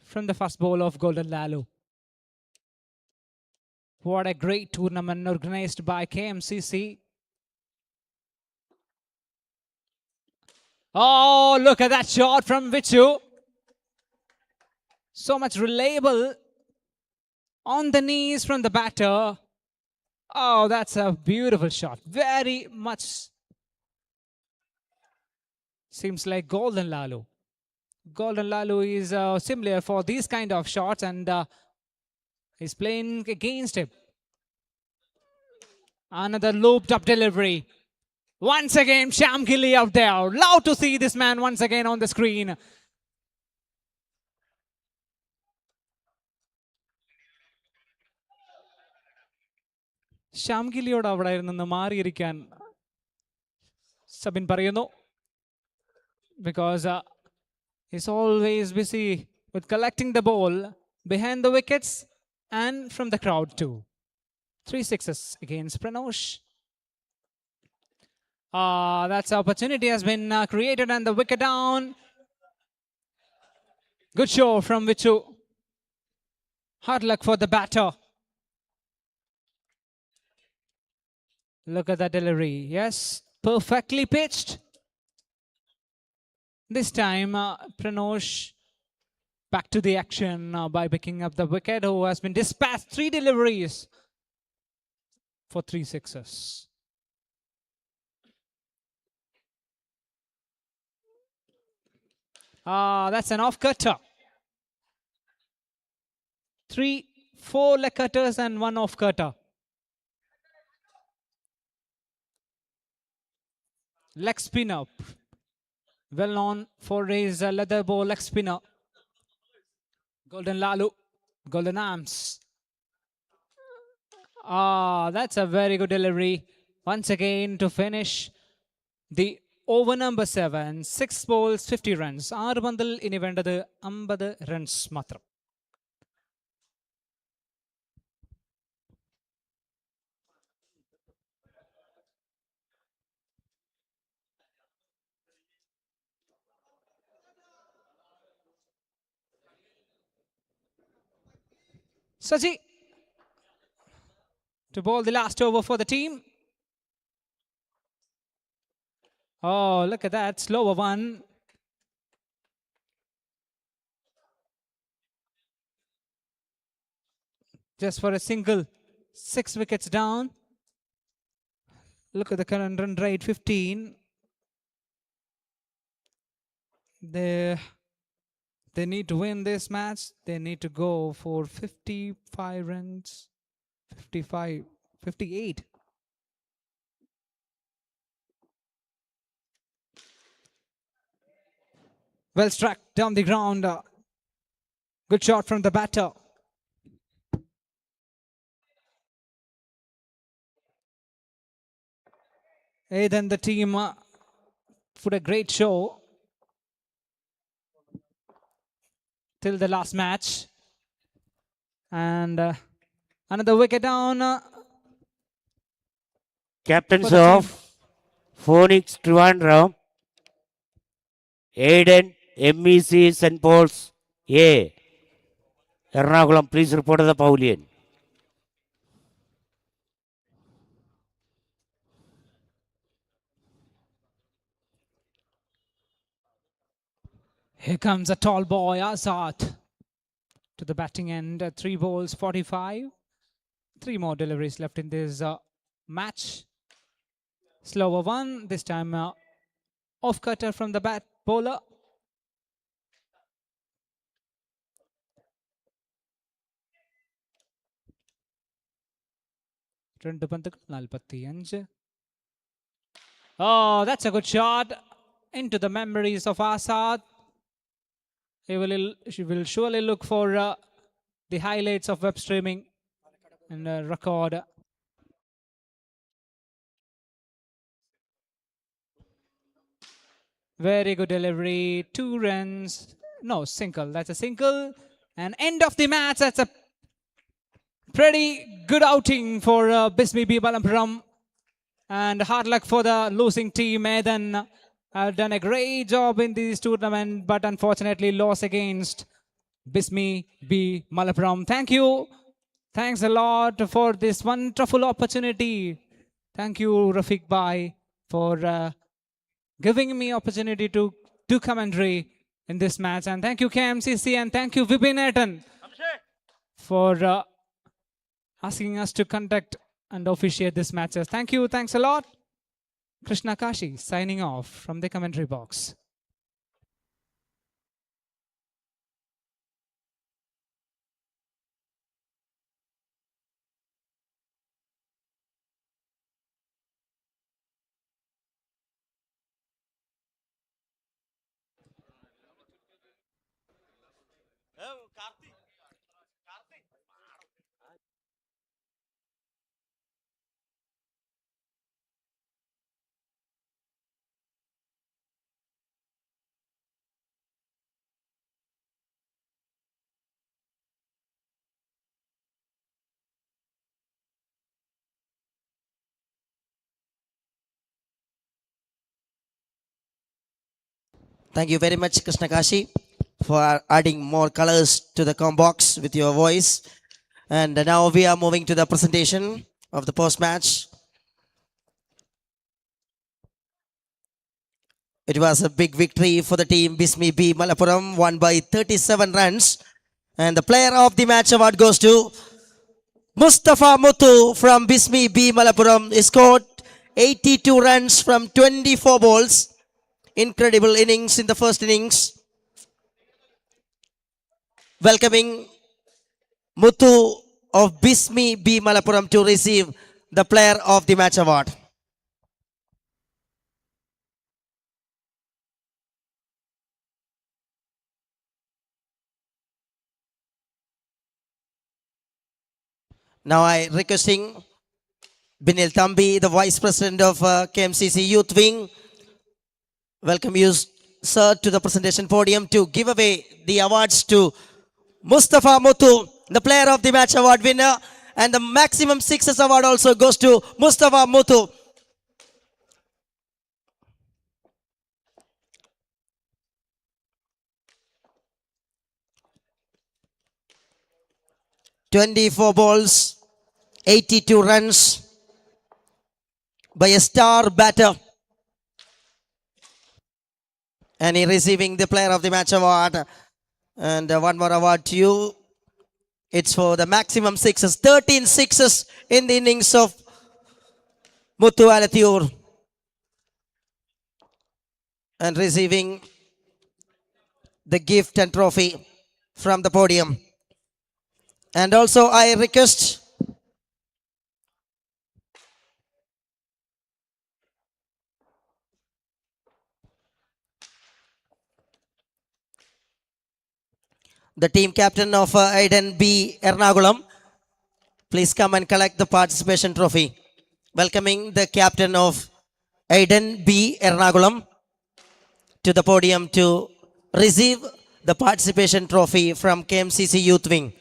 from the first ball of Golden Lalu. What a great tournament organized by KMCC. Oh, look at that shot from Vichu. So much reliable on the knees from the batter. Oh, that's a beautiful shot. Very much seems like Golden Lalu. Golden Lalu is similar for these kind of shots, and he's playing against him. Another looped up delivery. Once again, Sham Gilly out there. Love to see this man once again on the screen. Sham Gilliയോട് അവിടെ നിന്ന് മാറിയിരിക്കാൻ സബിൻ പറയുന്നു. Because he's always busy with collecting the ball behind the wickets and from the crowd too. 3 sixes against Pranosh. That's opportunity has been created and the wicket down. Good show from Vichu. Hard luck for the batter. Look at that delivery. Yes, perfectly pitched. This time, Pranosh back to the action by picking up the wicket, who has been dispatched 3 deliveries for 3 sixes. That's an off-cutter. 4 leg cutters and 1 off-cutter. Leg spinner. Well known for his leather ball leg spinner. Golden Lalu. Golden arms. That's a very good delivery. Once again to finish the over number 7. 6 balls, 50 runs. 6 പന്തിൽ ഇനി വേണ്ടത് 50 runs മാത്രം. Saji to bowl the last over for the team. Oh, look at that. Slower one. Just for a single. 6 wickets down. Look at the current run rate, 15. They need to win this match. They need to go for 55 runs. 55, 58. Well struck down the ground. Good shot from the batter. Hey, then the team put a great show till the last match. And another wicket down. Captains of Phoenix Trivandrum, Aiden, MEC St. Paul's A. Ernakulam, please report to the pavilion. Here comes a tall boy, Azad, to the batting end. 3 balls, 45. 3 more deliveries left in this match. Slower one. This time off cutter from the bat bowler. Oh, that's a good shot into the memories of Azad. She will surely look for the highlights of web streaming and record. Very good delivery. 2 runs. No, single. That's a single. And end of the match. That's a pretty good outing for Bismi B. Balampuram. And hard luck for the losing team. Edan have done a great job in this tournament, but unfortunately lost against Bismi B. Malappuram. Thank you. Thanks a lot for this wonderful opportunity. Thank you, Rafiq Bhai, for giving me opportunity to do commentary in this match. And thank you KMCC and thank you Vipin Etan for asking us to conduct and officiate this matches. Thank you. Thanks a lot. Krishna Kashi signing off from the commentary box. Thank you very much, Krishna Kashi, for adding more colors to the box with your voice. And now we are moving to the presentation of the post-match. It was a big victory for the team Bismi B Malappuram, won by 37 runs. And the player of the match award goes to Mustafa Muthu from Bismi B Malappuram. He scored 82 runs from 24 balls. Incredible innings in the first innings. Welcoming Muthu of Bismi B Malappuram to receive the player of the match award. Now I requesting Binil Thambi, the Vice President of KMCC Youth Wing. Welcome you, sir, to the presentation podium to give away the awards to Mustafa Muthu, the Player of the Match Award winner. And the Maximum Sixes Award also goes to Mustafa Muthu. "24 balls, 82 runs by a star batter." And he receiving the Player of the Match Award. And one more award to you. It's for the maximum sixes, 13 sixes in the innings of Muthu Alathur. And receiving the gift and trophy from the podium. And also I request the team captain of Aiden B Ernakulam, please come and collect the participation trophy. Welcoming the captain of Aiden B Ernakulam to the podium to receive the participation trophy from KMCC Youth Wing.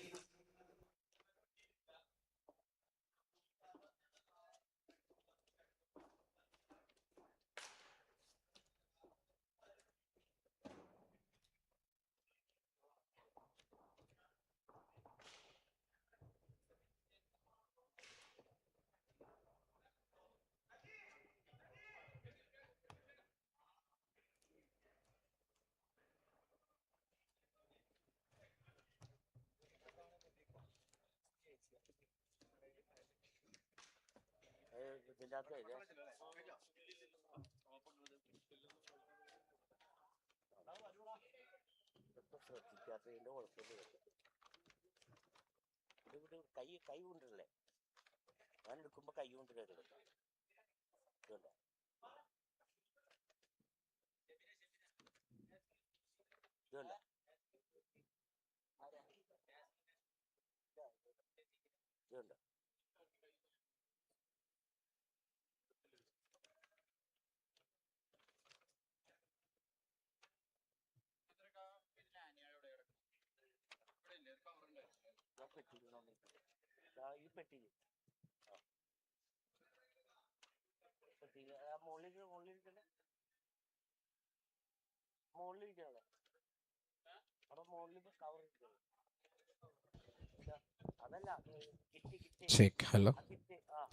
Check. Hello.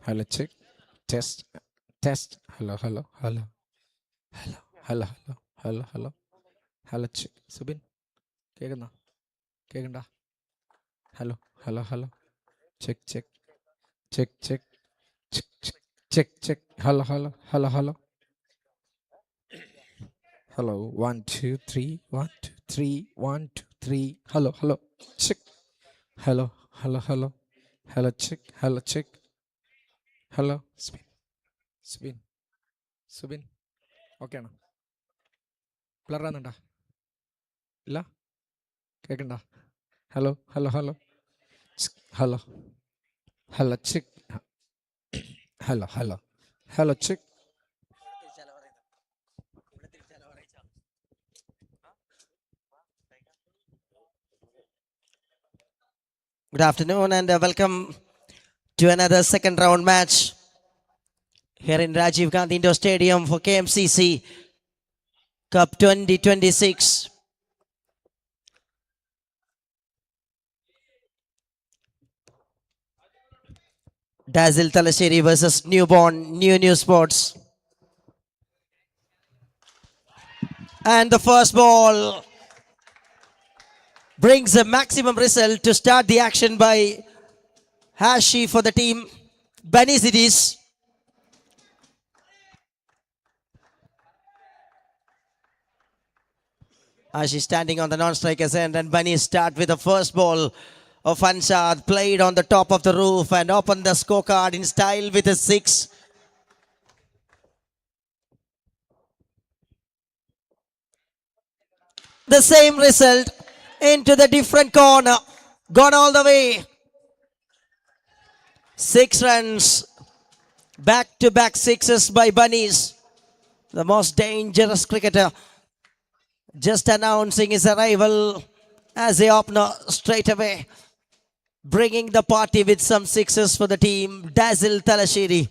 Hello. Check. Test. Test. Hello. Hello. Hello. Hello. hello, hello, hello, hello, hello, check. Subin, കേൾക്കുന്ന കേൾക്കണ്ട hello, hello, hello, check, check, check, check, check, check, check, check, hello, hello, hello, hello, hello, 1 2 3 1 2 3 1 2 3 hello, hello, check, hello, hello, hello, hello, check, hello, check, hello, Subin, Subin, Subin, okay ആണോ? പിളറാന്നുണ്ടാ? ഇല്ല, കേൾക്കണ്ട? Hello, hello, hello, hello, hello, check, hello, hello, hello, check. Good afternoon and welcome to another second round match here in Rajiv Gandhi Indoor Stadium for KMCC Cup 2026. Dazzle Talaseri versus Newborn New Sports. And the first ball brings a maximum result to start the action by Hashi for the team. Bunny Cities. Hashi standing on the non-striker's end, and Bunny start with the first ball of Anshad, played on the top of the roof and open the scorecard in style with a 6. The same result into the different corner, gone all the way. 6 runs, back-to-back sixes by Bunnies. The most dangerous cricketer just announcing his arrival as the opener straight away, bringing the party with some sixes for the team. Dazzle Talashiri.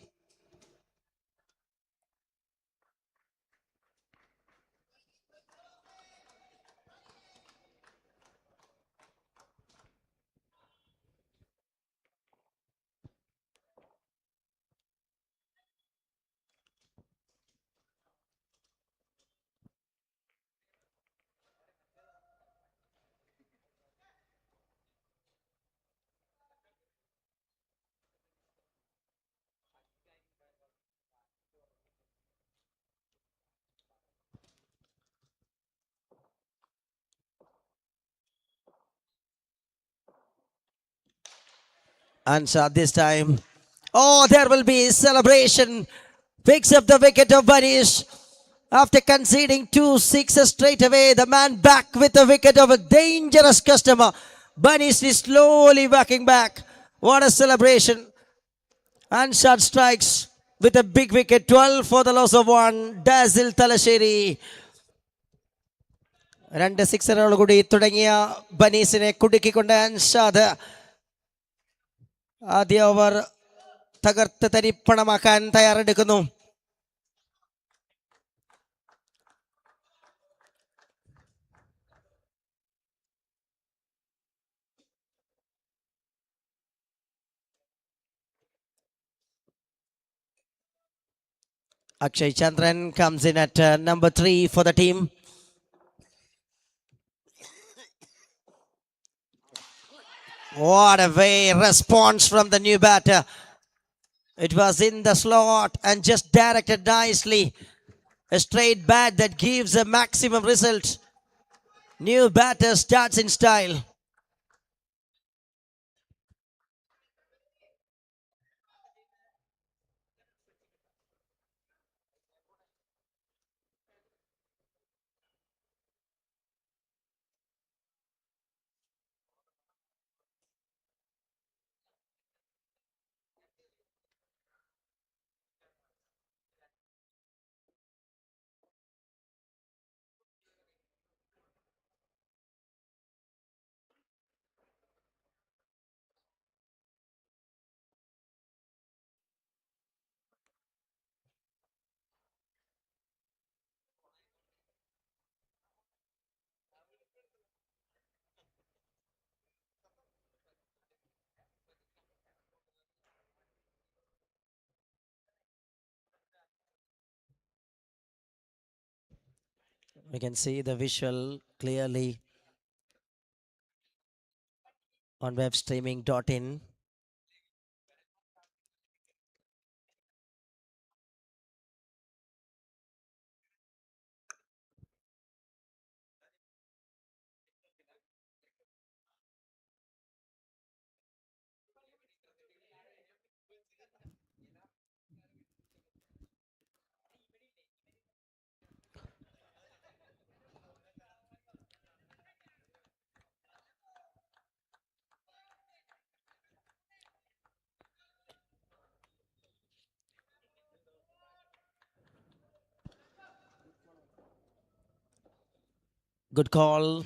Anshad this time. Oh, there will be celebration. Picks up the wicket of Banish. After conceding 2 sixes straight away, the man back with the wicket of a dangerous customer. Banish is slowly backing back. What a celebration. Anshad strikes with a big wicket. 12 for the loss of 1. Dazzle Talasheri. 2 സിക്സറുകൾ കൂടി തുടങ്ങിയ ബനീസിനെ കുടുക്കിക്കൊണ്ട് അൻഷാദ് ആദ്യ over തകർത്ത് തരിപ്പണമാക്കാൻ തയ്യാറെടുക്കുന്നു. Akshay Chandran comes in at number 3 for the team. What a way response from the new batter. It was in the slot and just directed nicely. A straight bat that gives a maximum result. New batter starts in style. We can see the visual clearly on webstreaming.in. Good call.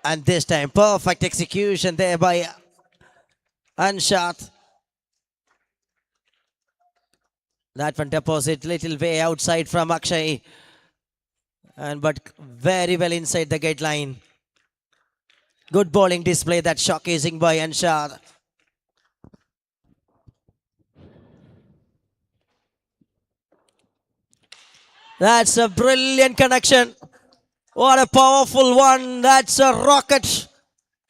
And this time, perfect execution there by Anshat. That one deposit little way outside from Akshay. But very well inside the gate line. Good bowling display, that showcasing by Anshat. That's a brilliant connection. What a powerful one. That's a rocket.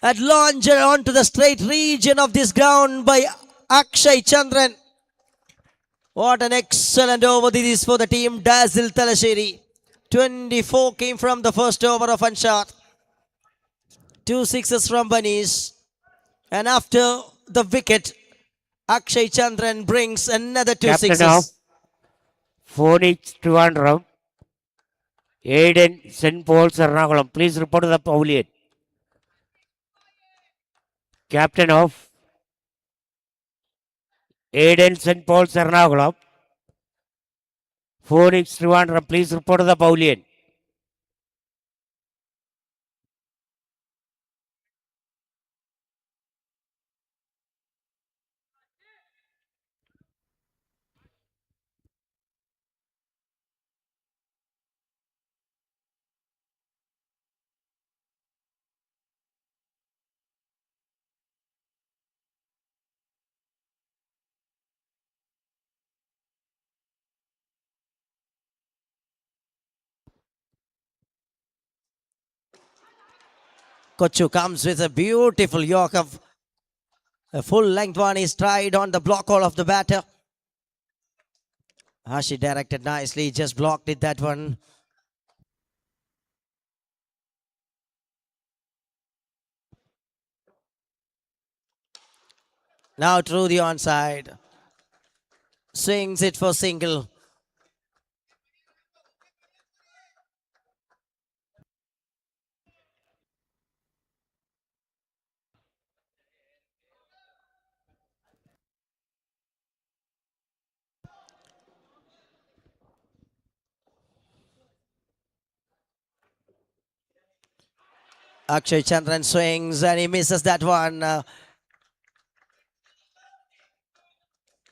That launched onto the straight region of this ground by Akshay Chandran. What an excellent over this is for the team. Dazzle Talasheri. 24 came from the first over of Anshat. 2 sixes from Banis. And after the wicket, Akshay Chandran brings another 2 Captain sixes. of Phoenix Trivandrum, Aiden St. Paul's Ernakulam. Please report to the pavilion. Captain of Aiden St. Paul's Ernakulam, Phoenix Trivandrum. Please report to the pavilion. Kochu comes with a beautiful york of a full length one. Is tried on the block hole of the batter. Hashi directed nicely, just blocked it, that one. Now through the onside. Swings it for single. Akshay Chandran swings and he misses that one.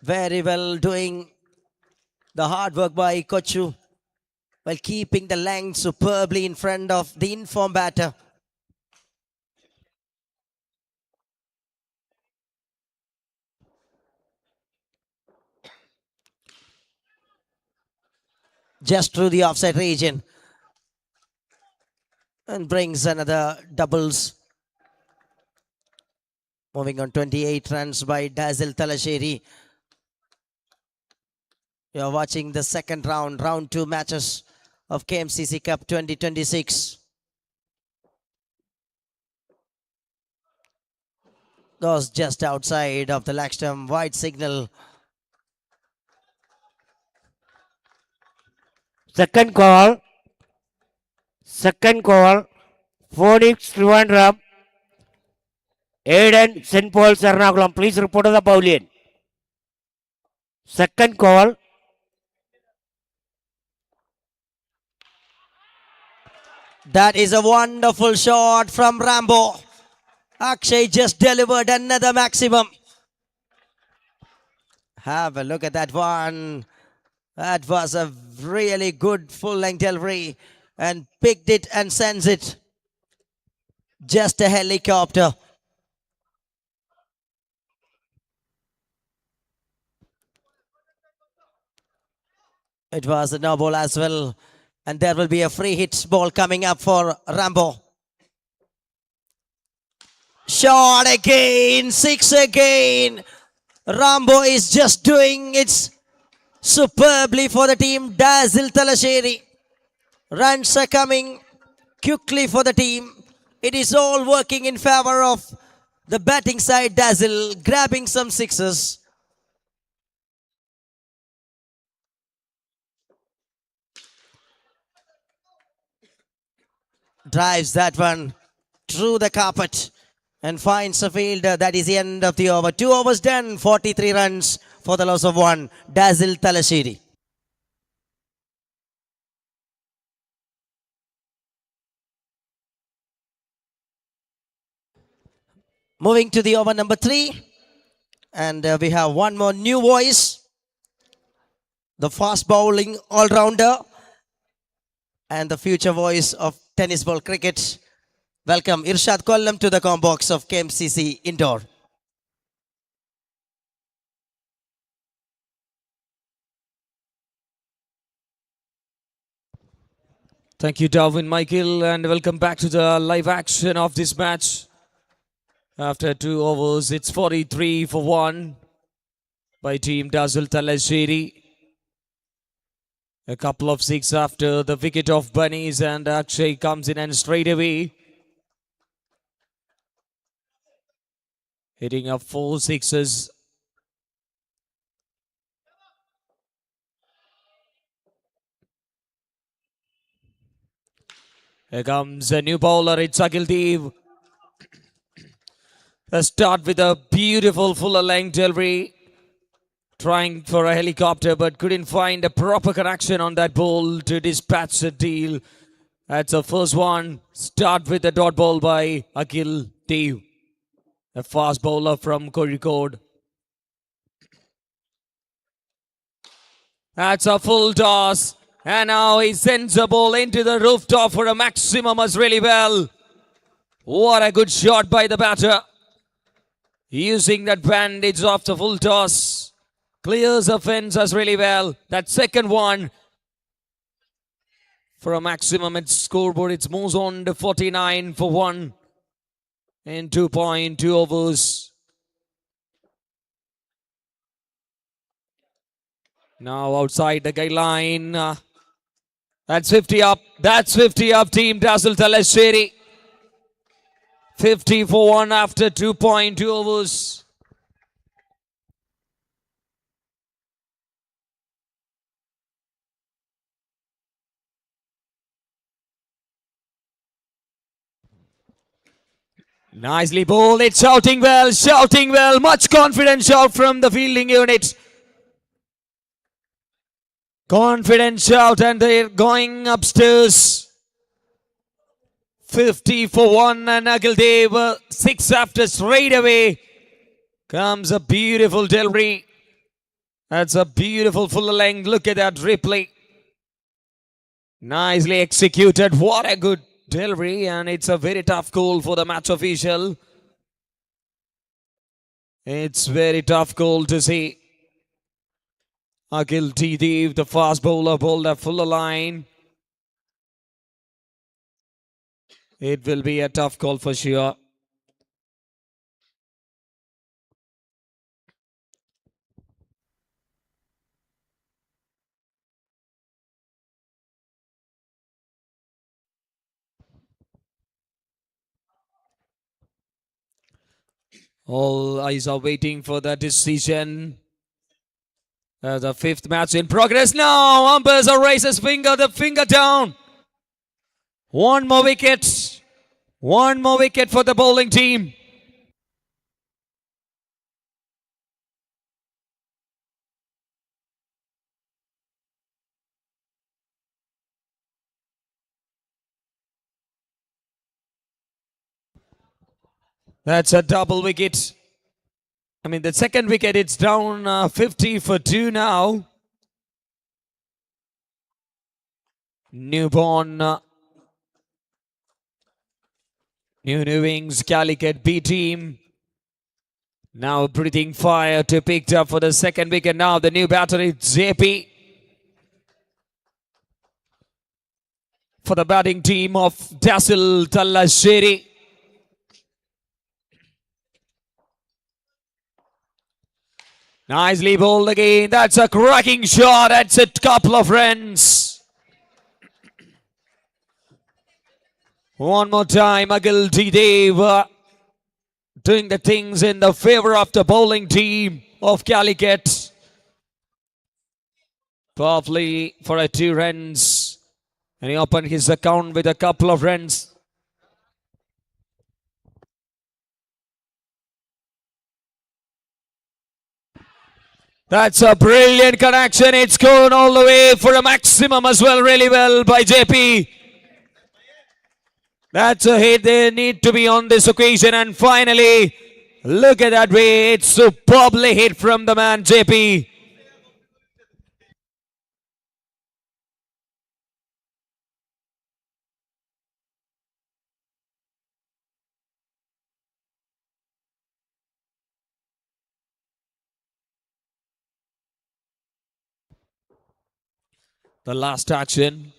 Very well doing the hard work by Kochu while keeping the length superbly in front of the informed batter. Just through the offside region. And brings another doubles. Moving on, 28 runs by Dazzle Talasheri. You are watching the second round 2 matches of Kmcc Cup 2026. Goes just outside of the leg stump, wide signal. Second call. Phoenix Trivandrum, Aiden St. Paul's Ernakulam. Please report to the pavilion. Second call. That is a wonderful shot from Rambo. Akshay just delivered another maximum. Have a look at that one. That was a really good full-length delivery and picked it and sends it. Just a helicopter. It was a no ball as well. And there will be a free hit ball coming up for Rambo. Shot again, 6 again. Rambo is just doing it superbly for the team. Dazzle Talasheri. Runs are coming quickly for the team. It is all working in favor of the batting side. Dazzle grabbing some sixes. Drives that one through the carpet and finds a fielder. That is the end of the over. 2 overs done, 43 runs for the loss of 1. Dazzle Talasheri. Moving to the over number 3. And we have one more new voice. The fast bowling all-rounder and the future voice of tennis ball cricket. Welcome Irshad Kollam to the combox of Kmcc Indoor. Thank you, Darwin Michael, and welcome back to the live action of this match. After 2 overs, it's 43 for 1 by team Dazzle Talasheri. A couple of 6 after the wicket of Bunnies, and Akshay comes in and straight away hitting up 4 sixes. Here comes a new bowler, it's Akhil Dev. Let's start with a beautiful fuller length delivery. Trying for a helicopter, but couldn't find a proper connection on that ball to dispatch the deal. That's the first one. Start with the dot ball by Akhil Dev, a fast bowler from Kozhikode. That's a full toss. And now he sends the ball into the rooftop for a maximum as really well. What a good shot by the batter. Using that bandage off the full toss. Clears the fence as really well. That second one for a maximum at scoreboard. It moves on to 49 for 1 in 2.2 overs. Now outside the guideline. That's 50 up. That's 50 up, team Dazzle Talasheri. 50 for 1 after 2.2 overs. Nicely bowled. It's shouting well, shouting well. Much confident shout from the fielding unit. Confident shout, and they're going upstairs. 50 for 1, and Akhil Dev 6 after straight away. Comes a beautiful delivery. That's a beautiful full length. Look at that replay. Nicely executed. What a good delivery, and it's a very tough call for the match official. It's very tough call to see. Akhil Dev, the fast bowler, bowled a fuller line. It will be a tough call for sure. All eyes are waiting for the decision. The 5th match in progress now. Umpires are raises the finger down. One more wicket. One more wicket for the bowling team. That's a double wicket. I mean, the second wicket, it's down 50 for 2 now. Newborn, New innings, Calicut B team. Now breathing fire to picked up for the second wicket. Now the new batter is JP. for the batting team of Dazzle Talasheri. Nicely bowled again. That's a cracking shot. That's a couple of runs. One more time, Agil Dev doing the things in the favor of the bowling team of Calicut. Powerfully for a 2 runs. And he opened his account with a couple of runs. That's a brilliant connection. It's gone all the way for a maximum as well. Really well by JP. That's a hit they need to be on this occasion. And finally, look at that way. It's superbly hit from the man JP. The last action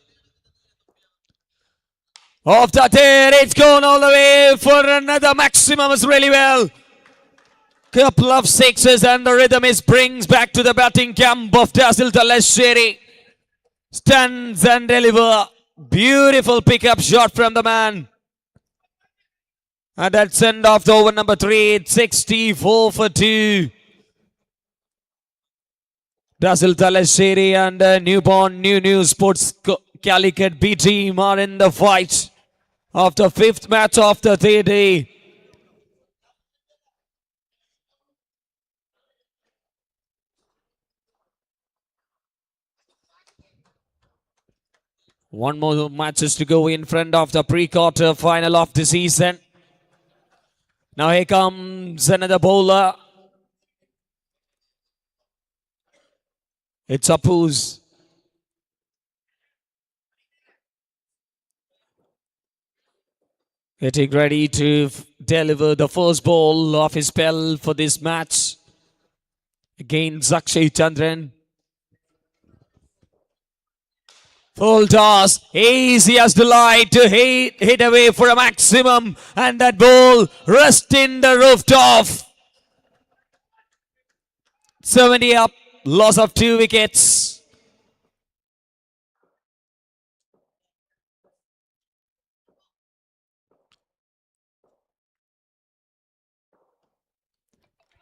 of that hit. It's gone all the way for another maximum as really well. Couple of sixes and the rhythm is brings back to the batting camp of Dazzle Talasheri. Stands and deliver. Beautiful pickup shot from the man. And that's end of the over number 3. It's 64 for 2. Dazzle Talasheri and newborn New Sports Calicut B team are in the fight of the 5th match of the 3rd day. One more matches to go in front of the pre-quarter final of the season. Now here comes another bowler. It's Apuz. Getting ready to deliver the first ball of his spell for this match against Akshay Chandran. Full toss, easy as delight to hit away for a maximum, and that ball rest in the rooftop. 70 up, loss of 2 wickets.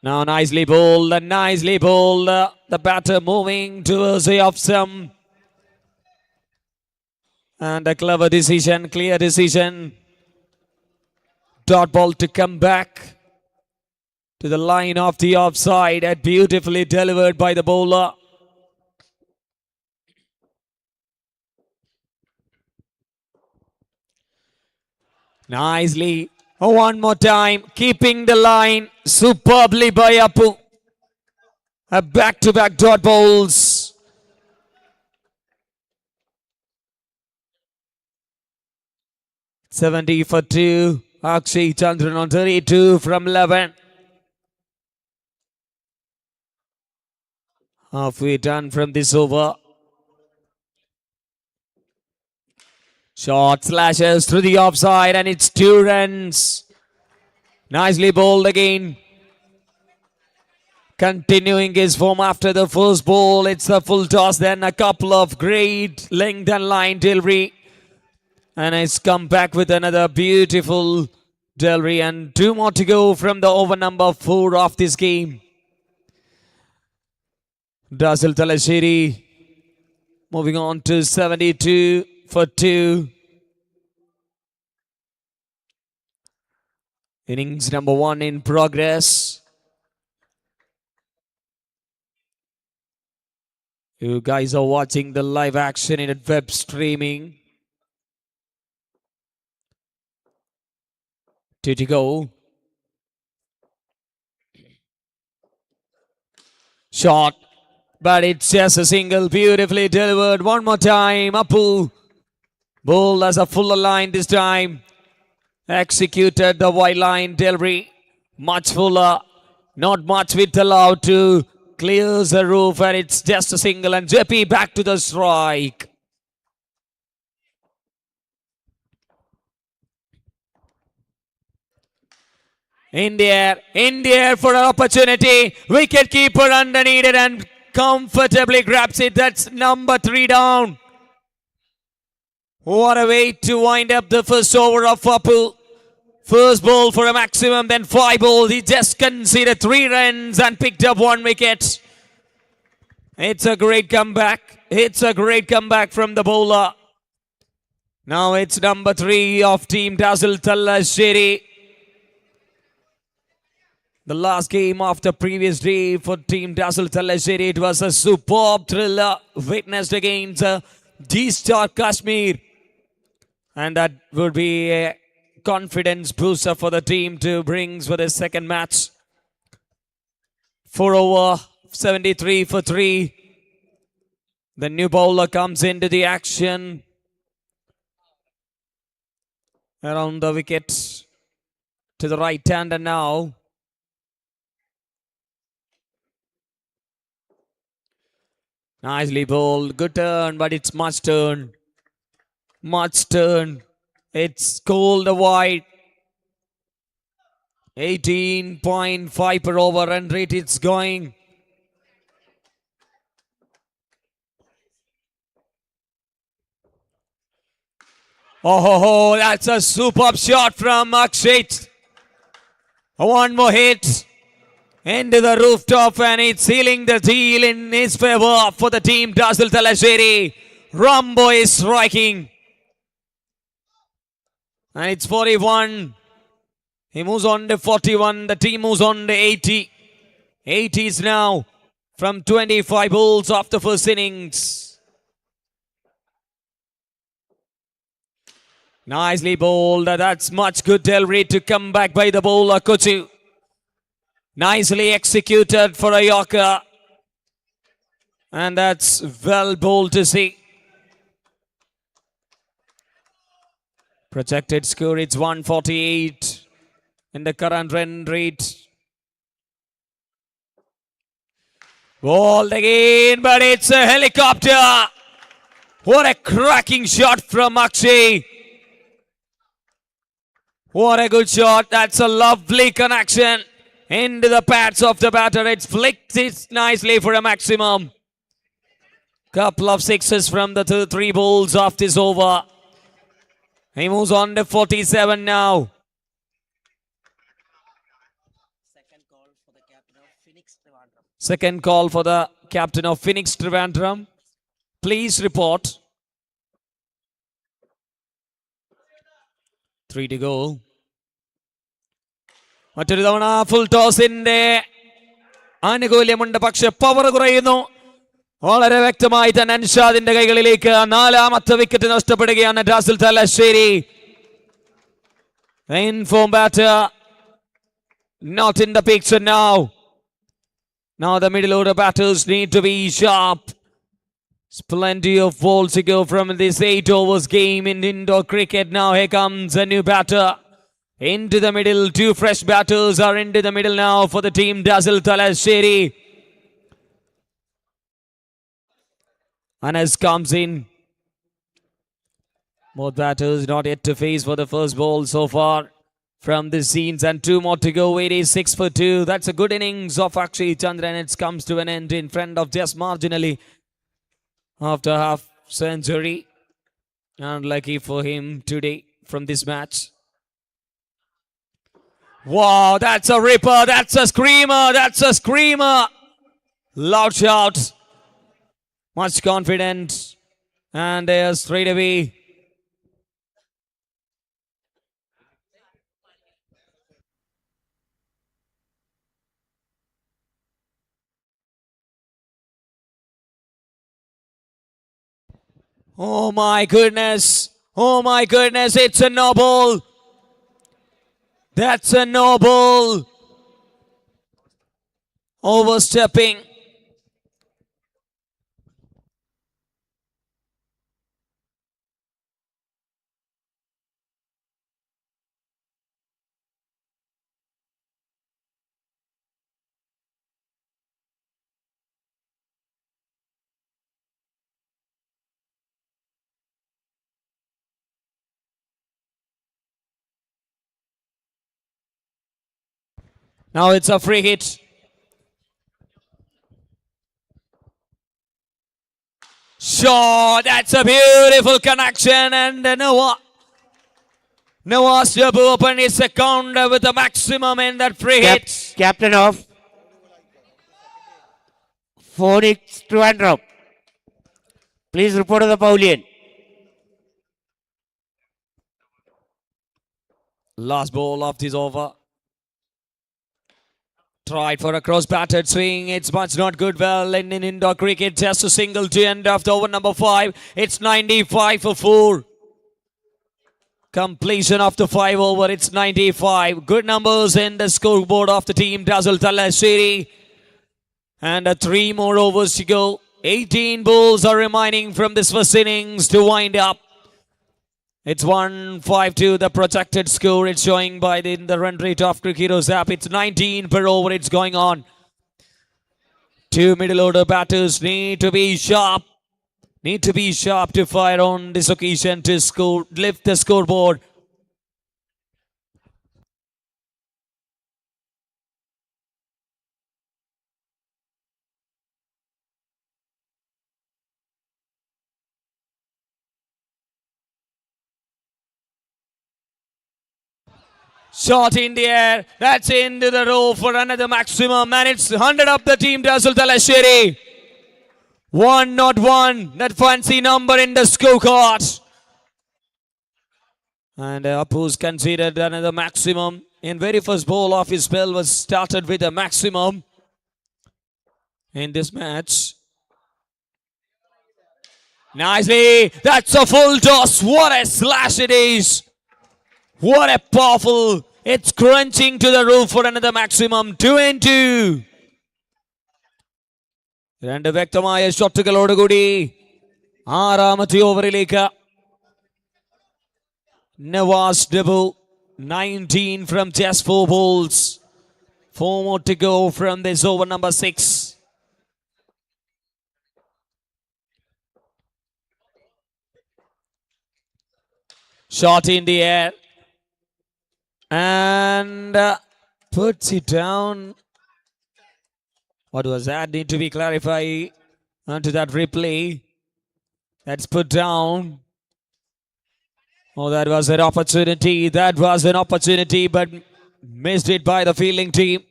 Now nicely bowled, the batter moving towards the off stump. And a clever decision, clear decision. Dot ball to come back to the line of the offside, and beautifully delivered by the bowler. Nicely, one more time, keeping the line superbly by Apu. A back-to-back dot balls. $70 for 2. Akshay Chandran on 32 from 11. Halfway done from this over. Short slashes through the offside, and it's 2 runs. Nicely bowled again. Continuing his form after the first ball. It's a full toss, then a couple of great length and line delivery. And it's come back with another beautiful delivery, and 2 more to go from the over number 4 of this game. Dazzle Talasheri moving on to 72 for 2. Innings number 1 in progress. You guys are watching the live action in web streaming. 2 to go. Shot, but it's just a single, beautifully delivered. One more time, Apu. Bowled as a fuller line this time. Executed the wide line delivery. Much fuller. Not much width allowed to clear the roof, and it's just a single, and JP back to the strike. In the air for an opportunity. Wicket keeper underneath it and comfortably grabs it. That's number 3 down. What a way to wind up the first over of Apu. First ball for a maximum, then 5 balls. He just conceded 3 runs and picked up 1 wicket. It's a great comeback. It's a great comeback from the bowler. Now it's number 3 of Team Dazzle Talasheri. The last game of the previous day for Team Dazzle Talasheri, it was a superb thriller witnessed against G-Star Kashmir. And that would be a confidence booster for the team to bring for the second match. 4 over, 73 for 3. The new bowler comes into the action. Around the wicket to the right hander now. Nicely bowled. Good turn, but it's much turn. Much turn. It's cold wide. 18.5 per over run rate it's going. Oh, that's a superb shot from Akshay. One more hit into the rooftop and it's sealing the deal in his favor for the team Dazzle Talasheri. Rambo is striking. And it's 41. He moves on to 41. The team moves on to 80. 80s now from 25 balls of the first innings. Nicely bowled. That's much good delivery to come back by the bowler Kochu. Nicely executed for a Yorker. And that's well bowled to see. Projected score, it's 148 in the current run rate. Bowled again, but it's a helicopter. What a cracking shot from Akshay. What a good shot. That's a lovely connection into the pads of the batter. It's flicked it nicely for a maximum. Couple of sixes from the 3 balls of this over. He moves on to 47 now. Second call for the captain of Phoenix Trivandrum. Please report. 3 to go. മറ്റൊരു തവണ full ടോസിന്റെ ആനുകൂല്യമുണ്ട്, പക്ഷെ power കുറയുന്നു. വളരെ വ്യക്തമായി തന്നെ അൻഷാദിന്റെ കൈകളിലേക്ക് 4ാമത്തെ wicket നഷ്ടപ്പെടുകയാണ് ഡാസിൽ Thalassery. Inform batter not in the picture now. Now the middle order batters need to be sharp. There's plenty of balls to go from this 8 overs game in indoor cricket. Now here comes a new batter into the middle. 2 fresh batters are into the middle now for the team Dazzle Talasheri. Anas comes in. Both batters not yet to face for the first ball so far from the scenes, and 2 more to go. 86 for 2. That's a good innings of Akshay Chandran. It comes to an end in front of just marginally after half century. Unlucky for him today from this match. Wow, that's a ripper. That's a screamer. That's a screamer. Loud shout. Much confidence. And there straight away. Oh my goodness. Oh my goodness. It's a no ball. That's a no ball. Overstepping. Now it's a free hit. Sure, that's a beautiful connection, and Noah's to open his account with a maximum in that free hit. Captain of Phoenix Trivandrum, please report to the pavilion. Last ball of this over. Tried for a cross-batted swing. It's much not good. Well, in indoor cricket, just a single to end of the over number 5. It's 95 for 4. Completion of the 5 over. It's 95. Good numbers in the scoreboard of the team Dazzle Talasheri. And 3 more overs to go. 18 balls are remaining from this first innings to wind up. It's 1-5-2, the projected score. It's showing by the run rate of Cricketer's app. It's 19 per over. It's going on. 2 middle order batters need to be sharp. Need to be sharp to fire on this occasion to score, lift the scoreboard. Shot in the air. That's into the row for another maximum. And it's 100 up the team Dazzle Talasheri. 101. That fancy number in the scorecard. And Apu's considered another maximum. In very first ball of his spell was started with a maximum in this match. Nicely. That's a full toss. What a slash it is. What a powerful. It's crunching to the roof for another maximum. 2-2. രണ്ട് വ്യക്തമായ ഷോട്ടുകളോടുകൂടി ആറാമത്തെ ഓവറിലേക്ക് Nawaz double. 19 from just 4 balls. 4 more to go from this over number 6. Shot in the air. And puts it down. What was that? Need to be clarified onto that replay. That's put down. Oh, that was an opportunity. That was an opportunity, but missed it by the fielding team.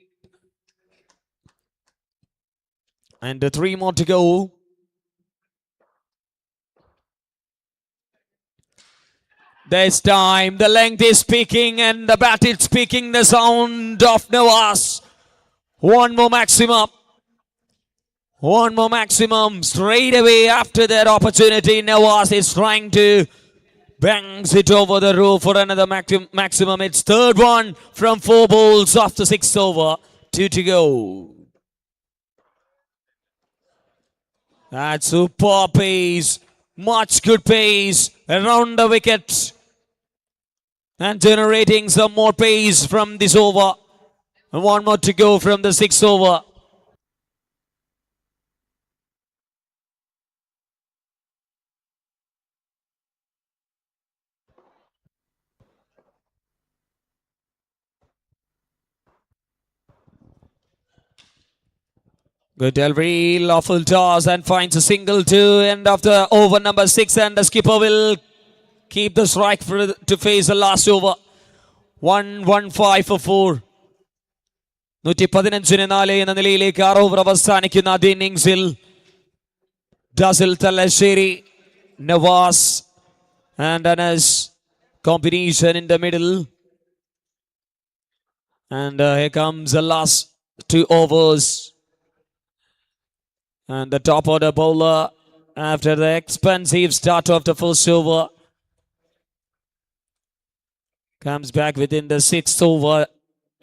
And 3 more to go. This time, the length is speaking and the bat is speaking the sound of Nawaz. 1 more maximum. 1 more maximum. Straight away after that opportunity, Nawaz is trying to bangs it over the roof for another maximum. It's third one from 4 balls after 6 over. 2 to go. That's super pace. Much good pace around the wicket. And generating some more pace from this over. And 1 more to go from the 6th over. Good delivery, lawful toss and finds a single to end of the over number 6, and the skipper will keep the strike to face the last over. 1-1-5 for 4. 115 എന്ന നിലയിലേക്ക് 6 over അവസാനിക്കുന്ന ആദ്യ ഇന്നിംഗ്സിൽ Dazzle Talasheri, Nawaz and Anas combination in the middle. And here comes the last 2 overs. And the top order bowler, after the expensive start of the first over, comes back within the 6th over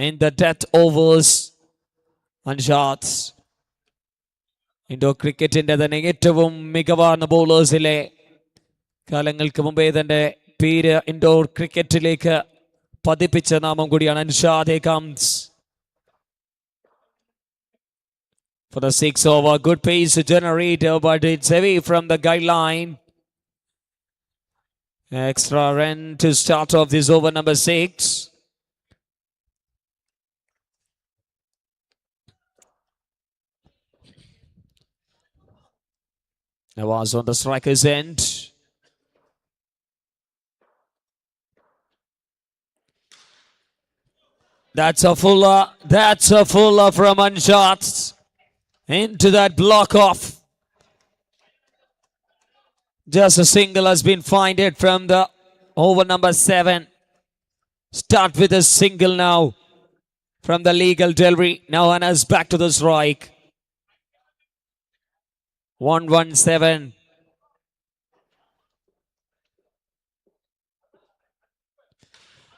in the death overs and shots. Indoor cricket in the ഏറ്റവും മികവാർന്ന ബൗളേഴ്സിലെ കാലങ്ങൾക്ക് മുമ്പേ തന്നെ പേര് indoor ക്രിക്കറ്റിലേക്ക് പതിപ്പിച്ച നാമം കൂടിയാണ് Anshad. comes for the 6th over. Good pace generator, but it's away from the guideline. Extra run to start off this over number 6. Nawaz on the striker's end. That's a fuller. That's a fuller from Anshat. Into that block off. Just a single has been finded from the over number 7. Start with a single now from the legal Delry. Now Anas back to the strike. 117.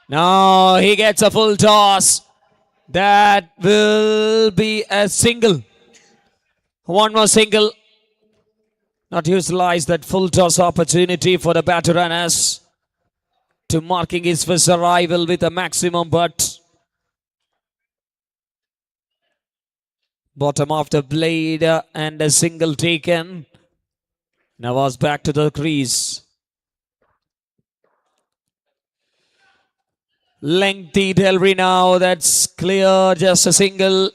Now he gets a full toss. That will be a single. One more single. Not utilize that full toss opportunity for the batter Anas to marking his first arrival with a maximum, but bottom of the blade and a single taken. Nawaz back to the crease. Lengthy Delry now. That's clear. Just a single.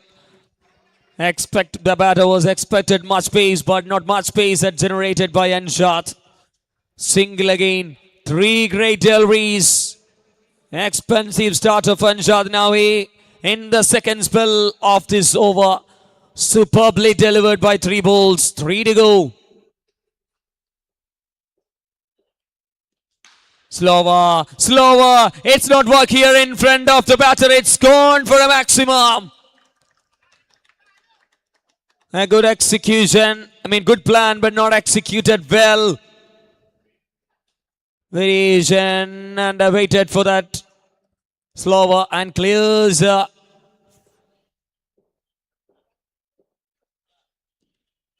The batter was expected much pace, but not much pace that generated by Anshat. Single again. 3 great Delrys. Expensive start of Anshat now in the second spell of this over. Superbly delivered by 3 balls. 3 to go. Slower. It's not work here in front of the batter. It's gone for a maximum. A good execution. Good plan, but not executed well. Variation, and I waited for that. Slower and clears.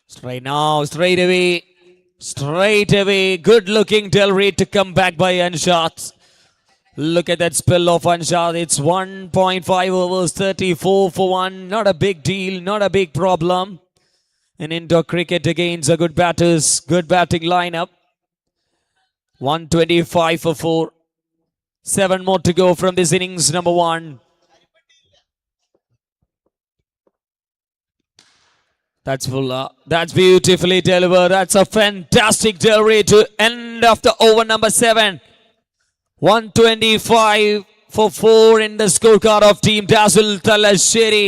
Straight away. Good looking Delry to come back by Anshat. Look at that spell of Anshat. It's 1.5 overs, 34 for 1. Not a big deal, not a big problem. In indoor cricket against a good batters, good batting lineup. 125 for 4. 7 more to go from this innings number 1. That's full. That's beautifully delivered. That's a fantastic delivery to end of the over number 7. 125 for 4 in the scorecard of team Dazzle Talasheri.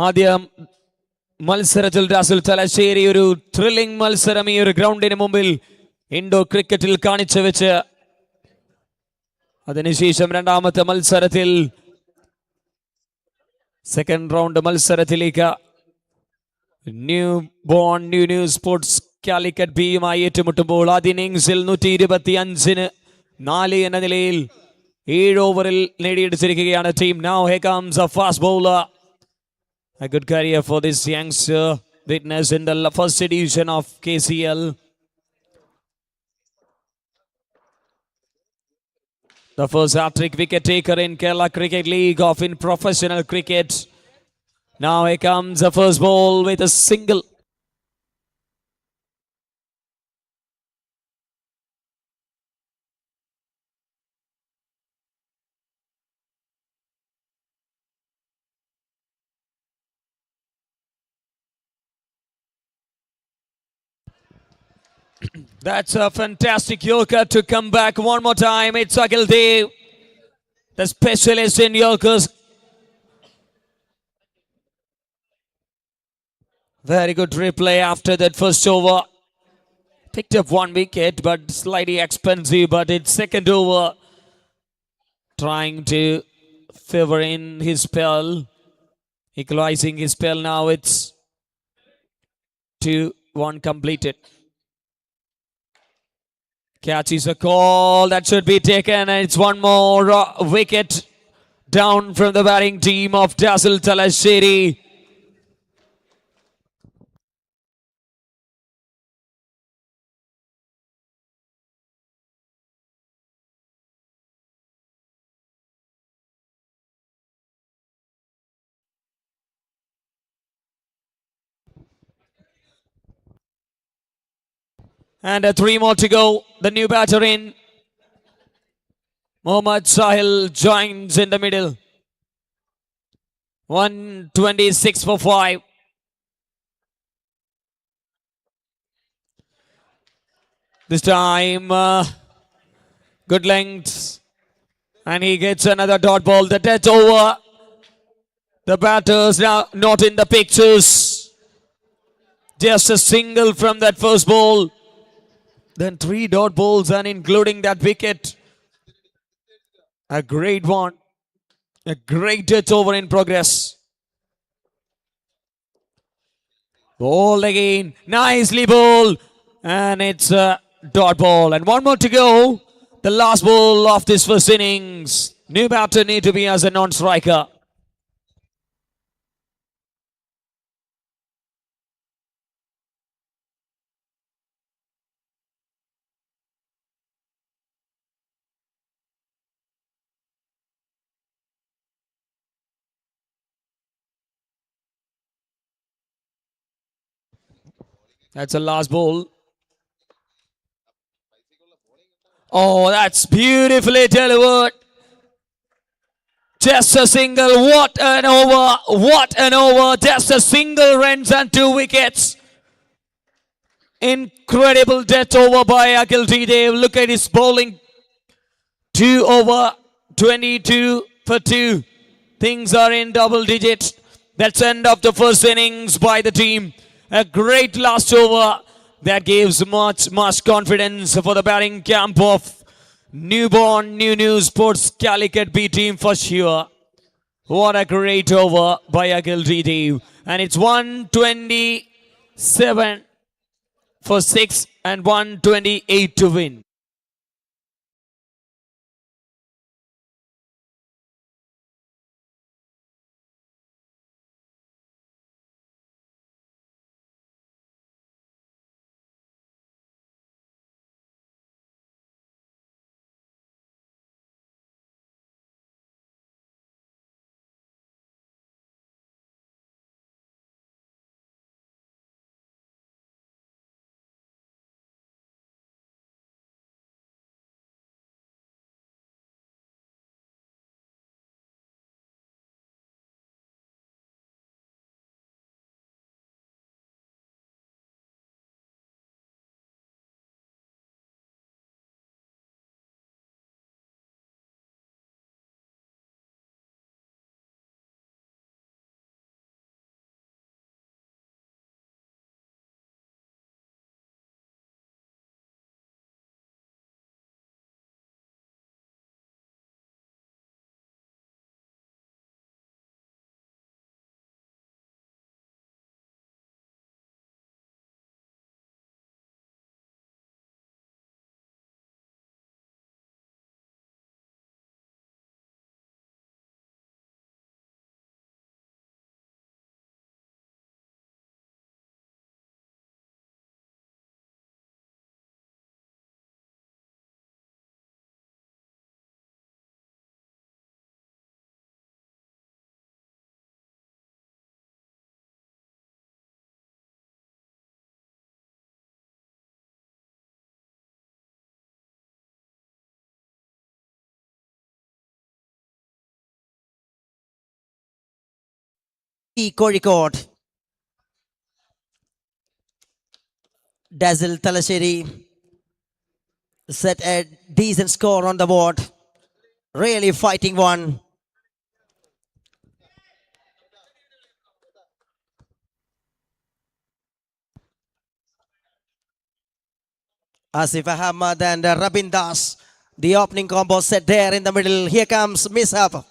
ആദ്യം മത്സരത്തിൽ ഡാസിൽ തലശ്ശേരി ഒരു thrilling മത്സരം ഈ ഒരു ഗ്രൗണ്ടിന് മുമ്പിൽ indoor ക്രിക്കറ്റിൽ കാണിച്ചു വെച്ച് അതിനുശേഷം രണ്ടാമത്തെ മത്സരത്തിൽ സെക്കൻഡ് റൗണ്ട് മത്സരത്തിലേക്ക് ന്യൂ സ്പോർട്സ് കാലിക്കറ്റ് ബിയുമായി ഏറ്റുമുട്ടുമ്പോൾ ആദ്യ ഇന്നിംഗ്സിൽ 125-ന് 4 എന്ന നിലയിൽ 7 ഓവറിൽ നേടിയെടുത്തിരിക്കുകയാണ് team. Now here comes a fast bowler. A good career for this youngster, witnessed in the first edition of KCL. The first hat-trick wicket taker in Kerala Cricket League of in professional cricket. Now here comes the first ball with a single. That's a fantastic Yorker to come back one more time. It's Akhil Dev, the specialist in Yorkers. Very good replay after that first over. Picked up 1 wicket, but slightly expensive. But it's second over. Trying to favor in his spell. Equalizing his spell now. It's 2-1 completed. Catch is a call that should be taken, and it's one more wicket down from the batting team of Dazzle Talasheri. And 3 more to go. The new batter in. Mohammad Sahil joins in the middle. 126 for 5. This time, good length. And he gets another dot ball. The death over. The batters now not in the pictures. Just a single from that first ball. Then 3 dot balls and including that wicket. A great one. A great death over in progress. Ball again. Nicely bowled. And it's a dot ball. And one more to go. The last ball of this first innings. New batter need to be as a non-striker. That's the last ball. Oh, that's beautifully delivered. Just a single. What an over. What an over. Just a single runs and 2 wickets. Incredible death over by Akhil Dev. Look at his bowling. 2 over 22 for 2. Things are in double digits. That's end of the first innings by the team. A great last over that gives much confidence for the batting camp of newborn New Sports Calicut B team for sure. What a great over by Akhil Dev. And it's 127 for 6 and 128 to win. Kozhikode. Dazzle Talasheri set a decent score on the board. Really fighting one. Asif Ahmad and Rabin Das. The opening combo set there in the middle. Here comes Mishap.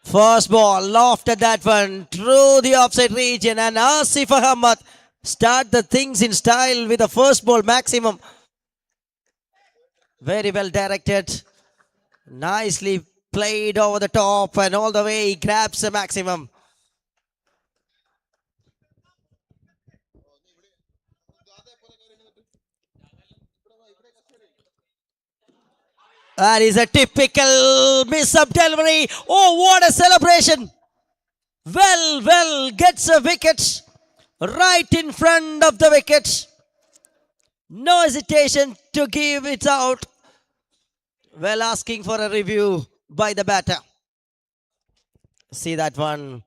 First ball, lofted that one through the offside region, and Asif Ahmad start the things in style with the first ball maximum. Very well directed. Nicely played over the top and all the way he grabs the maximum. That is a typical miss-up delivery. Oh, what a celebration. Well, gets a wicket right in front of the wicket. No hesitation to give it out. Well, asking for a review by the batter. See that one.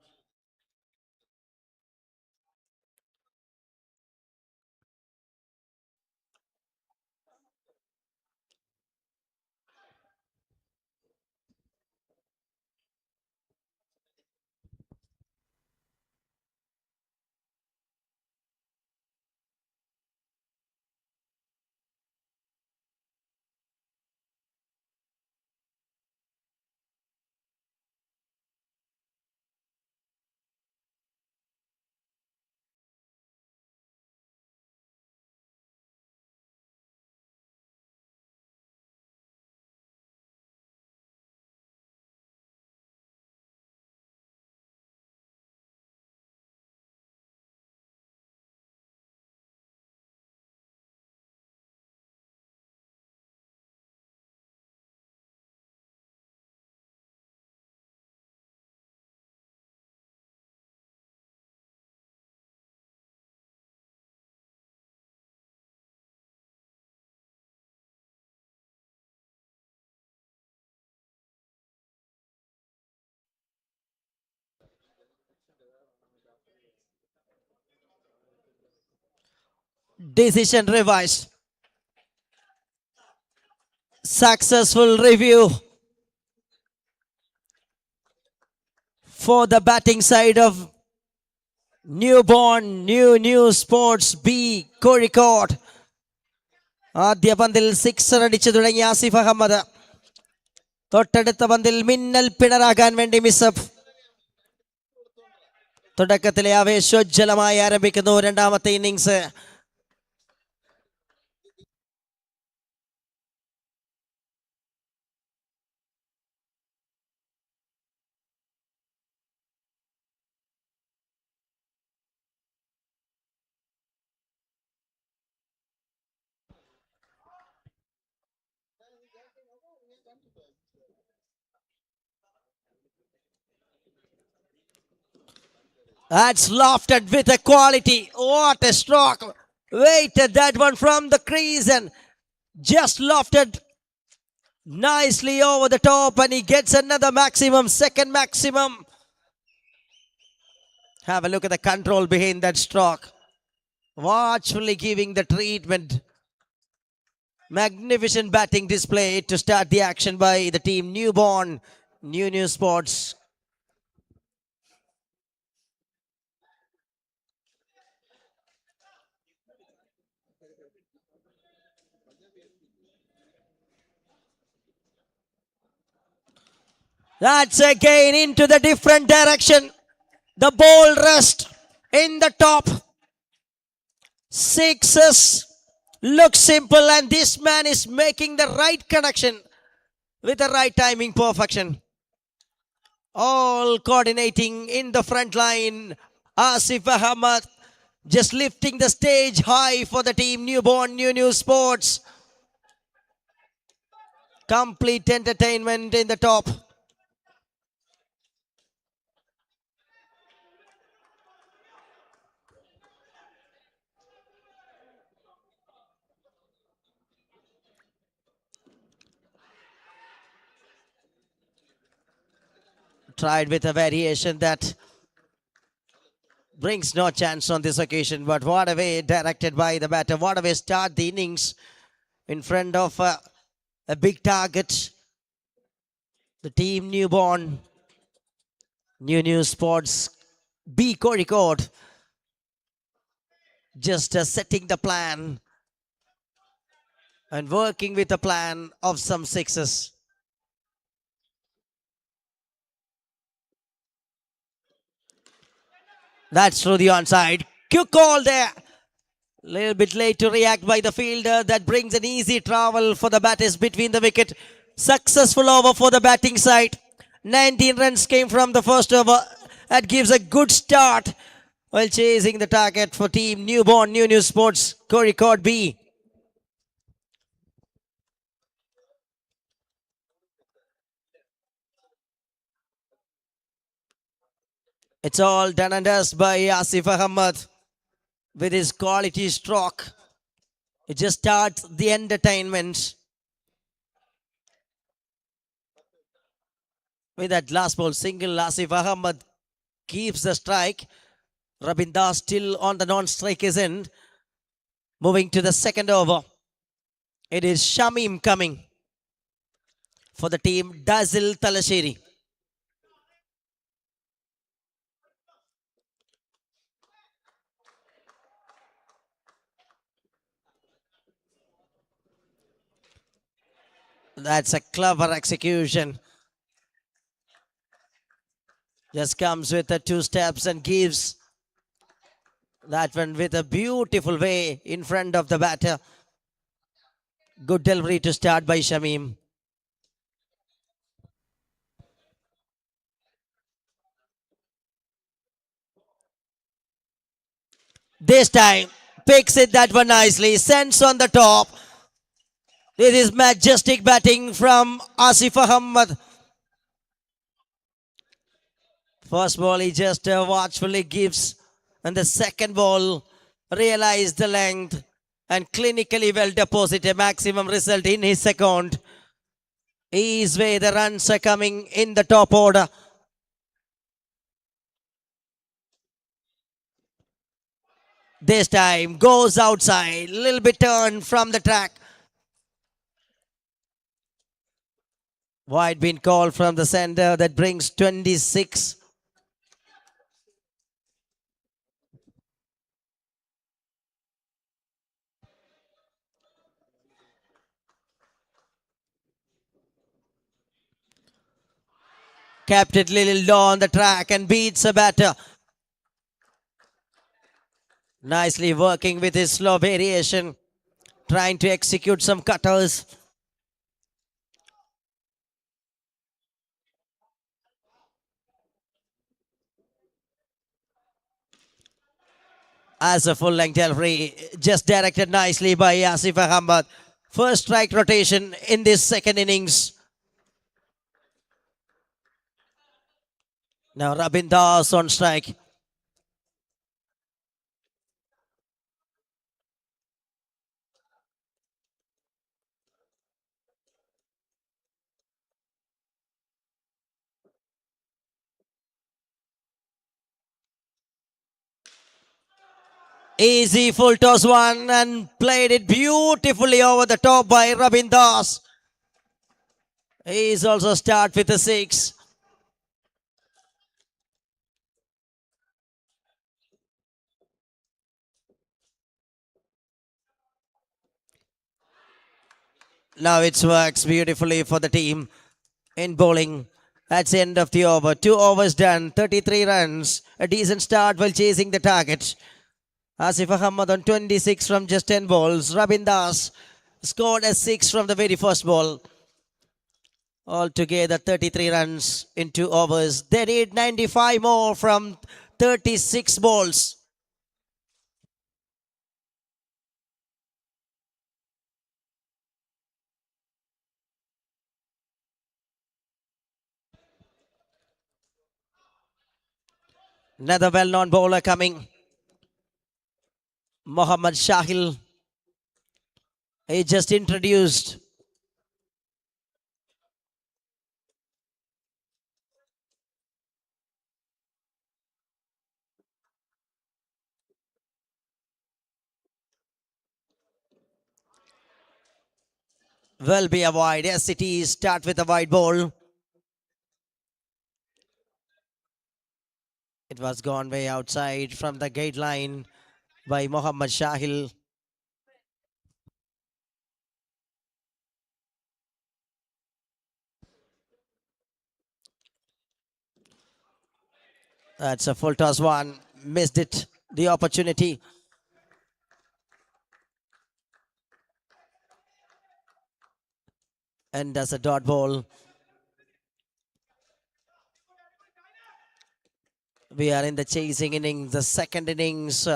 Decision revised. Successful review for the batting side of newborn new sports B Kozhikode. ആദ്യ പന്തിൽ sixer അടിച്ചു തുടങ്ങിയ ആസിഫ് അഹമ്മദ്. തൊട്ടടുത്ത പന്തിൽ മിന്നൽ പിണറാകാൻ വേണ്ടി മിസഫ്. തുടക്കത്തിലെ ആവേശോജ്വലമായി ആരംഭിക്കുന്നു രണ്ടാമത്തെ innings. That's lofted with a quality. What a stroke. Waited that one from the crease and just lofted nicely over the top, and he gets another maximum, second maximum. Have a look at the control behind that stroke. Watchfully giving the treatment. Magnificent batting display to start the action by the team newborn new sports. That's again into the different direction. The ball rest in the top. Sixes look simple, and this man is making the right connection with the right timing perfection. All coordinating in the front line. Asif Ahmad just lifting the stage high for the team newborn new sports. Complete entertainment in the top. Tried with a variation that brings no chance on this occasion, but what a way directed by the batter. What a way start the innings in front of a big target. The team newborn new sports B Kozhikode just setting the plan and working with a plan of some sixes. That's through the onside. Quick call there. Little bit late to react by the fielder. That brings an easy travel for the batters between the wicket. Successful over for the batting side. 19 runs came from the first over. That gives a good start while chasing the target for team newborn new sports Kozhikode B. It's all done and dust by Asif Ahmad with his quality stroke. It just starts the entertainment. With that last ball single, Asif Ahmad keeps the strike. Rabinda still on the non-strikers end. Moving to the second over. It is Shamim coming for the team Dazil Talasheri. That's a clever execution. Just comes with the two steps and gives that one with a beautiful way in front of the batter. Good delivery to start by Shamim. This time, picks it that one nicely, sends on the top. This is majestic batting from Asif Ahmad. First ball he just watchfully gives, and the second ball realized the length and clinically well deposit a maximum result in his second. His way the runs are coming in the top order. This time goes outside, little bit turn from the track. Wide been called from the center, that brings 26. Kept it little low on the track and beats a batter. Nicely working with his slow variation, trying to execute some cutters. As a full length delivery, just directed nicely by Asif Ahmad. First strike rotation in this second innings. Now Rabin Das on strike. Easy full toss one and played it beautifully over the top by Rabin Das. He's also start with a 6. Now it works beautifully for the team in bowling. That's the end of the over. 2 overs done, 33 runs. A decent start while chasing the target. Asif Ahmad on 26 from just 10 balls. Rabin Das scored a 6 from the very first ball. Altogether 33 runs in 2 overs. They need 95 more from 36 balls. Another well-known bowler coming. Mohammad Shahil. He just introduced. Will be a wide. Yes, it is. Start with a wide ball. It was gone way outside from the gate line by Mohammad Shahil. That's a full toss one. Missed it. The opportunity. And that's a dot ball. We are in the chasing innings, the second innings.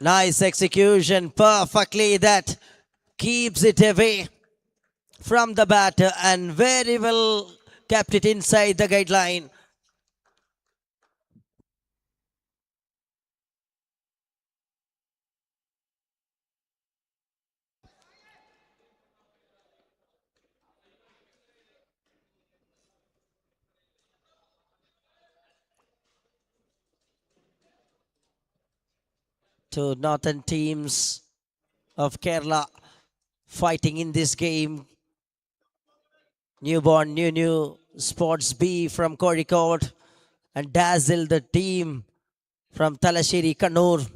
Nice execution. Perfectly that keeps it away from the batter and very well kept it inside the guideline. Two northern teams of Kerala fighting in this game. Newborn New Sports B from Kozhikode and Dazzle, the team from Talasheri, Kannur.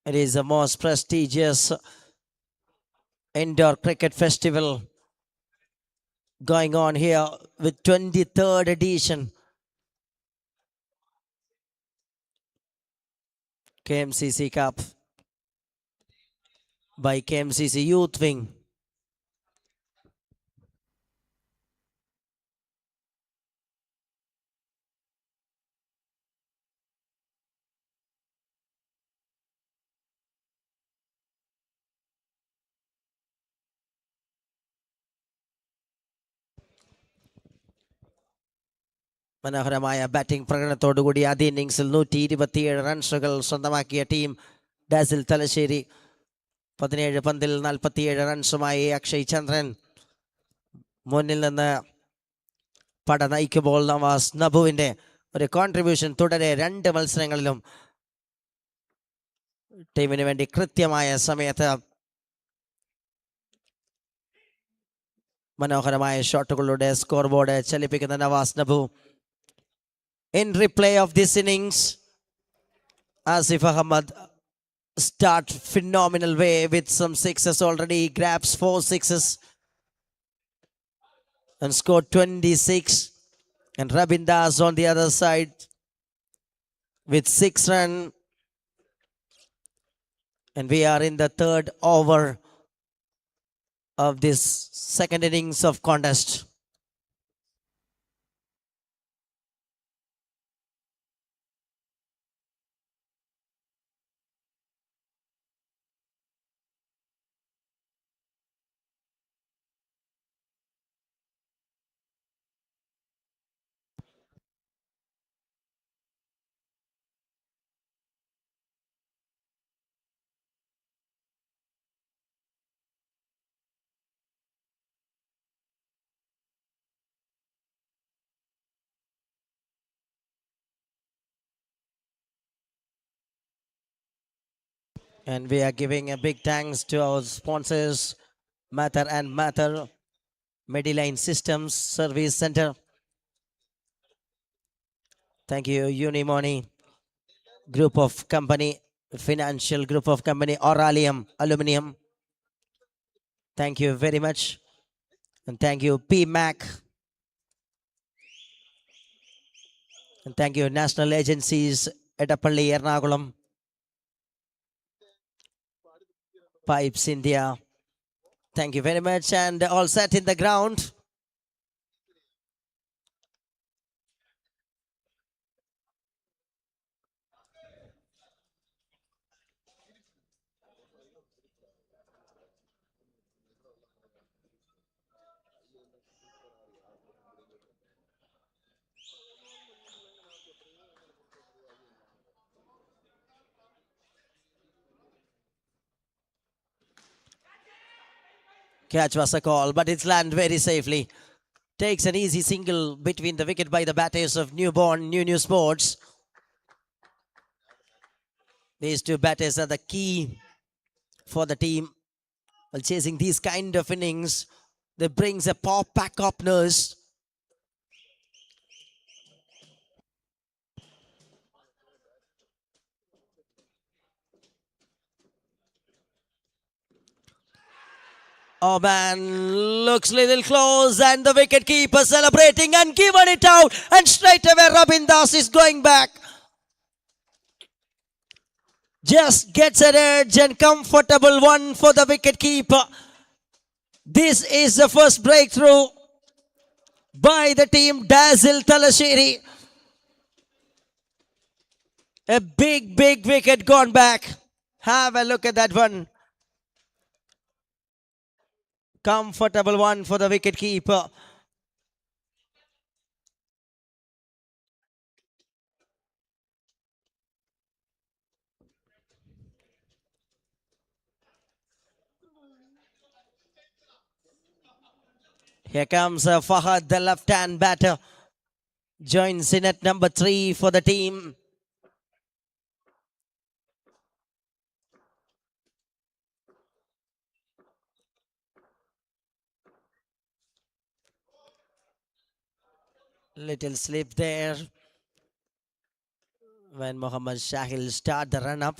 It is the most prestigious indoor cricket festival going on here with 23rd edition. Kmcc Cup by Kmcc Youth Wing. മനോഹരമായ batting പ്രകടനത്തോടുകൂടി ആദ്യ ഇന്നിംഗ്സിൽ 127 റൺസുകൾ സ്വന്തമാക്കിയ team ഡാസിൽ Thalassery. 17 പന്തിൽ 47 റൺസുമായി അക്ഷയ് ചന്ദ്രൻ മുന്നിൽ നിന്ന് പട നയിക്കുമ്പോൾ നവാസ് നബുവിന്റെ ഒരു contribution തുടരെ 2 മത്സരങ്ങളിലും ടീമിന് വേണ്ടി കൃത്യമായ സമയത്ത് മനോഹരമായ ഷോട്ടുകളുടെ സ്കോർ ബോർഡ് ചലിപ്പിക്കുന്ന Navas Nabu. In replay of this innings, Asif Ahmad start phenomenal way with some sixes already. He grabs 4 sixes and scored 26. And Rabin Das on the other side with 6 runs. And we are in the 3rd over of this second innings of contest. And we are giving a big thanks to our sponsors, Matter and Matter, Mediline Systems Service Center. Thank you, Unimoni Group of Company, Financial Group of Company, Oralium Aluminium. Thank you very much. And thank you, PMAC. And thank you, National Agencies, Edapalli, Ernakulam, Pipes India. Thank you very much. And all set in the ground. Catch was a call, but it's landed very safely. Takes an easy single between the wicket by the batters of Newborn New Sports. These 2 batters are the key for the team. While chasing these kind of innings, they brings a pop pack openers. Oh man, looks little close, and the wicket keeper celebrating and given it out, and straight away Rabin Das is going back. Just gets an edge and comfortable one for the wicket keeper. This is the first breakthrough by the team Dazzle Talasheri. A big wicket gone back. Have a look at that one. Comfortable one for the wicket keeper. Here comes Fahad, the left-hand batter. Joins in at number 3 for the team. Little slip there when Mohammad Shahil start the run-up.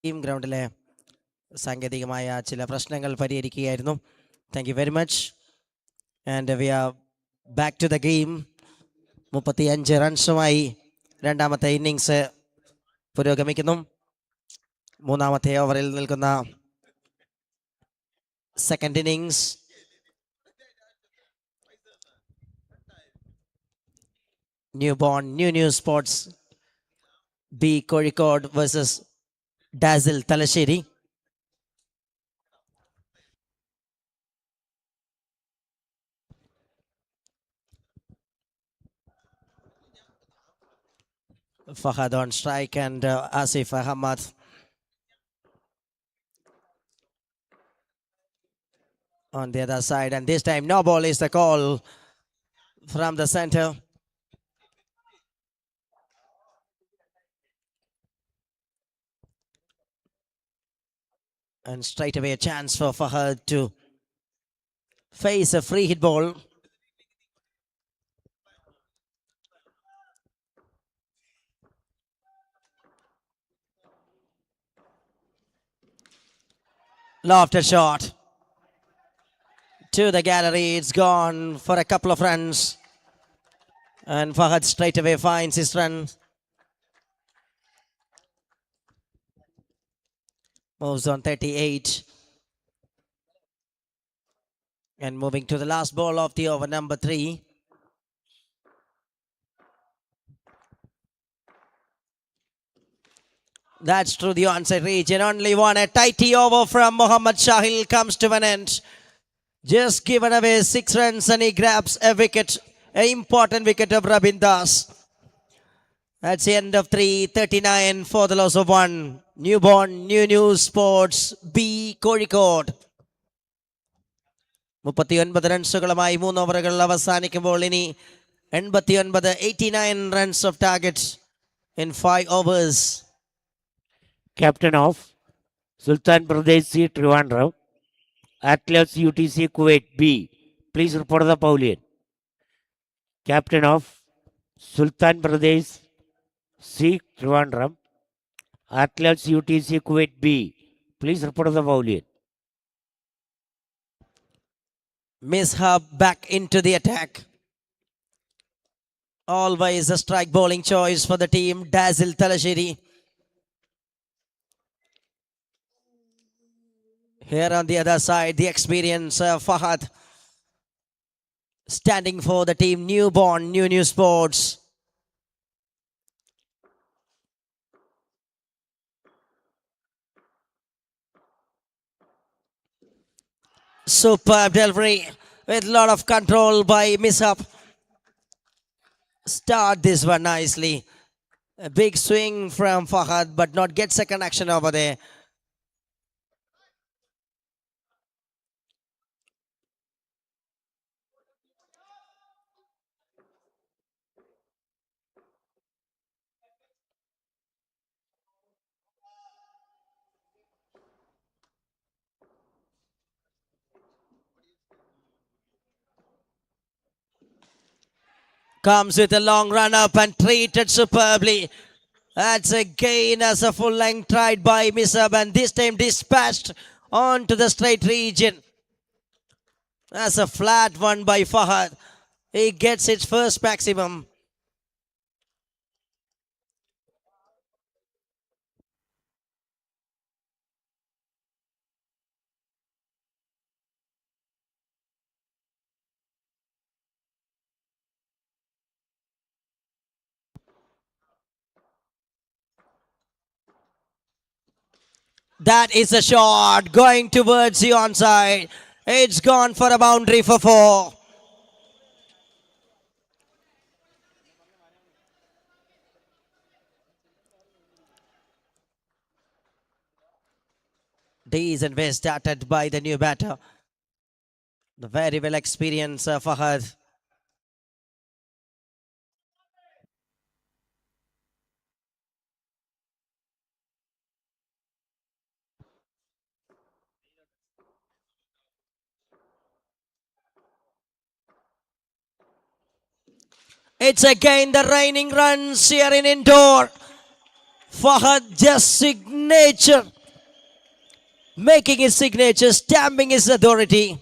Team ഗ്രൗണ്ടിലെ സാങ്കേതികമായ ചില പ്രശ്നങ്ങൾ പരിഹരിക്കുകയായിരുന്നു. Thank you very much. And we are back to the game. 35 റൺസുമായി രണ്ടാമത്തെ innings പുരോഗമിക്കുന്നു. മൂന്നാമത്തെ ഓവറിൽ നിൽക്കുന്ന second innings. New sports B Kozhikode versus dazzle Thalassery. Fahad on strike and Asif Ahmad on the other side, and this time no ball is the call from the center. And straight away a chance for Fahad to face a free hit ball. Lofted shot to the gallery. It's gone for a couple of runs. And Fahad straight away finds his run. Moves on 38. And moving to the last ball of the over, number 3. That's through the onside region. Only one. A tighty over from Mohammad Shahil comes to an end. Just given away 6 runs and he grabs a wicket. An important wicket of Rabin Das. That's the end of 3:39 for the loss of 1. New Sports B Kozhikode. 39 റൺസുകളുമായി 3 ഓവറുകൾ അവസാനിക്കുമ്പോൾ ഇനി 89 runs of targets in 5 overs. Captain of Sultan Pradesh C Trivandrum, Atlas UTC Kuwait B, please report the pavilion. Captain of Sultan Pradesh C Trivandrum, Atlas UTC Kuwait B, please report the pavilion. Mishab back into the attack. Always a strike bowling choice for the team, Dazzil Talasheri. Here on the other side, the experience of Fahad standing for the team New Sports. Superb delivery with a lot of control by Mishap. Start this one nicely. A big swing from Fahad, but not gets a connection over there. Comes with a long run up and treated superbly. That's again as a full length tried by Mishab, and this time dispatched onto the straight region. That's a flat one by Fahad. He gets its first maximum. That is a shot going towards the onside. It's gone for a boundary for 4. Decent way started by the new batter. The very well experienced Fahad. It's again the raining runs here in Indore. Fahad just signature making his signature, stamping his authority,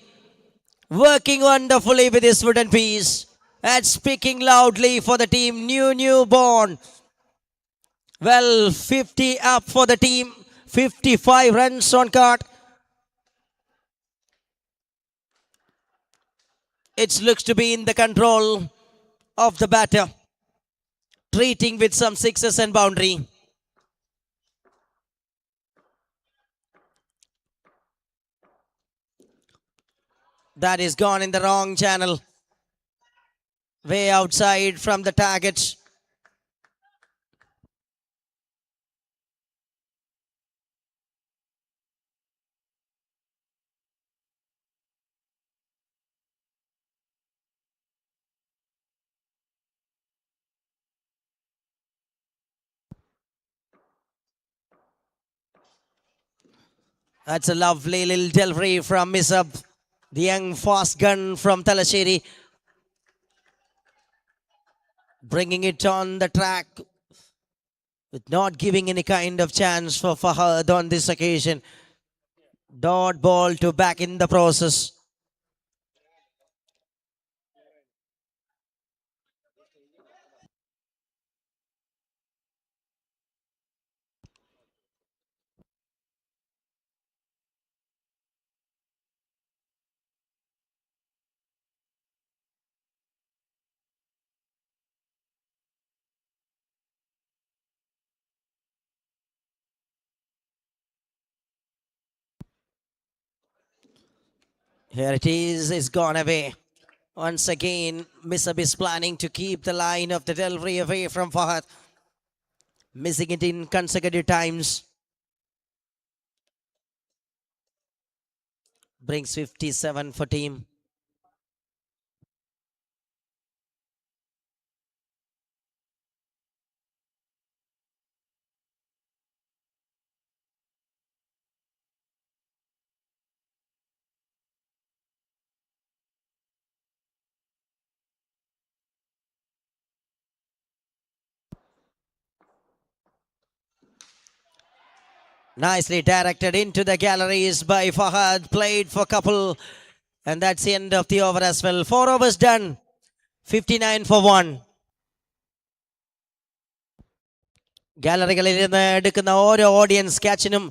working wonderfully with his wooden piece, and speaking loudly for the team newborn. Well, 50 up for the team, 55 runs on card. It looks to be in the control of the batter, treating with some sixes and boundary. That is gone in the wrong channel, way outside from the target. That's a lovely little delivery from Misab, the young fast gun from Talasheri, bringing it on the track with not giving any kind of chance for Fahad on this occasion. Dot ball to back in the process. Here it is, it's gone away. Once again, Misab is planning to keep the line of the delivery away from Fahad, missing it in consecutive times. Brings 57 for team. Nicely directed into the galleries by Fahad, played for couple, and that's the end of the over as well. 4 overs done, 59 for 1. ഗാലറികളിൽ നിന്ന് എടുക്കുന്ന ഓരോ audience ക്യാച്ചിനും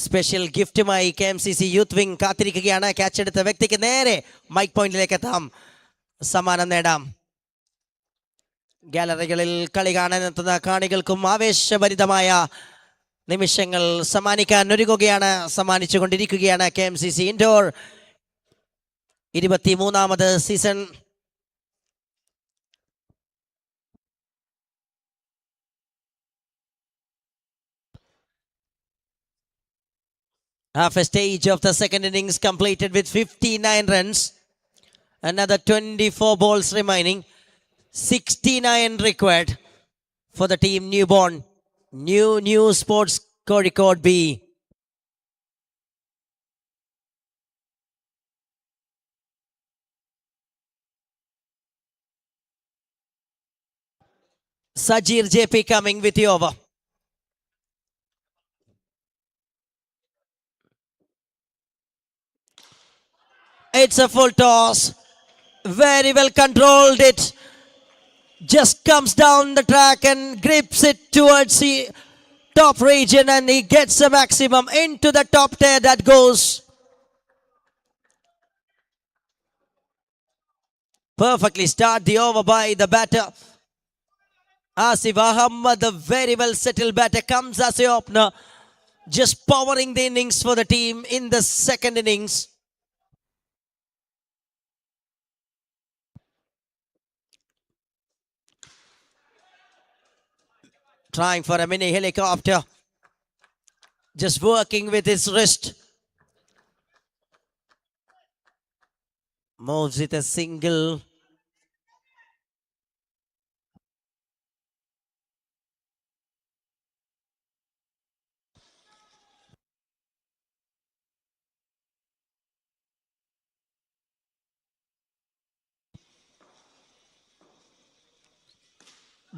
special ഗിഫ്റ്റുമായി KMCC youth wing കാത്തിരിക്കുകയാണ്. Catch എടുത്ത വ്യക്തിക്ക് നേരെ mic പോയിന്റിലേക്ക് എത്താം, സമ്മാനം നേടാം. ഗാലറികളിൽ കളി കാണാനെത്തുന്ന കാണികൾക്കും ആവേശഭരിതമായ നിമിഷങ്ങൾ സമ്മാനിക്കാൻ ഒരുങ്ങുകയാണ്, സമ്മാനിച്ചു കൊണ്ടിരിക്കുകയാണ് KMCC ഇൻഡോർ 23ാമത് season. Half a stage of the second innings completed with 59 runs. Another 24 balls remaining. 69 required for the team newborn. New Sports Kozhikode B. Sajir JP coming with the over. It's a full toss. Very well controlled it. Just comes down the track and grips it towards the top region, and he gets a maximum into the top tier. That goes perfectly. Start the over by the batter. Asif Ahmad, the very well settled batter, comes as a opener, just powering the innings for the team in the second innings. Trying for a mini helicopter, just working with his wrist. Moves with a single.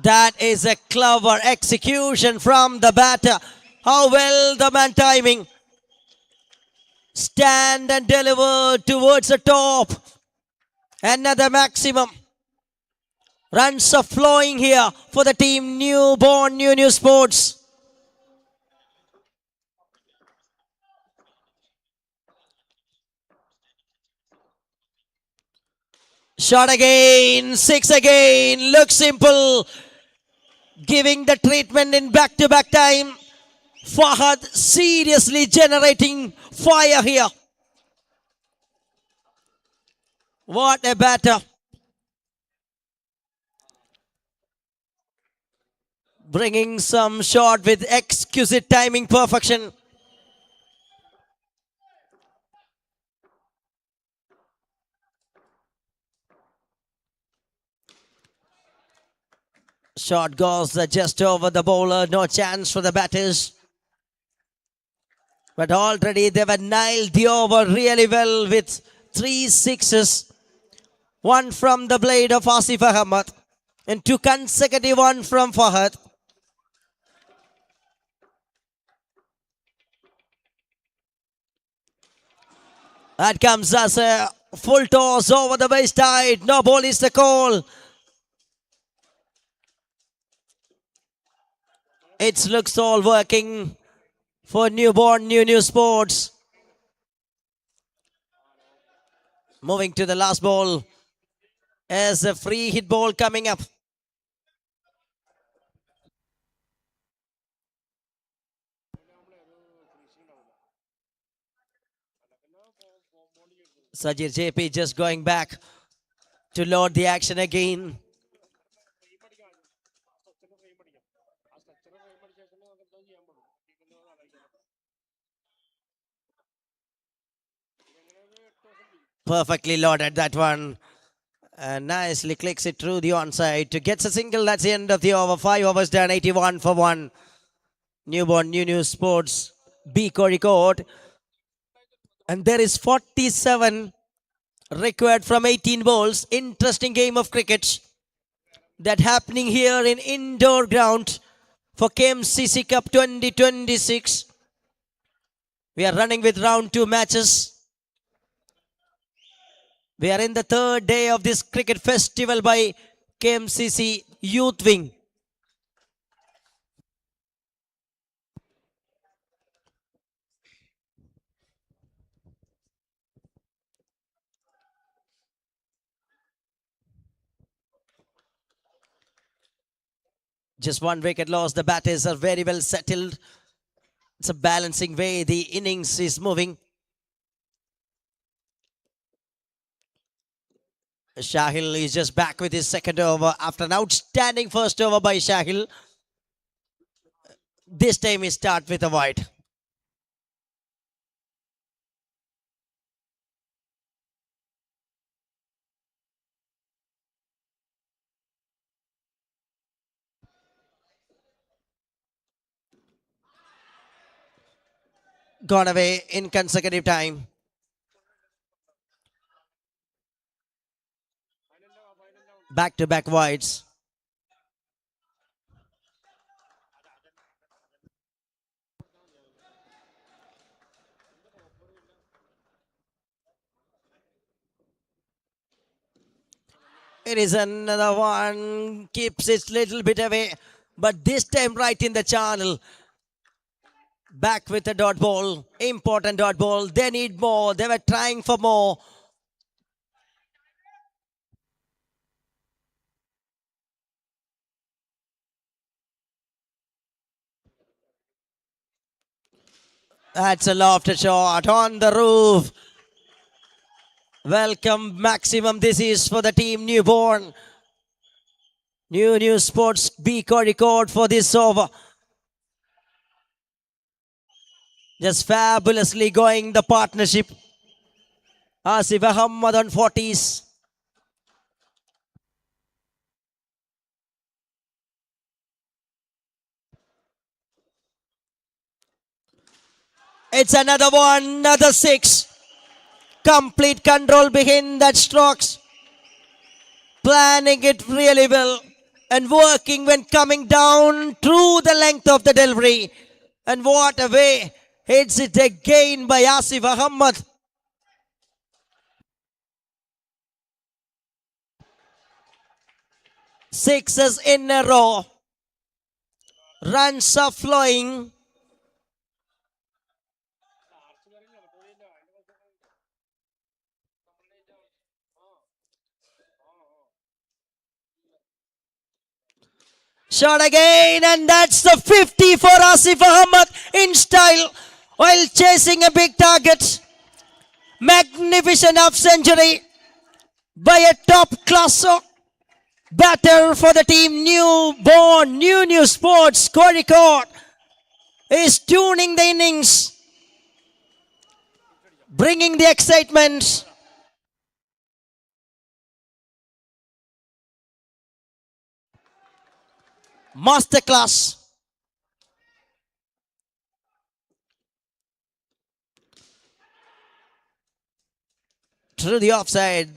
That is a clever execution from the batter. How well the man timing. Stand and deliver towards the top. Another maximum. Runs are flowing here for the team Newborn New Sports. Shot again, 6 again, looks simple. Giving the treatment in back-to-back time. Fahad seriously generating fire here. What a batter. Bringing some shot with exquisite timing perfection. Shot goes just over the bowler. No chance for the batters. But already they were nailed the over really well with 3 sixes. One from the blade of Asif Ahmad and 2 consecutive one from Fahad. That comes as a full toss over the base side. No ball is the call. It looks all working for Newborn New Sports. Moving to the last ball as a free hit ball coming up. Sajir JP just going back to load the action again. Perfectly loaded that one. And nicely clicks it through the onside to get a single. That's the end of the over. 5 overs done, 81 for 1. Newborn New Sports B record. And there is 47 required from 18 balls. Interesting game of cricket that happening here in indoor ground for Kmcc Cup 2026. We are running with round 2 matches. We are in the 3rd day of this cricket festival by Kmcc Youth Wing. Just 1 wicket loss. The batters are very well settled. It's a balancing way the innings is moving. Shahil is just back with his 2nd over after an outstanding 1st over by Shahil. This time he starts with a wide. Gone away in consecutive time. Back-to-back wides. It is another one. Keeps it little bit away. But this time right in the channel. Back with a dot ball. Important dot ball. They need more. They were trying for more. That's a lofted shot on the roof. Welcome maximum. This is for the team Newborn. New Sports B record for this over. Just fabulously going the partnership. Asif Ahmad on 40s. It's another one, another 6. Complete control behind that strokes. Planning it really well and working when coming down through the length of the delivery. And what a way Hits it again by Asif Ahmad. Sixes in a row. Runs are flowing. Shot again, and that's the 50 for Asif Ahmad in style while chasing a big target. Magnificent half century by a top class batter for the team. Newborn New Sports Kozhikode is tuning the innings, bringing the excitement. Masterclass. Through the offside.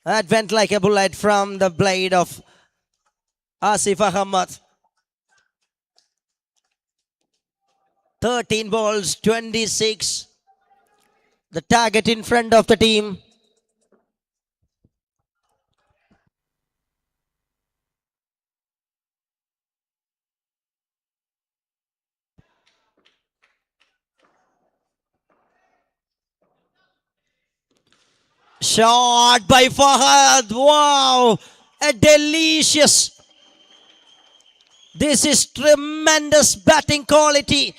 That went like a bullet from the blade of Asif Ahmad. 13 balls, 26. The target in front of the team. Shot by Fahad. Wow. A delicious. This is tremendous batting quality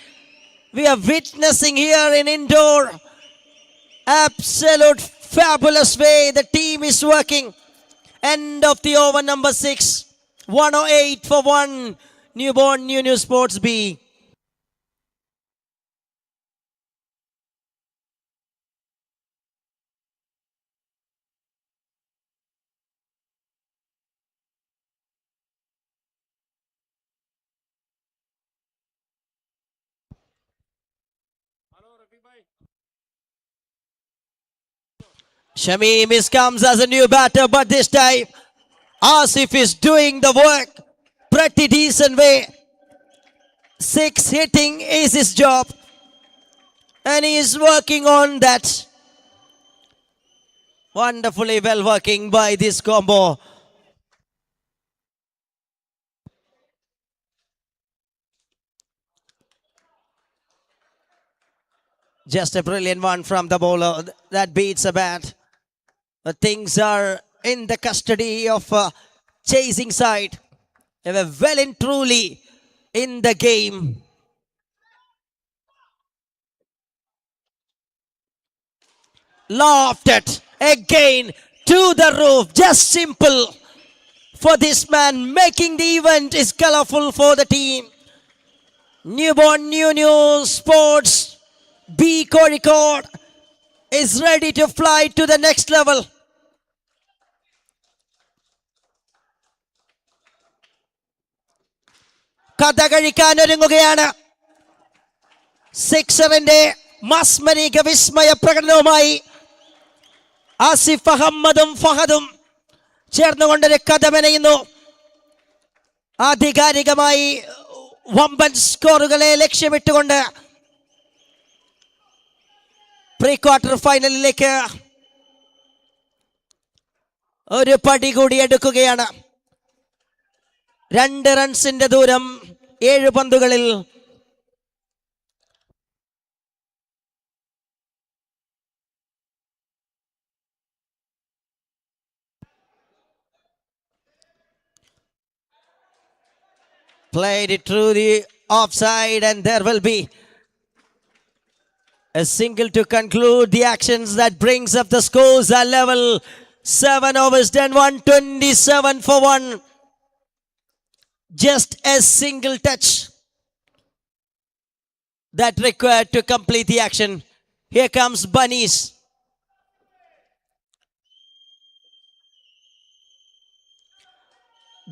we are witnessing here in indoor. Absolute fabulous way the team is working. End of the over, number 6. 108 for 1. Newborn New Sports B. Shamim comes as a new batter, but this time Asif is doing the work pretty decent way. 6 hitting is his job, and he is working on that. Wonderfully well working by this combo. Just a brilliant one from the bowler. That beats a bat. Things are in the custody of chasing side. They were well and truly in the game. Lofted again to the roof. Just simple for this man. Making the event is colorful for the team. Newborn New Sports B Kozhikode is ready to fly to the next level. കഥ കഴിക്കാൻ ഒരുങ്ങുകയാണ്. സിക്സറിന്റെ മാസ്മരിക വിസ്മയ പ്രകടനവുമായി ആസിഫ് അഹമ്മദും ഫഹദും ചേർന്നുകൊണ്ടൊരു കഥ മെനയുന്നു. ആധികാരികമായി വമ്പൻ സ്കോറുകളെ ലക്ഷ്യമിട്ടുകൊണ്ട് pre quarter ഫൈനലിലേക്ക് ഒരു പടി കൂടി എടുക്കുകയാണ്. 2 റൺസിന്റെ ദൂരം 7 പന്തുകളിൽ. Played it through the offside, and there will be a single to conclude the actions. That brings up the scores at level. 7 overs done, 127 for 1. Just a single touch that required to complete the action. Here comes Bunnies.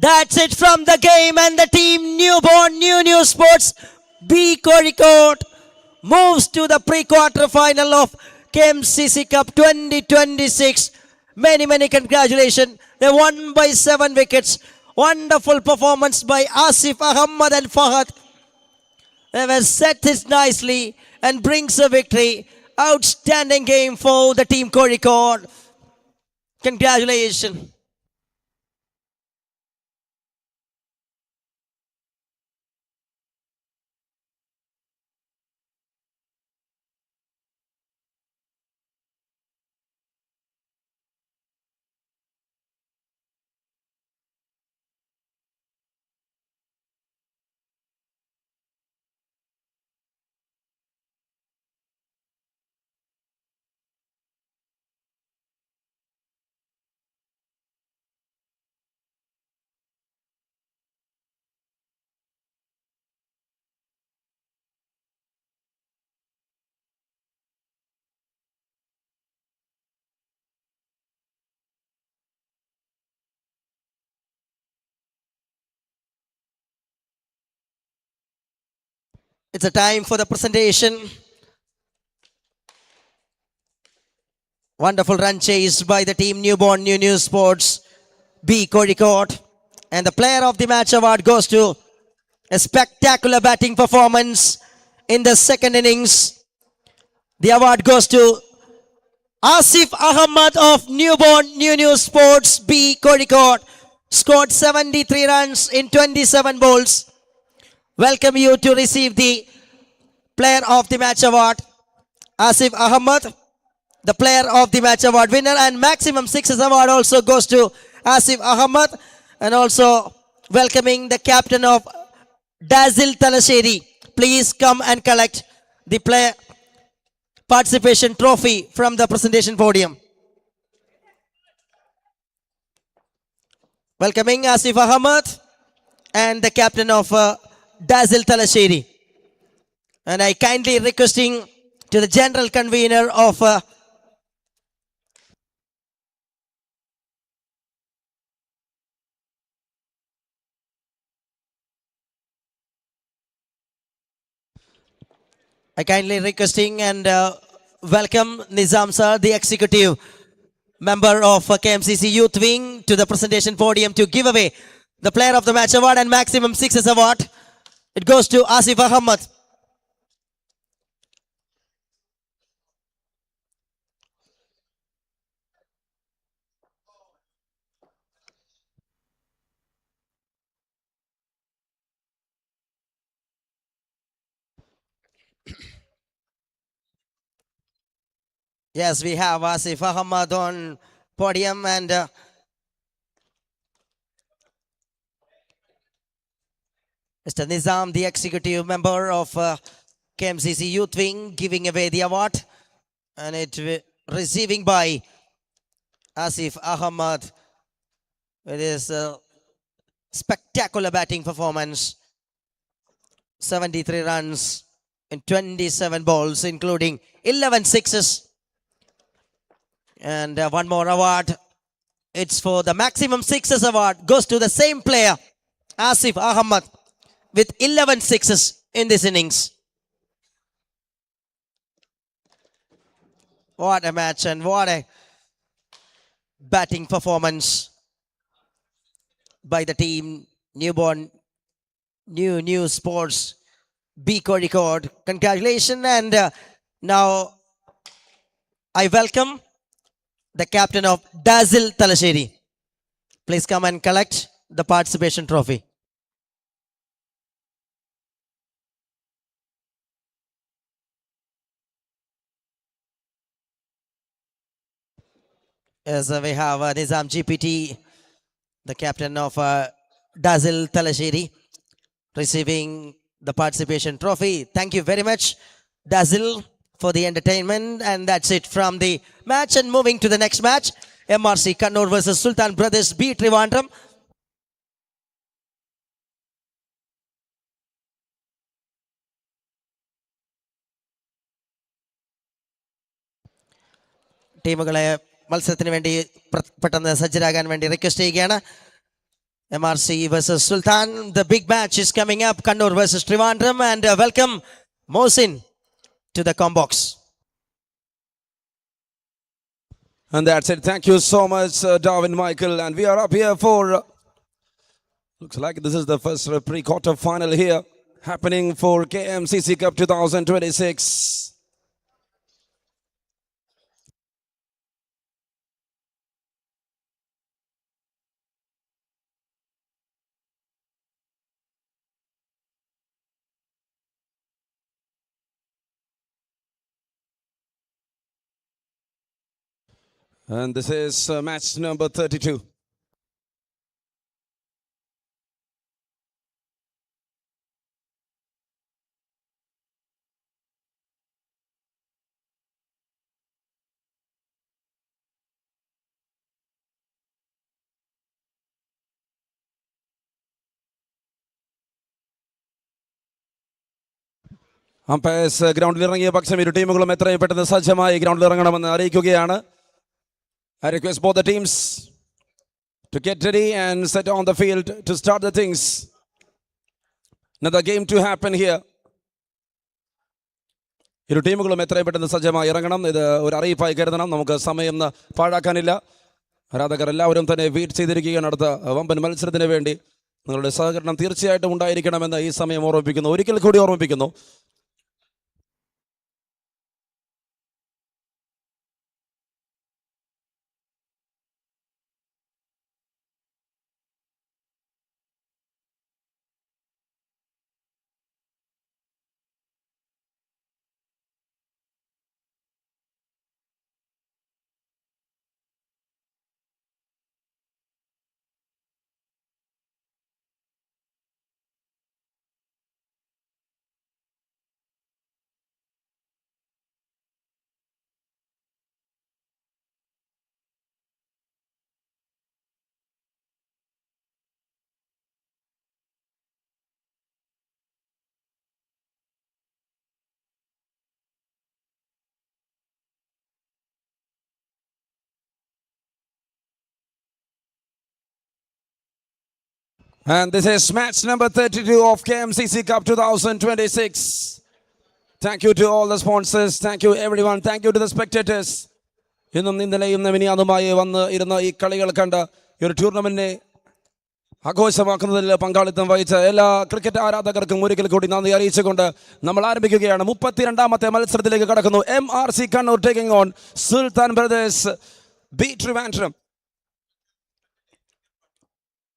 That's it from the game, and the team Newborn New Sports B Kozhikode moves to the pre-quarter final of Kmcc Cup 2026. Many congratulations. They won by 7 wickets. Wonderful performance by Asif Ahmad and Fahad. They were set this nicely and brings a victory. Outstanding game for the team Kozhikode. Congratulations. It's a time for the presentation. Wonderful run chase by the team Newborn New News Sports B Kozhikode. And the player of the match award goes to a spectacular batting performance in the second innings. The award goes to Asif Ahmad of Newborn New News Sports B Kozhikode. Scored 73 runs in 27 balls. Welcome you to receive the player of the match award. Asif Ahmad, the player of the match award winner, and maximum sixes award also goes to Asif Ahmad. And also welcoming the captain of Dazzle Talasheri. Please come and collect the player participation trophy from the presentation podium. Welcoming Asif Ahmad and the captain of Dazzle Talasheri. And I kindly requesting to the general convener of I kindly requesting and welcome Nizam sir, the executive member of KMCC Youth Wing, to the presentation podium to give away the player of the match award and maximum sixes award. It goes to Asif Ahmad. Yes, we have Asif Ahmad on podium, and Mr. Nizam, the executive member of KMCC Youth Wing, giving away the award, and it receiving by Asif Ahmad with his spectacular batting performance. 73 runs in 27 balls, including 11 sixes. And one more award. It's for the maximum sixes award. Goes to the same player, Asif Ahmad, with 11 sixes in this innings. What a match and what a batting performance by the team Newborn New News Sports B Kozhikode. Congratulations. And now I welcome the captain of Dazzle Talasheri. Please come and collect the participation trophy. Yes, we have Nizam GPT, the captain of Dazzle Talasheri, receiving the participation trophy. Thank you very much, Dazzle, for the entertainment. And that's it from the match. And moving to the next match, MRC Kannur versus Sultan Brothers B Trivandrum. ടീമുകളെ മത്സരത്തിന് വേണ്ടി പെട്ടെന്ന് സജ്ജരാകാൻ വേണ്ടി request ചെയ്യുകയാണ്. MRC versus Sultan. The big match is coming up. Kannur versus Trivandrum. And welcome Mohsin to the combox. And that's it. Thank you so much, Darwin Michael. And we are up here for, looks like this is the first pre-quarter final here happening for KMCC Cup 2026. And this is match number 32. അമ്പയർസ് ഗ്രൗണ്ടിൽ ഇറങ്ങിയ പക്ഷം ഇരു ടീമുകളും എത്രയും പെട്ടെന്ന് സജ്ജമായി ഗ്രൗണ്ടിൽ ഇറങ്ങണമെന്ന് അറിയിക്കുകയാണ്. I request both the teams to get ready and set on the field to start the things. Another game to happen here. ഇരു ടീമുകളും എത്രയും പെട്ടെന്ന് സജ്ജമായി ഇറങ്ങണം. ഇത് ഒരു അറിയിപ്പായി കരുതണം. നമുക്ക് സമയം പാഴാക്കാനില്ല. ആരാധകർ എല്ലാവരും തന്നെ വെയിറ്റ് ചെയ്തിരിക്കുകയാണ് അടുത്ത വമ്പൻ മത്സരത്തിന് വേണ്ടി. നിങ്ങളുടെ സഹകരണം തീർച്ചയായിട്ടും ഉണ്ടായിരിക്കണമെന്ന് ഈ സമയം ഓർമ്മിപ്പിക്കുന്നു. ഒരിക്കൽ കൂടി ഓർമ്മിപ്പിക്കുന്നു. And this is match number 32 of KMCC Cup 2026. Thank you to all the sponsors. Thank you everyone. Thank you to the spectators. ഇന്നും ഇന്നലെയും നവനിയാതുമായി വന്ന് ഇരുന്ന ഈ കളികൾ കണ്ട ഈ ഒരു ടൂർണമെന്റിനെ ആഘോഷമാക്കുന്നതിൽ പങ്കാളിത്തം വഹിച്ച എല്ലാ ക്രിക്കറ്റ് ആരാധകർക്കും ഒരിക്കൽ കൂടി നന്ദി അറിയിച്ചുകൊണ്ട് നമ്മൾ ആരംഭിക്കുകയാണ്. 32ാമത്തെ മത്സരത്തിലേക്ക് കടക്കുന്നു. MRC Kannur taking on Sultan Brothers B Trivandrum.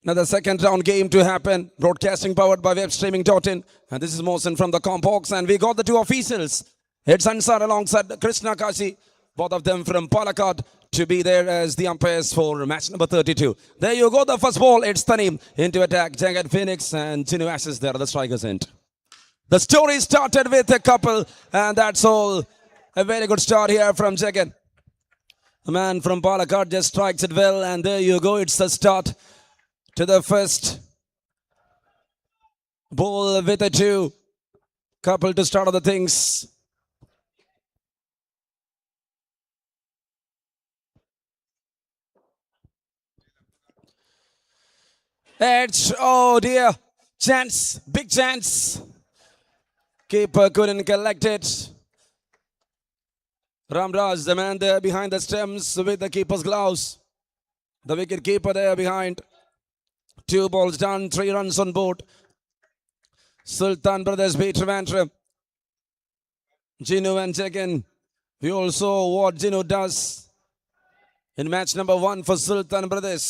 Another second round game to happen. Broadcasting powered by webstreaming.in. And this is Mohsen from the Combox. And we got the two officials. It's Ansar alongside Krishna Kashi. Both of them from Palakkad to be there as the umpires for match number 32. There you go. The first ball. It's Taneem into attack. Jagat Phoenix and Chinu Ashes there at the striker's end. The story started with a couple. And that's all. A very good start here from Jagat. The man from Palakkad just strikes it well. And there you go. It's the start to the first ball with a two. Couple to start of the things. Edge, oh dear. Chance, big chance. Keeper couldn't collect it. Ramraj, the man there behind the stems with the keeper's gloves. The wicket keeper there behind. 2 balls done, 3 runs on board. Sultan Brothers beat Trivandrum. Jinu and Jagan. We all saw what Jinu does in match number 1 for Sultan Brothers.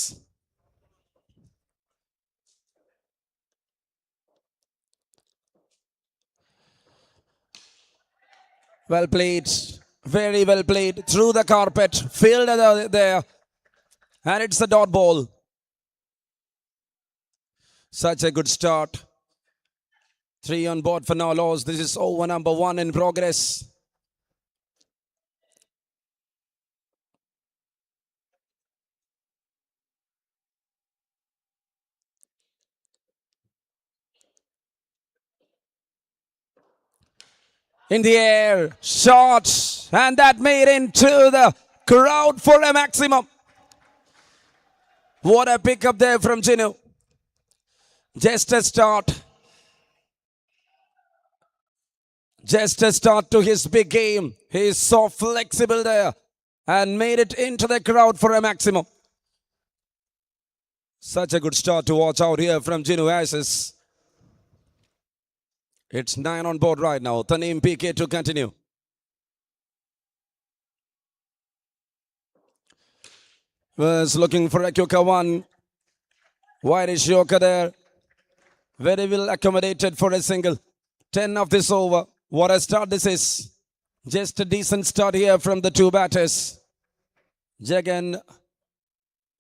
Well played. Very well played. Through the carpet. Fielded there. And it's a dot ball. Such a good start. 3 on board for no loss. This is over number 1 in progress. In the air. Shot. And that made into the crowd for a maximum. What a pickup there from Jinu. Just a start. Just a start to his big game. He is so flexible there and made it into the crowd for a maximum. Such a good start to watch out here from Jinu Ashes. It's 9 on board right now. Taneem PK to continue. Was looking for a Kyoka 1. Wide is Yoka there. Very well accommodated for a single. 10 of this over. What a start this is. Just a decent start here from the two batters. Jagan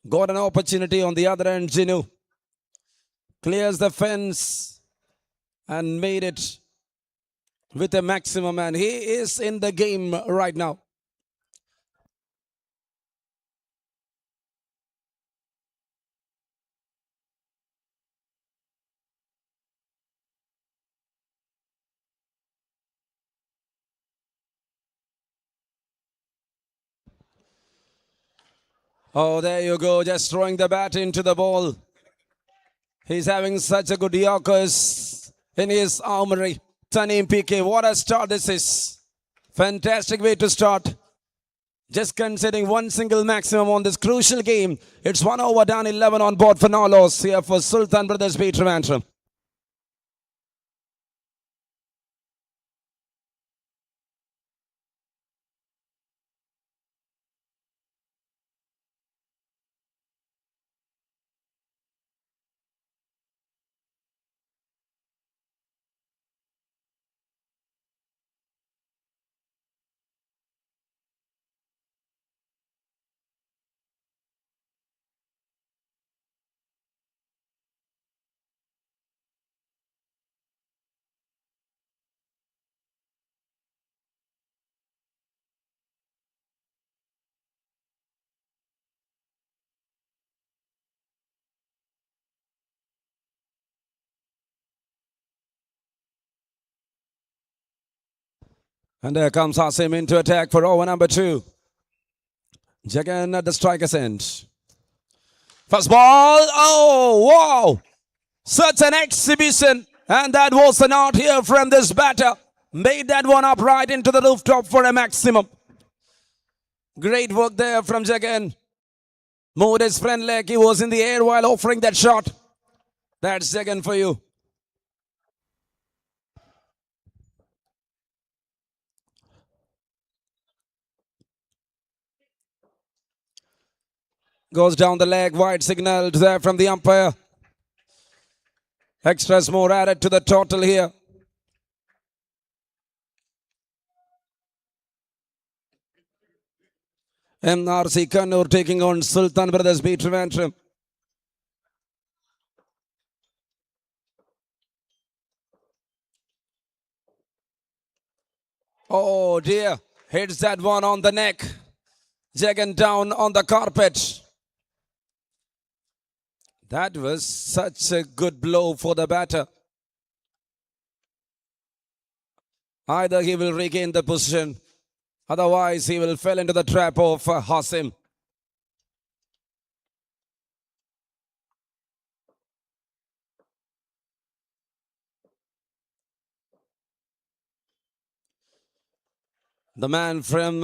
got an opportunity on the other end. Jinu clears the fence and made it with a maximum, and he is in the game right now. Oh, there you go, just throwing the bat into the ball. He's having such a good Yorkers in his armory. Taneem PK, what a start this is. Fantastic way to start. Just considering one single maximum on this crucial game. It's 1 over down, 11 on board for no loss here for Sultan Brothers B. Trivandrum. And there comes Hasim into attack for over number 2. Jagan at the striker's end. First ball. Oh, wow. Such an exhibition. And that was an out here from this batter. Made that one up right into the rooftop for a maximum. Great work there from Jagan. Moved his friend leg. He was in the air while offering that shot. That's Jagan for you. Goes down the leg, wide signal there from the umpire. Extras more added to the total here. MRC Kannur taking on Sultan Brothers B. Trivandrum. Oh dear, hits that one on the neck. Jagan down on the carpet. That was such a good blow for the batter. Either he will regain the position, otherwise he will fall into the trap of Hasim. The man from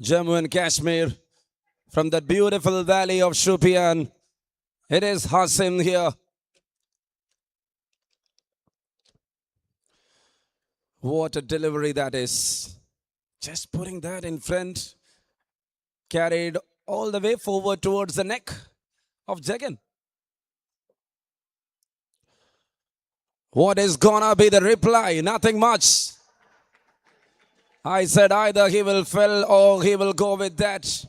Jammu and Kashmir, from that beautiful valley of Shupian. It is Hasim here. What a delivery that is. Just putting that in front. Carried all the way forward towards the neck of Jagan. What is gonna be the reply? Nothing much. I said either he will fail or he will go with that.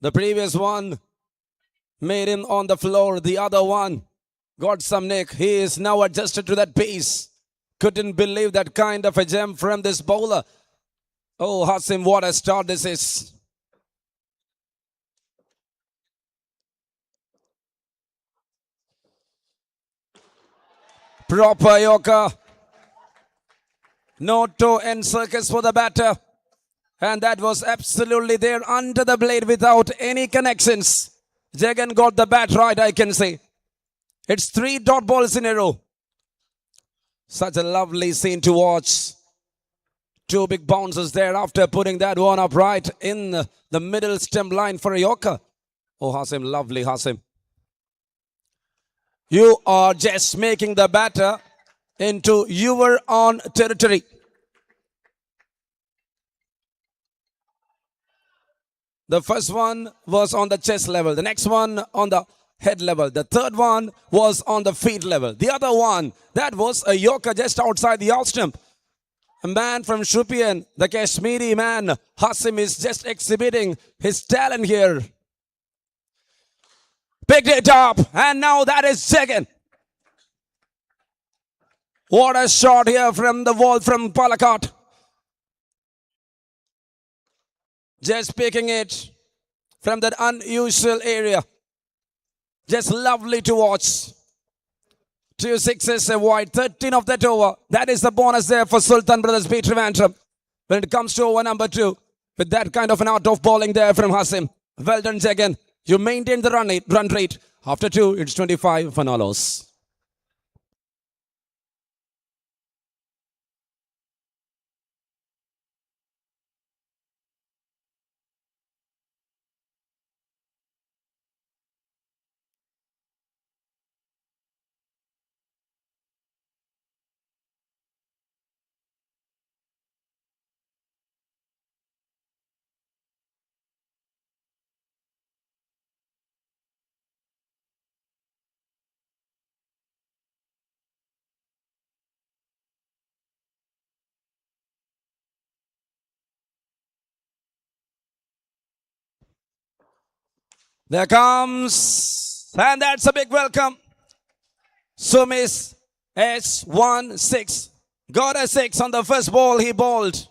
The previous one made him on the floor. The other one got some nick. He is now adjusted to that pace. Couldn't believe that kind of a gem from this bowler. Oh, Hasim, what a start this is. Proper Yorker. No toe and circus for the batter. And that was absolutely there under the blade without any connections. Jagan got the bat right, I can say. It's 3 dot balls in a row. Such a lovely scene to watch. 2 big bounces there after putting that one up right in the middle stem line for a Yorker. Oh, Hasim, lovely Hasim. You are just making the batter into your own territory. The first one was on the chest level. The next one on the head level. The third one was on the feet level. The other one, that was a Yorker just outside the off stump. A man from Shupian, the Kashmiri man, Hasim, is just exhibiting his talent here. Picked it up, and now that is second. What a shot here from the wall from Palakkad. Just picking it from that unusual area. Just lovely to watch. 2 sixes, a wide, 13 of that over. That is the bonus there for Sultan Brothers B Trivandrum. When it comes to over number 2, with that kind of an out of bowling there from Hasim. Well done, Jagan. You maintain the run rate. After 2, it's 25 for Nolos. There comes, and that's a big welcome. Sumis S16 got a 6 on the first ball he bowled.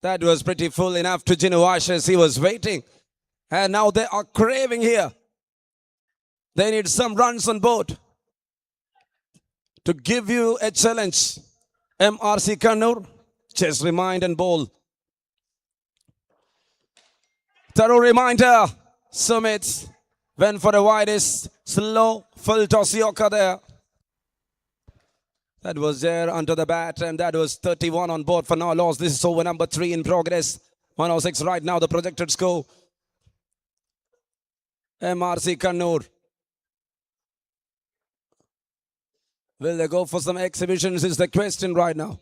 That was pretty full enough to Jinu Ashes. He was waiting. And now they are craving here. They need some runs on board to give you a challenge. MRC Kannur, just remind and bowl. Thorough reminder. Sumit went for the widest, slow, full toss Yorker there. That was there under the bat, and that was 31 on board for now. Lost. This is over number 3 in progress. 106 right now, the projected score. MRC Kannur. Will they go for some exhibitions is the question right now.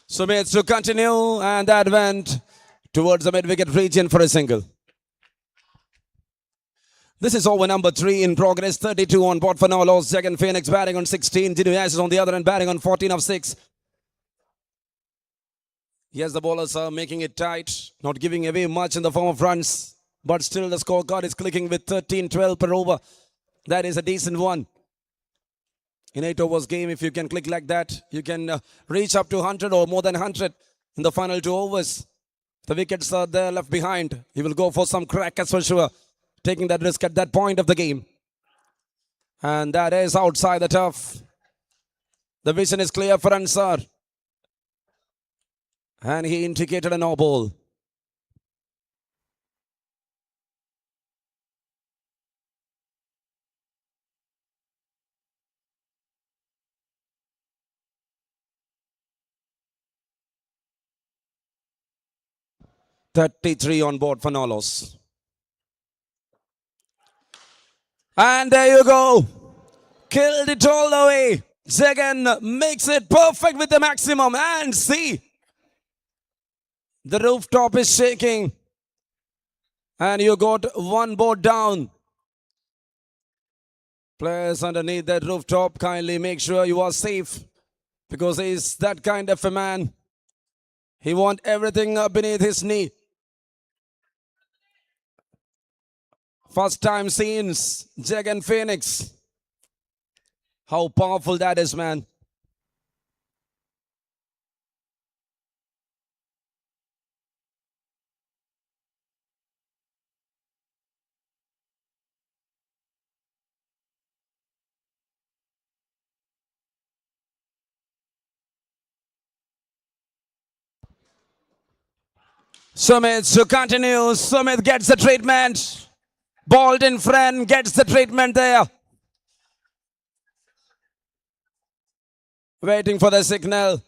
Sumit to continue, and that went towards the mid-wicket region for a single. This is over number 3 in progress. 32 on board for now. Lost. Jagan Phoenix batting on 16. Jinu Ashes on the other end batting on 14 of 6. Yes, the bowlers are making it tight, not giving away much in the form of runs, but still the scorecard is clicking with 13-12 per over. That is a decent one. In 8 overs game, if you can click like that, you can reach up to 100 or more than 100 in the final 2 overs. The wickets are there left behind. He will go for some crackers for sure, taking that risk at that point of the game. And that is outside the turf. The vision is clear for Ansar. And he indicated a no ball. .33 on board for Nolos. And there you go. Killed it all the way. Jagan makes it perfect with the maximum. And see, the rooftop is shaking. And you got one board down. Players underneath that rooftop, kindly make sure you are safe. Because he's that kind of a man. He wants everything beneath his knee. First time scenes, Jagan Phoenix. How powerful that is, man. Sumit to continue. Sumit gets the treatment. Balled in front, gets the treatment there. Waiting for the signal.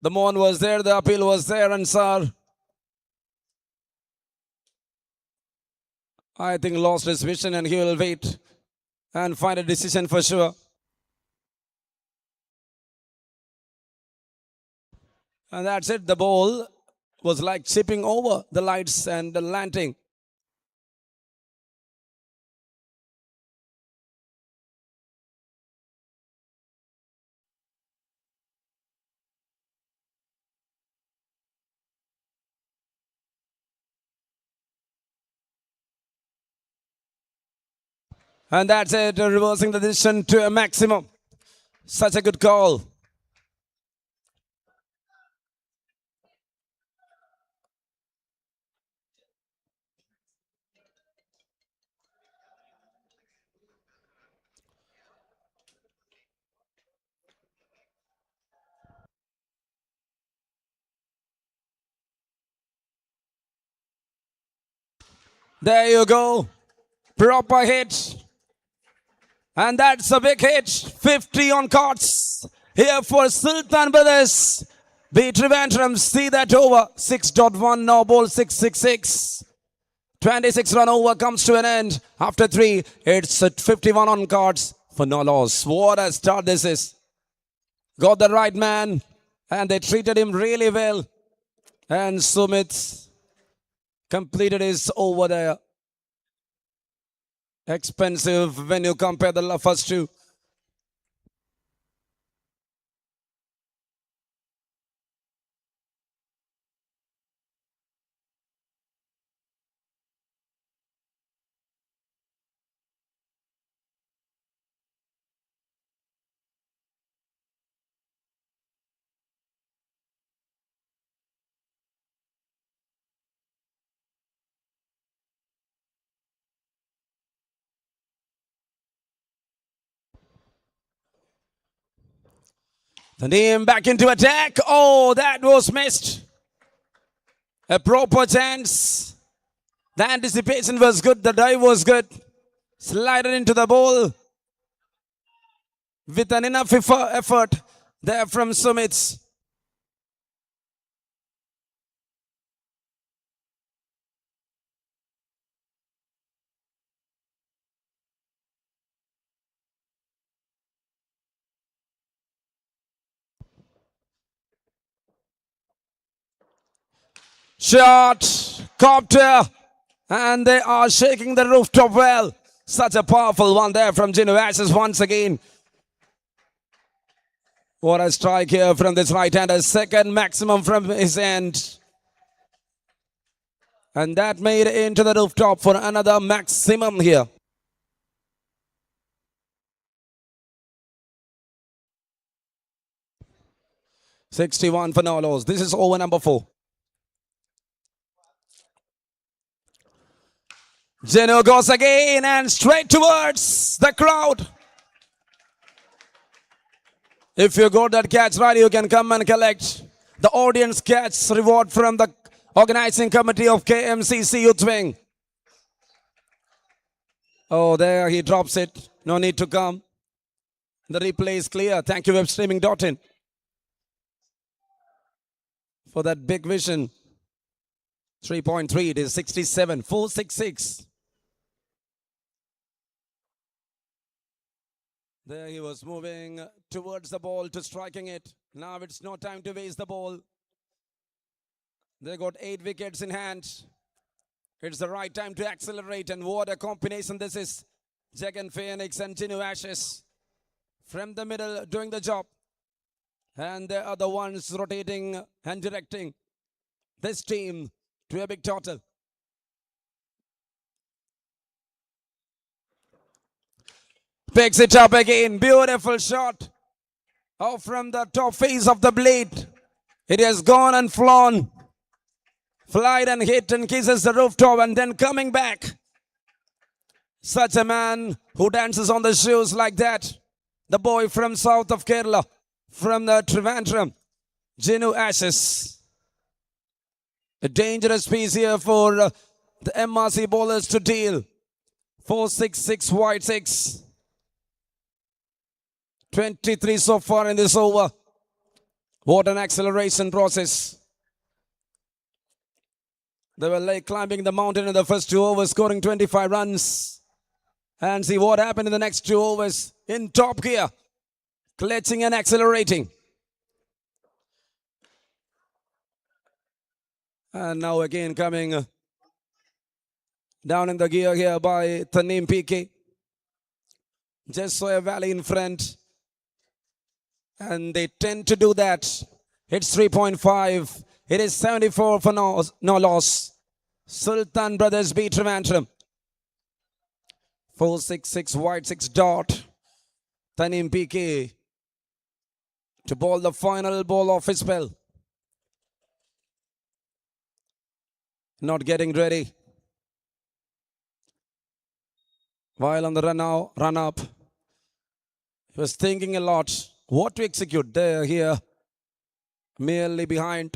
The moan was there, the appeal was there, Ansar. I think lost his vision and he will wait and find a decision for sure. And that's it. The ball was like chipping over the lights and landing. And that's it, reversing the decision to a maximum. Such a good call. There you go. Proper hit. And that's a big hit. 50 on cards. Here for Sultan Brothers. Beat Trivandrum. See that over. 6.1 now ball 666. 26 run over comes to an end. After 3, it's at 51 on cards for no loss. What a start this is. Got the right man. And they treated him really well. And Sumit completed his over there. Expensive when you compare the first two. The name back into attack. Oh, that was missed. A proper chance. The anticipation was good. The dive was good. Slided into the ball with an enough effort there from Sumit. Shot, copter, and they are shaking the rooftop well. Such a powerful one there from Gino Ashes once again. What a strike here from this right-hander. Second maximum from his end. And that made it into the rooftop for another maximum here. $61 for no loss. This is over number 4. Geno goes again and straight towards the crowd. If you got that catch right, you can come and collect the audience catch reward from the organizing committee of KMCC Youth Wing. Oh, there he drops it. No need to come. The replay is clear. Thank you, webstreaming.in, for that big vision. 3.3, it is 67, 466. There he was moving towards the ball to striking it. Now it's no time to waste the ball. They got 8 wickets in hand. It's the right time to accelerate, and what a combination this is. Jagan Phoenix and Ginu Ashes from the middle doing the job. And they are the ones rotating and directing this team to a big total. Picks it up again. Beautiful shot. Off from the top face of the blade. It has gone and flown. Flied and hit and kisses the rooftop and then coming back. Such a man who dances on the shoes like that. The boy from south of Kerala. From the Trivandrum. Ginu Ashes. A dangerous piece here for the MRC bowlers to deal. 4-6-6 wide 6. 23 so far in this over. What an acceleration process. They were like climbing the mountain in the first 2 overs, scoring 25 runs. And see what happened in the next 2 overs in top gear, clutching and accelerating. And now again coming down in the gear here by Kmcc. Just saw a valley in front. And they tend to do that. It's 3.5. It is 74 for no loss. Sultan Brothers beat Trivandrum. 466 wide 6 dot. Kmcc to bowl the final ball of his spell. Not getting ready. While on the run up, he was thinking a lot what to execute. There, here, merely behind.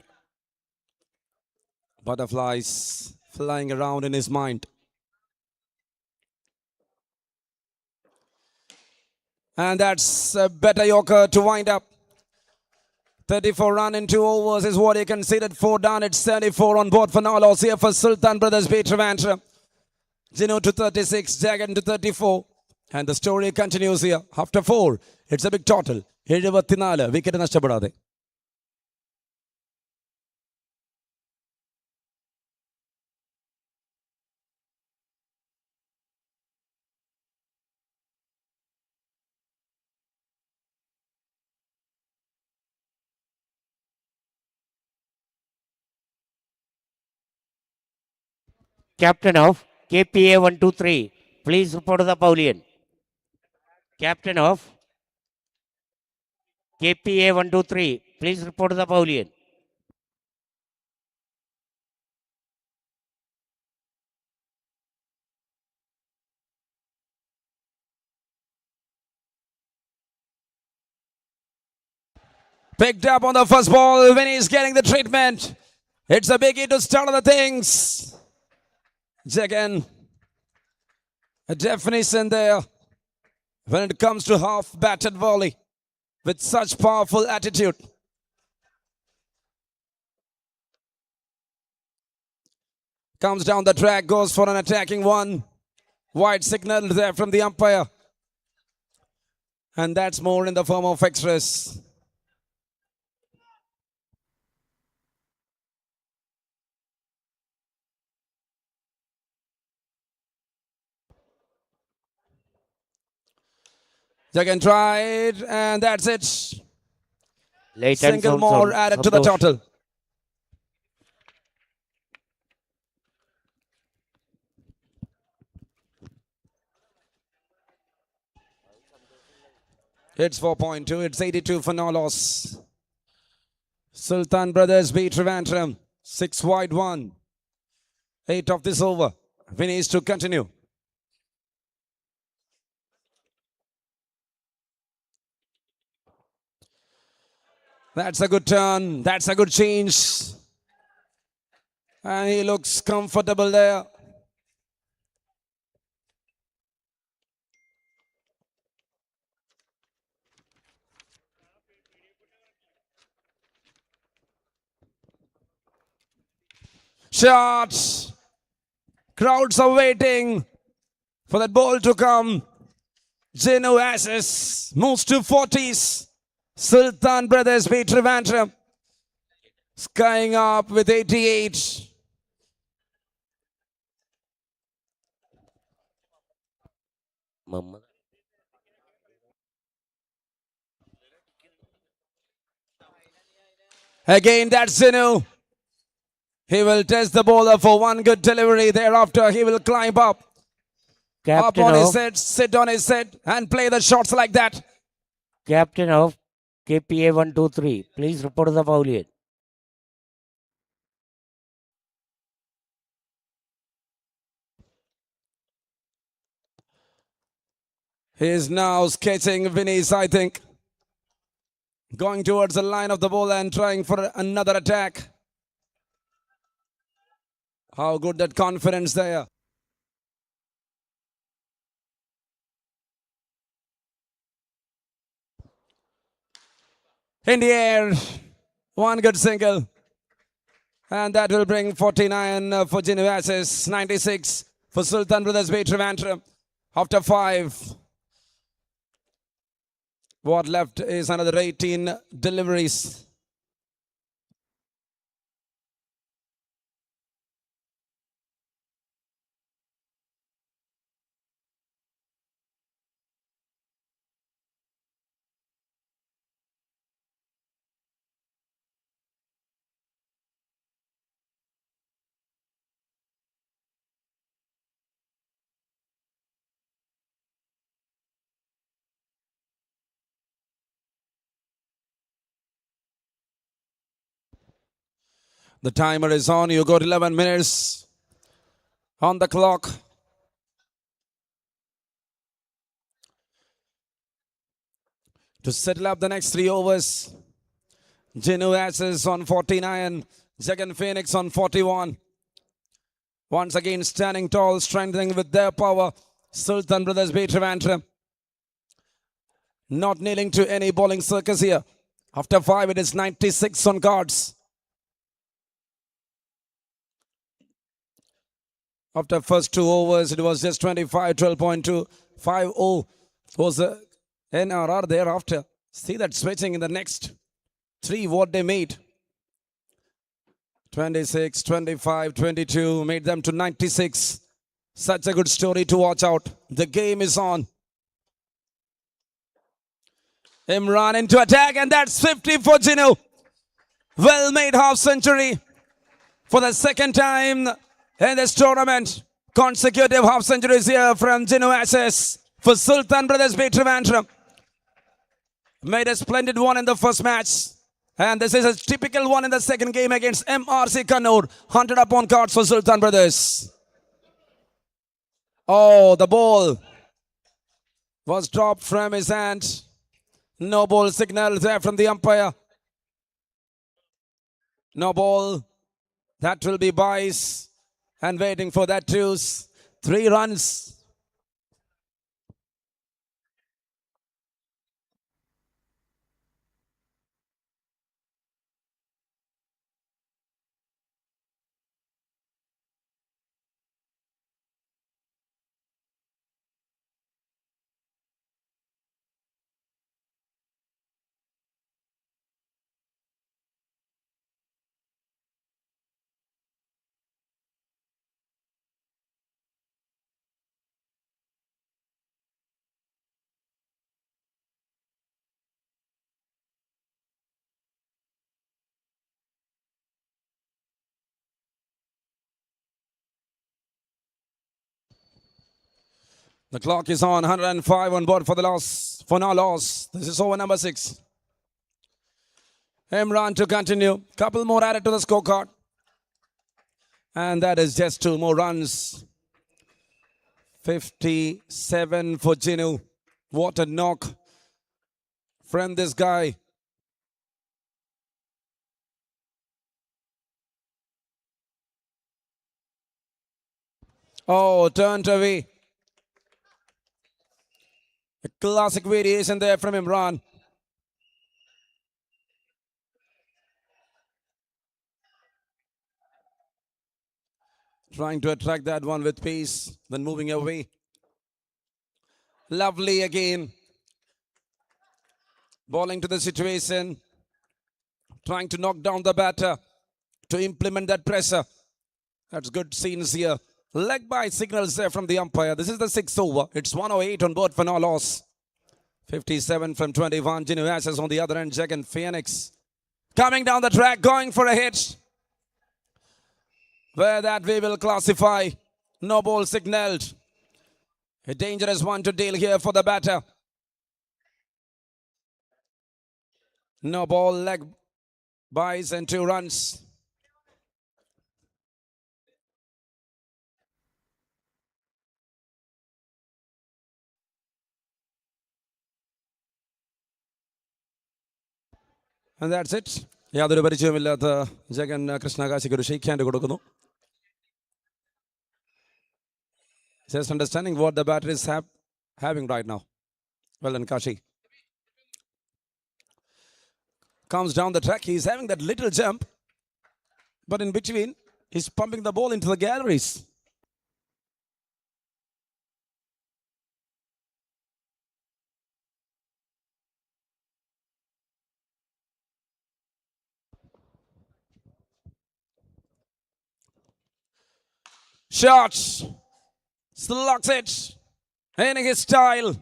Butterflies flying around in his mind. And that's a better Yorker to wind up. 34 run in 2 overs is what he conceded. 4 down. It's 74 on board for now. Loss here for Sultan Brothers beat Trivandrum. Gino to 36, Jagan to 34. And the story continues here. After 4, it's a big total. 74 wicket നഷ്ടപ്പെടാതെ. Captain of KPA 123, please report to the pavilion. Captain of KPA 123, please report to the pavilion. Picked up on the first ball when he's getting the treatment. It's a biggie to start the things. Again, a definition there when it comes to half-batted volley with such powerful attitude. Comes down the track, goes for an attacking one. Wide signal there from the umpire. And that's more in the form of extras. Jagan tried, and that's it. Late Single more added to the total. It's 4.2. It's 82 for no loss. Sultan Brothers beat Trivandrum. 6 wide 1. 8 of this over. Vinny's to continue. That's a good turn. That's a good change. And he looks comfortable there. Shots. Crowds are waiting for that ball to come. Geno Asses moves to 40s. Sultan Brothers beat Trivandrum. Skying up with 88. Again, that's Geno. He will test the bowler for one good delivery. Thereafter, he will climb up. Captain up on of, his head, sit on his head, and play the shots like that. Captain of KPA 123, please report to the pavilion. He is now sketching Vinny's, I think. Going towards the line of the ball and trying for another attack. How good that confidence there. In the air. One good single. And that will bring 49 for Genuases, 96 for Sultan Brothers Bay Trivandrum. After 5, what left is another 18 deliveries. The timer is on. You got 11 minutes on the clock. To settle up the next 3 overs. Genuases on 49. Jagan Phoenix on 41. Once again standing tall, strengthening with their power. Sultan Brothers Bay Trivandrum. Not kneeling to any bowling circus here. After 5, it is 96 on cards. After first 2 overs, it was just 25, 12.2, 5-0 was the NRR thereafter. See that switching in the next 3, what they made. 26, 25, 22, made them to 96. Such a good story to watch out. The game is on. Imran into attack, and that's 50 for Jinu. Well made half century for the second time in this tournament. Consecutive half centuries here from Genuases for Sultan Brothers Bay Trivandrum. Made a splendid one in the first match. And this is a typical one in the second game against MRC Kannur. 100 upon cards for Sultan Brothers. Oh, the ball was dropped from his hand. No ball signal there from the umpire. No ball. That will be buys. And waiting for that deuce. 3 runs. The clock is on. 105 on board for the loss. For now loss. This is over number 6. Imran to continue. Couple more added to the scorecard. And that is just 2 more runs. 57 for Jinu. What a knock from this guy. Oh, turned away. A classic variation there from Imran. Trying to attract that one with pace, then moving away. Lovely again. Bowling to the situation. Trying to knock down the batter to implement that pressure. That's good scenes here. Leg by signals there from the umpire. This is the 6th over. It's 108 on board for no loss. 57 from 21. Genuases on the other end. Jagan Phoenix coming down the track, going for a hit. Where that we will classify. No ball signaled. A dangerous one to deal here for the batter. No ball, leg buys and 2 runs. And that's it. യാതൊരു പരിചയമില്ലാത്ത ജഗൻ കൃഷ്ണകാശിക്ക് ഒരു shake hand കൊടുക്കുന്നു. Just understanding what the batter is having right now. Well done, Kashi. Comes down the track. He's having that little jump. But in between, he's pumping the ball into the galleries. Shots. Slugs it. In his style.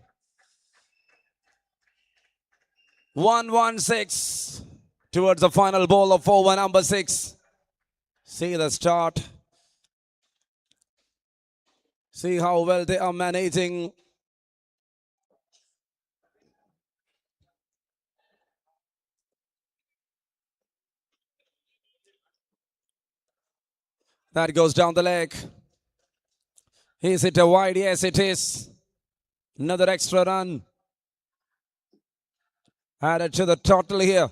1-1-6 towards the final ball of over number 6. See the start. See how well they are managing. That goes down the leg. Is it a wide? Yes, it is. Another extra run added to the total here.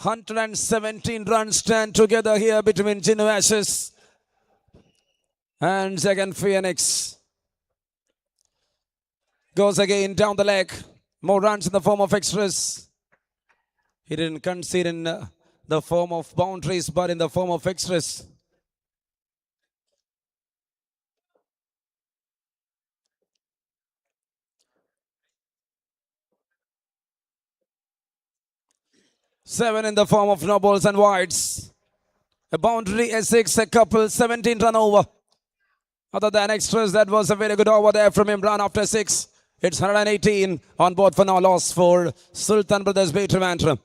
117 runs stand together here between Gino Ashes and second Phoenix. Goes again down the leg. More runs in the form of extras. He didn't concede in the form of boundaries, but in the form of extras. Seven in the form of no balls and wides. A boundary, a 6, a couple, 17 run over. Other than extras, that was a very good over there from Imran after 6. It's 118 on board for no loss for Sultan Brothers Bay Trivandrum.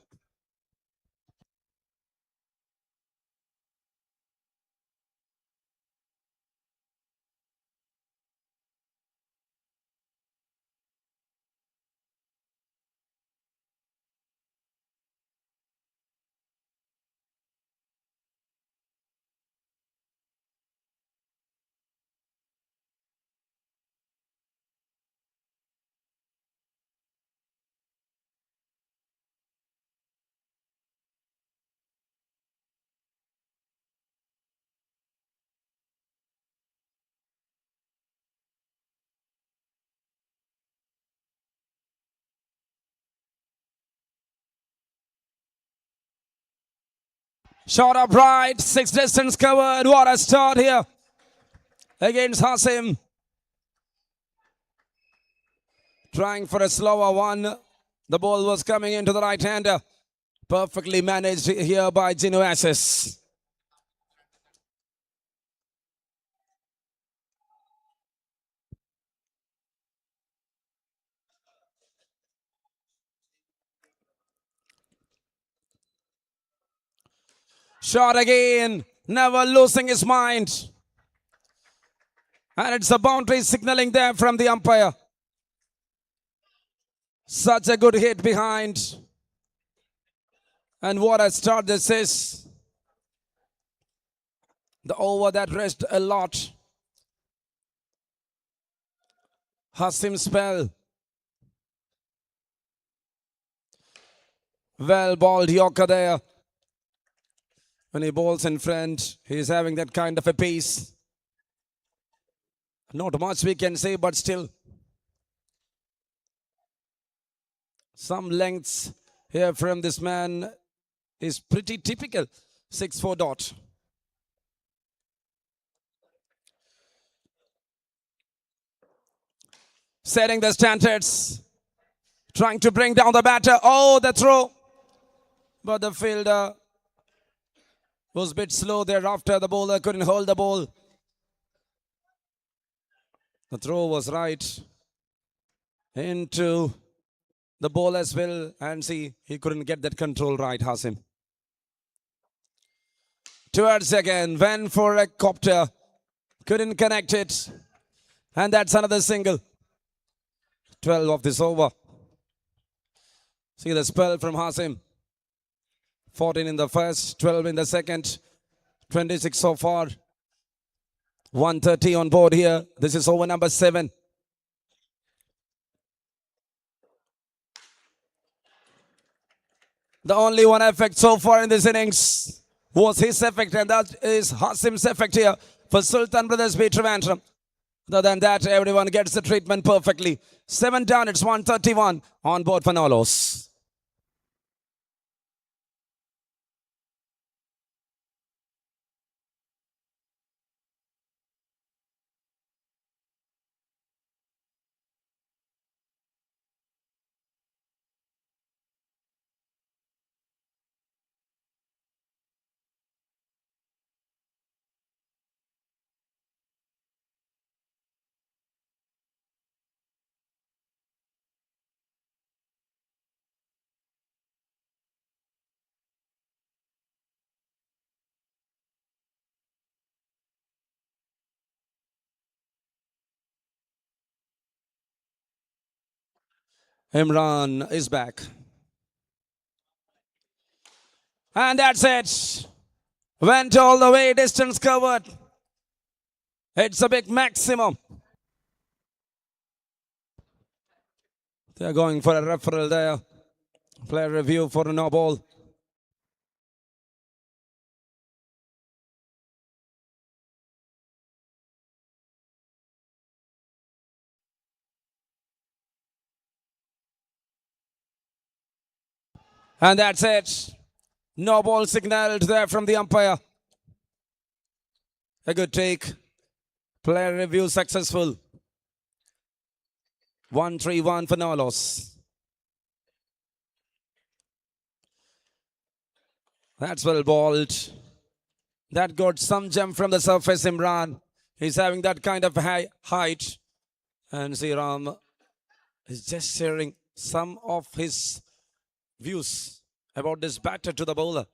Shot up right, 6 distance covered. What a start here against Hasim. Trying for a slower one. The ball was coming into the right hander. Perfectly managed here by Gino Ashes. Shot again, never losing his mind. And it's a boundary signaling there from the umpire. Such a good hit behind. And what a start this is. The over that rest a lot. Hasim spell. Well balled Yorker there. When he bowls in front, he's having that kind of a pace. Not much we can say, but still. Some lengths here from this man is pretty typical. 6-4 dot. Setting the standards. Trying to bring down the batter. Oh, the throw. But the fielder was a bit slow thereafter. The bowler couldn't hold the ball. The throw was right into the ball as well. And see, he couldn't get that control right, Hasim. Towards again, went for a copter. Couldn't connect it. And that's another single. 12 of this over. See the spell from Hasim. 14 in the first, 12 in the second, 26 so far. 130 on board here. This is over number 7. The only one effect so far in this innings was his effect, and that is Hasim's effect here for Sultan Brothers Bay Trivandrum. Other than that, everyone gets the treatment perfectly. 7 down, it's 131 on board for no loss. Imran is back. And that's it. Went all the way, distance covered. It's a big maximum. They're going for a referral there. Player review for a no ball. And that's it. No ball signaled there from the umpire. A good take. Player review successful. 1-3-1 for no loss. That's well balled. That got some jump from the surface, Imran. He's having that kind of high height. And Ziram is just sharing some of his views about this batter to the bowler.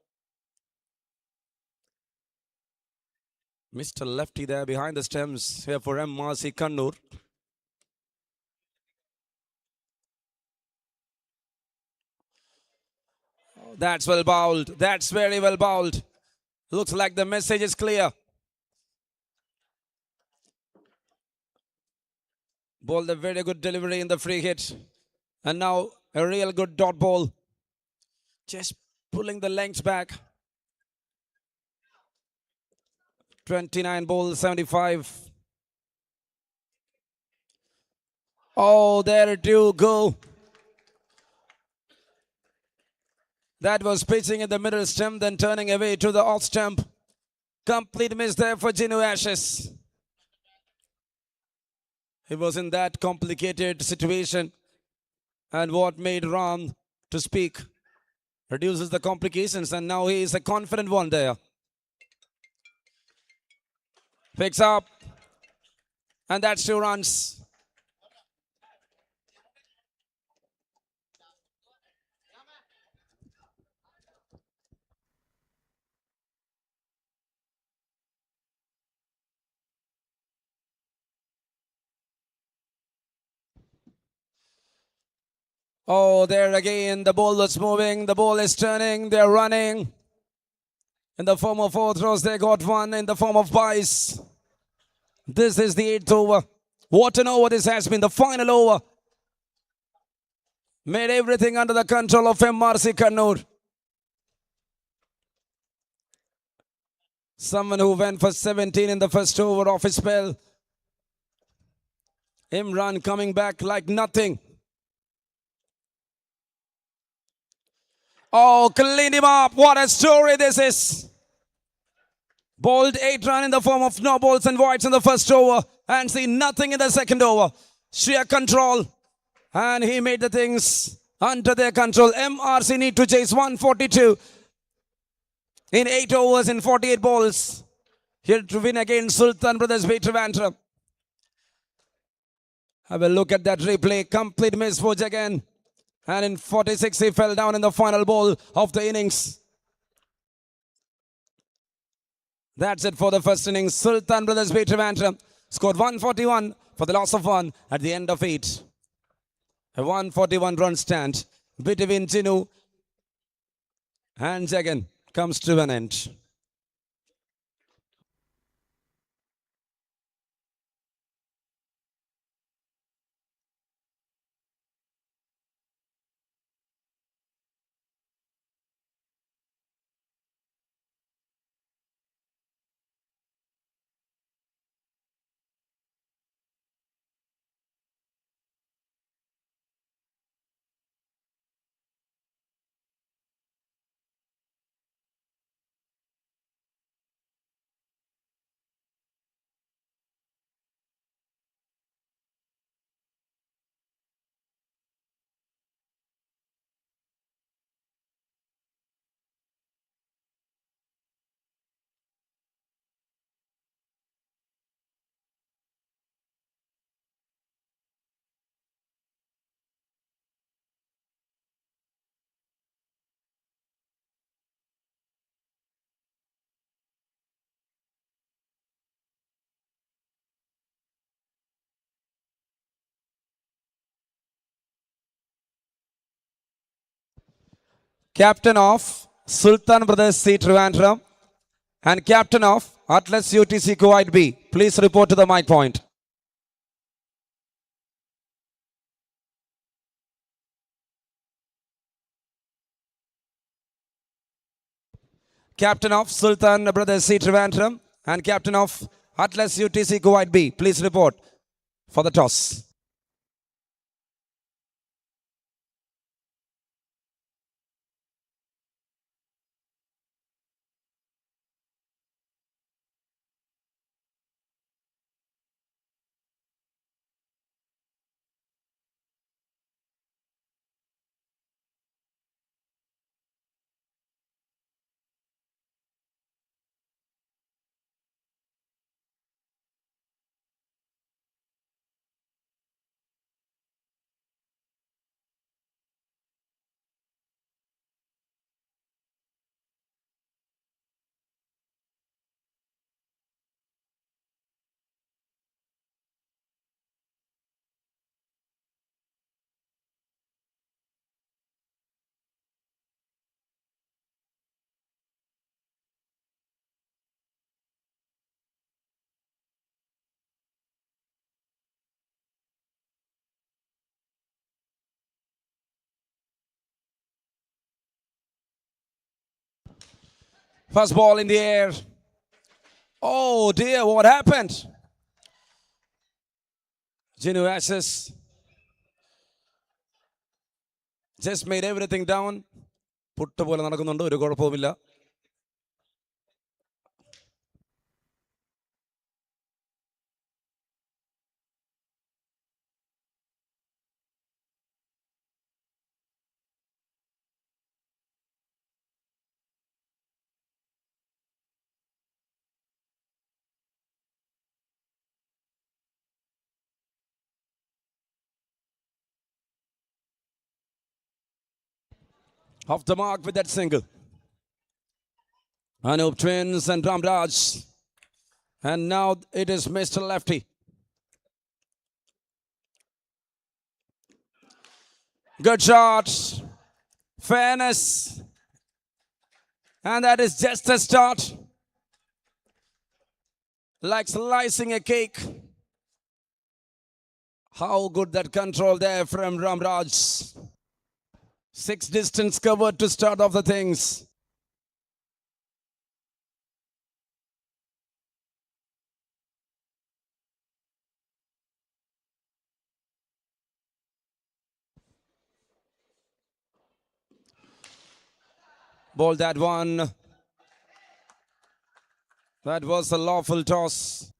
Mr. Lefty there behind the stems here for MRC Kannur. That's well bowled. That's very well bowled. Looks like the message is clear. Bowled a very good delivery in the free hit. And now a real good dot ball. Just pulling the lengths back. 29 balls, 75. Oh, there it do go. That was pitching in the middle stump, then turning away to the off stump. Complete miss there for Jinu Ashes. He was in that complicated situation. And what made Ram to speak reduces the complications, and now he is a confident one there. Picks up. And that's 2 runs. Oh, there again, the ball is moving, the ball is turning, they're running. In the form of 4 throws, they got 1 in the form of byes. This is the 8th over. What an over this has been, the final over. Made everything under the control of MRC Kannur. Someone who went for 17 in the first over of his spell. Imran coming back like nothing. Oh, cleaned him up. What a story this is. Bowled 8 runs in the form of no balls and voids in the first over. And see nothing in the second over. Sheer control. And he made the things under their control. MRC need to chase 142 in 8 overs in 48 balls. Here to win against Sultan Brothers B. Trivandrum. Have a look at that replay. Complete miss for Jagan. And in 46, he fell down in the final ball of the innings. That's it for the first innings. Sultan Brothers B. Trivandrum scored 141 for the loss of 1 at the end of 8. A 141 run stand between Jinu and Jagan comes to an end. captain of Sultan Brothers C. Trivandrum, and captain of Atlas UTC Kuwait B. Please report to the mic point. Captain of Sultan Brothers C. Trivandrum and captain of Atlas UTC Kuwait B. Please report for the toss. First ball in the air. Oh dear, what happened? Genu Ashes just made everything down. പുട്ട് പോലെ നടക്കുന്നുണ്ട്, ഒരു കുഴപ്പവുമില്ല. Off the mark with that single. Anup Twins and Ramraj. And now it is Mr. Lefty. Good shot. Fairness. And that is just a start. Like slicing a cake. How good that control there from Ramraj. 6 distance covered to start off the things. Ball that one. That was a lawful toss.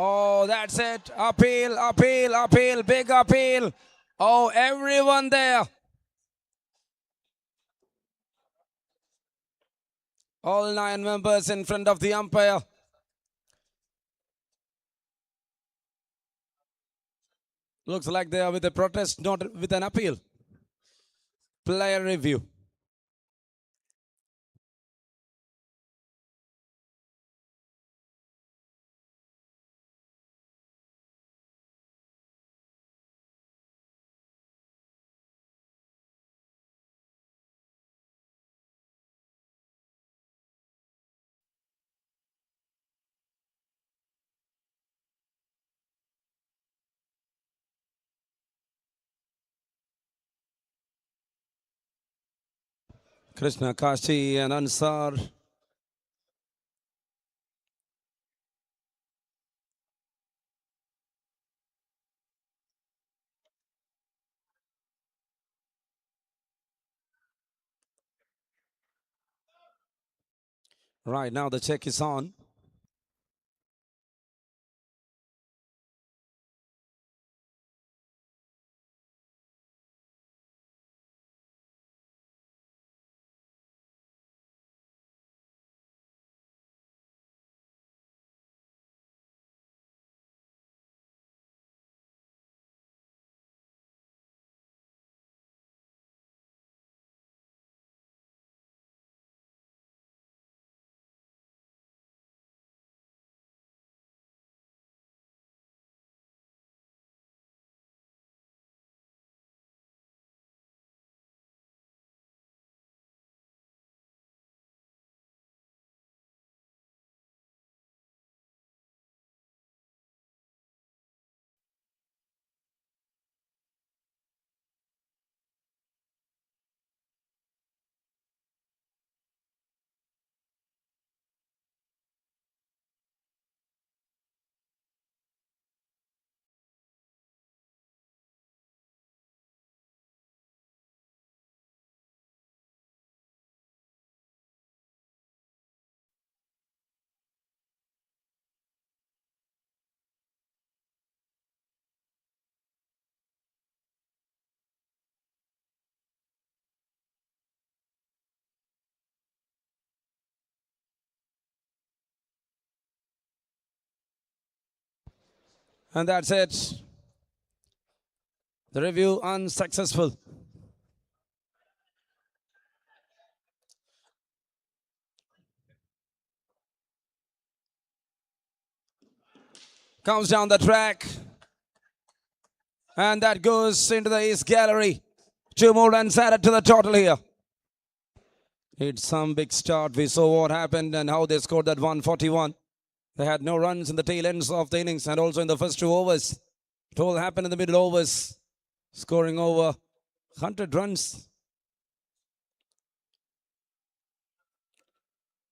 Oh, that's it. Appeal, appeal, appeal, big appeal. Oh, everyone there. All 9 members in front of the umpire. Looks like they are with a protest, not with an appeal. Player review. Krishna Kashi and Ansar. Right now the check is on. And that's it. The review unsuccessful. Comes down the track. And that goes into the East Gallery. 2 more runs added to the total here. It's some big start. We saw what happened and how they scored that 141. They had no runs in the tail ends of the innings and also in the first 2 overs. It all happened in the middle overs, scoring over 100 runs.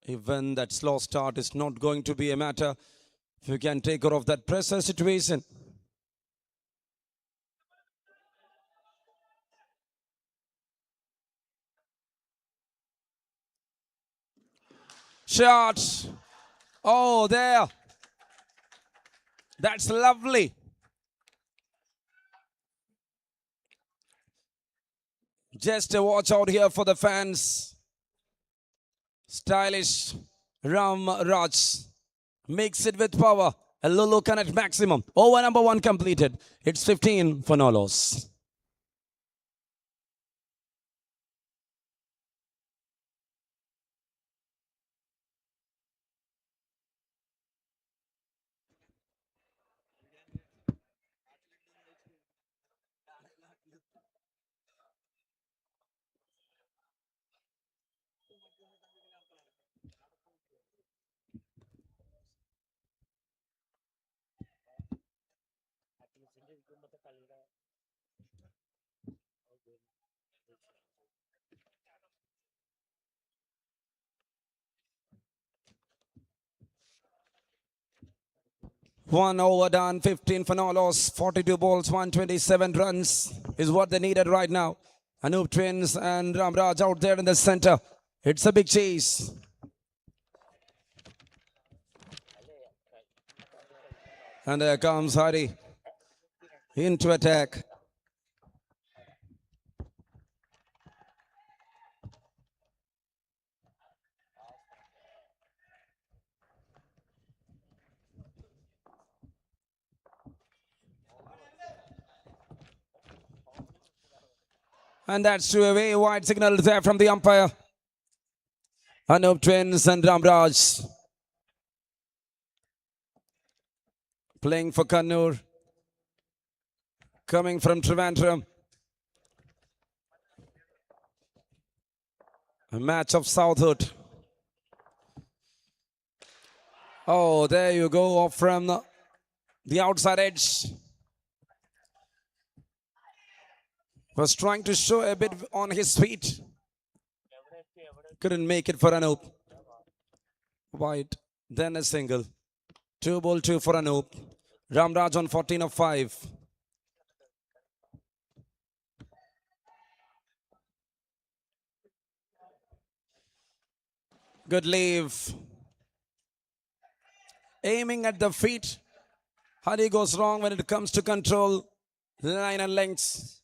Even that slow start is not going to be a matter if you can take care of that pressure situation. Shot. Oh, there. That's lovely. Just a watch out here for the fans. Stylish Ram Raj. Makes it with power. A Lulu Connect maximum. Over number 1 completed. It's 15 for no loss. One over done, 15 for no loss, 42 balls, 127 runs is what they needed right now. Anup Twins and Ramraj out there in the center. It's a big chase. And there comes Hari into attack. And that's to a very wide signal there from the umpire. Anup Twins and Ramraj playing for Kannur, coming from Trivandrum. A match of Southwood. Oh, there you go, off from the outside edge. Was trying to show a bit on his feet. Couldn't make it for Anup. Wide, then a single. 2 ball 2 for Anup. Ramraj on 14 of 5. Good leave. Aiming at the feet. Hari goes wrong when it comes to control. Line and lengths.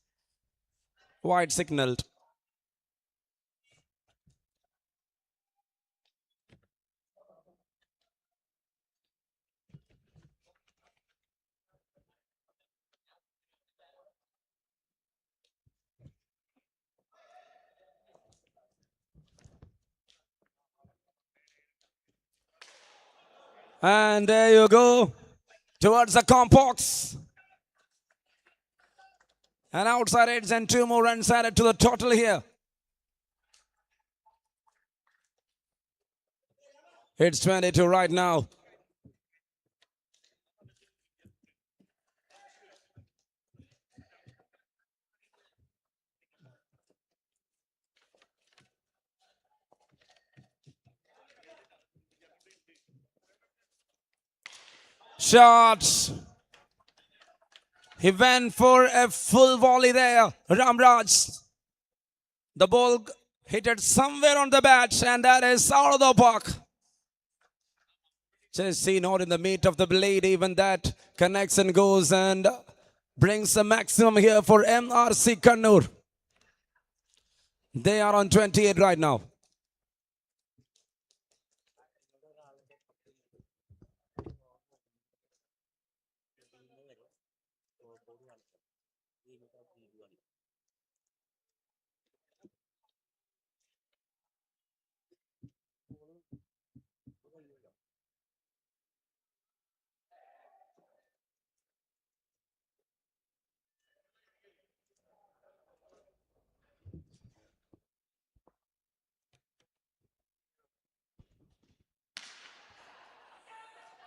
Wide signaled. And there you go. Towards the complex. And outside edge and 2 more runs added to the total here. It's 22 right now. Shots. He went for a full volley there, Ramraj. The ball hit it somewhere on the bat, and that is out of the park. Just see, not in the meat of the blade, even that connects and goes and brings the maximum here for MRC Kannur. They are on 28 right now.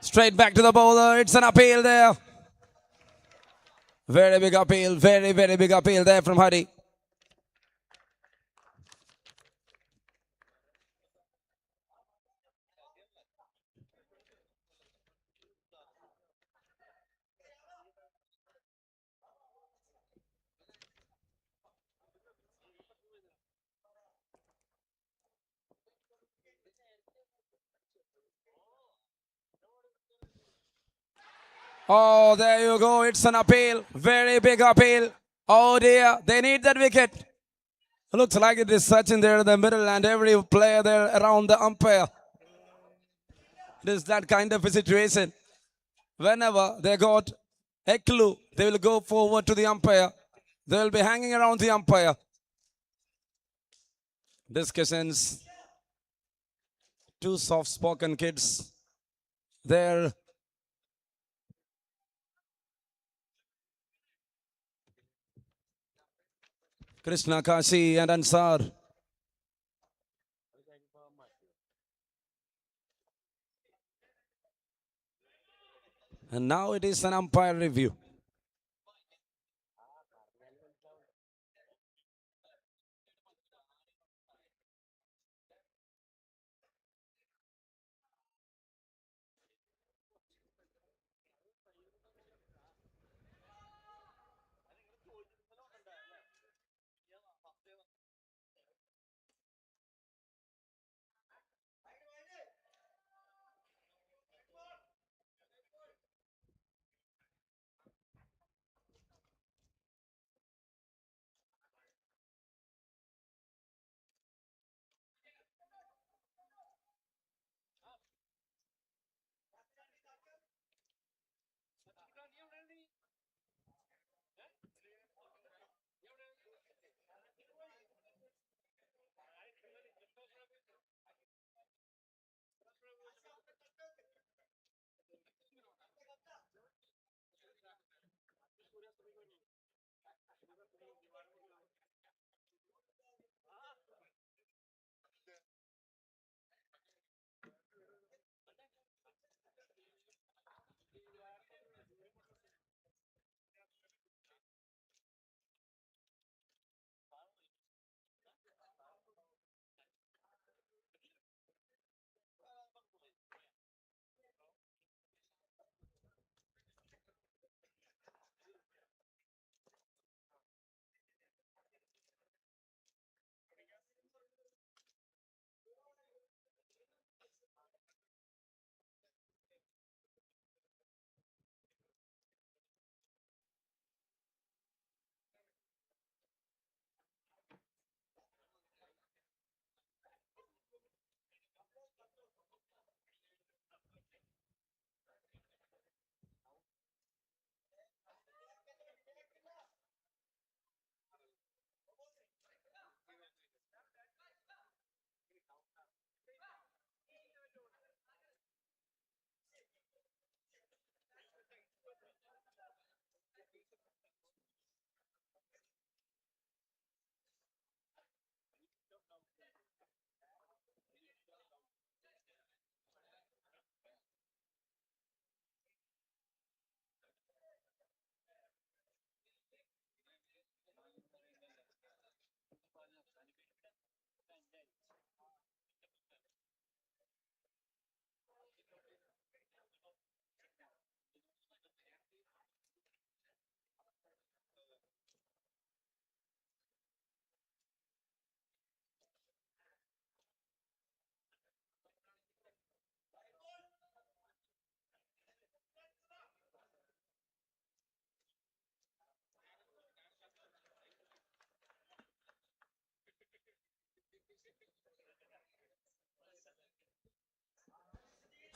Straight back to the bowler. It's an appeal there. Very big appeal. Very, very big appeal there from Hari. Oh, there you go. It's an appeal. Very big appeal. Oh dear. They need that wicket. Looks like it is Sachin there in the middle and every player there around the umpire. It is that kind of a situation. Whenever they got a clue, they will go forward to the umpire. They will be hanging around the umpire. Discussions. Two soft-spoken kids there. Krishna, Kashi and Ansar. And now it is an umpire review.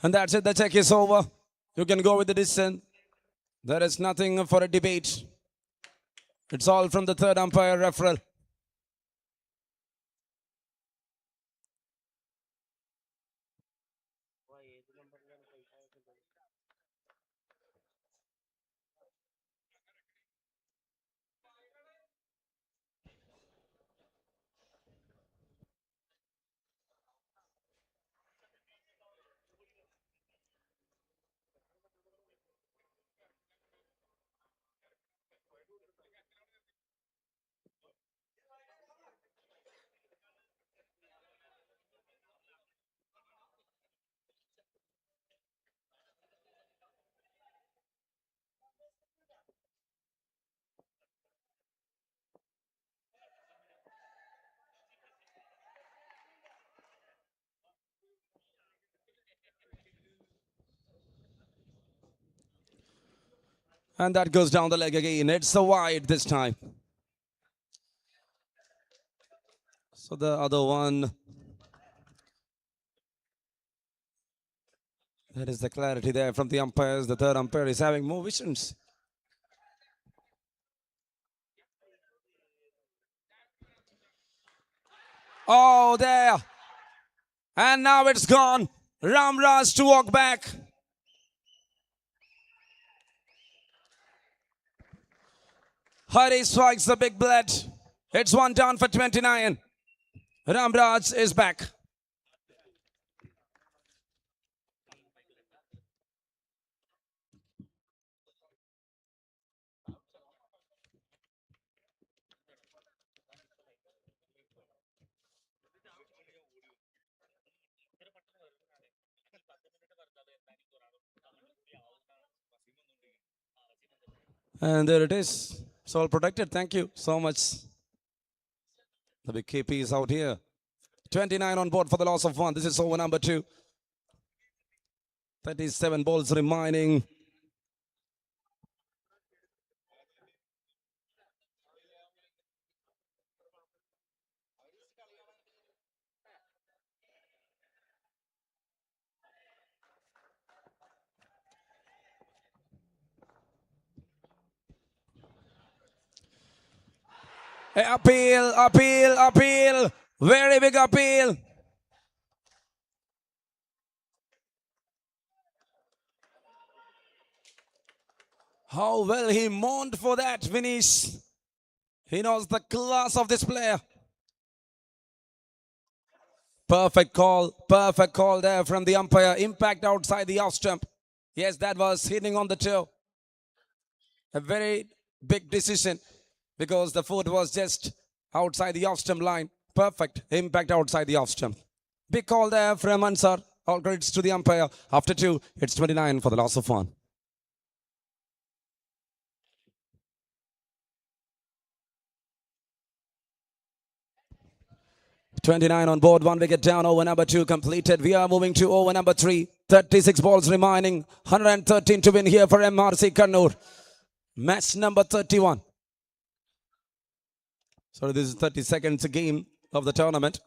And that's it. The check is over. You can go with the decision. There is nothing for a debate. It's all from the third umpire referral. And that goes down the leg again. It's a wide this time. So the other one, that is the clarity there from the umpires. The third umpire is having more visions. Oh, there. And now it's gone. Ramraj to walk back. Hari strikes the big blood. It's one down for 29. Ramraj is back. And there it is. It's all protected. Thank you so much. The big KP is out here. 29 on board for the loss of one. This is over number 2. 37 balls remaining. Appeal, appeal, appeal. Very big appeal. How well he mourned for that, Vinesh. He knows the class of this player. Perfect call there from the umpire. Impact outside the off stump. Yes, that was hitting on the toe. A very big decision because the foot was just outside the off stump line. Perfect impact outside the off stump. Big call there from Ansar. All credits to the umpire. After 2, it's 29 for the loss of 1. $29 on board, 1 wicket down, over number 2 completed. We are moving to over number 3. 36 balls remaining, 113 to win here for MRC Kannur. Match number 31. So this is 30 seconds a game of the tournament.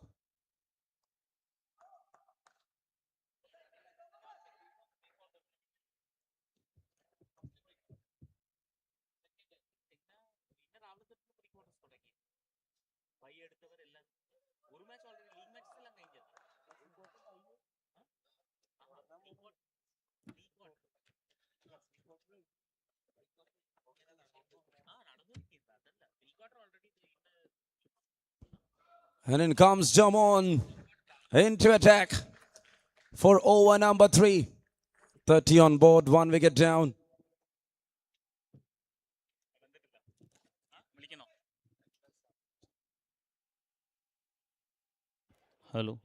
And in comes Jamon into attack for over number 3. 30 on board, 1 wicket down. Hello.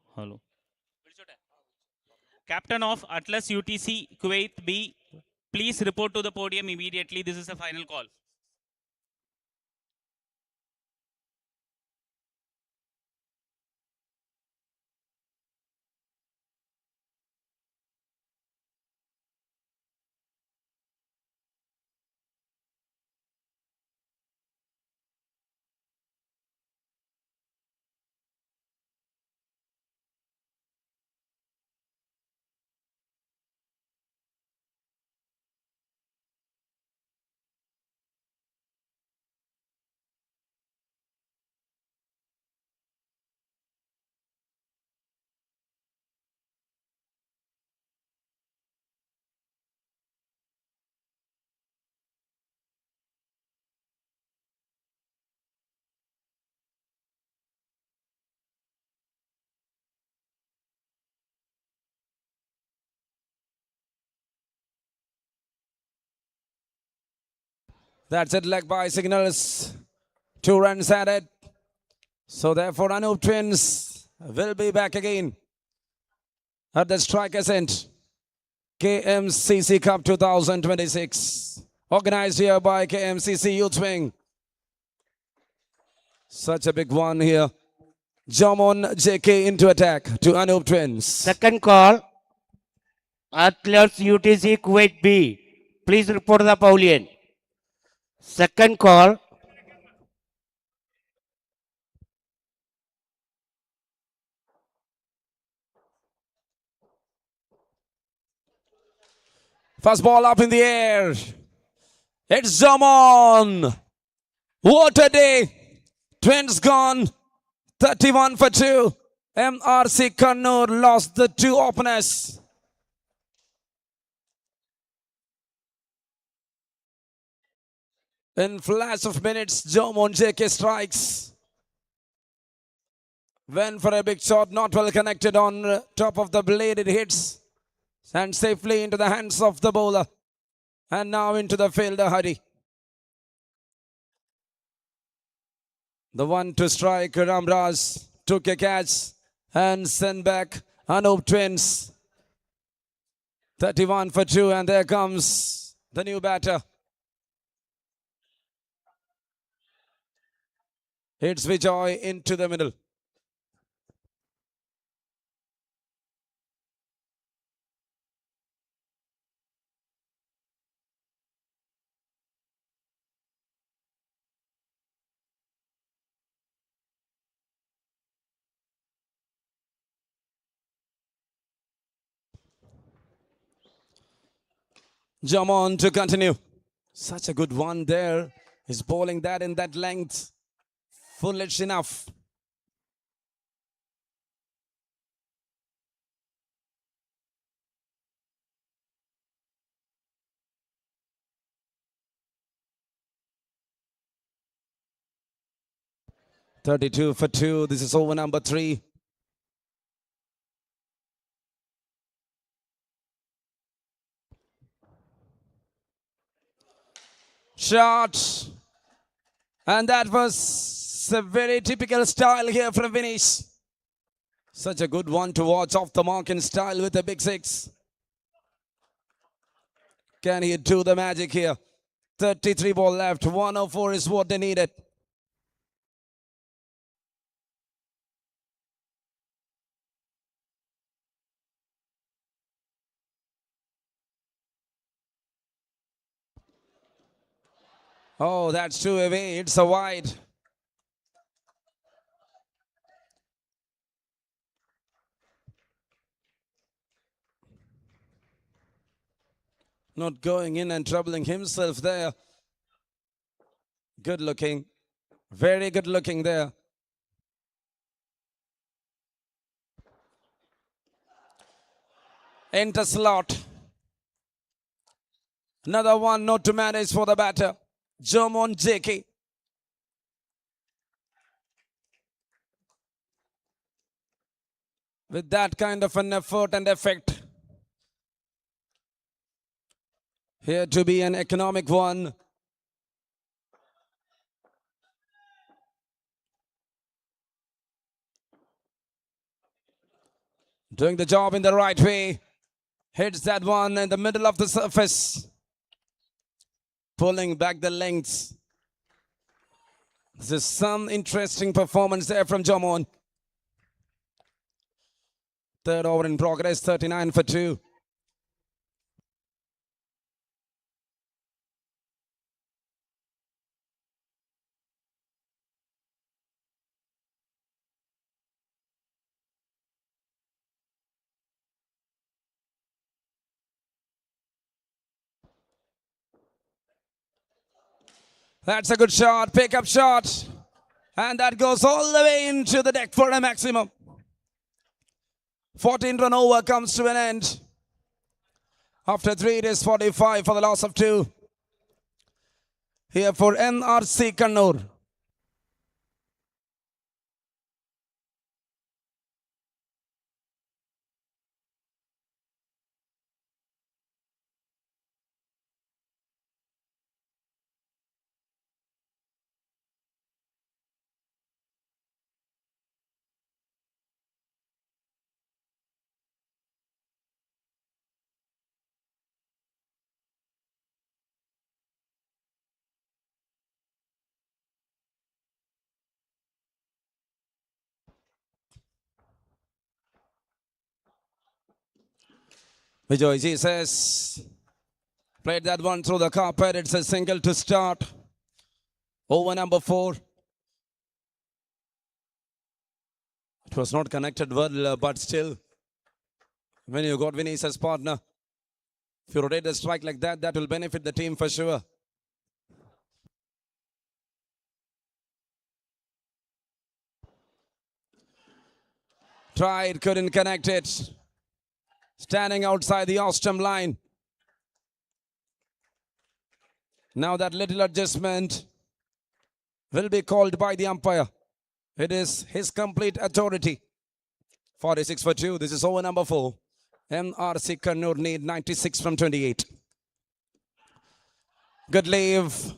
Captain of Atlas UTC Kuwait B, please report to the podium immediately. This is the final call. That's it, leg by signals. 2 runs added. So therefore, Anup Twins will be back again at the strikers end. KMCC Cup 2026. Organized here by KMCC Youth Wing. Such a big one here. Jamon JK into attack to Anup Twins. Second call, Athletes UTC Kuwait B. Please report the pavilion. Second call, First ball up in the air. It's Jamon. What a day. Twins gone. 31 for 2. MRC Kannur lost the 2 openers. In flash of minutes, Jamon JK strikes. Went for a big shot, not well connected on top of the blade. It hits and safely into the hands of the bowler. And now into the fielder, Hari. The one to strike, Ramraj took a catch and sent back Anup Twins. 31 for 2, and there comes the new batter. Hits Vijay into the middle. Jamon to continue. Such a good one there. He's bowling that in that length. Full edge enough. "32 for 2. This is over number 3. Shot. And that was a very typical style here from Vinesh. Such a good one to watch off the mark in style with a big 6. Can he do the magic here? 33 ball left. 104 is what they needed. Oh, that's too away. It's a wide. Not going in and troubling himself there. Good looking. Very good looking there. Enter slot. Another one not to manage for the batter. Jamon JK. With that kind of an effort and effect. Here to be an economic one. Doing the job in the right way. Hits that one in the middle of the surface. Pulling back the lengths. This is some interesting performance there from Jamon. Third over in progress, 39 for 2. That's a good shot, pick-up shot. And that goes all the way into the deck for a maximum. 14-run over comes to an end. After 3, it is 45 for the loss of 2. Here for MRC Kannur. Vijay Jesus played that one through the carpet. It's a single to start. Over number 4. It was not connected well, but still, when you got Vinny's as partner, if you rotate the strike like that, that will benefit the team for sure. Tried, couldn't connect it. Standing outside the off-stump line. Now that little adjustment will be called by the umpire. It is his complete authority. 46 for 2. This is over number 4. MRC Kannur need 96 from 28. Good leave.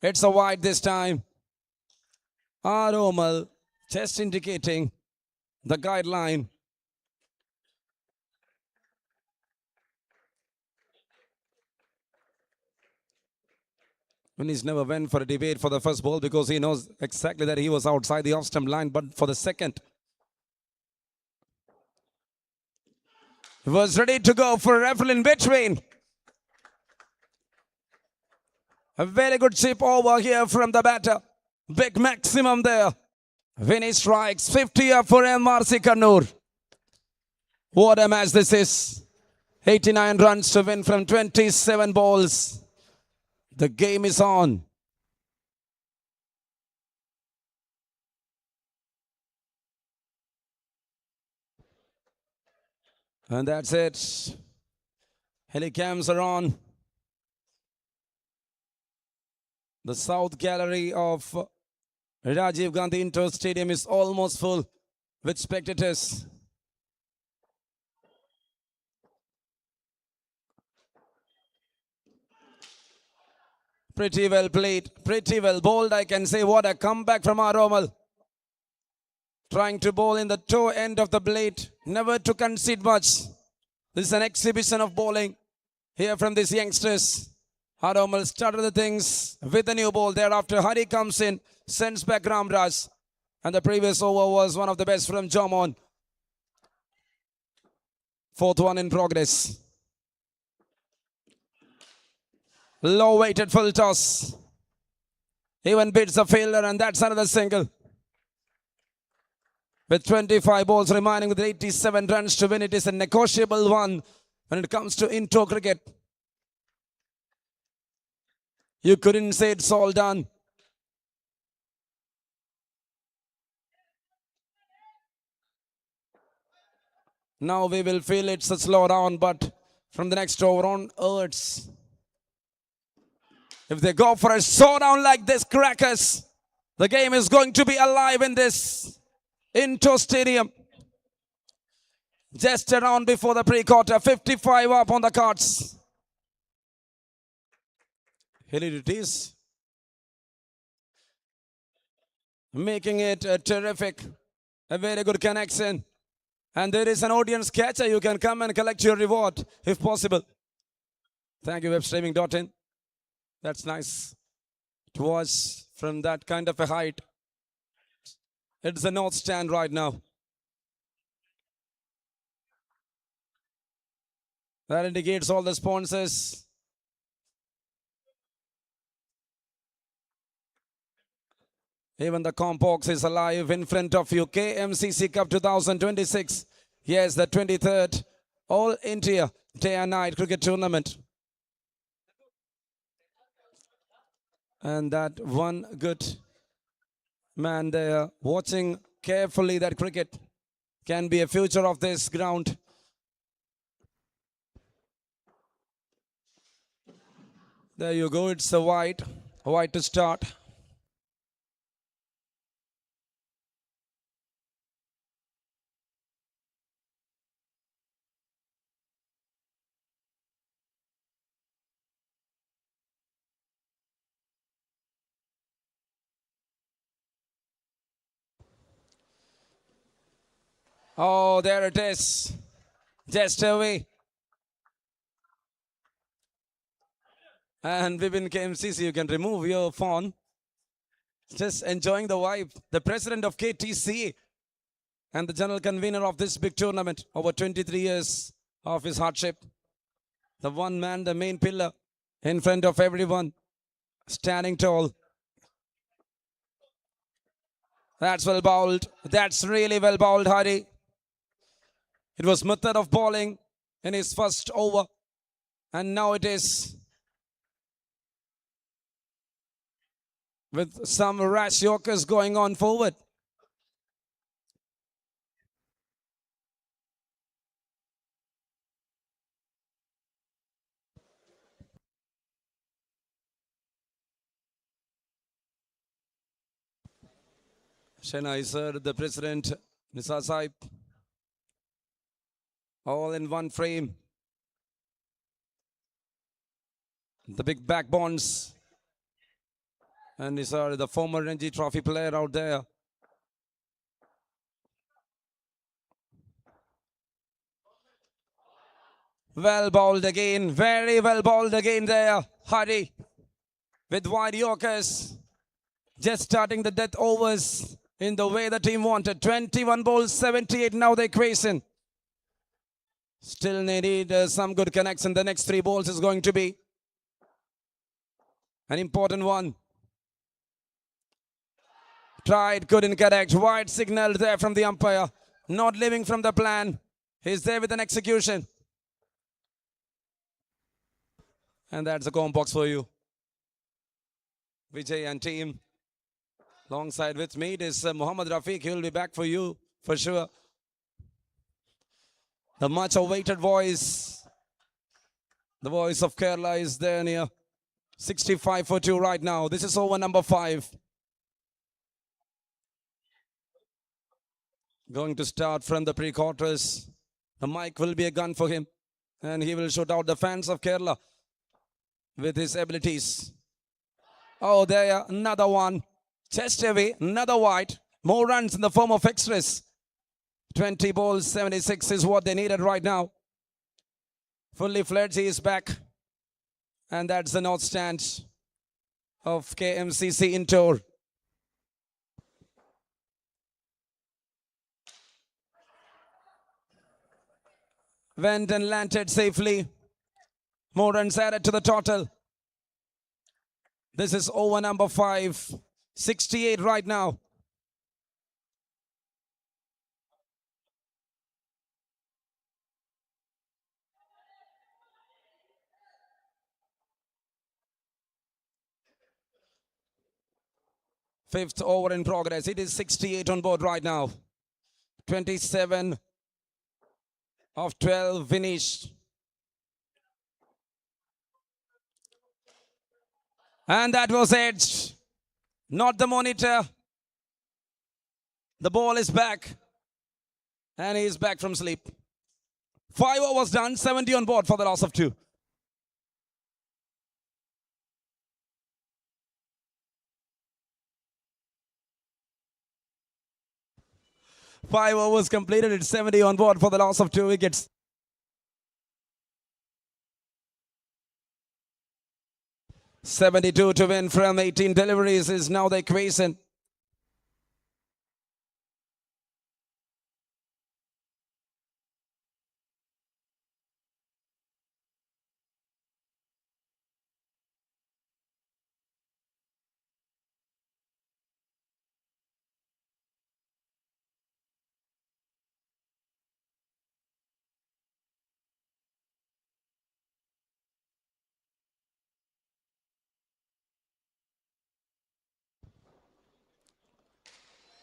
It's a wide this time. Aromal just indicating the guideline. He's never went for a debate for the first ball because he knows exactly that he was outside the off-stump line, but for the second, he was ready to go for a raffle in between. A very good chip over here from the batter. Big maximum there. Vinny strikes 50 up for MRC Kannur. What a match this is. 89 runs to win from 27 balls. The game is on. And that's it. Helicams are on. The South Gallery of Rajiv Gandhi Indoor Stadium is almost full with spectators. Pretty well played, pretty well bowled, I can say. What a comeback from Aromal. Trying to bowl in the toe end of the blade, never to concede much. This is an exhibition of bowling here from these youngsters. Aromal started the things with a new ball. Thereafter, Hari comes in, sends back Ramraj. And the previous over was one of the best from Jomon. 4th one in progress. Low weighted full toss. Even beats a fielder, and that's another single. With 25 balls remaining with 87 runs to win, it is a negotiable one when it comes to indoor cricket. You couldn't say it's all done. Now we will feel it's a slow down, but from the next over onwards, if they go for a showdown like this, crackers, the game is going to be alive in this indoor stadium. Just around before the pre-quarter, 55 up on the cards. Here it is. Making it terrific. A very good connection. And there is an audience catcher. You can come and collect your reward if possible. Thank you, webstreaming.in. That's nice. It was from that kind of a height. It's the north stand right now. That indicates all the sponsors. Even the Compox is alive in front of you. Kmcc Cup 2026. Yes, the 23rd All India Day and Night Cricket Tournament. And that one good man there watching carefully that cricket can be a future of this ground. There you go, it's a wide to start. Oh, there it is. Just away. And Vipin Kmcc, you can remove your phone. Just enjoying the vibe. The president of KTC and the general convener of this big tournament over 23 years of his hardship. The one man, the main pillar in front of everyone, standing tall. That's well bowled. That's really well bowled, Hari. It was method of bowling in his first over. And now it is with some rash yorkers going on forward. Shenai sir, the president, Nisa Saib, all in one frame. The big backbones. And Nisa, the former Ranji Trophy player out there. Well bowled again, very well bowled again there, Hari, with wide yorkers. Just starting the death overs in the way the team wanted. 21 balls, 78, now they crescent. Still they need some good connection. The next 3 balls is going to be an important one. Tried, couldn't connect. Wide signal there from the umpire. Not living from the plan. He's there with an execution. And that's a comp box for you. Vijay and team. Alongside with me, it is Muhammad Rafiq. He'll be back for you for sure. The much awaited voice. The voice of Kerala is there near 65 for 2 right now. This is over number 5. Going to start from the pre-quarters. The mic will be a gun for him. And he will shoot out the fans of Kerala with his abilities. Oh, there, another one. Chest away, another wide. More runs in the form of extras. 20 balls, 76 is what they needed right now. Fully fledged, he is back. And that's the north stand of KMCC Indoor. Went and landed safely. More runs added to the total. This is over number 5. 68 right now. Fifth over in progress. It is 68 on board right now. 27 of 12 finished. And that was edged. Not the monitor. The ball is back. And he is back from sleep. 5 overs done. 70 on board for the loss of 2. Five overs completed. It's 70 on board for the loss of 2 wickets. $72 to win from 18 deliveries is now the equation.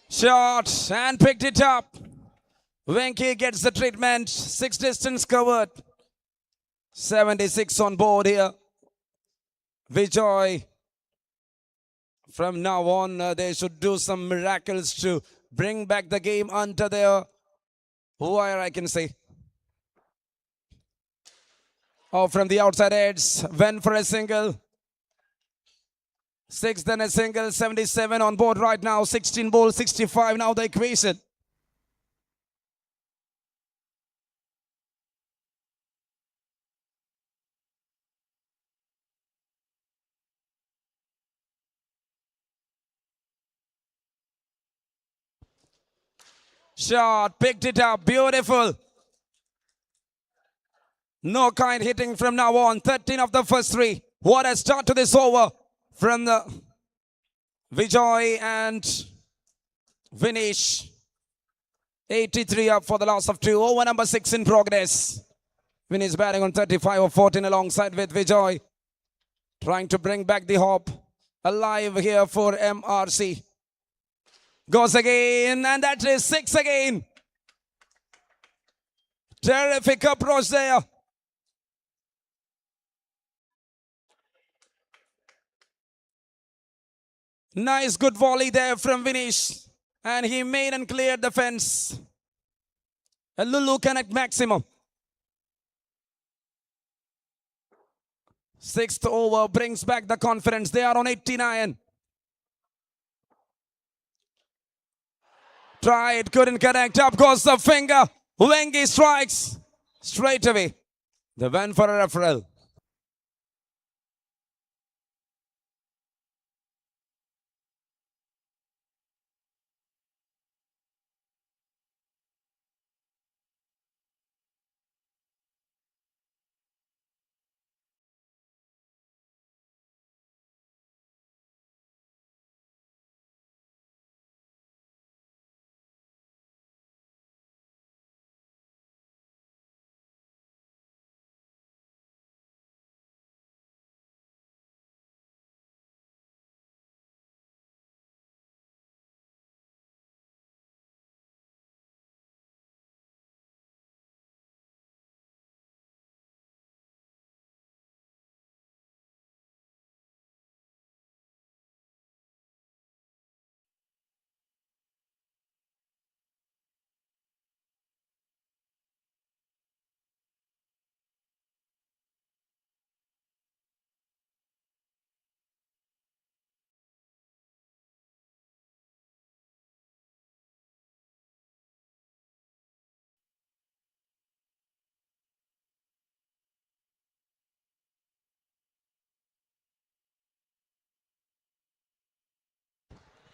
Shot and picked it up. Venki gets the treatment. 6 distance covered. 76 on board here. Vijay. From now on, they should do some miracles to bring back the game under their wire, I can say. Oh, from the outside edge. Went for a single. 6, then a single. 77 on board right now. 16 balls, 65 now the equation. Shot, picked it up, beautiful. No kind hitting from now on. 13 of the first 3. What a start to this over from the Vijay and Vinesh. 83 up for the loss of 2. Over number 6 in progress. Vinesh batting on 35 of 14 alongside with Vijay. Trying to bring back the hope alive here for MRC. Goes again, and that is 6 again. Terrific approach there. Nice good volley there from Vinesh. And he made and cleared the fence. A Lulu connect maximum. 6th over brings back the confidence. They are on 89. Tried, couldn't connect. Up goes the finger. Wengi strikes straight away. They went for a referral.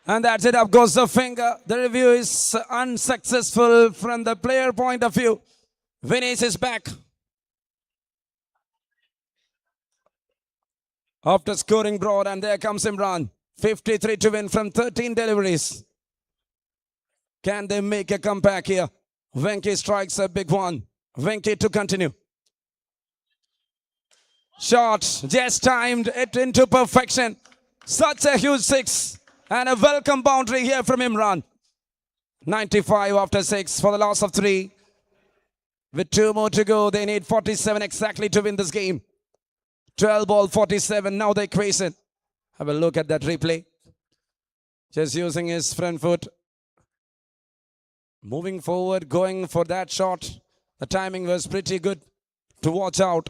And that's it. Up goes the finger. The review is unsuccessful from the player point of view. Vinesh is back. After scoring broad, and there comes Imran. 53 to win from 13 deliveries. Can they make a comeback here? Venki strikes a big one. Venki to continue. Shot, just timed it into perfection. Such a huge 6. And a welcome boundary here from Imran. 95 after 6 for the loss of 3. With 2 more to go, they need 47 exactly to win this game. 12 ball 47, now the equation. Have a look at that replay. Just using his front foot. Moving forward, going for that shot. The timing was pretty good to watch out.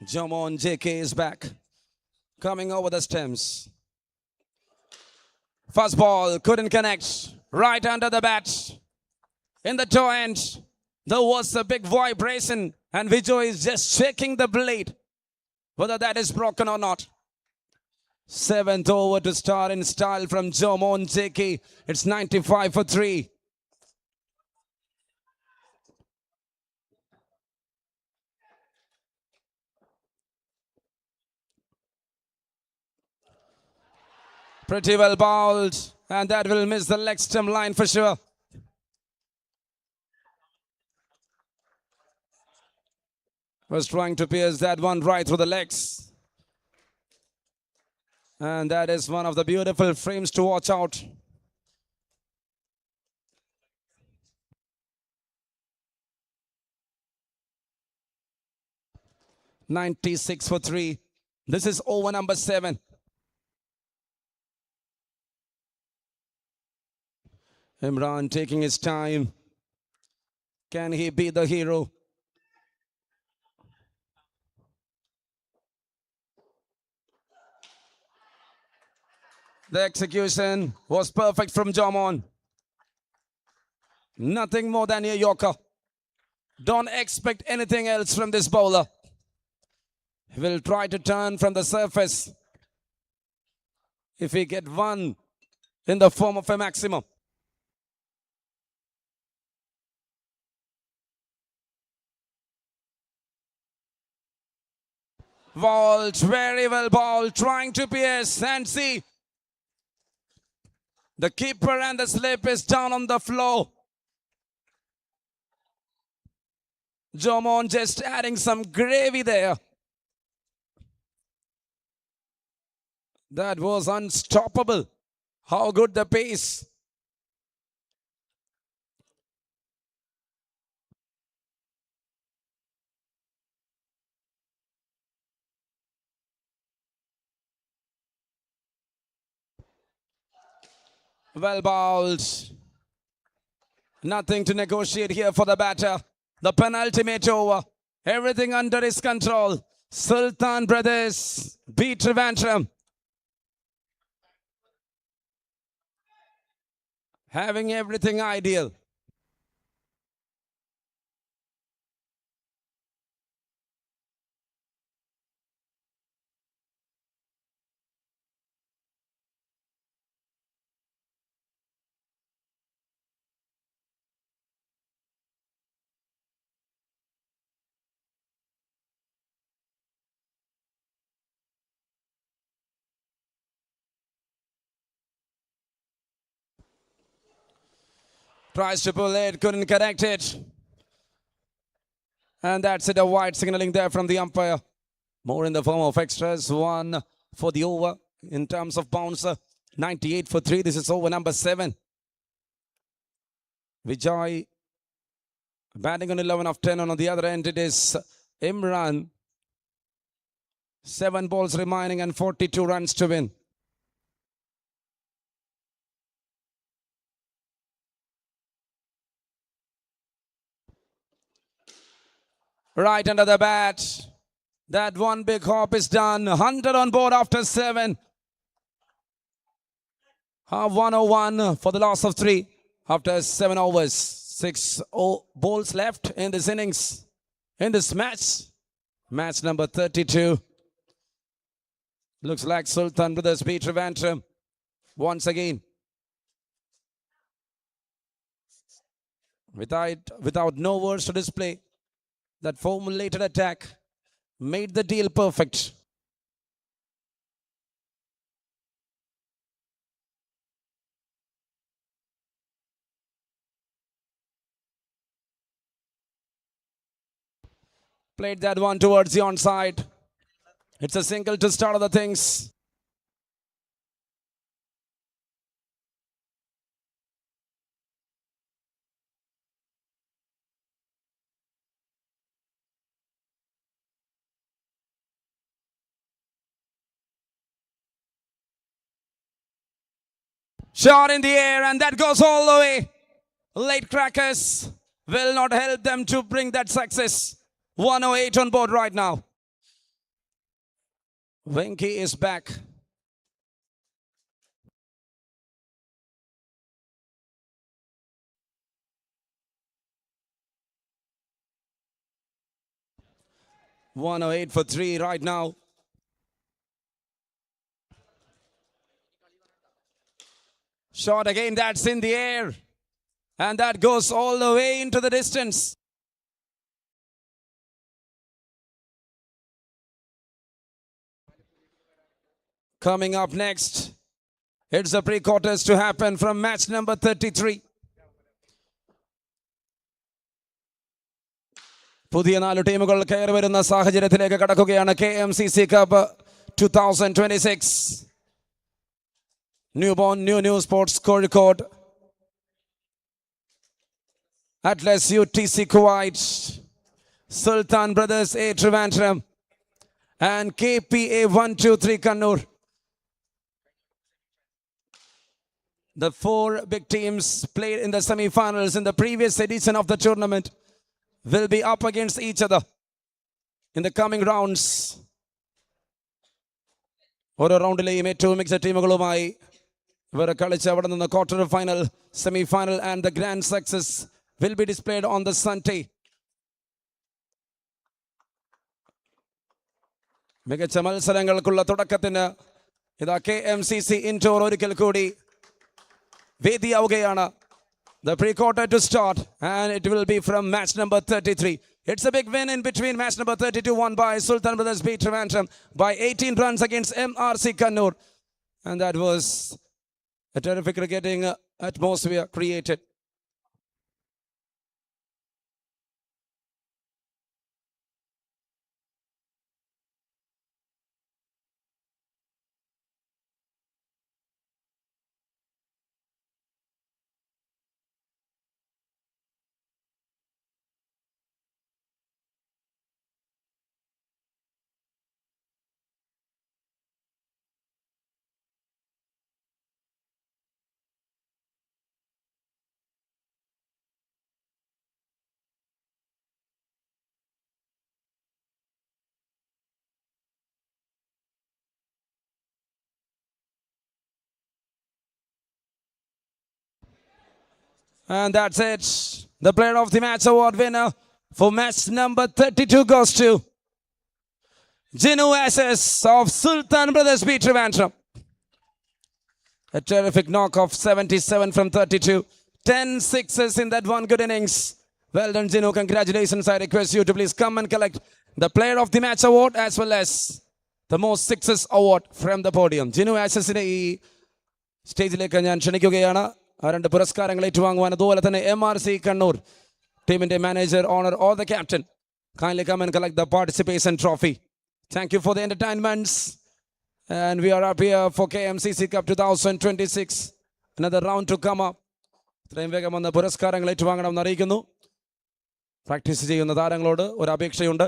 Jamon JK is back. Coming over the stems. First ball, couldn't connect. Right under the bat. In the toe end, there was a big vibration. And Vijay is just checking the blade. Whether that is broken or not. 7th over to start in style from Jamon JK. It's 95 for 3. Pretty well bowled, and that will miss the leg stump line for sure. Was trying to pierce that one right through the legs. And that is one of the beautiful frames to watch out. $96 for 3. This is over number 7. Imran taking his time, Can he be the hero? The execution was perfect from Jomon. Nothing more than a Yorker. Don't expect anything else from this bowler. He will try to turn from the surface. If he get one in the form of a maximum. Vault, very well bowled, trying to pierce and see. The keeper and the slip is down on the floor. Jomon just adding some gravy there. That was unstoppable. How good the pace. Well bowled. Nothing to negotiate here for the batter. The penultimate over. Everything under his control. Sultan Brothers beat Trivandrum. Having everything ideal. Tries to pull it, couldn't connect it. And that's it, a wide signaling there from the umpire. More in the form of extras. One for the over in terms of bouncer. 98 for 3. This is over number 7. Vijay batting on 11 of 10. And on the other end, it is Imran. 7 balls remaining and 42 runs to win. Right under the bat. That one big hop is done. 100 on board after 7. 101 for the loss of 3 after 7 overs. 6 balls left in this innings, in this match. Match number 32. Looks like Sultan Brothers beat Trivandrum once again. Without no words to display, that formulated attack made the deal perfect. Played that one towards the onside. It's a single to start other things. Shot in the air, and that goes all the way. Late crackers will not help them to bring that success. 108 on board right now. Venki is back. $108 for 3 right now. Shot again, that's in the air. And that goes all the way into the distance. Coming up next, it's the pre-quarters to happen from match number 33. പുതിയ 4 ടീമുകൾ കയറി വരുന്ന സാഹചര്യത്തിലേക്ക് കടക്കുകയാണ് KMCC Cup 2026. Newborn New Sports Kozhikode, Atlas UTC Kuwait, Sultan Brothers A Trivandrum, and KPA 123 Kannur. The 4 big teams played in the semi-finals in the previous edition of the tournament. will be up against each other in the coming rounds. ഓരോ റൗണ്ടിലെയും ഏറ്റവും മികച്ച ടീമുകളുമായി ഇവർ കളിച്ച് അവിടെ നിന്ന് quarter final, semi final and the grand success will be displayed on the Sunday. മികച്ച മത്സരങ്ങൾക്കുള്ള തുടക്കത്തിന് ഇതാ KMCC indoor ഒരിക്കൽ കൂടി വേദിയാവുകയാണ്. The pre-quarter to start and it will be from match number 33. It's a big win in between match number 32 won by Sultan Brothers B Trivandrum by 18 runs against MRC Kannur, and that was a terrific cricketing atmosphere created. And that's it. The player of the match award winner for match number 32 goes to Jinu SS of Sultan Brothers B Trivandrum. A terrific knock of 77 from 32. 10 sixes in that one good innings. Well done, Jinu. Congratulations. I request you to please come and collect the player of the match award as well as the most sixes award from the podium. Jinu SS-നെ ഈ സ്റ്റേജിലേക്ക് ഞാൻ ക്ഷണിക്കുകയാണ്. ആ രണ്ട് പുരസ്കാരങ്ങൾ ഏറ്റുവാങ്ങുവാൻ. അതുപോലെ തന്നെ MRC Kannur ടീമിന്റെ manager owner or the captain kindly come and collect the participation trophy. Thank you for the entertainments. And we are up here for KMCC Cup 2026. Another round to come up. ഇത്രയും വേഗം വന്ന പുരസ്കാരങ്ങൾ ഏറ്റുവാങ്ങണമെന്ന് അറിയിക്കുന്നു. Practice ചെയ്യുന്ന താരങ്ങളോട് ഒരു അപേക്ഷയുണ്ട്.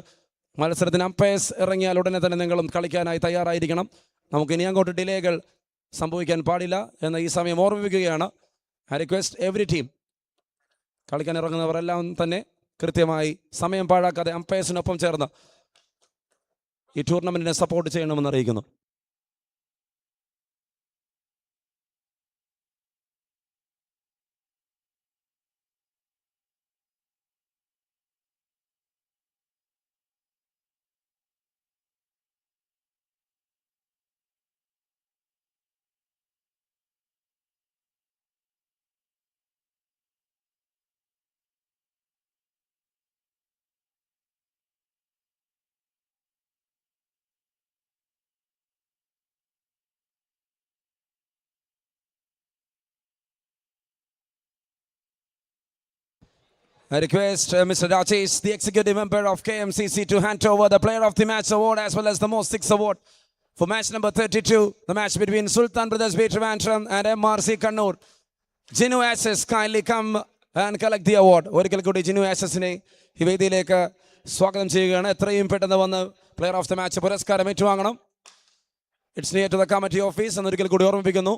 മത്സരത്തിന് അമ്പയർസ് ഇറങ്ങിയാൽ ഉടനെ തന്നെ നിങ്ങളും കളിക്കാനായി തയ്യാറായിരിക്കണം. നമുക്ക് ഇനി അങ്ങോട്ട് ഡിലേകൾ സംഭവിക്കാൻ പാടില്ല എന്ന് ഈ സമയം ഓർമ്മിപ്പിക്കുകയാണ്. I request every team കളിക്കാൻ ഇറങ്ങുന്നവരെല്ലാം തന്നെ കൃത്യമായി സമയം പാഴാക്കാതെ അമ്പയർസിനൊപ്പം ചേർന്ന് ഈ ടൂർണമെന്റിനെ സപ്പോർട്ട് ചെയ്യണമെന്ന് അറിയിക്കുന്നു. I request Mr. Rajesh, the executive member of KMCC, to hand over the player of the match award as well as the most six award for match number 32, the match between Sultan Brothers B Trivandrum and MRC Kannur. Jinu SS, kindly come and collect the award. ഒരിക്കൽ കൂടി ജിനു ആസസിനെ ഈ വേദിയിലേക്ക് സ്വാഗതം ചെയ്യുകയാണ്. എത്രയും പെട്ടെന്ന് വന്ന് player of the match പുരസ്കാരം ഏറ്റുവാങ്ങണം. It's near to the committee office എന്നൊരിക്കൽ കൂടി ഓർമ്മിപ്പിക്കുന്നു.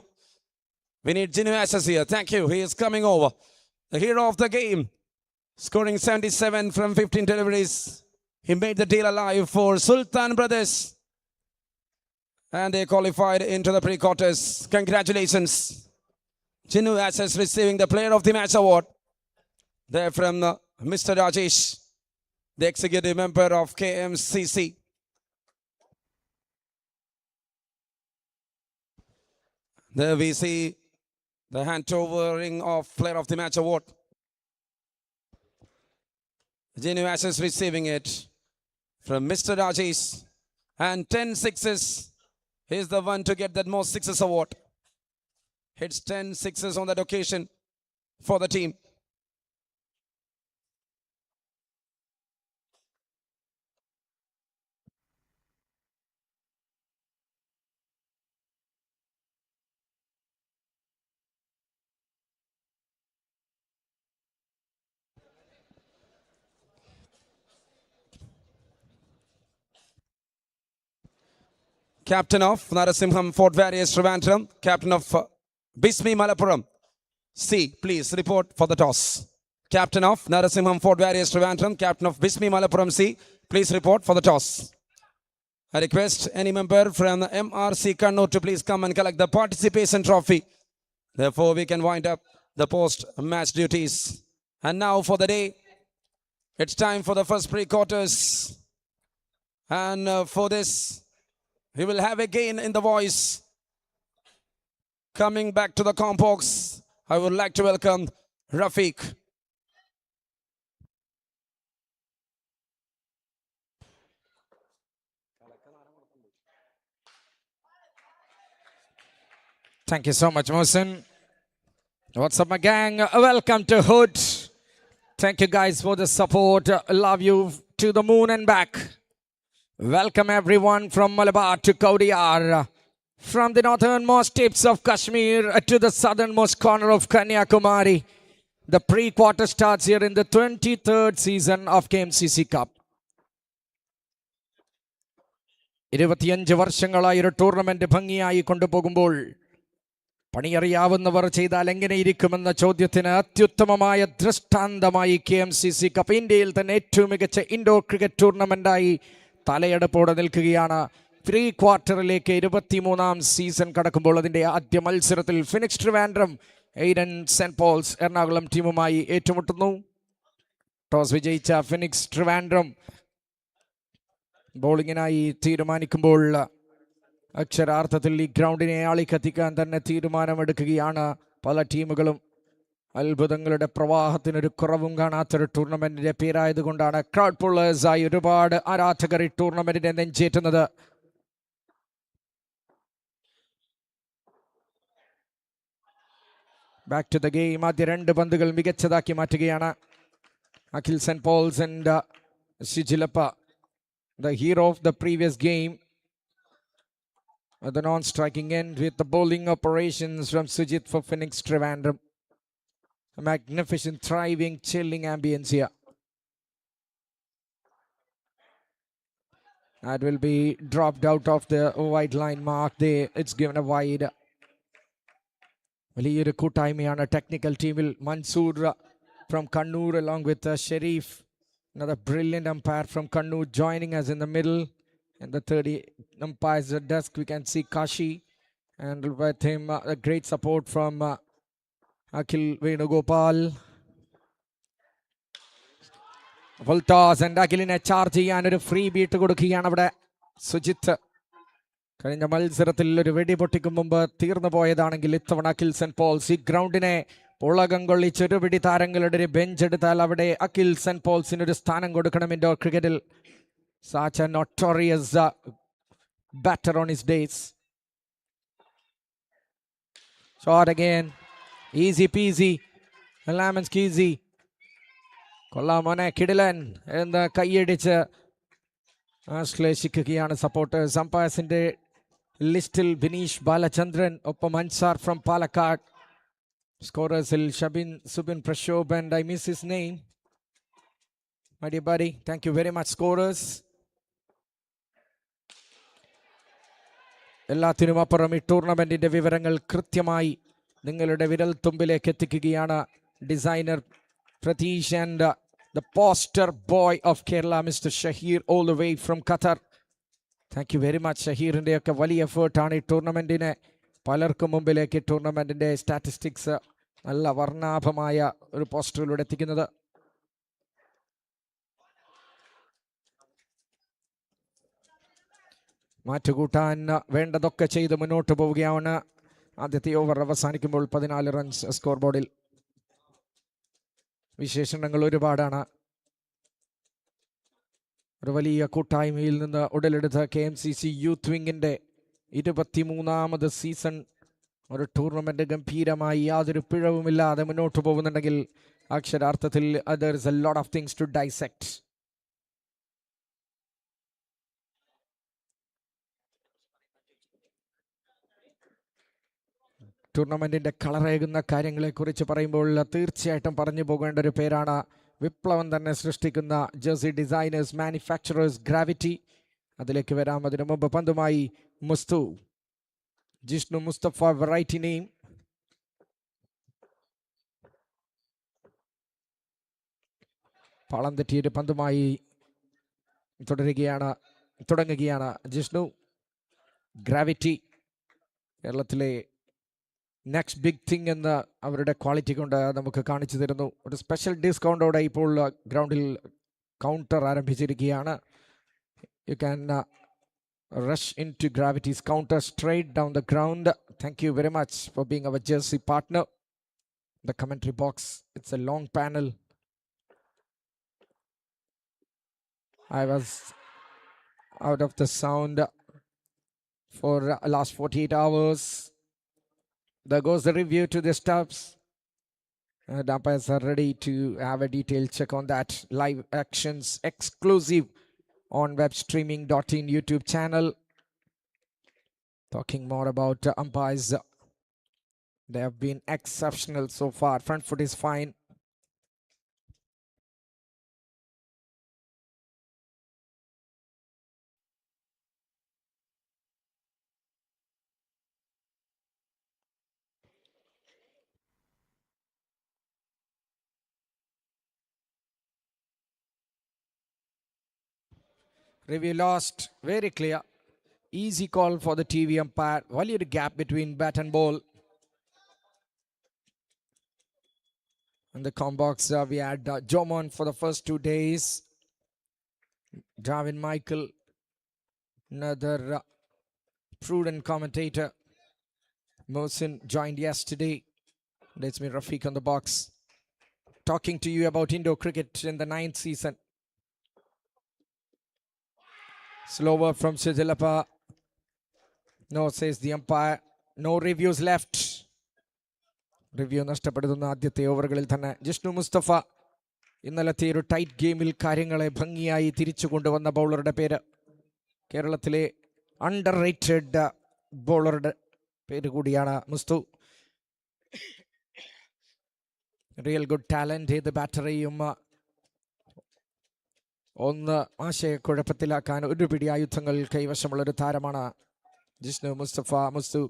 We need Jinu SS here. Thank you. He is coming over. The hero of the game, scoring 77 from 15 deliveries. He made the deal alive for Sultan Brothers. And they qualified into the pre-quarters. Congratulations. Jinu SS receiving the player of the match award. There from Mr. Rajesh, the executive member of KMCC. There we see the hand-overing of player of the match award. Jinu SS receiving it from Mr. Rajesh, and 10 sixes. He's the one to get that most sixes award. Hits 10 sixes on that occasion for the team. Captain of Narasimham Fort Various Trivandrum, captain of Bismi Malappuram. C, please report for the toss. Captain of Narasimham Fort Warriors Trivandrum, Captain of Bismi Malappuram C, please report for the toss. I request any member from the MRC Kannur to please come and collect the participation trophy. Therefore, we can wind up the post-match duties. And now for the day, it's time for the first pre-quarters. And for this, we will have a gain in the voice. Coming back to the combox, I would like to welcome Rafiq. Thank you so much, Mohsen. What's up, my gang? Welcome to Hood. Thank you guys for the support. Love you to the moon and back. Welcome everyone from Malabar to Kodiyar. From the northernmost tips of Kashmir to the southernmost corner of Kanyakumari. The pre-quarter starts here in the 23rd season of Kmcc Cup. 25 വർഷങ്ങളായി ഒരു tournament ഭംഗിയായി കൊണ്ടുപോകുമ്പോൾ പണിയറിയാവുന്നവർ ചെയ്താൽ എങ്ങനെയിരിക്കുമെന്ന ചോദ്യത്തിന് അത്യുത്തമമായ ദൃഷ്ടാന്തമായി KMCC cup ഇന്ത്യയിൽ തന്നെ ഏറ്റവും മികച്ച ഇൻഡോർ ക്രിക്കറ്റ് ടൂർണമെന്റായി തലയെടുപ്പോടെ നിൽക്കുകയാണ്. പ്രീ ക്വാർട്ടറിലേക്ക് 23ാം സീസൺ കടക്കുമ്പോൾ അതിൻ്റെ ആദ്യ മത്സരത്തിൽ Phoenix Trivandrum Aiden saint Paul's Ernakulam ടീമുമായി ഏറ്റുമുട്ടുന്നു. ടോസ് വിജയിച്ച ഫിനിക്സ് ട്രിവാൻഡ്രം ബോളിങ്ങിനായി തീരുമാനിക്കുമ്പോൾ അക്ഷരാർത്ഥത്തിൽ ഈ ഗ്രൗണ്ടിനെ ആളിക്കത്തിക്കാൻ തന്നെ തീരുമാനമെടുക്കുകയാണ് പല ടീമുകളും. അത്ഭുതങ്ങളുടെ പ്രവാഹത്തിനൊരു കുറവും കാണാത്തൊരു ടൂർണമെന്റിന്റെ പേരായതുകൊണ്ടാണ് ക്രൗഡ് പുള്ളേഴ്സായി ഒരുപാട് ആരാധകർ ഈ ടൂർണമെന്റിനെ നെഞ്ചേറ്റുന്നത്. Back to the game. ആദ്യ 2 പന്തുകൾ മികച്ചതാക്കി മാറ്റുകയാണ് Akhil saint Paul's and Shijilappa, the hero of the previous game. The non-striking end with the bowling operations from Sujit for Phoenix Trivandrum. A magnificent, thriving, chilling ambience here. That will be dropped out of the wide line mark there. It's given a wide. വലിയൊരു കൂട്ടായ്മയാണ് technical ടീമിൽ. Mansoor from Kannur along with Sharif. Another brilliant umpire from Kannur joining us in the middle. And the 30 umpires at desk, we can see Kashi. And with him, a great support from Akhil Venugopal. Full toss and Akhilina charge and a free beat to Gudukiyanavada. Sujit. കഴിഞ്ഞ മത്സരത്തിൽ ഒരു വെടി പൊട്ടിക്കും മുമ്പ് തീർന്നു പോയതാണെങ്കിൽ ഇത്തവണ Akhil saint Paul's ഈ ഗ്രൗണ്ടിനെ ഉളകം കൊള്ളിച്ചൊരു പിടി താരങ്ങളുടെ ഒരു ബെഞ്ച് എടുത്താൽ അവിടെ അഖിൽ സെന്റ് പോൾസിന് ഒരു സ്ഥാനം കൊടുക്കണം ഇൻഡോർ ക്രിക്കറ്റിൽ. Such a notorious batter on his days. Shot again. Easy peasy. Lemon squeezy. കൊള്ളാമോനെ കിടിലൻ എന്ന് കൈയടിച്ച് ആശ്ലേഷിക്കുകയാണ് സപ്പോർട്ടേഴ്സ്. അമ്പയർസിന്റെ ലിസ്റ്റിൽ ബിനീഷ് ബാലചന്ദ്രൻ, ഒപ്പം അൻസാർ ഫ്രം പാലക്കാട്. സ്കോറേഴ്സിൽ Shabin Subin Prashobh and I miss his name. My dear buddy, thank you very much scorers. എല്ലാത്തിനും അപ്പുറം ഈ ടൂർണമെന്റിന്റെ വിവരങ്ങൾ കൃത്യമായി നിങ്ങളുടെ വിരൽ തുമ്പിലേക്ക് എത്തിക്കുകയാണ് designer Pratheesh and the poster boy of Kerala, Mr. Shahir, all the way from Qatar. Thank you very much. ഷഹീറിൻ്റെ ഒക്കെ വലിയ എഫേർട്ടാണ് ഈ ടൂർണമെന്റിനെ പലർക്കും മുമ്പിലേക്ക് ടൂർണമെന്റിന്റെ സ്റ്റാറ്റിസ്റ്റിക്സ് നല്ല വർണ്ണാഭമായ ഒരു പോസ്റ്ററിലൂടെ എത്തിക്കുന്നത്. മാറ്റുകൂട്ടാൻ വേണ്ടതൊക്കെ ചെയ്ത് മുന്നോട്ട് പോവുകയാണ്. ആദ്യത്തെ ഓവർ അവസാനിക്കുമ്പോൾ 14 റൺസ് സ്കോർ ബോർഡിൽ. വിശേഷണങ്ങൾ ഒരുപാടാണ്. ഒരു വലിയ കൂട്ടായ്മയിൽ നിന്ന് ഉടലെടുത്ത KMCC യൂത്ത് വിങ്ങിൻ്റെ 23ാമത് സീസൺ ഒരു ടൂർണമെന്റ് ഗംഭീരമായി യാതൊരു പിഴവുമില്ലാതെ മുന്നോട്ട് പോകുന്നുണ്ടെങ്കിൽ അക്ഷരാർത്ഥത്തിൽ there is a lot of things to dissect. ടൂർണമെന്റിന്റെ കളറേകുന്ന കാര്യങ്ങളെക്കുറിച്ച് പറയുമ്പോൾ തീർച്ചയായിട്ടും പറഞ്ഞു പോകേണ്ട ഒരു പേരാണ് വിപ്ലവം തന്നെ സൃഷ്ടിക്കുന്ന ജേഴ്സി ഡിസൈനേഴ്സ് മാനുഫാക്ചറേഴ്സ് ഗ്രാവിറ്റി. അതിലേക്ക് വരാം. അതിനു മുമ്പ് പന്തുമായി മുസ്തു ജിഷ്ണു മുസ്തഫ, വെറൈറ്റി നെയിം. പാളം തെറ്റിയൊരു പന്തുമായി തുടങ്ങുകയാണ് ജിഷ്ണു. ഗ്രാവിറ്റി കേരളത്തിലെ നെക്സ്റ്റ് ബിഗ് തിങ് എന്ന് അവരുടെ ക്വാളിറ്റി കൊണ്ട് നമുക്ക് കാണിച്ചു തരുന്നു. ഒരു സ്പെഷ്യൽ ഡിസ്കൗണ്ടോടെ ഇപ്പോൾ ഗ്രൗണ്ടിൽ കൗണ്ടർ ആരംഭിച്ചിരിക്കുകയാണ്. You can rush into Gravity's counter straight down the ground. Thank you very much for being our jersey partner. The commentary box, it's a long panel. I was out of the sound for last 48 hours. There goes the review to the stops. The umpires are ready to have a detailed check on that. Live actions exclusive on webstreaming.in YouTube channel. Talking more about umpires. They have been exceptional so far. Front foot is fine. Review lost. Very clear. Easy call for the TV umpire. Value gap between bat and ball. In the com box, we had Jomon for the first 2 days. Darwin Michael, another prudent commentator. Mohsin joined yesterday. That's me, Rafiq, on the box. Talking to you about indoor cricket in the 9th season. Slower from Sijilapa. No, says the umpire. No reviews left. Review നഷ്ടപ്പെടുത്തുന്ന ആദ്യത്തെ ഓവറുകളിൽ തന്നെ ജിഷ്ണു മുസ്തഫ ഇന്നലത്തെ ഒരു tight ഗെയിമിൽ കാര്യങ്ങളെ ഭംഗിയായി തിരിച്ചു കൊണ്ടുവന്ന ബൗളറുടെ പേര്. കേരളത്തിലെ അണ്ടർ റേറ്റഡ് ബൗളറുടെ പേര് കൂടിയാണ് മുസ്തു. Real good talent. ഏത് ബാറ്ററിയും ഒന്ന് ആശയക്കുഴപ്പത്തിലാക്കാൻ ഒരു പിടി ആയുധങ്ങൾ കൈവശമുള്ളൊരു താരമാണ് ജിഷ്ണു മുസ്തഫ. മുസ്തു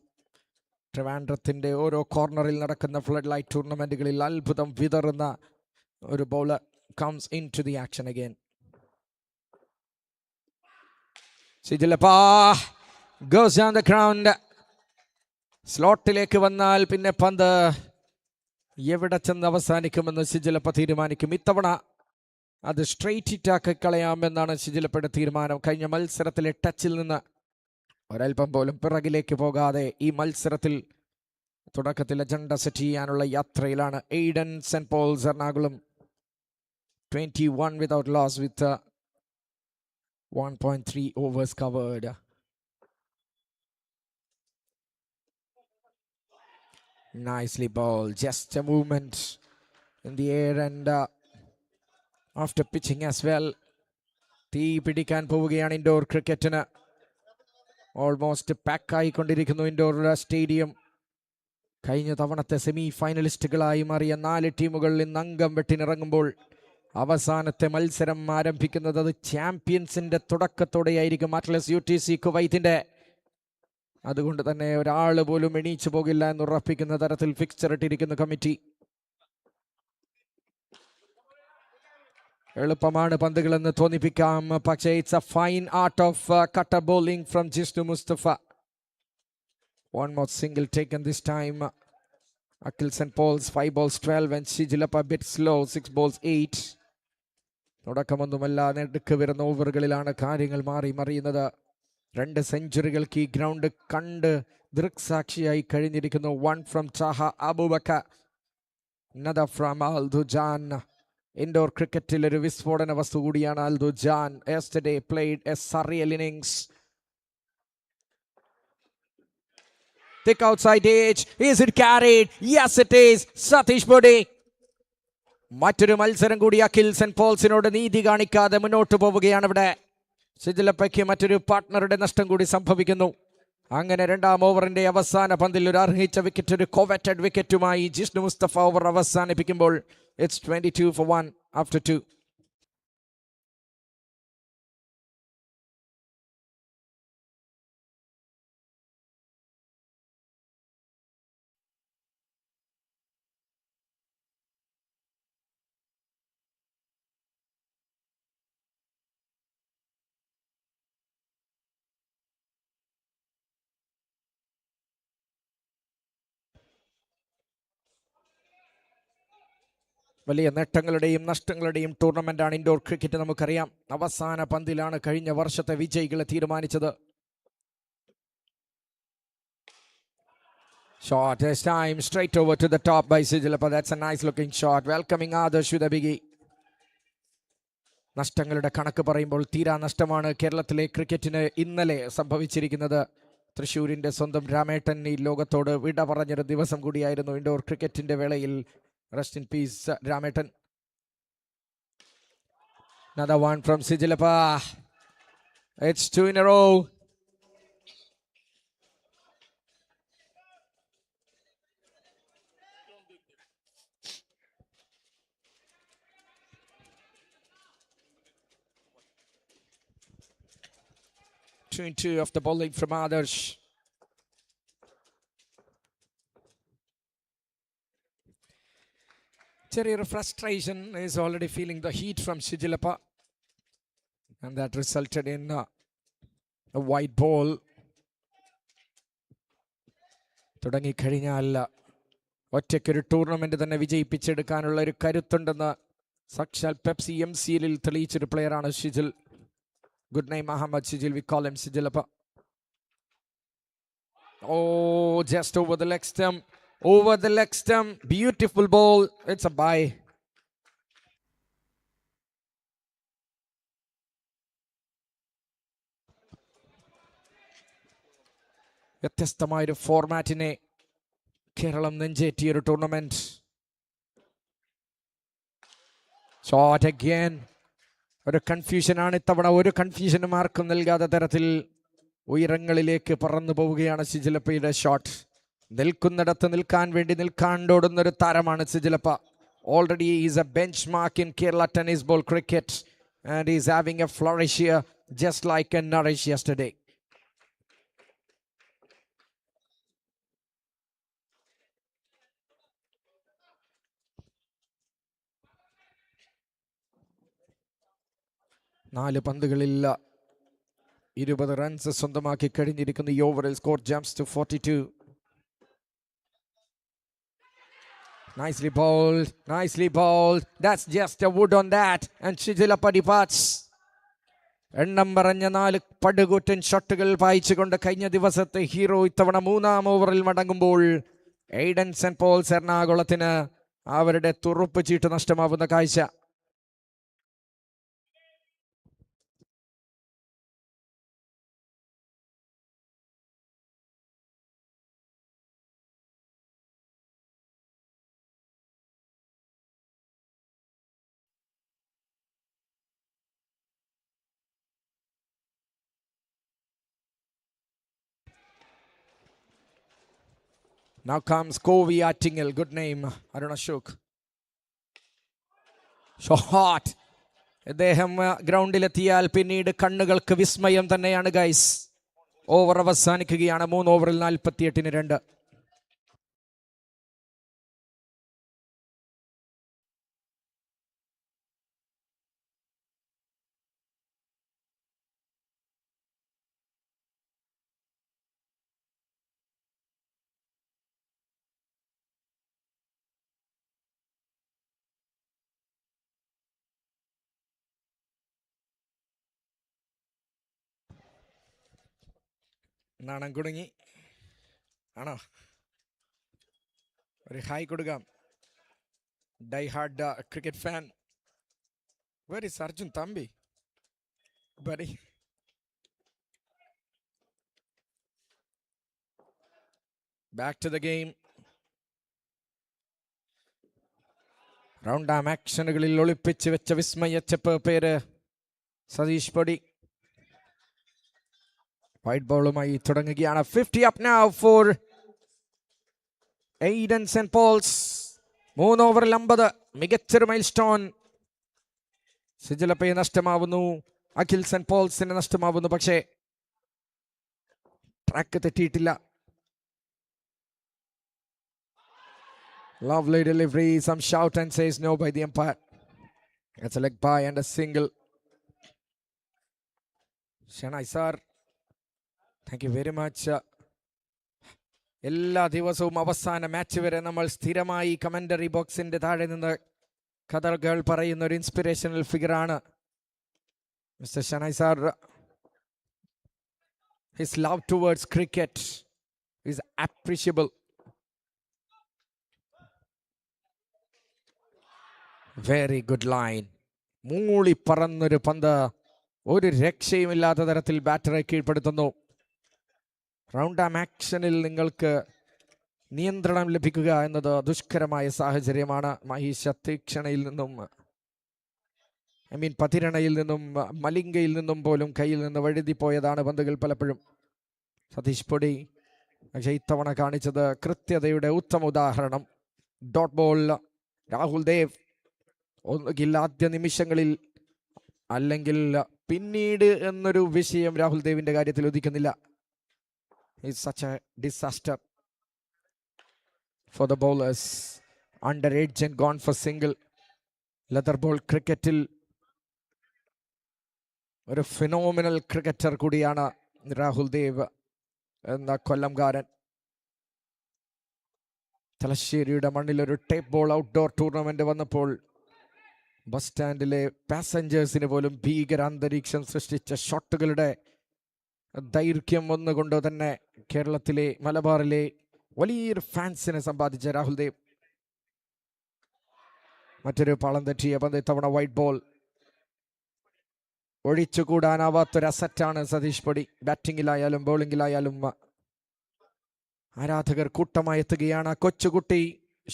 ട്രിവാൻഡ്രത്തിൻ്റെ ഓരോ കോർണറിൽ നടക്കുന്ന ഫ്ലഡ് ലൈറ്റ് ടൂർണമെൻറ്റുകളിൽ അത്ഭുതം വിതറുന്ന ഒരു bowler. Comes in to the action again. Sijilappa goes on the ground. സ്ലോട്ടിലേക്ക് വന്നാൽ പിന്നെ പന്ത് എവിടെ ചെന്ന് അവസാനിക്കുമെന്ന് സിജിലപ്പ തീരുമാനിക്കും. ഇത്തവണ അത് സ്ട്രെയിറ്റ് ഹിറ്റാക്കി കളയാമെന്നാണ് സിജിലപ്പയുടെ തീരുമാനം. കഴിഞ്ഞ മത്സരത്തിലെ ടച്ചിൽ നിന്ന് ഒരൽപ്പം പോലും പിറകിലേക്ക് പോകാതെ ഈ മത്സരത്തിൽ തുടക്കത്തിൽ അജണ്ട സെറ്റ് ചെയ്യാനുള്ള യാത്രയിലാണ്. Aiden saint Paul's Ernakulam 21 without loss with 1.3 overs covered. Nicely bowled. Just a movement in the air and after pitching as well. തീ പിടിക്കാൻ പോവുകയാണ് ഇൻഡോർ ക്രിക്കറ്റിന്. ഓൾമോസ്റ്റ് പാക്കായിക്കൊണ്ടിരിക്കുന്നു ഇൻഡോർ സ്റ്റേഡിയം. കഴിഞ്ഞ തവണത്തെ സെമി ഫൈനലിസ്റ്റുകളായി മാറിയ 4 ടീമുകൾ ഇന്ന് അംഗം വെട്ടിനിറങ്ങുമ്പോൾ അവസാനത്തെ മത്സരം ആരംഭിക്കുന്നത് അത് ചാമ്പ്യൻസിന്റെ തുടക്കത്തോടെയായിരിക്കും. Atlas UTC കുവൈത്തിന്റെ. അതുകൊണ്ട് തന്നെ ഒരാൾ പോലും എണീച്ചു പോകില്ല എന്ന് ഉറപ്പിക്കുന്ന തരത്തിൽ ഫിക്സ്ചർ ഇട്ടിരിക്കുന്ന കമ്മിറ്റി. എളുപ്പമാണ് പന്തുകളെന്ന് തോന്നിപ്പിക്കാം, പക്ഷേ it's a fine art of cutter bowling from Jishnu Mustafa. One more single taken this time. Akil St. Paul's 5 balls 12 and Shijilapa a bit slow 6 balls 8. തുടക്കമൊന്നുമല്ല, നെടുക്ക് വരുന്ന ഓവറുകളിലാണ് കാര്യങ്ങൾ മാറി മറിയുന്നത്. 2 സെഞ്ചുറികൾക്ക് ഈ ഗ്രൗണ്ട് കണ്ട് ദൃക്സാക്ഷിയായി കഴിഞ്ഞിരിക്കുന്നു. 1 from Taha Abubakar, another from Al-Dujan. Indoor ക്രിക്കറ്റിൽ ഒരു വിസ്ഫോടന വസ്തു കൂടിയാണ് Al-Dujan. Yesterday played a surreal innings. Thick outside edge. Is it carried? Yes, it is. Satish Bodhi. മറ്റൊരു മത്സരം കൂടി അഖിൽ സെന്റ് പോൾസിനോട് നീതി കാണിക്കാതെ മുന്നോട്ട് പോവുകയാണ് ഇവിടെ. സിജിലപ്പയ്ക്ക് മറ്റൊരു പാർട്ട്ണറുടെ നഷ്ടം കൂടി സംഭവിക്കുന്നു. അങ്ങനെ 2ാം ഓവറിന്റെ അവസാന പന്തിൽ ഒരു അർഹിച്ച വിക്കറ്റ്, ഒരു കോവറ്റഡ് വിക്കറ്റുമായി ജിഷ്ണു മുസ്തഫ ഓവർ അവസാനിപ്പിക്കുമ്പോൾ it's 22 for 1 after 2. വലിയ നേട്ടങ്ങളുടെയും നഷ്ടങ്ങളുടെയും ടൂർണമെന്റാണ് ഇൻഡോർ ക്രിക്കറ്റ്. നമുക്കറിയാം, അവസാന പന്തിലാണ് കഴിഞ്ഞ വർഷത്തെ വിജയികളെ തീരുമാനിച്ചത്. Shot this time straight over to the top by Sijilappa. That's a nice looking shot. Welcoming Adarsh with a biggie. നഷ്ടങ്ങളുടെ കണക്ക് പറയുമ്പോൾ തീരാ നഷ്ടമാണ് കേരളത്തിലെ ക്രിക്കറ്റിന് ഇന്നലെ സംഭവിച്ചിരിക്കുന്നത്. തൃശ്ശൂരിന്റെ സ്വന്തം രാമേട്ടൻ ഈ ലോകത്തോട് വിട പറഞ്ഞൊരു ദിവസം കൂടിയായിരുന്നു ഇൻഡോർ ക്രിക്കറ്റിന്റെ വേളയിൽ. Rest in peace Ramettan. Another one from Sijilappa. It's 2 in a row. Two of the bowling from Adarsh. ചെറിയൊരു frustration is already feeling the heat from Sijilappa, and that resulted in a white ball. തുടങ്ങിക്കഴിഞ്ഞാൽ ഒറ്റയ്ക്കൊരു tournament തന്നെ വിജയിപ്പിച്ചെടുക്കാനുള്ള ഒരു കരുത്തുണ്ടെന്ന് സാക്ഷാൽ Pepsi MCL തെളിയിച്ചൊരു പ്ലെയറാണ് Shijil. Good name, Muhammad Sijil. We call him Sijilappa. Oh, just over the leg stump. Over the leg stump. Beautiful ball. It's a bye. വ്യത്യസ്തമായൊരു ഫോർമാറ്റിനെ കേരളം നെഞ്ചേറ്റിയൊരു tournament. Shot again. ഒരു കൺഫ്യൂഷനാണ് ഇത്തവണ. ഒരു കൺഫ്യൂഷനും ആർക്കും നൽകാത്ത തരത്തിൽ ഉയരങ്ങളിലേക്ക് പറന്നു പോവുകയാണ് സിജിലപ്പയുടെ ഷോട്ട്. നിൽക്കുന്നിടത്ത് നിൽക്കാൻ വേണ്ടി നിൽക്കാണ്ടോടുന്നൊരു താരമാണ് Sijilappa. Already is a benchmark in Kerala tennis ball cricket and is having a flourish here just like a nourish yesterday. നാല് പന്തുകളിൽ 20 റൺസ് സ്വന്തമാക്കി കഴിഞ്ഞിരിക്കുന്ന ഈ ഓവറിൽ score jumps to 42. Nicely bowled, nicely bowled. That's just a wood on that. And Sijilappa departs. എണ്ണം പറഞ്ഞ 4 പടുകൂറ്റൻ ഷോട്ടുകൾ പായിച്ചുകൊണ്ട് കഴിഞ്ഞ ദിവസത്തെ ഹീറോ ഇത്തവണ 3-ാം ഓവറിൽ മടങ്ങുമ്പോൾ എയ്ഡൻ സെന്റ് പോൾസ് എറണാകുളത്തിന് അവരുടെ തുറുപ്പ് ചീട്ട് നഷ്ടമാവുന്ന കാഴ്ച. Now comes Kovi Attingel. Good name, Arun Ashok. Shot. അദ്ദേഹം ഗ്രൗണ്ടിലെത്തിയാൽ പിന്നീട് കണ്ണുകൾക്ക് വിസ്മയം തന്നെയാണ് ഗൈസ്. ഓവർ അവസാനിക്കുകയാണ്. 3 ഓവറിൽ 48-ന് 2. നാണം കുടുങ്ങി ആണോ? ഒരു ഹായ് കൊടുക്കാം. Die hard cricket fan. Very surgeon Thampi buddy. Back to the game. Round arm ആക്ഷനുകളിൽ ഒളിപ്പിച്ച് വെച്ച വിസ്മയച്ചപ്പ് പേര് സതീഷ് പൊടി. വൈറ്റ് ബോളുമായി തുടങ്ങുകയാണ്. 50 up now for Aiden saint Paul's. 3 ഓവറിൽ 50. മികച്ചൊരു മൈൽ സ്റ്റോൺ. സിജിലപ്പയെ നഷ്ടമാവുന്നു, അഖിൽ സെന്റ് പോൾസിന് നഷ്ടമാവുന്നു. പക്ഷേ ട്രാക്ക് തെറ്റിയിട്ടില്ല. Lovely delivery. Some shout and says no by the umpire. It's a leg by and a single. Shanai sir, thank you very much. എല്ലാ ദിവസവും അവസാന മാച്ച് വരെ നമ്മൾ സ്ഥിരമായി കമന്ററി ബോക്സിന്റെ താഴെ നിന്ന് കഥകൾ പറയുന്ന ഒരു ഇൻസ്പിറേഷണൽ ഫിഗറാണ് mister Shanai sir. His love towards cricket is appreciable. Very good line. മൂളി പറന്നൊരു പന്ത് ഒരു രക്ഷയുമില്ലാത്ത തരത്തിൽ ബാറ്ററെ കീഴ്പ്പെടുത്തുന്നു. റൗണ്ട് ആം ആക്ഷനിൽ നിങ്ങൾക്ക് നിയന്ത്രണം ലഭിക്കുക എന്നത് ദുഷ്കരമായ സാഹചര്യമാണ്. മഹീഷ തീക്ഷണയിൽ നിന്നും പതിരണയിൽ നിന്നും മലിംഗയിൽ നിന്നും പോലും കയ്യിൽ നിന്ന് വഴുതിപ്പോയതാണ് പന്തുകൾ പലപ്പോഴും. സതീഷ് പൊടി പക്ഷേ ഇത്തവണ കാണിച്ചത് കൃത്യതയുടെ ഉത്തമ ഉദാഹരണം. Dot ball. രാഹുൽ ദേവ് ഒന്നുകിൽ ആദ്യ നിമിഷങ്ങളിൽ അല്ലെങ്കിൽ പിന്നീട് എന്നൊരു വിഷയം രാഹുൽ ദേവിന്റെ കാര്യത്തിൽ ഉദിക്കുന്നില്ല. It's such a disaster for the bowlers. Under edge and gone for single. Leather ball ക്രിക്കറ്റിൽ ഒരു ഫിനോമിനൽ ക്രിക്കറ്റർ കൂടിയാണ് രാഹുൽ ദേവ് എന്ന കൊല്ലംകാരൻ. തലശ്ശേരിയുടെ മണ്ണിൽ ഒരു ടേപ്പ് ബോൾ ഔട്ട്ഡോർ ടൂർണമെന്റ് വന്നപ്പോൾ ബസ് സ്റ്റാൻഡിലെ പാസഞ്ചേഴ്സിന് പോലും ഭീകര അന്തരീക്ഷം സൃഷ്ടിച്ച ഷോട്ടുകളുടെ ദൈർഘ്യം ഒന്നുകൊണ്ട് തന്നെ കേരളത്തിലെ മലബാറിലെ വലിയൊരു ഫാൻസിനെ സമ്പാദിച്ച രാഹുൽ ദേവ്. മറ്റൊരു പാളം തെറ്റിയ പന്ത്. ഇത്തവണ വൈറ്റ് ബോൾ. ഒഴിച്ചുകൂടാനാവാത്തൊരു അസറ്റാണ് സതീഷ് പൊടി. ബാറ്റിങ്ങിലായാലും ബൗളിങ്ങിലായാലും ആരാധകർ കൂട്ടമായി എത്തുകയാണ്. കൊച്ചുകുട്ടി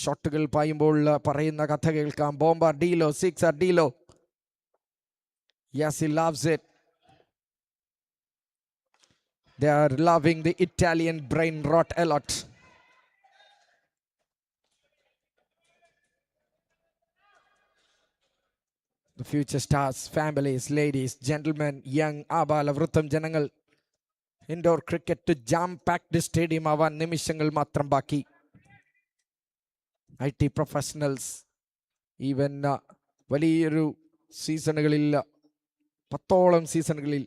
ഷോട്ടുകൾ പായുമ്പോൾ പറയുന്ന കഥ കേൾക്കാം. ബോംബർ ഡീലോ, സിക്സർ ഡീലോ. Yes, he loves it. They are loving the Italian brain rot a lot. The future stars, families, ladies, gentlemen, young, ആബാല വൃത്തം ജനങ്ങൾ. Indoor cricket jam packed stadium ആവാൻ നിമിഷങ്ങൾ മാത്രം ബാക്കി. IT പ്രൊഫഷണൽസ് ഈവൻ വലിയൊരു സീസണുകളിൽ 10ഓളം സീസണുകളിൽ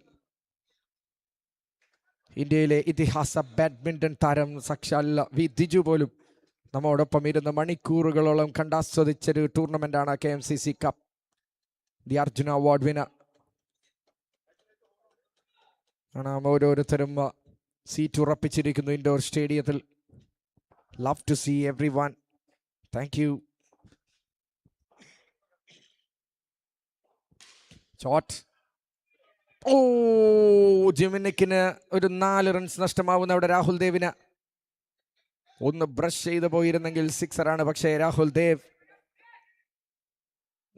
ഇന്ത്യയിലെ ഇതിഹാസ ബാഡ്മിന്റൺ താരം സാക്ഷാൽ വി ദിജു പോലും നമ്മോടൊപ്പം ഇരുന്ന് മണിക്കൂറുകളോളം കണ്ടാസ്വദിച്ചൊരു ടൂർണമെന്റാണ് KMCC cup. The Arjuna award winner. കാണാം ഓരോരുത്തരും സീറ്റ് ഉറപ്പിച്ചിരിക്കുന്നു ഇൻഡോർ സ്റ്റേഡിയത്തിൽ. Love to see every one. Thank you. Shot. ജിമിനിക്കിന് ഒരു 4 റൺസ് നഷ്ടമാവുന്ന അവിടെ രാഹുൽ ദേവിന്. ഒന്ന് ബ്രഷ് ചെയ്ത് പോയിരുന്നെങ്കിൽ സിക്സറാണ്. പക്ഷേ രാഹുൽ ദേവ്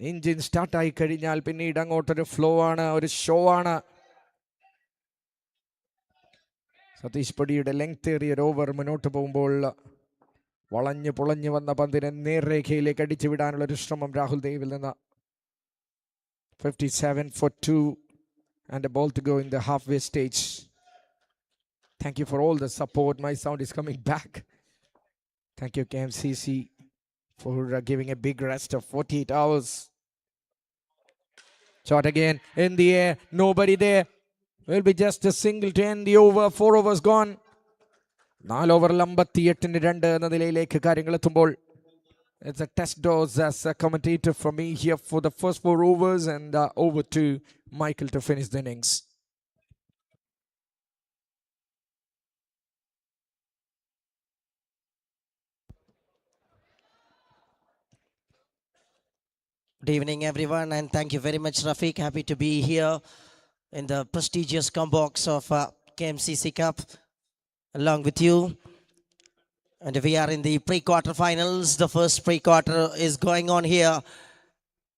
എഞ്ചിൻ സ്റ്റാർട്ടായി കഴിഞ്ഞാൽ പിന്നീട് അങ്ങോട്ടൊരു ഫ്ലോ ആണ്, ഒരു ഷോ ആണ്. സതീഷ് പൊടിയുടെ ലെങ്ത് ഏറിയ ഓവർ മുന്നോട്ട് പോകുമ്പോൾ വളഞ്ഞു പുളഞ്ഞു വന്ന പന്തിനെ നേർരേഖയിലേക്ക് അടിച്ചു വിടാനുള്ള ഒരു ശ്രമം രാഹുൽ ദേവിൽ നിന്ന്. 57 for 2 and a ball to go in the halfway stage. Thank you for all the support. My sound is coming back. Thank you KMCC for giving a big rest of 48 hours. Shot again in the air, nobody there. Will be just a single to end the over. 4 overs gone. 4 ഓവറിൽ 58-2 എന്ന നിലയിലേക്ക് കാര്യങ്ങൾ എത്തുമ്പോൾ it's a test dose as a commentator for me here for the first 4 overs and over to Michael to finish the innings. Good evening, everyone, and thank you very much, Rafiq. Happy to be here in the prestigious box of KMCC Cup along with you. And we are in the pre-quarter finals. The first pre-quarter is going on here.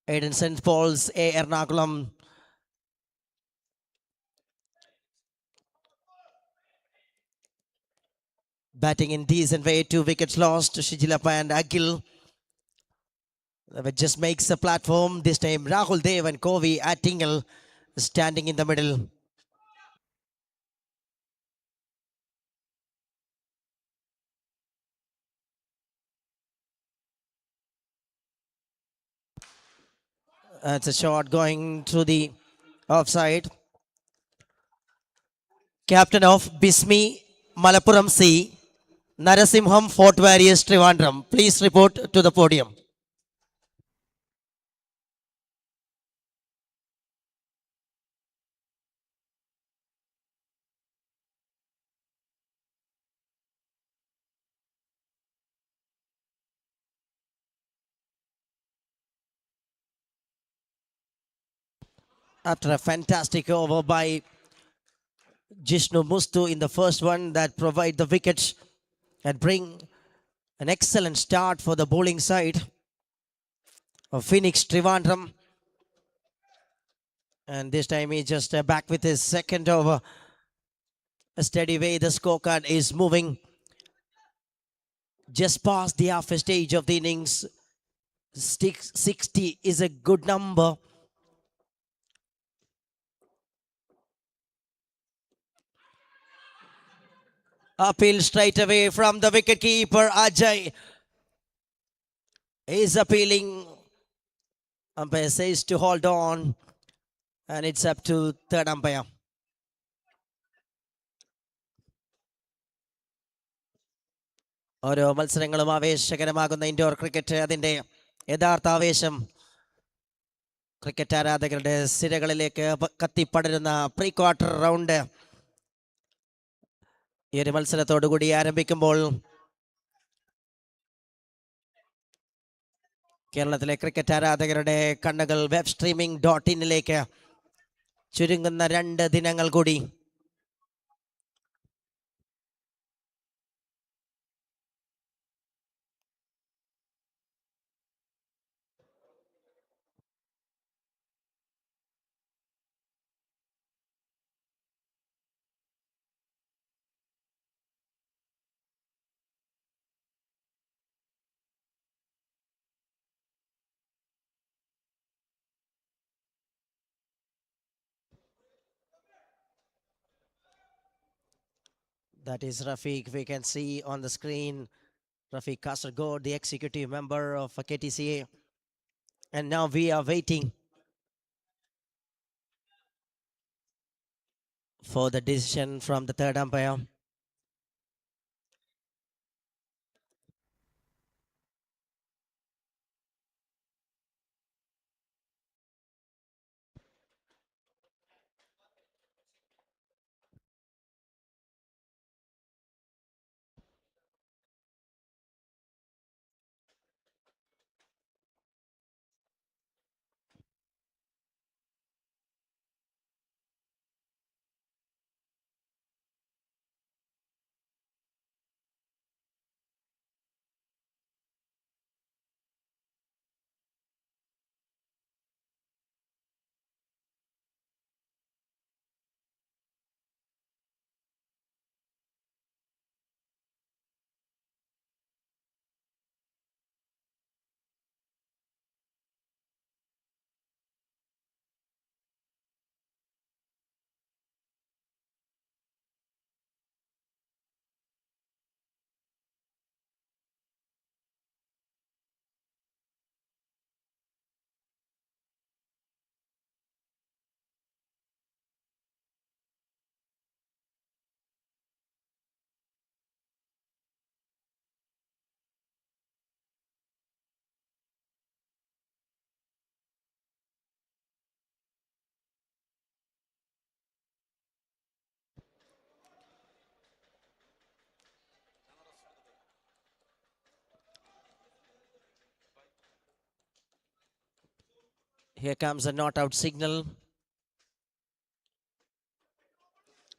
Aiden St. Paul's, A. Ernakulam. Batting in decent way, 2 wickets lost to Shijilappa and Akhil. That just makes a platform. This time Rahul Dev and Kovi Attingal standing in the middle. That's a shot going through the offside. Captain of Bismi Malappuram C, Narasimham Fort Warriors Trivandrum. Please report to the podium. After a fantastic over by Jishnu Mustu in the first one that provide the wickets and bring an excellent start for the bowling side of Phoenix Trivandrum. And this time he's just back with his second over. A steady way the scorecard is moving. Just past the half stage of the innings. 60 is a good number. Appeal straight away from the wicket keeper Ajay. Is appealing. Umpire says to hold on. And it's up to third umpire. ഓരോ മത്സരങ്ങളും ആവേശകരമാകുന്ന indoor cricket അതിൻ്റെ യഥാർത്ഥ ആവേശം cricket ആരാധകരുടെ സിരകളിലേക്ക് കത്തിപ്പടരുന്ന pre quarter round ഈ ഒരു മത്സരത്തോടുകൂടി ആരംഭിക്കുമ്പോൾ കേരളത്തിലെ ക്രിക്കറ്റ് ആരാധകരുടെ കണ്ണുകൾ വെബ് സ്ട്രീമിംഗ് .in ചുരുങ്ങുന്ന 2 ദിനങ്ങൾ കൂടി. That is Rafiq. We can see on the screen Rafiq Kasargod, the executive member of KTCA. And now we are waiting for the decision from the third umpire. Here comes a not out signal.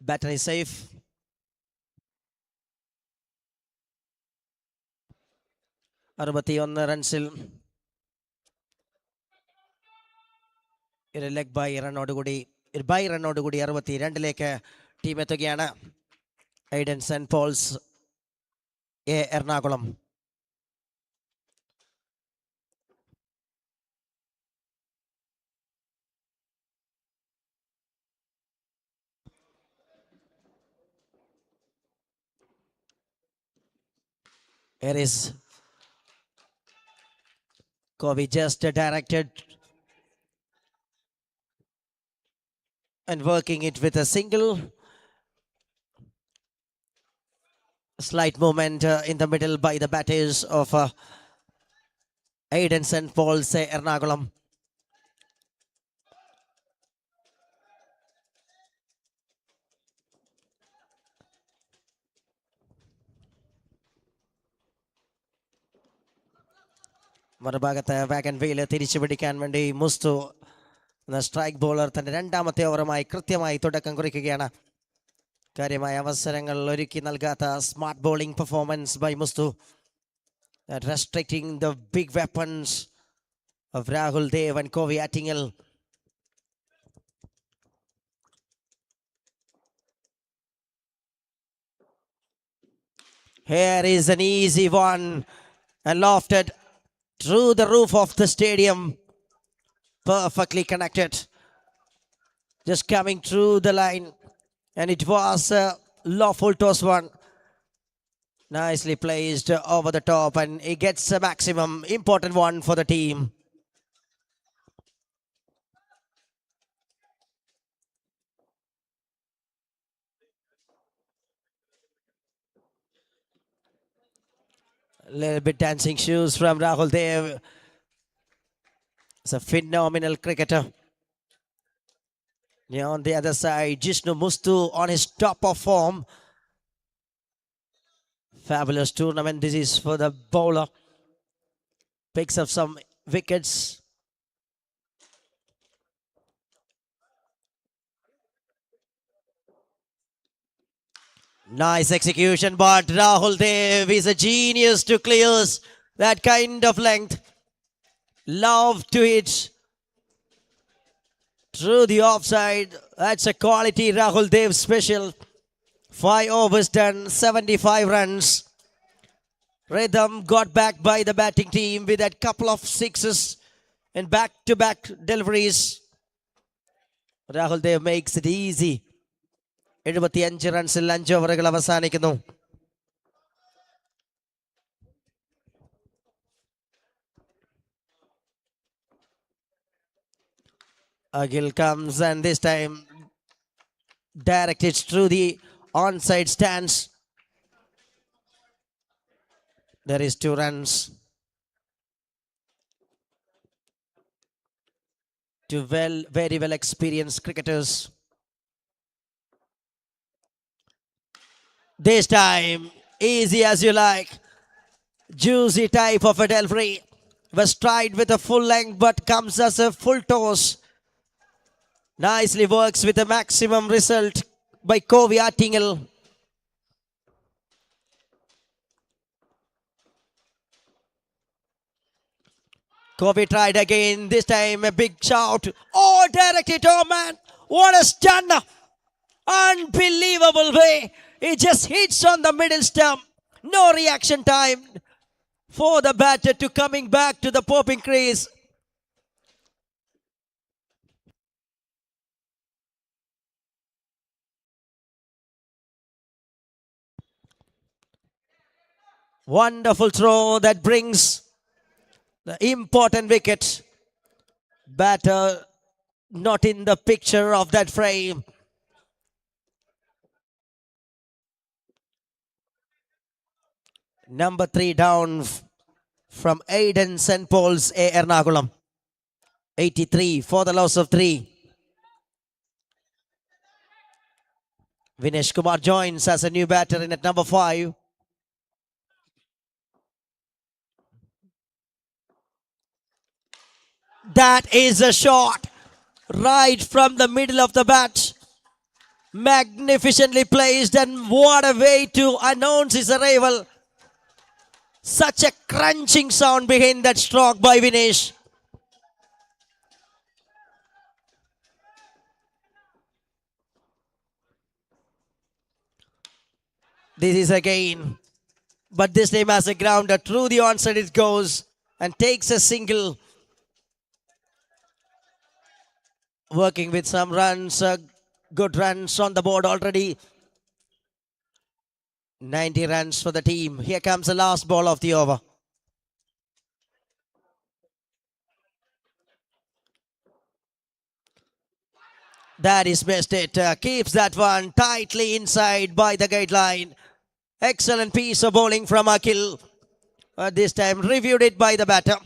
Batter is safe. അറുപത്തിയൊന്ന് റൺസിൽ ഒരു leg by റണ്ണോടുകൂടി 62 team എത്തുകയാണ്. Aiden saint Paul's Ernakulam. Here is Kobe just directed and working it with a single. Slight movement in the middle by the batters of Aiden St. Paul's Ernakulam. മറുഭാഗത്ത് Wagen വെയിൽ തിരിച്ചു പിടിക്കാൻ വേണ്ടി Musthu strike bowler തന്റെ രണ്ടാമത്തെ ഓവറുമായി കൃത്യമായി തുടക്കം കുറിക്കുകയാണ്. കാര്യമായ അവസരങ്ങൾ ഒരുക്കി നൽകാത്ത smart bowling performance by Musthu, restricting the big weapons of Rahul Dev and Kovi Attingal. Here is an easy one and lofted through the roof of the stadium. Perfectly connected. Just coming through the line. And it was a lawful toss one. Nicely placed over the top, and he gets a maximum important one for the team. A little bit dancing shoes from Rahul Dev. It's a phenomenal cricketer. Yeah, on the other side, Jishnu Mustu on his top of form. Fabulous tournament. This is for the bowler. Picks up some wickets. Nice execution, but Rahul Dev is a genius to clears that kind of length. Love to hit through the offside. That's a quality Rahul Dev special. 5 overs done, 75 runs. Rhythm got back by the batting team with a couple of sixes and back-to-back deliveries. Rahul Dev makes it easy. 75 റൺസിൽ 5 ഓവറുകൾ അവസാനിക്കുന്നു. Agil comes and this time directed through the onside stance. There is 2 runs. Two very well experienced cricketers. This time, easy as you like. Juicy type of a delivery. Was tried with a full length but comes as a full toss. Nicely works with a maximum result by Kovi Attingal. Kovi tried again, this time a big shout. Oh, directed, oh man, what a stunner. Unbelievable way. It just hits on the middle stump. No reaction time for the batter to coming back to the popping crease. Wonderful throw that brings the important wicket. Batter not in the picture of that frame. Number 3 down from Aiden St. Paul's A. Ernakulam. 83 for the loss of 3. Vinesh Kumar joins as a new batter in at number 5. That is a shot right from the middle of the bat. Magnificently placed, and what a way to announce his arrival. Such a crunching sound behind that stroke by Vinesh. This is again, but this time as a grounder. Through the onside it goes and takes a single. Working with some runs, good runs on the board already. 90 runs for the team. Here comes the last ball of the over. That is missed it. Keeps that one tightly inside by the guideline. Excellent piece of bowling from Akhil. This time reviewed it by the batter.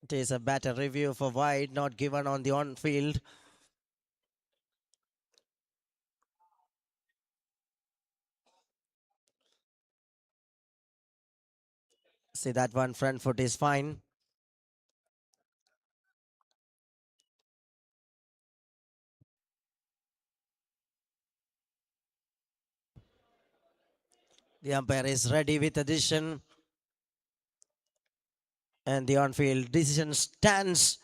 It is a batter review for wide not given on the on-field. See that one, front foot is fine. The umpire is ready with a decision. And the on-field decision stands.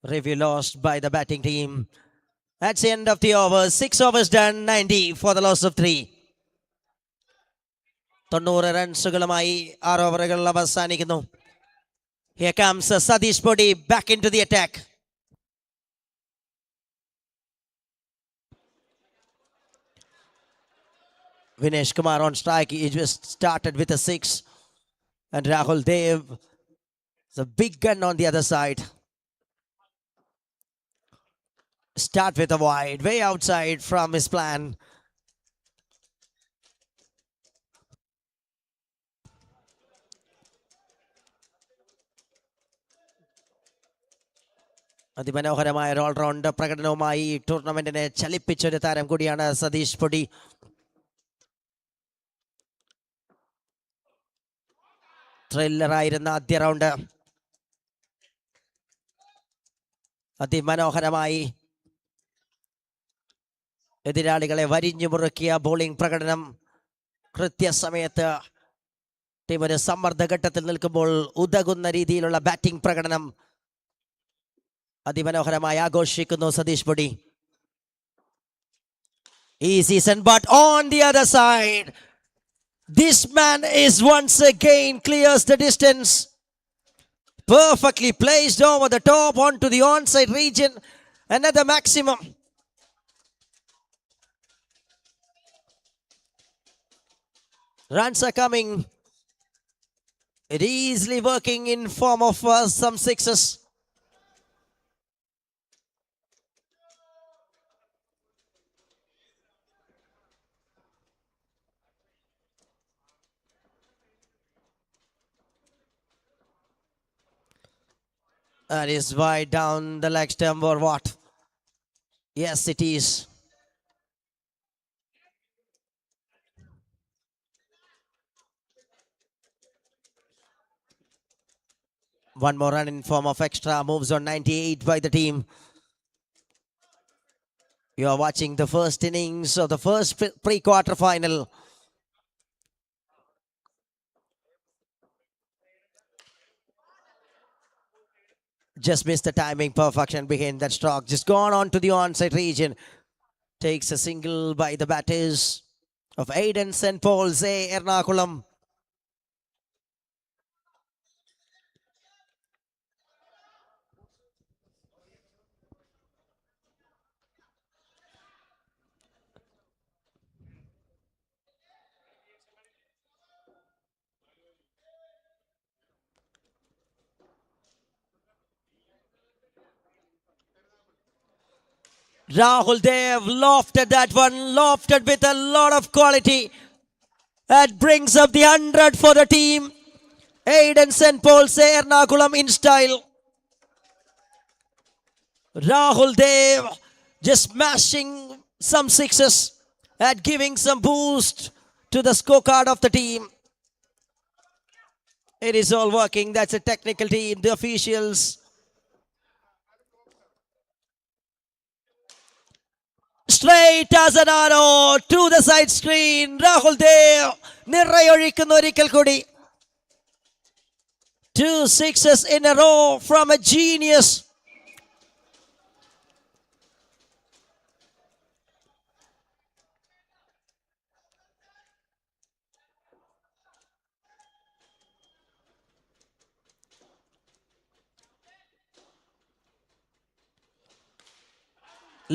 Review lost by the batting team. That's the end of the over. 6 overs done, 90 for the loss of 3. 90 റൺസുകളുമായി 6 ഓവറുകൾ അവസാനിക്കുന്നു. Here comes Satish Podi back into the attack. Vinesh Kumar on strike. He just started with a 6. And Rahul Dev is a big gun on the other side. Start with a wide, way outside from his plan. അതിമനോഹരമായ ഒരു all-round പ്രകടനവുമായി ടൂർണമെന്റിനെ ചലിപ്പിച്ചൊരു താരം കൂടിയാണ് സതീഷ് പൊടി. ത്രില്ലറായിരുന്ന ആദ്യ round അതിമനോഹരമായി എതിരാളികളെ വരിഞ്ഞു മുറുക്കിയ bowling പ്രകടനം. കൃത്യസമയത്ത് ടീം ഒരു സമ്മർദ്ദഘട്ടത്തിൽ നിൽക്കുമ്പോൾ ഉതകുന്ന രീതിയിലുള്ള ബാറ്റിംഗ് പ്രകടനം അതിമനോഹരമായി ആഘോഷിക്കുന്നു സതീഷ് പൊടി. Easy send, but on the other side, this man is once again clears the distance. Perfectly placed over the top onto the onside region. Another maximum. Runs are coming. It easily working in form of some sixes. That is wide down the leg stump or what? Yes, it is. One more run in form of extra moves on 98 by the team. You are watching the first innings of the first pre-quarter final. Just missed the timing, perfection behind that stroke. Just gone on to the onside region. Takes a single by the batters of Aiden St. Paul's Ernakulam. Rahul Dev lofted that one, lofted with a lot of quality. That brings up the 100 for the team. Aiden St. Paul's Ernakulam in style. Rahul Dev just smashing some sixes and giving some boost to the scorecard of the team. It is all working. That's a technical team, the officials. Straight as an arrow to the side screen. Rahul Dev nirayozhikkunnu orikal kudi. 2 sixes in a row from a genius.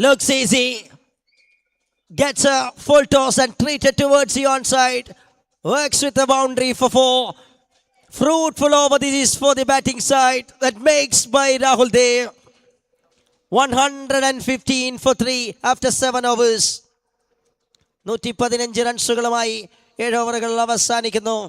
Looks easy. Gets a full toss and treated towards the onside. Works with the boundary for 4. Fruitful over this is for the batting side. That makes by Rahul Dev. 115 for 3 after 7 overs. 115 റൺസുകളുമായി 7 ഓവറുകൾ അവസാനിക്കുന്നു.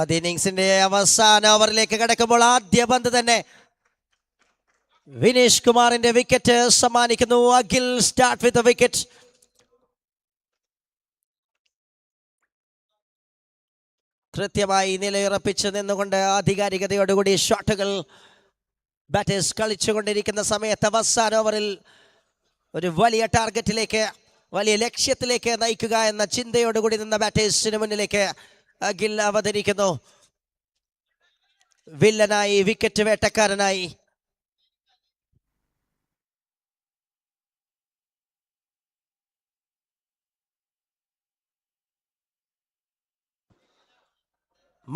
അത് ഇന്നിങ്സിന്റെ അവസാന ഓവറിലേക്ക് കടക്കുമ്പോൾ ആദ്യ പന്ത് തന്നെ വിനീഷ് കുമാറിന്റെ wicket സമ്മാനിക്കുന്നു. Akhil start with wicket. കൃത്യമായി നിലയുറപ്പിച്ച് നിന്നുകൊണ്ട് ആധികാരികതയോടുകൂടി ഷോട്ടുകൾ ബാറ്റേഴ്സ് കളിച്ചുകൊണ്ടിരിക്കുന്ന സമയത്ത് അവസാന ഓവറിൽ ഒരു വലിയ ടാർഗറ്റിലേക്ക്, വലിയ ലക്ഷ്യത്തിലേക്ക് നയിക്കുക എന്ന ചിന്തയോടുകൂടി നിന്ന ബാറ്റേഴ്സിന് മുന്നിലേക്ക് അഖിൽ അവതരിക്കുന്നു. വില്ലനായി, വിക്കറ്റ് വേട്ടക്കാരനായി.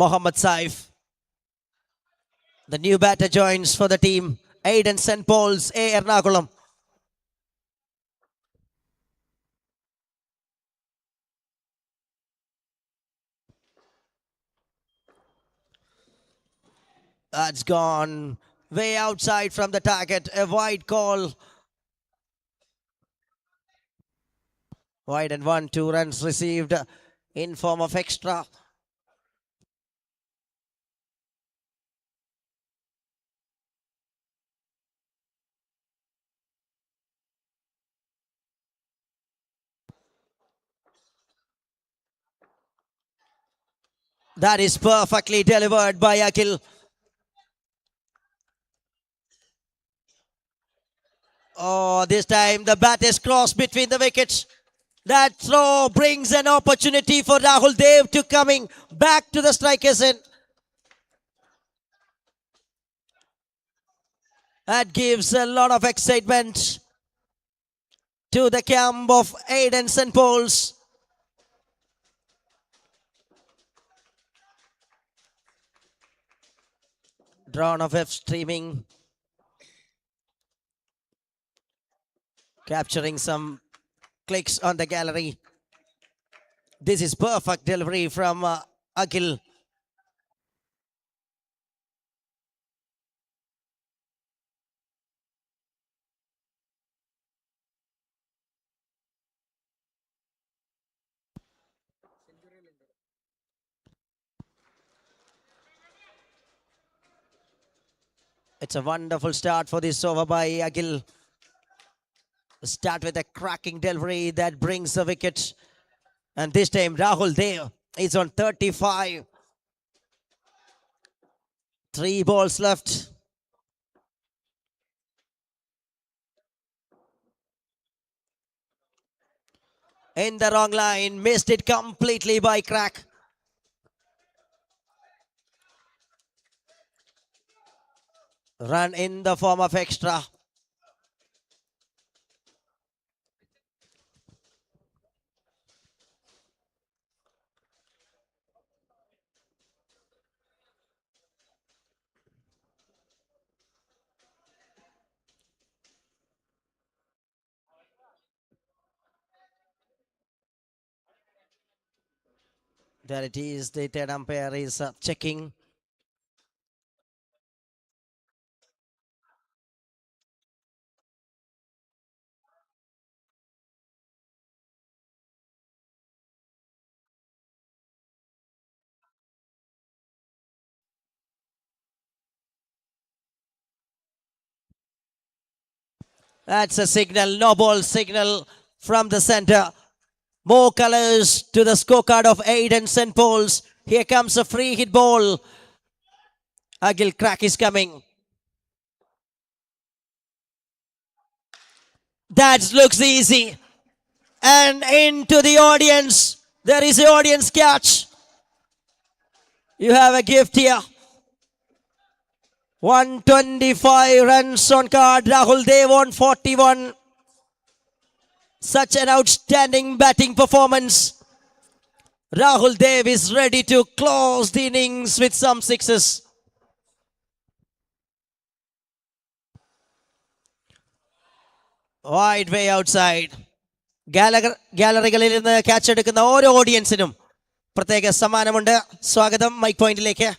Mohammad Saif, the new batter, joins for the team. Aiden St. Paul's, A. Ernakulam. That's gone way outside from the target. A wide call. Wide and 1, 2 runs received in form of extra. That is perfectly delivered by Akhil. Oh, this time the bat is crossed between the wickets. That throw brings an opportunity for Rahul Dev to coming back to the strikers end. That gives a lot of excitement to the camp of Aiden St. Paul's. Drawn of F streaming. Capturing some clicks on the gallery. This is perfect delivery from Akhil. It's a wonderful start for this over by Akhil. Start with a cracking delivery that brings the wicket. And this time Rahul Dev is on 35. 3 balls left. In the wrong line. Missed it completely by Crack. Run in the form of extra. There it is. The third umpire is checking. That's a signal, no ball signal from the center. More colors to the scorecard of Aiden St. Paul's. Here comes a free hit ball. Akhil Crack is coming. That looks easy. And into the audience. There is the audience catch. You have a gift here. 125 runs on card. Rahul Dev on 41. Such an outstanding batting performance. Rahul Dev is ready to close the innings with some sixes. Wide way outside. ഗാലറികളിൽ നിന്ന് catch എടുക്കുന്ന ഓരോ ഓഡിയൻസിനും പ്രത്യേക സമ്മാനമുണ്ട്. സ്വാഗതം mic പോയിന്റിലേക്ക്.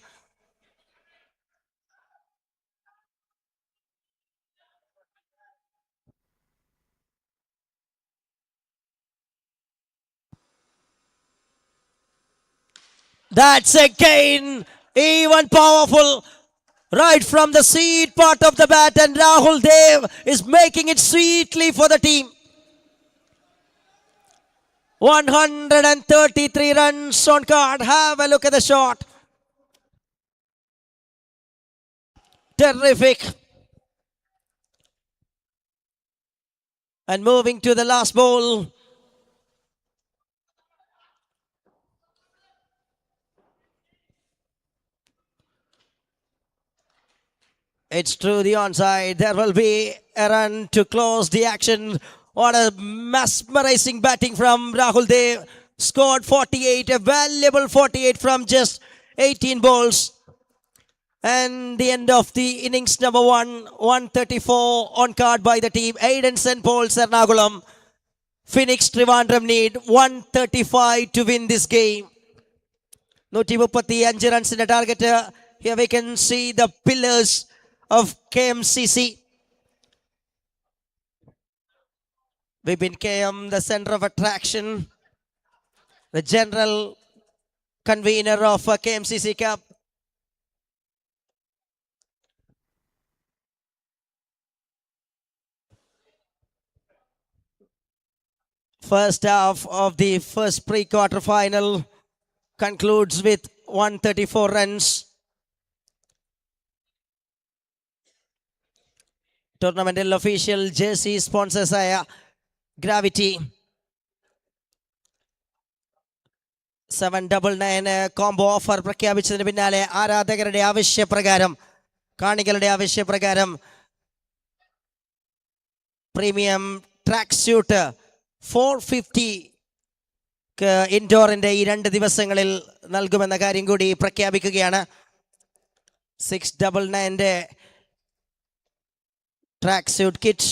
That's again even powerful. Right from the seat part of the bat, and Rahul Dev is making it sweetly for the team. 133 runs on card. Have a look at the shot. Terrific. And moving to the last ball. It's through the onside. There will be a run to close the action. What a mesmerizing batting from Rahul Dev. Scored 48, a valuable 48 from just 18 balls. And the end of the innings number 1, 134 on card by the team. Aiden St. Paul's Ernakulam. Phoenix Trivandrum need 135 to win this game. 135 runs in the target. Here we can see the pillars of KMCC. Vipin KM, the center of attraction, the general convener of Kmcc Cup. First half of the first pre-quarter final concludes with 134 runs. Tournamental official jersey sponsors Gravity. 799 combo offer പ്രഖ്യാപിച്ചതിന് പിന്നാലെ ആരാധകരുടെ ആവശ്യപ്രകാരം കാണികളുടെ ആവശ്യപ്രകാരം premium track suit 450 ഇൻഡോറിന്റെ ഈ 2 ദിവസങ്ങളിൽ നൽകുമെന്ന കാര്യം കൂടി പ്രഖ്യാപിക്കുകയാണ്. 699 track suit kit,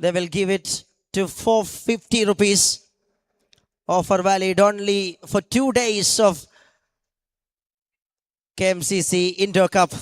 they will give it to 450 rupees. Offer valid only for 2 days of KMCC Indoor Cup.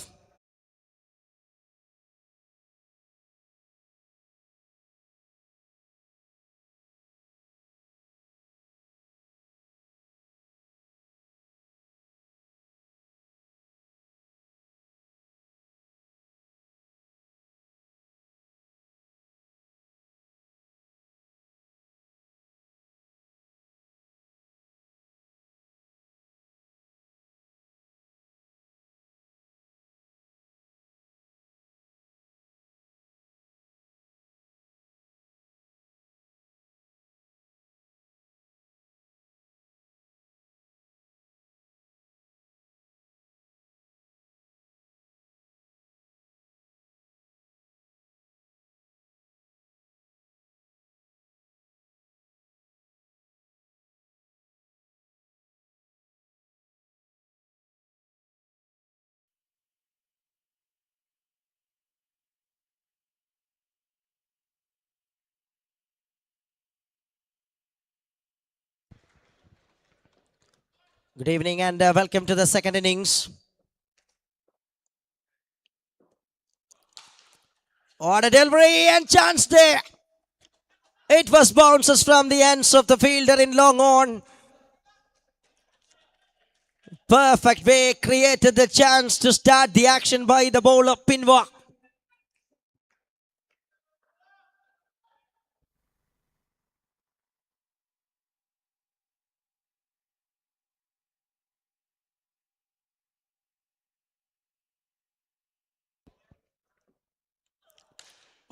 Good evening and welcome to the second innings. What a delivery and chance there. It was bounces from the ends of the fielder in long on. Perfect way created the chance to start the action by the bowler Pinwa.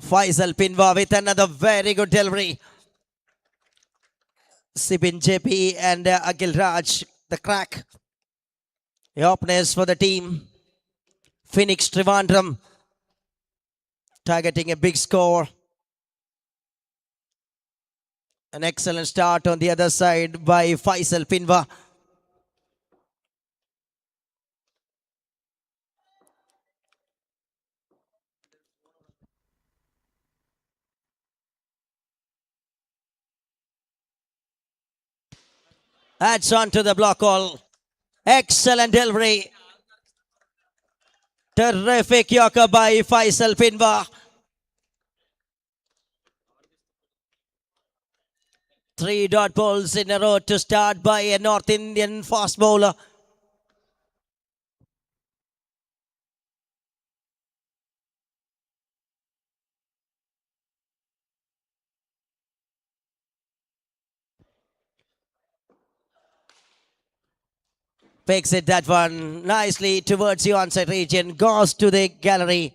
Faisal Pinwa with another very good delivery. Sibin JP and Akhil Raj, the crack. The openers for the team. Phoenix Trivandrum targeting a big score. An excellent start on the other side by Faisal Pinwa. Adds on to the block all. Excellent delivery. Terrific yorker by Faisal Pinwa. 3 dot balls in a row to start by a North Indian fast bowler. Picks it that one nicely towards the onside region, goes to the gallery.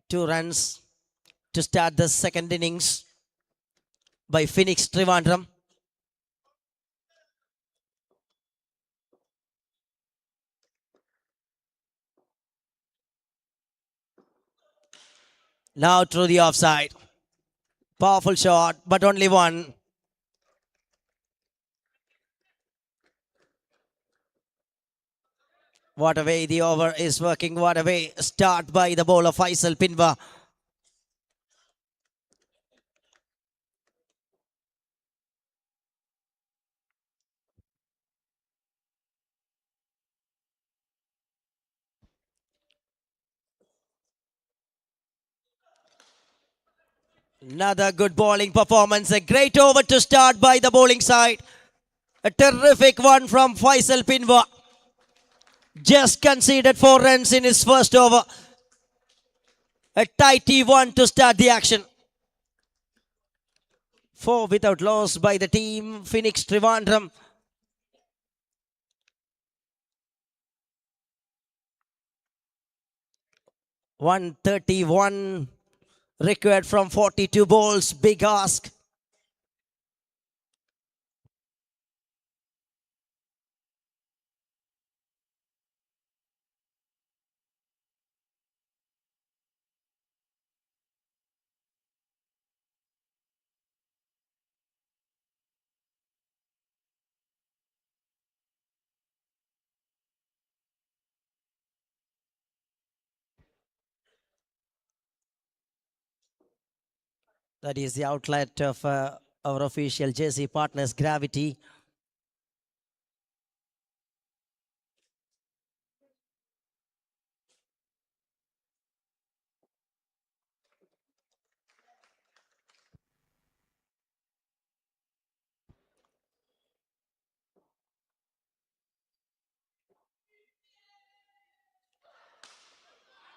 Two runs to start the second innings by Phoenix Trivandrum. Now through the offside. Powerful shot, but only one. What a way the over is working. What a way start by the bowler Faisal Pinwa. Another good bowling performance. A great over to start by the bowling side. A terrific one from Faisal Pinwa. Just conceded 4 runs in his first over. A tighty one to start the action. 4 without loss by the team Phoenix Trivandrum. $131 required from 42 balls. Big ask. That is the outlet of our official jersey partners, Gravity.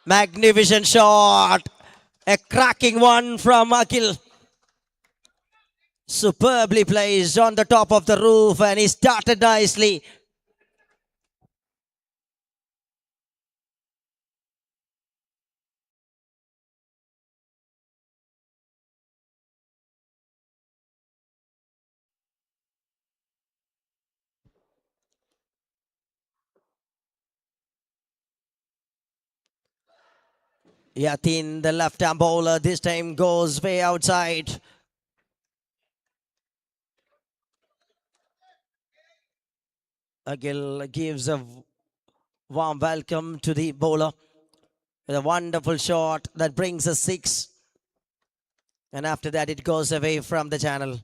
Magnificent shot. A cracking one from Akhil. Superbly placed on the top of the roof, and he started nicely. Yatin, the left-arm bowler, this time goes way outside. Akhil gives a warm welcome to the bowler with a wonderful shot that brings a 6. And after that, it goes away from the channel.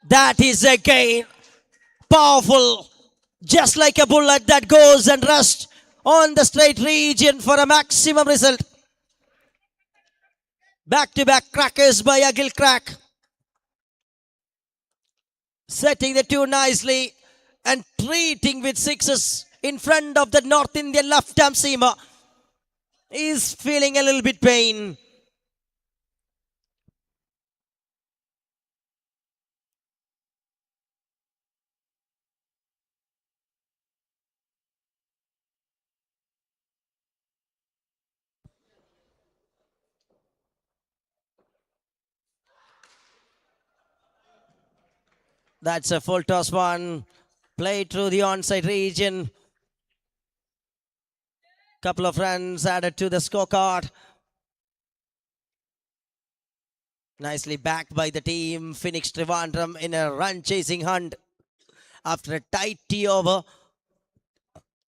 That is again powerful. Just like a bullet that goes and rests on the straight region for a maximum result. Back-to-back crackers by Akhil Crack. Setting the 2 nicely and treating with 6s in front of the North Indian left-arm seamer. Is feeling a little bit pain. That's a full toss one. Played through the onside region. Couple of runs added to the scorecard. Nicely backed by the team Phoenix Trivandrum in a run-chasing hunt. After a tight tee over,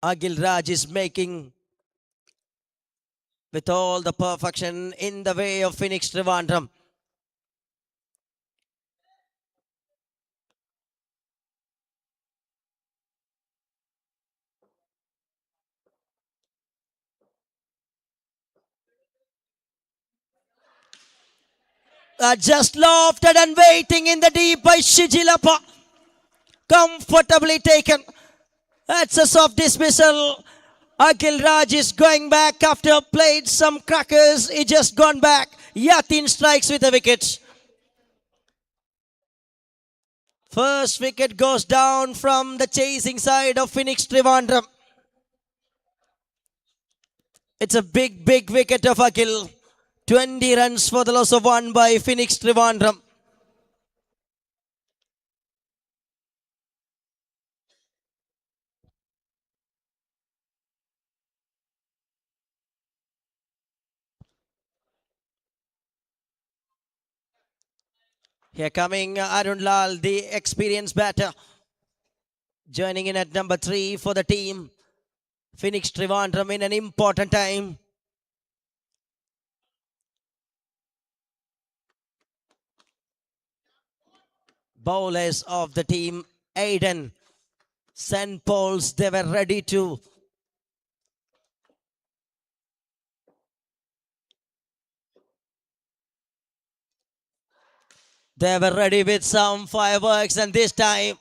Akhil Raj is making with all the perfection in the way of Phoenix Trivandrum. Just lofted and waiting in the deep by Shijilappa. Comfortably taken. That's a soft dismissal. Akhil Raj is going back after played some crackers. He just gone back. Yatin strikes with a wicket. First wicket goes down from the chasing side of Phoenix Trivandrum. It's a big wicket of Akhil. 20 runs for the loss of 1 by Phoenix Trivandrum. Here coming Arun Lal, the experienced batter. Joining in at number 3 for the team. Phoenix Trivandrum in an important time. Bowlers of the team, Aiden, St. Paul's, they were ready to They were ready with some fireworks, and this time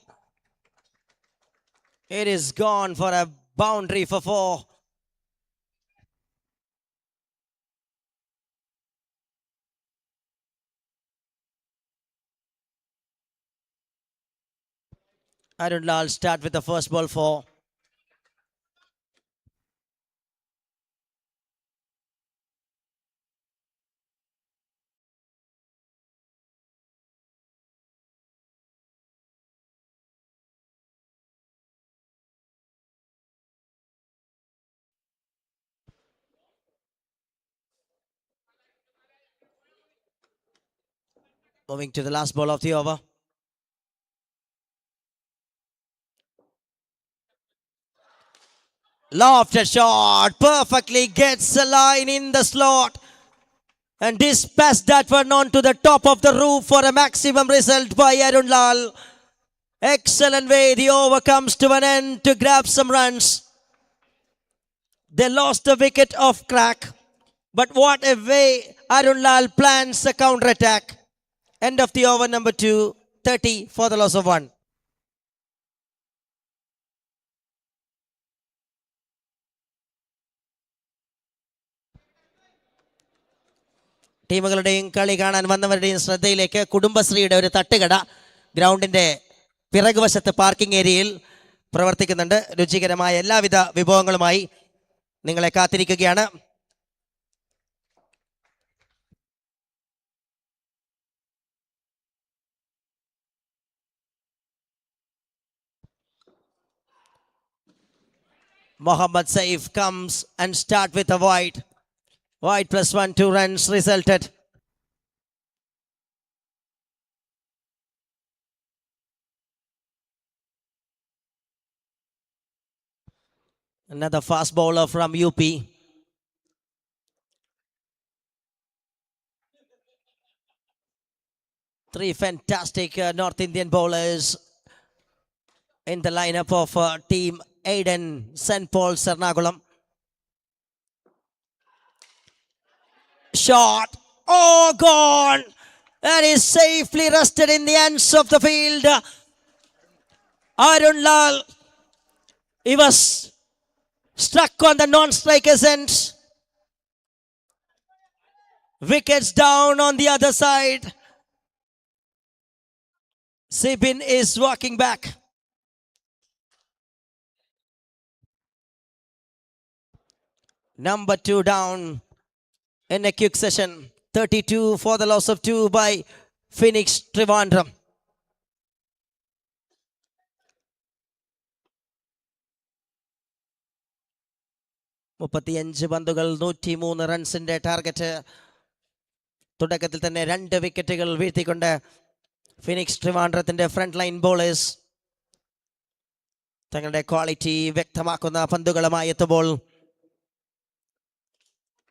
it is gone for a boundary for 4. Arun Lal start with the first ball for moving to the last ball of the over. Lofted shot, perfectly gets a line in the slot and dispatch that one on to the top of the roof for a maximum result by Arun Lal. Excellent way the over comes to an end to grab some runs. They lost a wicket off crack, but what a way Arun Lal plans a counter attack. End of the over number 2, 30 for the loss of 1. ടീമുകളുടെയും കളി കാണാൻ വന്നവരുടെയും ശ്രദ്ധയിലേക്ക് കുടുംബശ്രീയുടെ ഒരു തട്ടുകട ഗ്രൗണ്ടിൻ്റെ പിറകുവശത്ത് parking ഏരിയയിൽ പ്രവർത്തിക്കുന്നുണ്ട്. രുചികരമായ എല്ലാവിധ വിഭവങ്ങളുമായി നിങ്ങളെ കാത്തിരിക്കുകയാണ്. Mohammad Saif comes and start with a wide. Wide plus 1, 2 runs resulted. Another fast bowler from UP. Three fantastic North Indian bowlers in the lineup of team Aiden, St. Paul, Ernakulam. Shot. Oh, gone. That is safely rested in the ends of the field. Arun Lal, he was struck on the non-striker's end. Wickets down on the other side. Sibin is walking back. Number 2 down in a quick session. 32 for the loss of 2 by Phoenix Trivandrum. മുപ്പത്തിയഞ്ച് പന്തുകൾ 103 റൺസിന്റെ target. തുടക്കത്തിൽ തന്നെ 2 വിക്കറ്റുകൾ വീഴ്ത്തിക്കൊണ്ട് phoenix ട്രിവാൻഡ്രത്തിന്റെ front line bowlers തങ്ങളുടെ quality വ്യക്തമാക്കുന്ന പന്തുകളുമായി എത്തുമ്പോൾ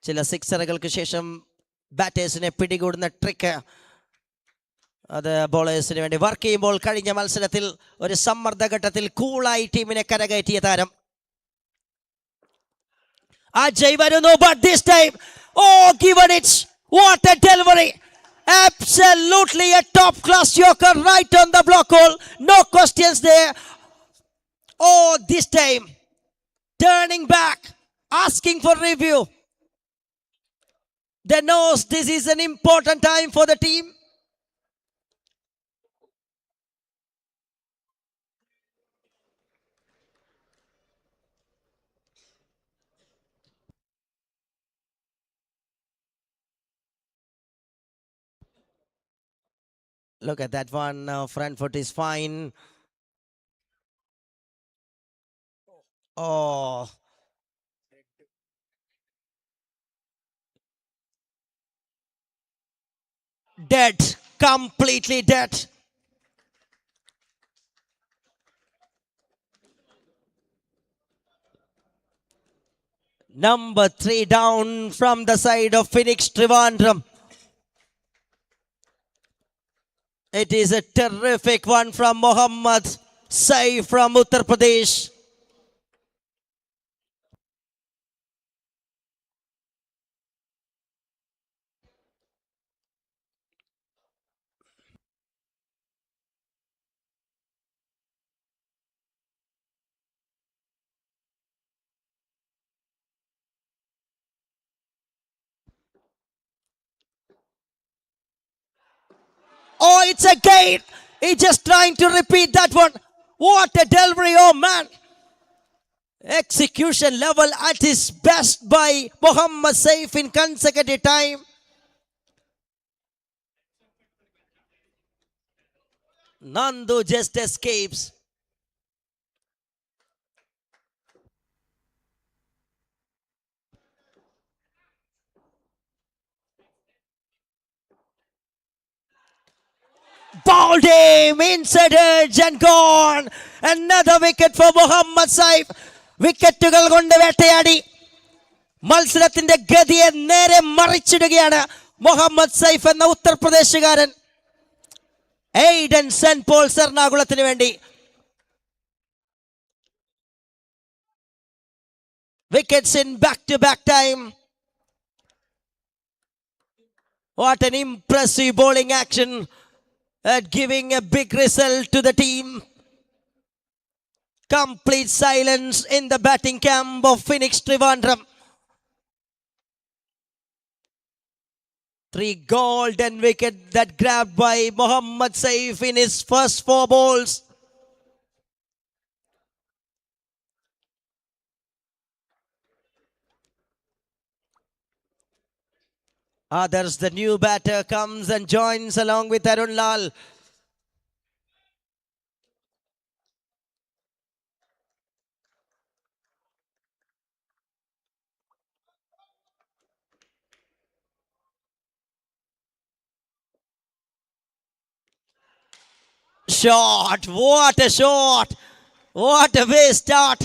ചില സിക്സറുകൾക്ക് ശേഷം ബാറ്റേഴ്സിനെ പിടികൂടുന്ന ട്രിക്ക് അത് ബോളേഴ്സിന് വേണ്ടി വർക്ക് ചെയ്യുമ്പോൾ കഴിഞ്ഞ മത്സരത്തിൽ ഒരു സമ്മർദ്ദ ഘട്ടത്തിൽ കൂളായി ടീമിനെ കരകയറ്റിയ താരം Ajay Varunu, but this time, oh, given it, what a delivery. Absolutely a top-class Yorker right on the block hole. No questions there. Oh, this time, turning back, asking for review. They knows this is an important time for the team. Look at that one. Front foot is fine. Oh. Dead. Completely dead. Number 3 down from the side of Phoenix Trivandrum. It is a terrific one from Mohammad Saif from Uttar Pradesh. Oh, it's a gate. He's just trying to repeat that one. What a delivery, oh man. Execution level at his best by Mohammad Saif in consecutive time. Nandu just escapes. Ball him, inside edge and gone. Another wicket for Mohammad Saif. വിക്കറ്റുകൾ കൊണ്ട് വേട്ടയാടി മത്സരത്തിന്റെ ഗതിയെ നേരെ മറിച്ചിടുകയാണ് Muhammad Saif എന്ന ഉത്തർപ്രദേശുകാരൻ. Aiden saint Paul's എറണാകുളത്തിന് വേണ്ടി. Wickets in back-to-back time. What an impressive bowling action at giving a big result to the team. Complete silence in the batting camp of Phoenix Trivandrum. 3 golden wickets that grabbed by Mohammad Saif in his first 4 balls. Others, the new batter comes and joins along with Arun Lal. Shot, what a shot. What a way start.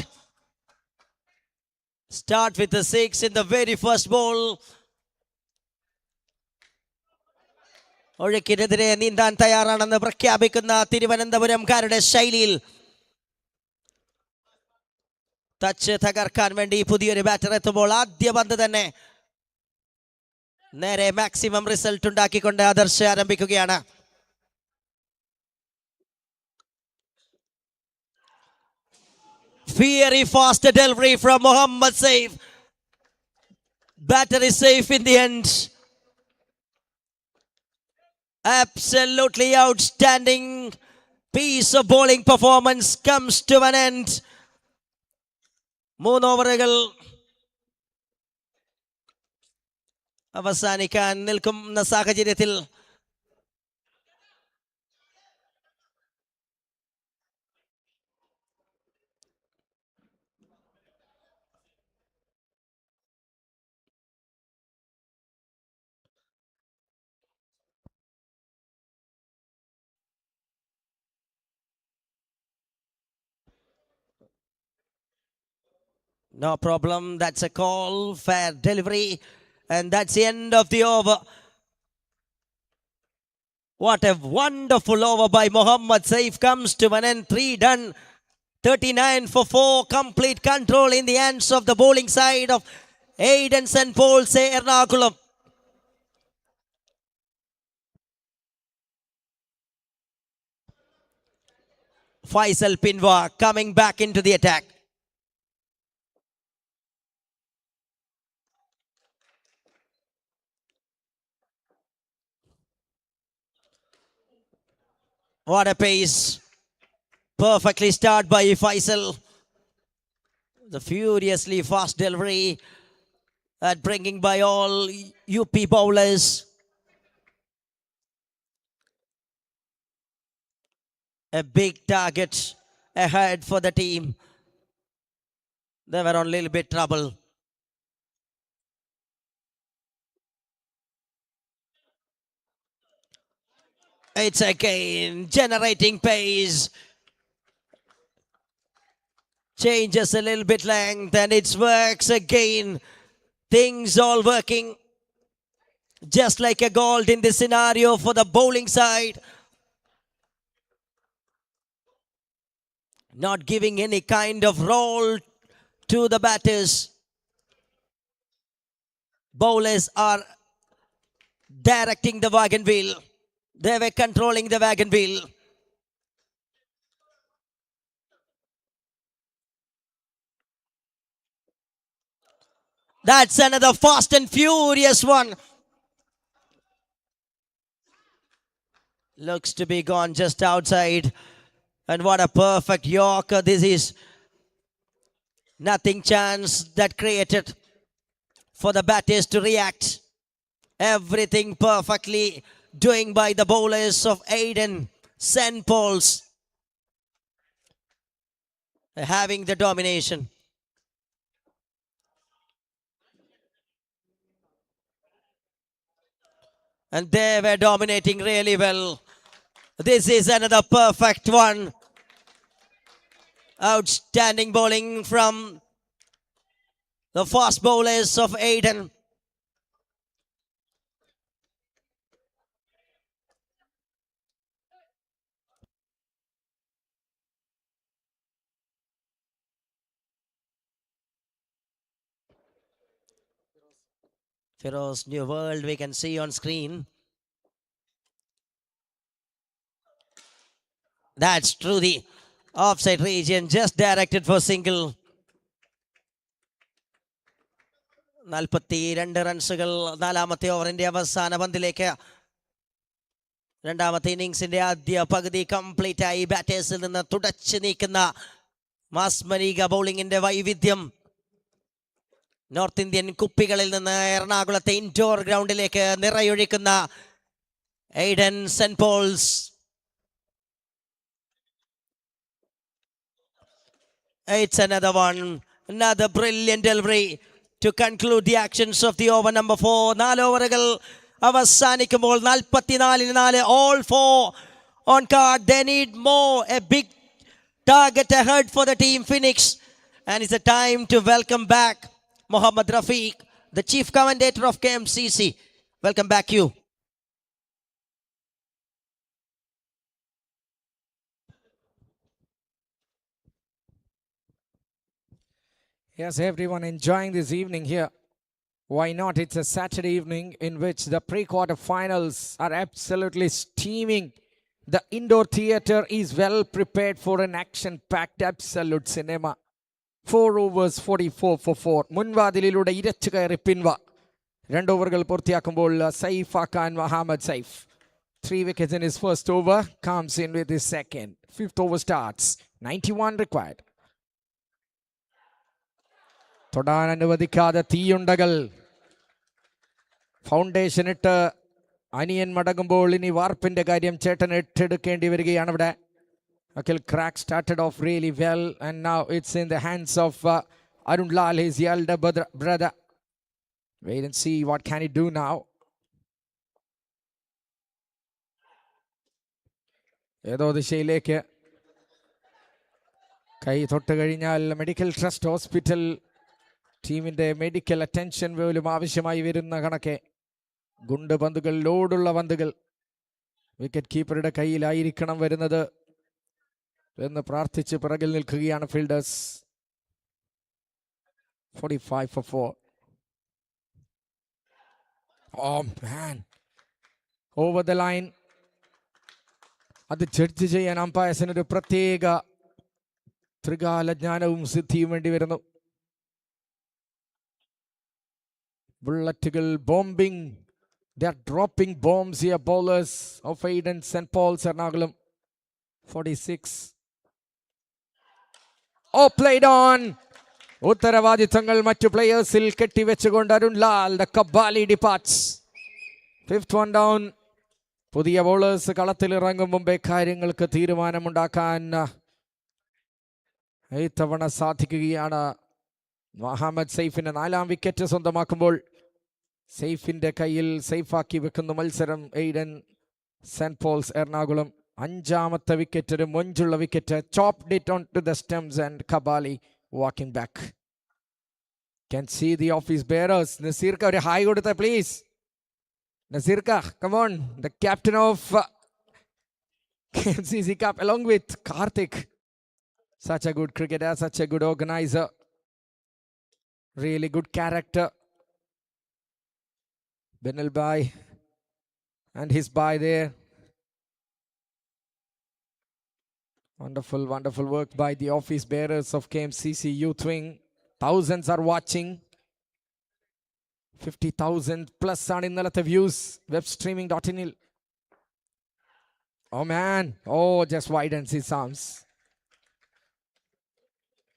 Start with the 6 in the very first ball. ഒഴുക്കിനെതിരെ നീന്താൻ തയ്യാറാണെന്ന് പ്രഖ്യാപിക്കുന്ന തിരുവനന്തപുരംകാരുടെ ശൈലിയിൽ touch തകർക്കാൻ വേണ്ടി പുതിയൊരു batter എത്തുമ്പോൾ ആദ്യ പന്ത് തന്നെ നേരെ മാക്സിമം റിസൾട്ട് ഉണ്ടാക്കിക്കൊണ്ട് ആദർശ് ആരംഭിക്കുകയാണ്. Fiery fast delivery from Mohammad Saif. Batter is safe in the end. Absolutely outstanding piece of bowling performance comes to an end. 3 ഓവറുകൾ അവസാനിക്കാൻ നിൽക്കുന്ന സാഹചര്യത്തിൽ no problem. That's a call. Fair delivery. And that's the end of the over. What a wonderful over by Mohammad Saif comes to an end. 3 done. 39 for 4. Complete control in the hands of the bowling side of Aiden St. Paul's Ernakulam. Faisal Pinwa coming back into the attack. What a pace. Perfectly started by Faisal. The furiously fast delivery at bringing by all UP bowlers. A big target ahead for the team. They were on a little bit trouble. It's again generating pace. Changes a little bit length and it works again. Things all working just like a gold in this scenario for the bowling side. Not giving any kind of role to the batters. Bowlers are directing the wagon wheel. They were controlling the wagon wheel. That's another fast and furious one. Looks to be gone just outside. And what a perfect Yorker this is. Nothing chance that created for the batters to react. Everything perfectly doing by the bowlers of Aiden St. Paul's. Having the domination. And they were dominating really well. This is another perfect one. Outstanding bowling from the fast bowlers of Aiden. Feroz New World we can see on screen. That's through the offside region, just directed for single. 42 റൺസുകൾ നാലാമത്തെ ഓവറിന്റെ അവസാന പന്തിലേക്ക്. രണ്ടാമത്തെ ഇന്നിംഗ്സിന്റെ ആദ്യ പകുതി complete ആയി. ബാറ്റേഴ്സിൽ നിന്ന് തുടച്ചു നീക്കുന്ന മാസ്മരിക ബൗളിംഗിന്റെ വൈവിധ്യം നോർത്ത് ഇന്ത്യൻ കുപ്പികളിൽ നിന്ന് എറണാകുളത്തെ ഇൻഡോർ ഗ്രൗണ്ടിലേക്ക് നിറയൊഴിക്കുന്ന Aiden saint Paul's. It's another one. Another brilliant delivery to conclude the actions of the over number 4. 4 ഓവറുകൾ അവസാനിക്കുമ്പോൾ 44-4. All 4 on card. They need more. A big target ahead for the team Phoenix. And it's a time to welcome back Mohammad Rafiq, the chief commentator of KMCC. Welcome back you. Yes, everyone enjoying this evening here. Why not? It's a Saturday evening in which the pre-quarter finals are absolutely steaming. The indoor theatre is well prepared for an action-packed absolute cinema. 4 overs 44 for 4. മുൻവാതിലിലൂടെ ഇരച്ചു കയറി പിൻവ. 2 ഓവറുകൾ പൂർത്തിയാക്കുമ്പോൾ Saif ആക്കാൻ Muhammad Saif. 3 wickets in his first over. Comes in with his second. 5th over starts. 91 required. തൊടാൻ അനുവദിക്കാതെ തീയുണ്ടകൾ. Foundation ഇട്ട് അനിയൻ മടങ്ങുമ്പോൾ ഇനി വാർപ്പിന്റെ കാര്യം ചേട്ടൻ ഏറ്റെടുക്കേണ്ടി വരികയാണ് ഇവിടെ. Akil Crack started off really well and now it's in the hands of Arun Lal, his elder brother. Wait and see what can he do now. ഏതോ ദിശയിലേക്ക് കൈ തൊട്ട് കഴിഞ്ഞാൽ മെഡിക്കൽ ട്രസ്റ്റ് ഹോസ്പിറ്റൽ ടീമിന്റെ മെഡിക്കൽ അറ്റൻഷൻ പോലും ആവശ്യമായി വരുന്ന കണക്കെ ഗുണ്ട് പന്തുകൾ, ലോഡുള്ള പന്തുകൾ വിക്കറ്റ് കീപ്പറുടെ കയ്യിലായിരിക്കണം വരുന്നത് എന്ന് പ്രാർത്ഥിച്ച് പിറകിൽ നിൽക്കുകയാണ് fielders. 45 for 4. Oh man, over the line. അത് ജഡ്ജ് ചെയ്യാൻ അമ്പയർസിന് ഒരു പ്രത്യേക ത്രികാല ജ്ഞാനവും സിദ്ധിയും വേണ്ടി വരുന്നു. ബുള്ളറ്റുകൾ bombing, they are dropping bombs here, bowlers of Aiden St. Paul's Ernakulam. 46. Oh, played on. ഉത്തരവാദിത്തങ്ങൾ മറ്റു പ്ലേയേഴ്സിൽ കെട്ടിവെച്ചുകൊണ്ട് Arun Lal, the Kabali departs. 5th one down. പുതിയ ബോളേഴ്സ് കളത്തിലിറങ്ങും മുമ്പേ കാര്യങ്ങൾക്ക് തീരുമാനമുണ്ടാക്കാൻ ഇത്തവണ സാധിക്കുകയാണ്. മുഹമ്മദ് സൈഫിന് 4ാം വിക്കറ്റ് സ്വന്തമാക്കുമ്പോൾ സൈഫിന്റെ കയ്യിൽ സേഫാക്കി വെക്കുന്ന മത്സരം എയ്ഡൻ സെന്റ് പോൾസ് എറണാകുളം. 5ാമത്തെ വിക്കറ്റ്, ഒരു മൊഞ്ചുള്ള wicket. Chopped it on to the stems and Kabali walking back. Can see the office bearers. Nasirka, ഒരു ഹായ് കൊടുത്ത please. Nasirka, come on. The captain of Kmcc Cup along with Karthik. Such a good cricketer, such a good organizer. Really good character. Benal Bhai and his bhai there. Wonderful, wonderful work by the office bearers of Kmcc Youth Wing. Thousands are watching. 50,000 plus ആണ് ഇന്നലത്തെ views web streaming.in. Oh man, oh just widens his arms.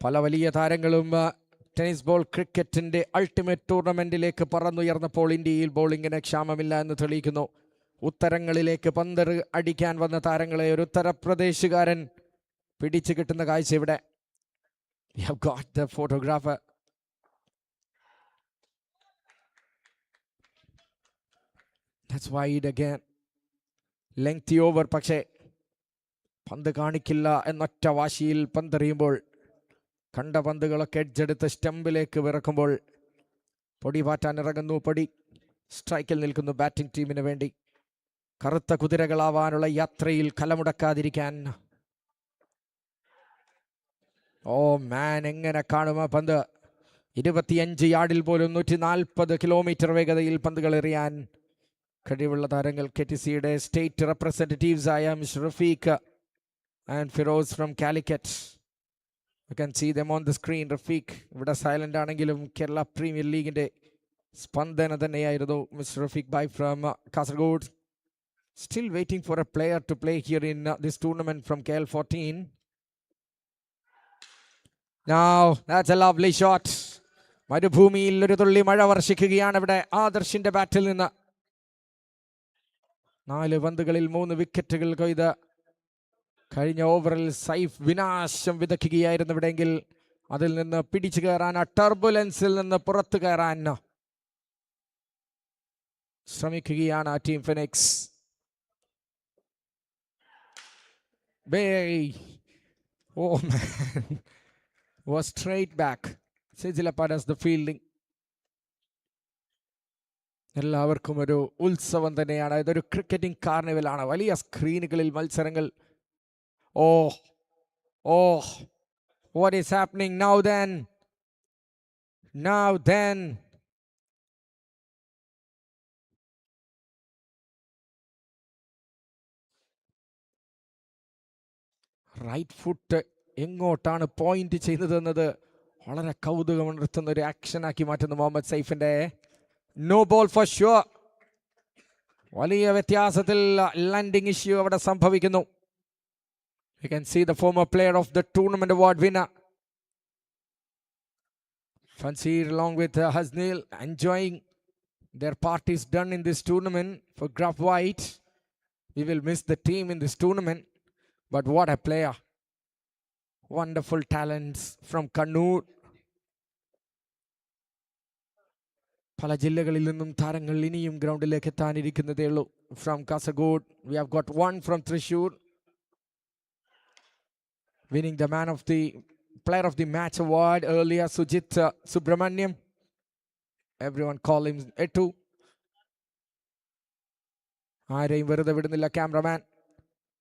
പല വലിയ താരങ്ങളും tennis ball ക്രിക്കറ്റിന്റെ ultimate ടൂർണമെന്റിലേക്ക് പറന്നുയർന്നപ്പോൾ ഇന്ത്യയിൽ ബോളിങ്ങിന് ക്ഷാമമില്ല എന്ന് തെളിയിക്കുന്നു. ഉത്തരങ്ങളിലേക്ക് പന്ത് അടിക്കാൻ വന്ന താരങ്ങളെ ഒരു ഉത്തർപ്രദേശുകാരൻ പിടിച്ചു കിട്ടുന്ന കാഴ്ച ഇവിടെ. We have got the photographer. That's wide again. Lengthy over, പക്ഷേ പന്ത് കാണിക്കില്ല എന്നൊറ്റ വാശിയിൽ പന്തെറിയുമ്പോൾ കണ്ട പന്തുകളൊക്കെ എഡ്ജെടുത്ത് സ്റ്റംപിലേക്ക് വിറക്കുമ്പോൾ പൊടി പാറ്റാൻ ഇറങ്ങുന്നു. പൊടി സ്ട്രൈക്കിൽ നിൽക്കുന്നു ബാറ്റിംഗ് ടീമിന് വേണ്ടി. കറുത്ത കുതിരകളാവാനുള്ള യാത്രയിൽ കലമുടക്കാതിരിക്കാൻ. ഓ മാൻ, എങ്ങനെ കാണും ആ പന്ത്. 25 യാർഡിൽ പോലും 140 കിലോമീറ്റർ വേഗതയിൽ പന്തുകൾ എറിയാൻ കഴിവുള്ള താരങ്ങൾ. KTCയുടെ സ്റ്റേറ്റ് റെപ്രസെൻറ്റേറ്റീവ്സ് ആയ mister Rafeeq and Firoz from Calicut. You can see them on the screen. Rafeeq ഇവിടെ സൈലന്റ് ആണെങ്കിലും കേരള പ്രീമിയർ ലീഗിന്റെ സ്പന്ദന തന്നെയായിരുന്നു. Mister Rafeeq by from Kasaragod. Still waiting for a player to play here in this tournament from KL14. Now, that's a lovely shot. മരുഭൂമിയിൽ ഒരു തുള്ളി മഴ വർഷിക്കുകയാണ് ഇവിടെ ആദർശിന്റെ ബാറ്റിൽ നിന്ന്. 4 പന്തുകളിൽ 3 വിക്കറ്റുകൾ കൊയ്ത് കഴിഞ്ഞ ഓവറിൽ സൈഫ് വിനാശം വിതയ്ക്കുകയായിരുന്നു ഇവിടെയെങ്കിൽ അതിൽ നിന്ന് പിടിച്ചു കയറാൻ, ആ ടർബുലൻസിൽ നിന്ന് പുറത്തു കയറാൻ ശ്രമിക്കുകയാണ് ആ team phoenix. Oh man, was straight back. Sejilappa does the fielding. എല്ലാവർക്കും ഒരു ഉത്സവം തന്നെയാണ്. ഇതൊരു ക്രിക്കറ്റിംഗ് കാർണിവലാണ്. വലിയ സ്ക്രീനുകളിൽ മത്സരങ്ങൾ. Oh, what is happening now then? Right foot എങ്ങോട്ടാണ് പോയിന്റ് ചെയ്തതെന്നത് വളരെ കൗതുകമുണർത്തുന്ന ഒരു ആക്ഷനാക്കി മാറ്റുന്നു മുഹമ്മദ് സൈഫിന്റെ. No ball for sure. വലിയ വ്യത്യാസത്തിൽ ലാൻഡിംഗ് ഇഷ്യൂ അവിടെ സംഭവിക്കുന്നു. You can see the former player of the tournament award winner Fansir along with Hasnil enjoying their parties done in this tournament for Graf White. We will miss the team in this tournament, but what a player. Wonderful talents from Kannur. പല ജില്ലകളിൽ നിന്നും താരങ്ങൾ ഇനിയും ഗ്രൗണ്ടിലേക്ക് എത്താനിരിക്കുന്നതേ ഉള്ളൂ. From Kasaragod, we have got one from Thrissur, winning the man of the Player of the Match award earlier, Sujit Subramaniam. Everyone call him Etu. ആരെയും വെറുതെ വിടുന്നില്ല cameraman.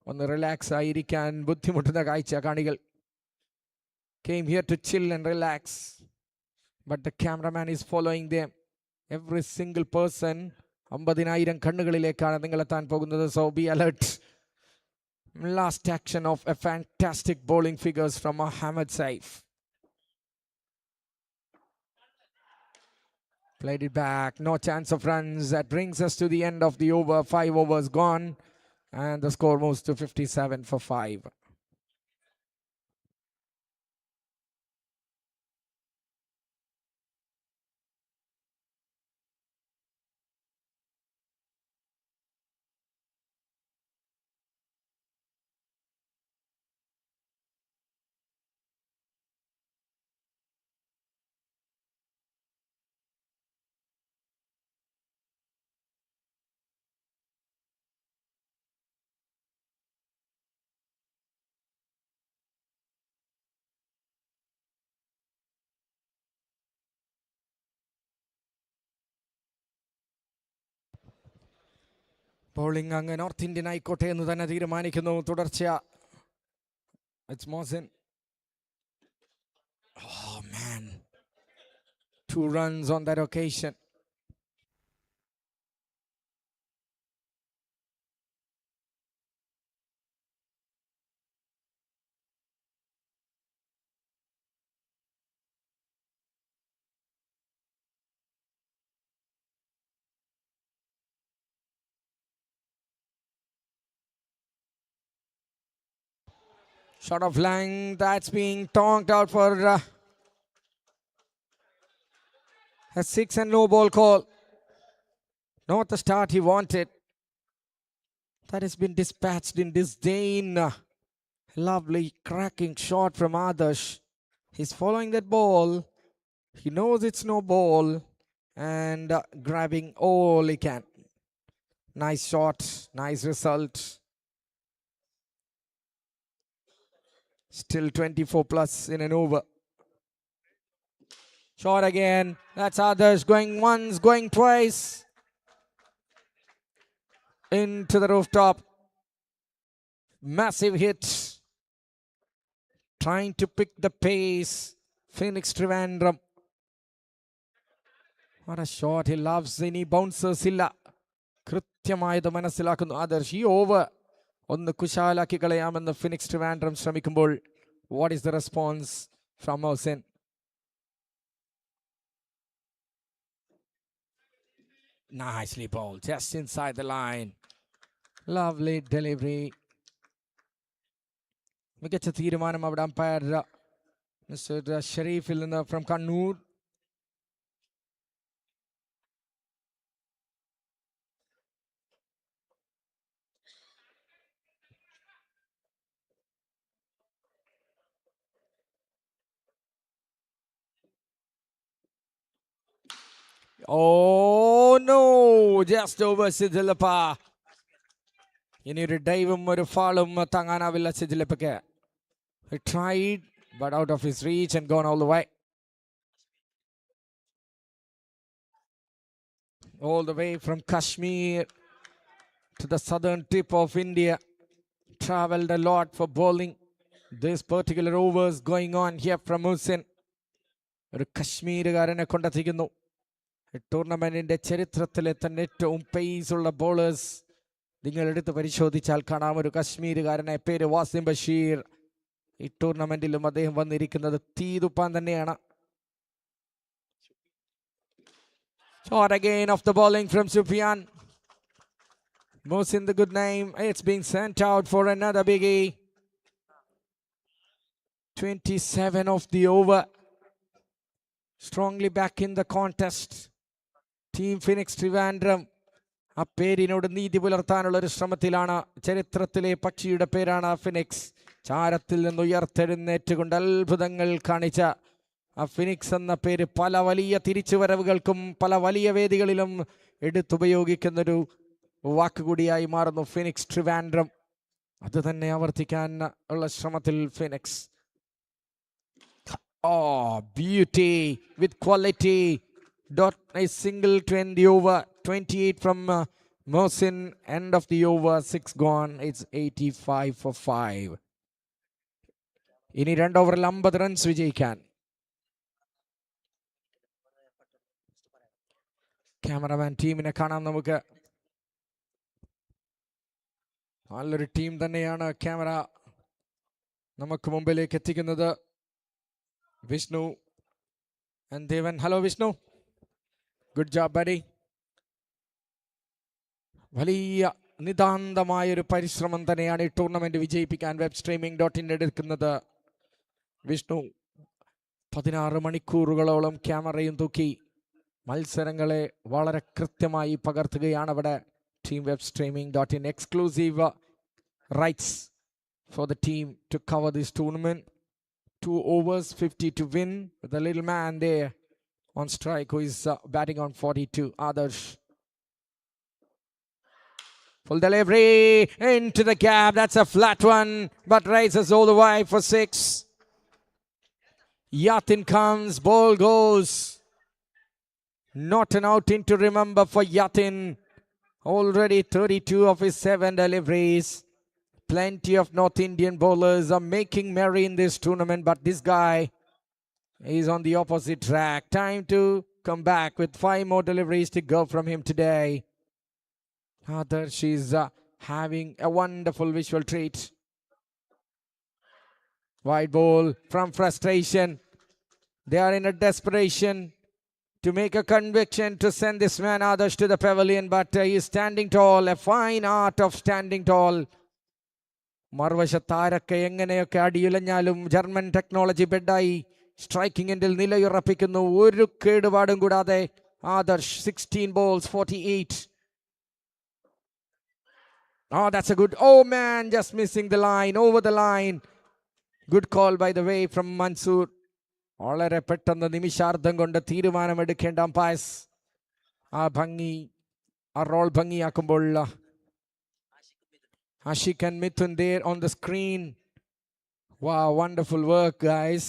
ഒന്ന് റിലാക്സ് ആയിരിക്കാൻ ബുദ്ധിമുട്ടുന്ന കാഴ്ച കാണികൾ. Came here to chill and relax. But the cameraman is following them. Every single person 50,000 കണ്ണുകളിലേക്കാണ് നിങ്ങൾ എത്താൻ പോകുന്നത്. So be alert. Last action of a fantastic bowling figures from Mohammad Saif. Played it back, no chance of runs. That brings us to the end of the over. 5 overs gone and the score moves to 57 for 5. Bowling അങ്ങ് north Indian ആയിക്കോട്ടെ എന്ന് തന്നെ തീരുമാനിക്കുന്നു. തുടർച്ച. It's Mohsin. Oh man. 2 runs on that occasion. Shot of length, that's being tonked out for a 6 and no ball call. Not the start he wanted. That has been dispatched in disdain. Lovely cracking shot from Adarsh. He's following that ball. He knows it's no ball and grabbing all he can. Nice shot, nice result. Still 24 plus in an over. Shot again. That's Adarsh going once, going twice. Into the rooftop. Massive hit. Trying to pick the pace. Phoenix Trivandrum. What a shot. He loves any bouncers illa. കൃത്യമായത് മനസ്സിലാക്കുന്നു ആദർശ്. ഈ over ഒന്ന് കുശാലാക്കി കളയാമെന്ന് phoenix Trivandrum ശ്രമിക്കുമ്പോൾ what is the response from Mohsin? Nicely bowled, just inside the line. Lovely delivery. മികച്ച തീരുമാനം അവിടെ umpire mister ഷരീഫിൽ നിന്ന് from Kannur. Oh no, just over Sidilapa. ഇനി ഒരു ഡൈവും ഒരു ഫാളും താങ്ങാനാവില്ല സിജിലപ്പയ്ക്ക്. He tried but out of his reach and gone all the way. All the way from Kashmir to the southern tip of India. Traveled a lot for bowling. This particular overs going on here from Mohsin. ഒരു കശ്മീരുകാരനെ കൊണ്ടെത്തിക്കുന്നു. ടൂർണമെന്റിന്റെ ചരിത്രത്തിലെ തന്നെ ഏറ്റവും pace ഉള്ള bowlers നിങ്ങൾ എടുത്ത് പരിശോധിച്ചാൽ കാണാം ഒരു കശ്മീരുകാരനെ. പേര് വാസിം ബഷീർ. ഈ ടൂർണമെന്റിലും അദ്ദേഹം വന്നിരിക്കുന്നത് തീതുപ്പാൻ തന്നെയാണ്. Shot again of the bowling from Sufyan. Mohsin the good name. It's being sent out for another biggie. 27 of the over. Strongly back in the contest. Team Phoenix Trivandrum ആ പേരിനോട് നീതി പുലർത്താനുള്ള ഒരു ശ്രമത്തിലാണ്. ചരിത്രത്തിലെ പക്ഷിയുടെ പേരാണ് ഫിനിക്സ്. ചാരത്തിൽ നിന്ന് ഉയർത്തെഴുന്നേറ്റുകൊണ്ട് അത്ഭുതങ്ങൾ കാണിച്ച ആ ഫിനിക്സ് എന്ന പേര് പല വലിയ തിരിച്ചുവരവുകൾക്കും പല വലിയ വേദികളിലും എടുത്തുപയോഗിക്കുന്നൊരു വാക്കുകൂടിയായി മാറുന്നു ഫിനിക്സ് ട്രിവാൻഡ്രം. അത് തന്നെ ആവർത്തിക്കാൻ ഉള്ള ശ്രമത്തിൽ phoenix. Oh, beauty with quality. Dot a single to end the over. 28 from Mohsin. End of the over. 6 gone. It's 85 for 5. ഇനി 2 ഓവറിൽ 50 റൺസ് വിജയിക്കാൻ. ക്യാമറമാൻ ടീമിനെ കാണാം നമുക്ക്. നല്ലൊരു ടീം തന്നെയാണ് ക്യാമറ നമുക്ക് മുമ്പിലേക്ക് എത്തിക്കുന്നത്. Vishnu and Devan. Hello Vishnu. Good job buddy. വലിയ നിതാന്തമായൊരു പരിശ്രമം തന്നെയാണ് ഈ ടൂർണമെന്റ് വിജയിപ്പിക്കാൻ വെബ് സ്ട്രീമിംഗ് .in എടുക്കുന്നത്. വിഷ്ണു 16 മണിക്കൂറുകളോളം ക്യാമറയും തൂക്കി മത്സരങ്ങളെ വളരെ കൃത്യമായി പകർത്തുകയാണ് അവിടെ. Team web streaming .in exclusive rights for the team to cover this tournament. 2 overs, 50 to win. With the little man there on strike who is batting on 42. Adarsh. Full delivery into the gap. That's a flat one, but raises all the way for 6. Yatin comes, ball goes. Not an outing to remember for Yatin. Already 32 of his 7 deliveries. Plenty of North Indian bowlers are making merry in this tournament, but this guy is on the opposite track. Time to come back with 5 more deliveries to go from him today. Adarsh is having a wonderful visual treat. Wide ball from frustration. They are in a desperation to make a conviction to send this man Adarsh to the pavilion, but he is standing tall. A fine art of standing tall. മറുവശത്താരൊക്കെ എങ്ങനെയൊക്കെ അടിയുലഞ്ഞാലും German technology ബെഡായി striking എൻഡിൽ നിലയുറപ്പിക്കുന്നു. ഒരു കേടുപാടും കൂടാതെ Adarsh. 16 balls, 48. Oh, that's a good. Oh man, just missing the line, over the line. Good call by the way from Mansoor. വളരെ പെട്ടെന്ന് നിമിഷാർദ്ധം കൊണ്ട് തീരുമാനമെടുക്കേണ്ട അമ്പയർസ് ആ ഭംഗി, ആ role ഭംഗിയാക്കുമ്പോൾ. Ashik and Mithun there on the screen. Wow, wonderful work, guys.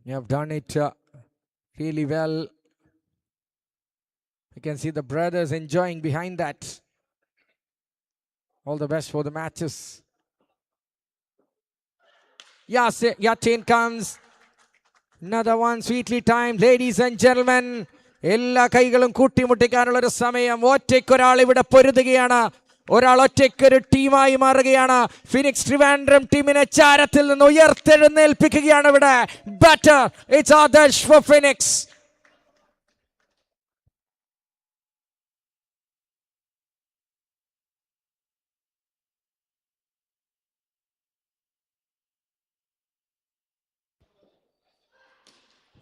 You have done it really well. You can see the brothers enjoying behind that. All the best for the matches. Yatin comes. Another one sweetly timed. Ladies and gentlemen, എല്ലാ കൈകളും കൂട്ടിമുട്ടിക്കാനുള്ള ഒരു സമയം. ഒറ്റയ്ക്കൊരാൾ ഇവിടെ പൊരുതുകയാണ്. ഒരാൾ ഒറ്റയ്ക്കൊരു ടീമായി മാറുകയാണ്. Phoenix Trivandrum ടീമിനെ ചാരത്തിൽ നിന്ന് ഉയർത്തെഴുന്നേൽപ്പിക്കുകയാണ് ഇവിടെ. Batter it's Adarsh for phoenix.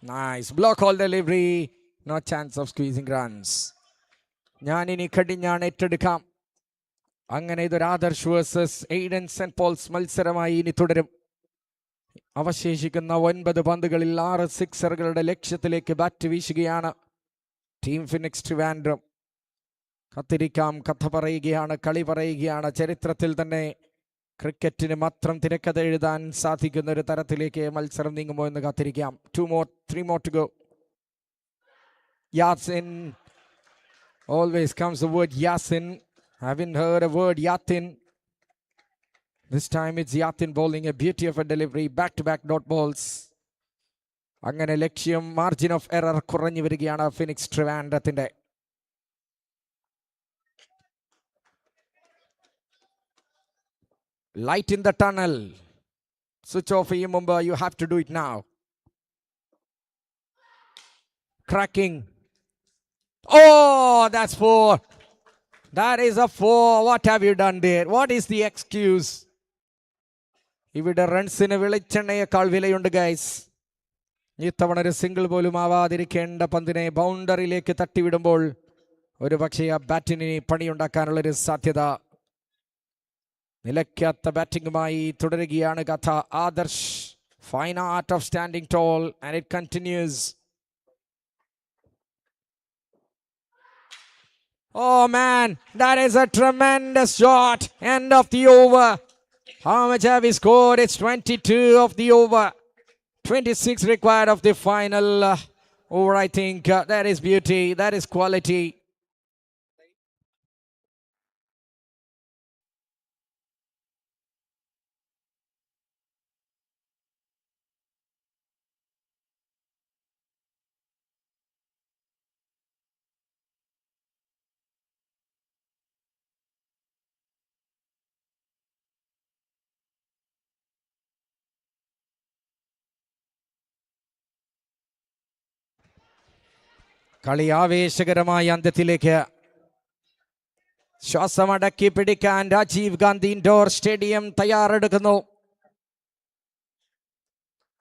Nice block all delivery. No chance of squeezing runs. ഞാനിനി കടിഞ്ഞാണ് ഏറ്റെടുക്കാം. അങ്ങനെ ഇതൊരു Adarsh versus Aiden saint Paul's മത്സരമായി ഇനി തുടരും. അവശേഷിക്കുന്ന 9 പന്തുകളിൽ 6 സിക്സറുകളുടെ ലക്ഷ്യത്തിലേക്ക് ബാറ്റ് വീശുകയാണ് ടീം ഫിനിക്സ് ട്രിവാൻഡ്രം. കത്തിരിക്കാം, കഥ പറയുകയാണ്, കളി പറയുകയാണ്. ചരിത്രത്തിൽ തന്നെ ക്രിക്കറ്റിന് മാത്രം തിരക്കഥ എഴുതാൻ സാധിക്കുന്ന ഒരു തരത്തിലേക്ക് മത്സരം നീങ്ങുമോ എന്ന് കാത്തിരിക്കാം. 3 more to go. Yasin. Always comes the word Yasin. Haven't heard a word Yatin. This time it's Yatin bowling a beauty of a delivery. Back-to-back dot balls. അങ്ങനെ ലക്ഷ്യം, മാർജിൻ ഓഫ് എറർ കുറഞ്ഞു വരികയാണ് phoenix ട്രിവാൻഡ്രത്തിന്റെ. Light in the tunnel. Switch off ചെയ്യും മുമ്പ്. You have to do it now. Cracking. Oh, that's 4. That is a 4. What have you done there? What is the excuse? ഇവിടെ റൺസിന് വെളിച്ചെണ്ണയേക്കാൾ വിലയുണ്ട് guys. ഇത്തവണ ഒരു single പോലും ആവാതിരിക്കേണ്ട പന്തിനെ ബൗണ്ടറിയിലേക്ക് തട്ടിവിടുമ്പോൾ ഒരു പക്ഷേ ആ ബാറ്റിന് പണിയുണ്ടാക്കാനുള്ളൊരു സാധ്യത. നിലയ്ക്കാത്ത ബാറ്റിംഗുമായി തുടരുകയാണ് കഥ. Adarsh, fine art of standing tall and it continuous. Oh man, that is a tremendous shot. End of the over. How much have we scored? It's 22 of the over. 26 required of the final over, I think. That is beauty. That is quality. കളി ആവേശകരമായ അന്ത്യത്തിലേക്ക് ശ്വാസമടക്കി പിടിക്കാൻ Rajeev Gandhi indoor stadium തയ്യാറെടുക്കുന്നു.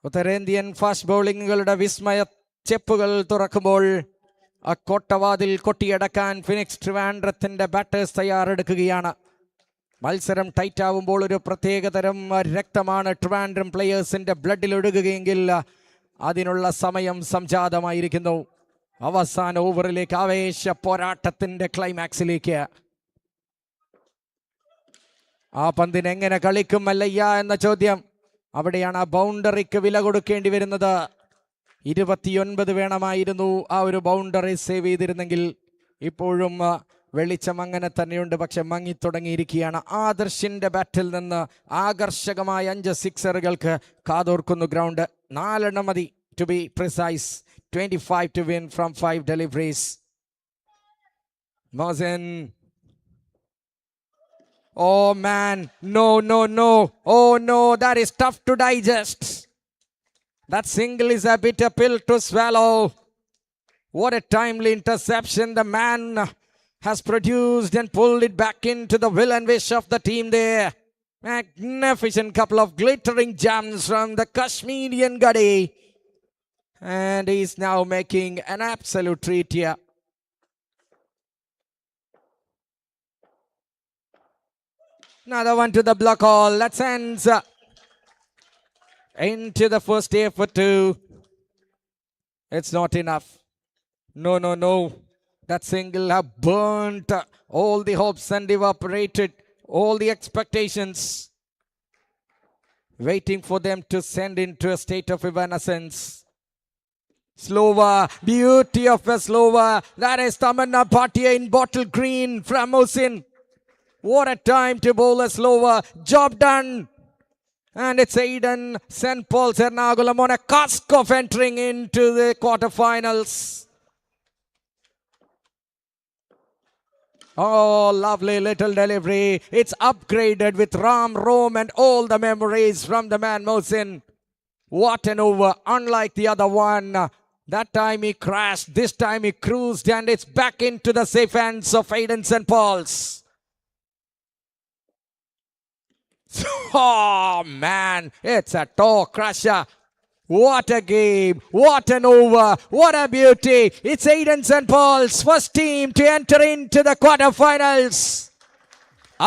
ഉത്തരേന്ത്യൻ fast ബൗളിങ്ങുകളുടെ വിസ്മയ ചെപ്പുകൾ തുറക്കുമ്പോൾ ആ കോട്ടവാതിൽ കൊട്ടിയടക്കാൻ phoenix ട്രിവാൻഡ്രത്തിന്റെ batters തയ്യാറെടുക്കുകയാണ്. മത്സരം tight ആവുമ്പോൾ ഒരു പ്രത്യേകതരം രക്തമാണ് ട്രിവാൻഡ്രം പ്ലേയേഴ്സിന്റെ ബ്ലഡിൽ ഒഴുകുകയെങ്കിൽ അതിനുള്ള സമയം സംജാതമായിരിക്കുന്നു. അവസാന ഓവറിലേക്ക് ആവേശ പോരാട്ടത്തിന്റെ ക്ലൈമാക്സിലേക്ക്. ആ പന്തിന് എങ്ങനെ കളിക്കും മല്ലയ്യ എന്ന ചോദ്യം. അവിടെയാണ് ആ ബൗണ്ടറിക്ക് വില കൊടുക്കേണ്ടി വരുന്നത്. 29 വേണമായിരുന്നു ആ ഒരു ബൗണ്ടറി സേവ് ചെയ്തിരുന്നെങ്കിൽ. ഇപ്പോഴും വെളിച്ചം അങ്ങനെ തന്നെയുണ്ട്, പക്ഷെ മങ്ങിത്തുടങ്ങിയിരിക്കുകയാണ്. ആദർശിന്റെ ബാറ്റിൽ നിന്ന് ആകർഷകമായ 5 സിക്സറുകൾക്ക് കാതോർക്കുന്നു ഗ്രൗണ്ട്. 4 മതി to be precise. 25 to win from 5 deliveries. Mohsin. Oh man, no. Oh no, that is tough to digest. That single is a bitter pill to swallow. What a timely interception the man has produced and pulled it back into the will and wish of the team there. Magnificent couple of glittering jams from the Kashmirian Gadi. And he's now making an absolute treat here. Another one to the block hole. That sends into the first day for 2. It's not enough. No. That single have burnt all the hopes and evaporated all the expectations. Waiting for them to send into a state of evanescence. Slower, beauty of a slower. That is Tamanna Bhatia in bottle green from Mohsin. What a time to bowl a slower. Job done. And it's Aiden St. Paul's Ernakulam on a cusp of entering into the quarterfinals. Oh, lovely little delivery. It's upgraded with Ram, Rome and all the memories from the man Mohsin. What an over. Unlike the other one. That time he crashed, this time he cruised, and it's back into the safe hands of Aiden St. Paul's. Oh man, it's a toe crusher. What a game, what an over, what a beauty. It's Aiden St. Paul's first team to enter into the quarterfinals.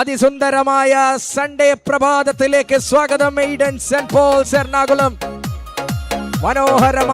അതിസുന്ദരമായ Sunday പ്രഭാതത്തിലേക്ക് സ്വാഗതം. Aiden St. Paul's Ernakulam. മനോഹരമായ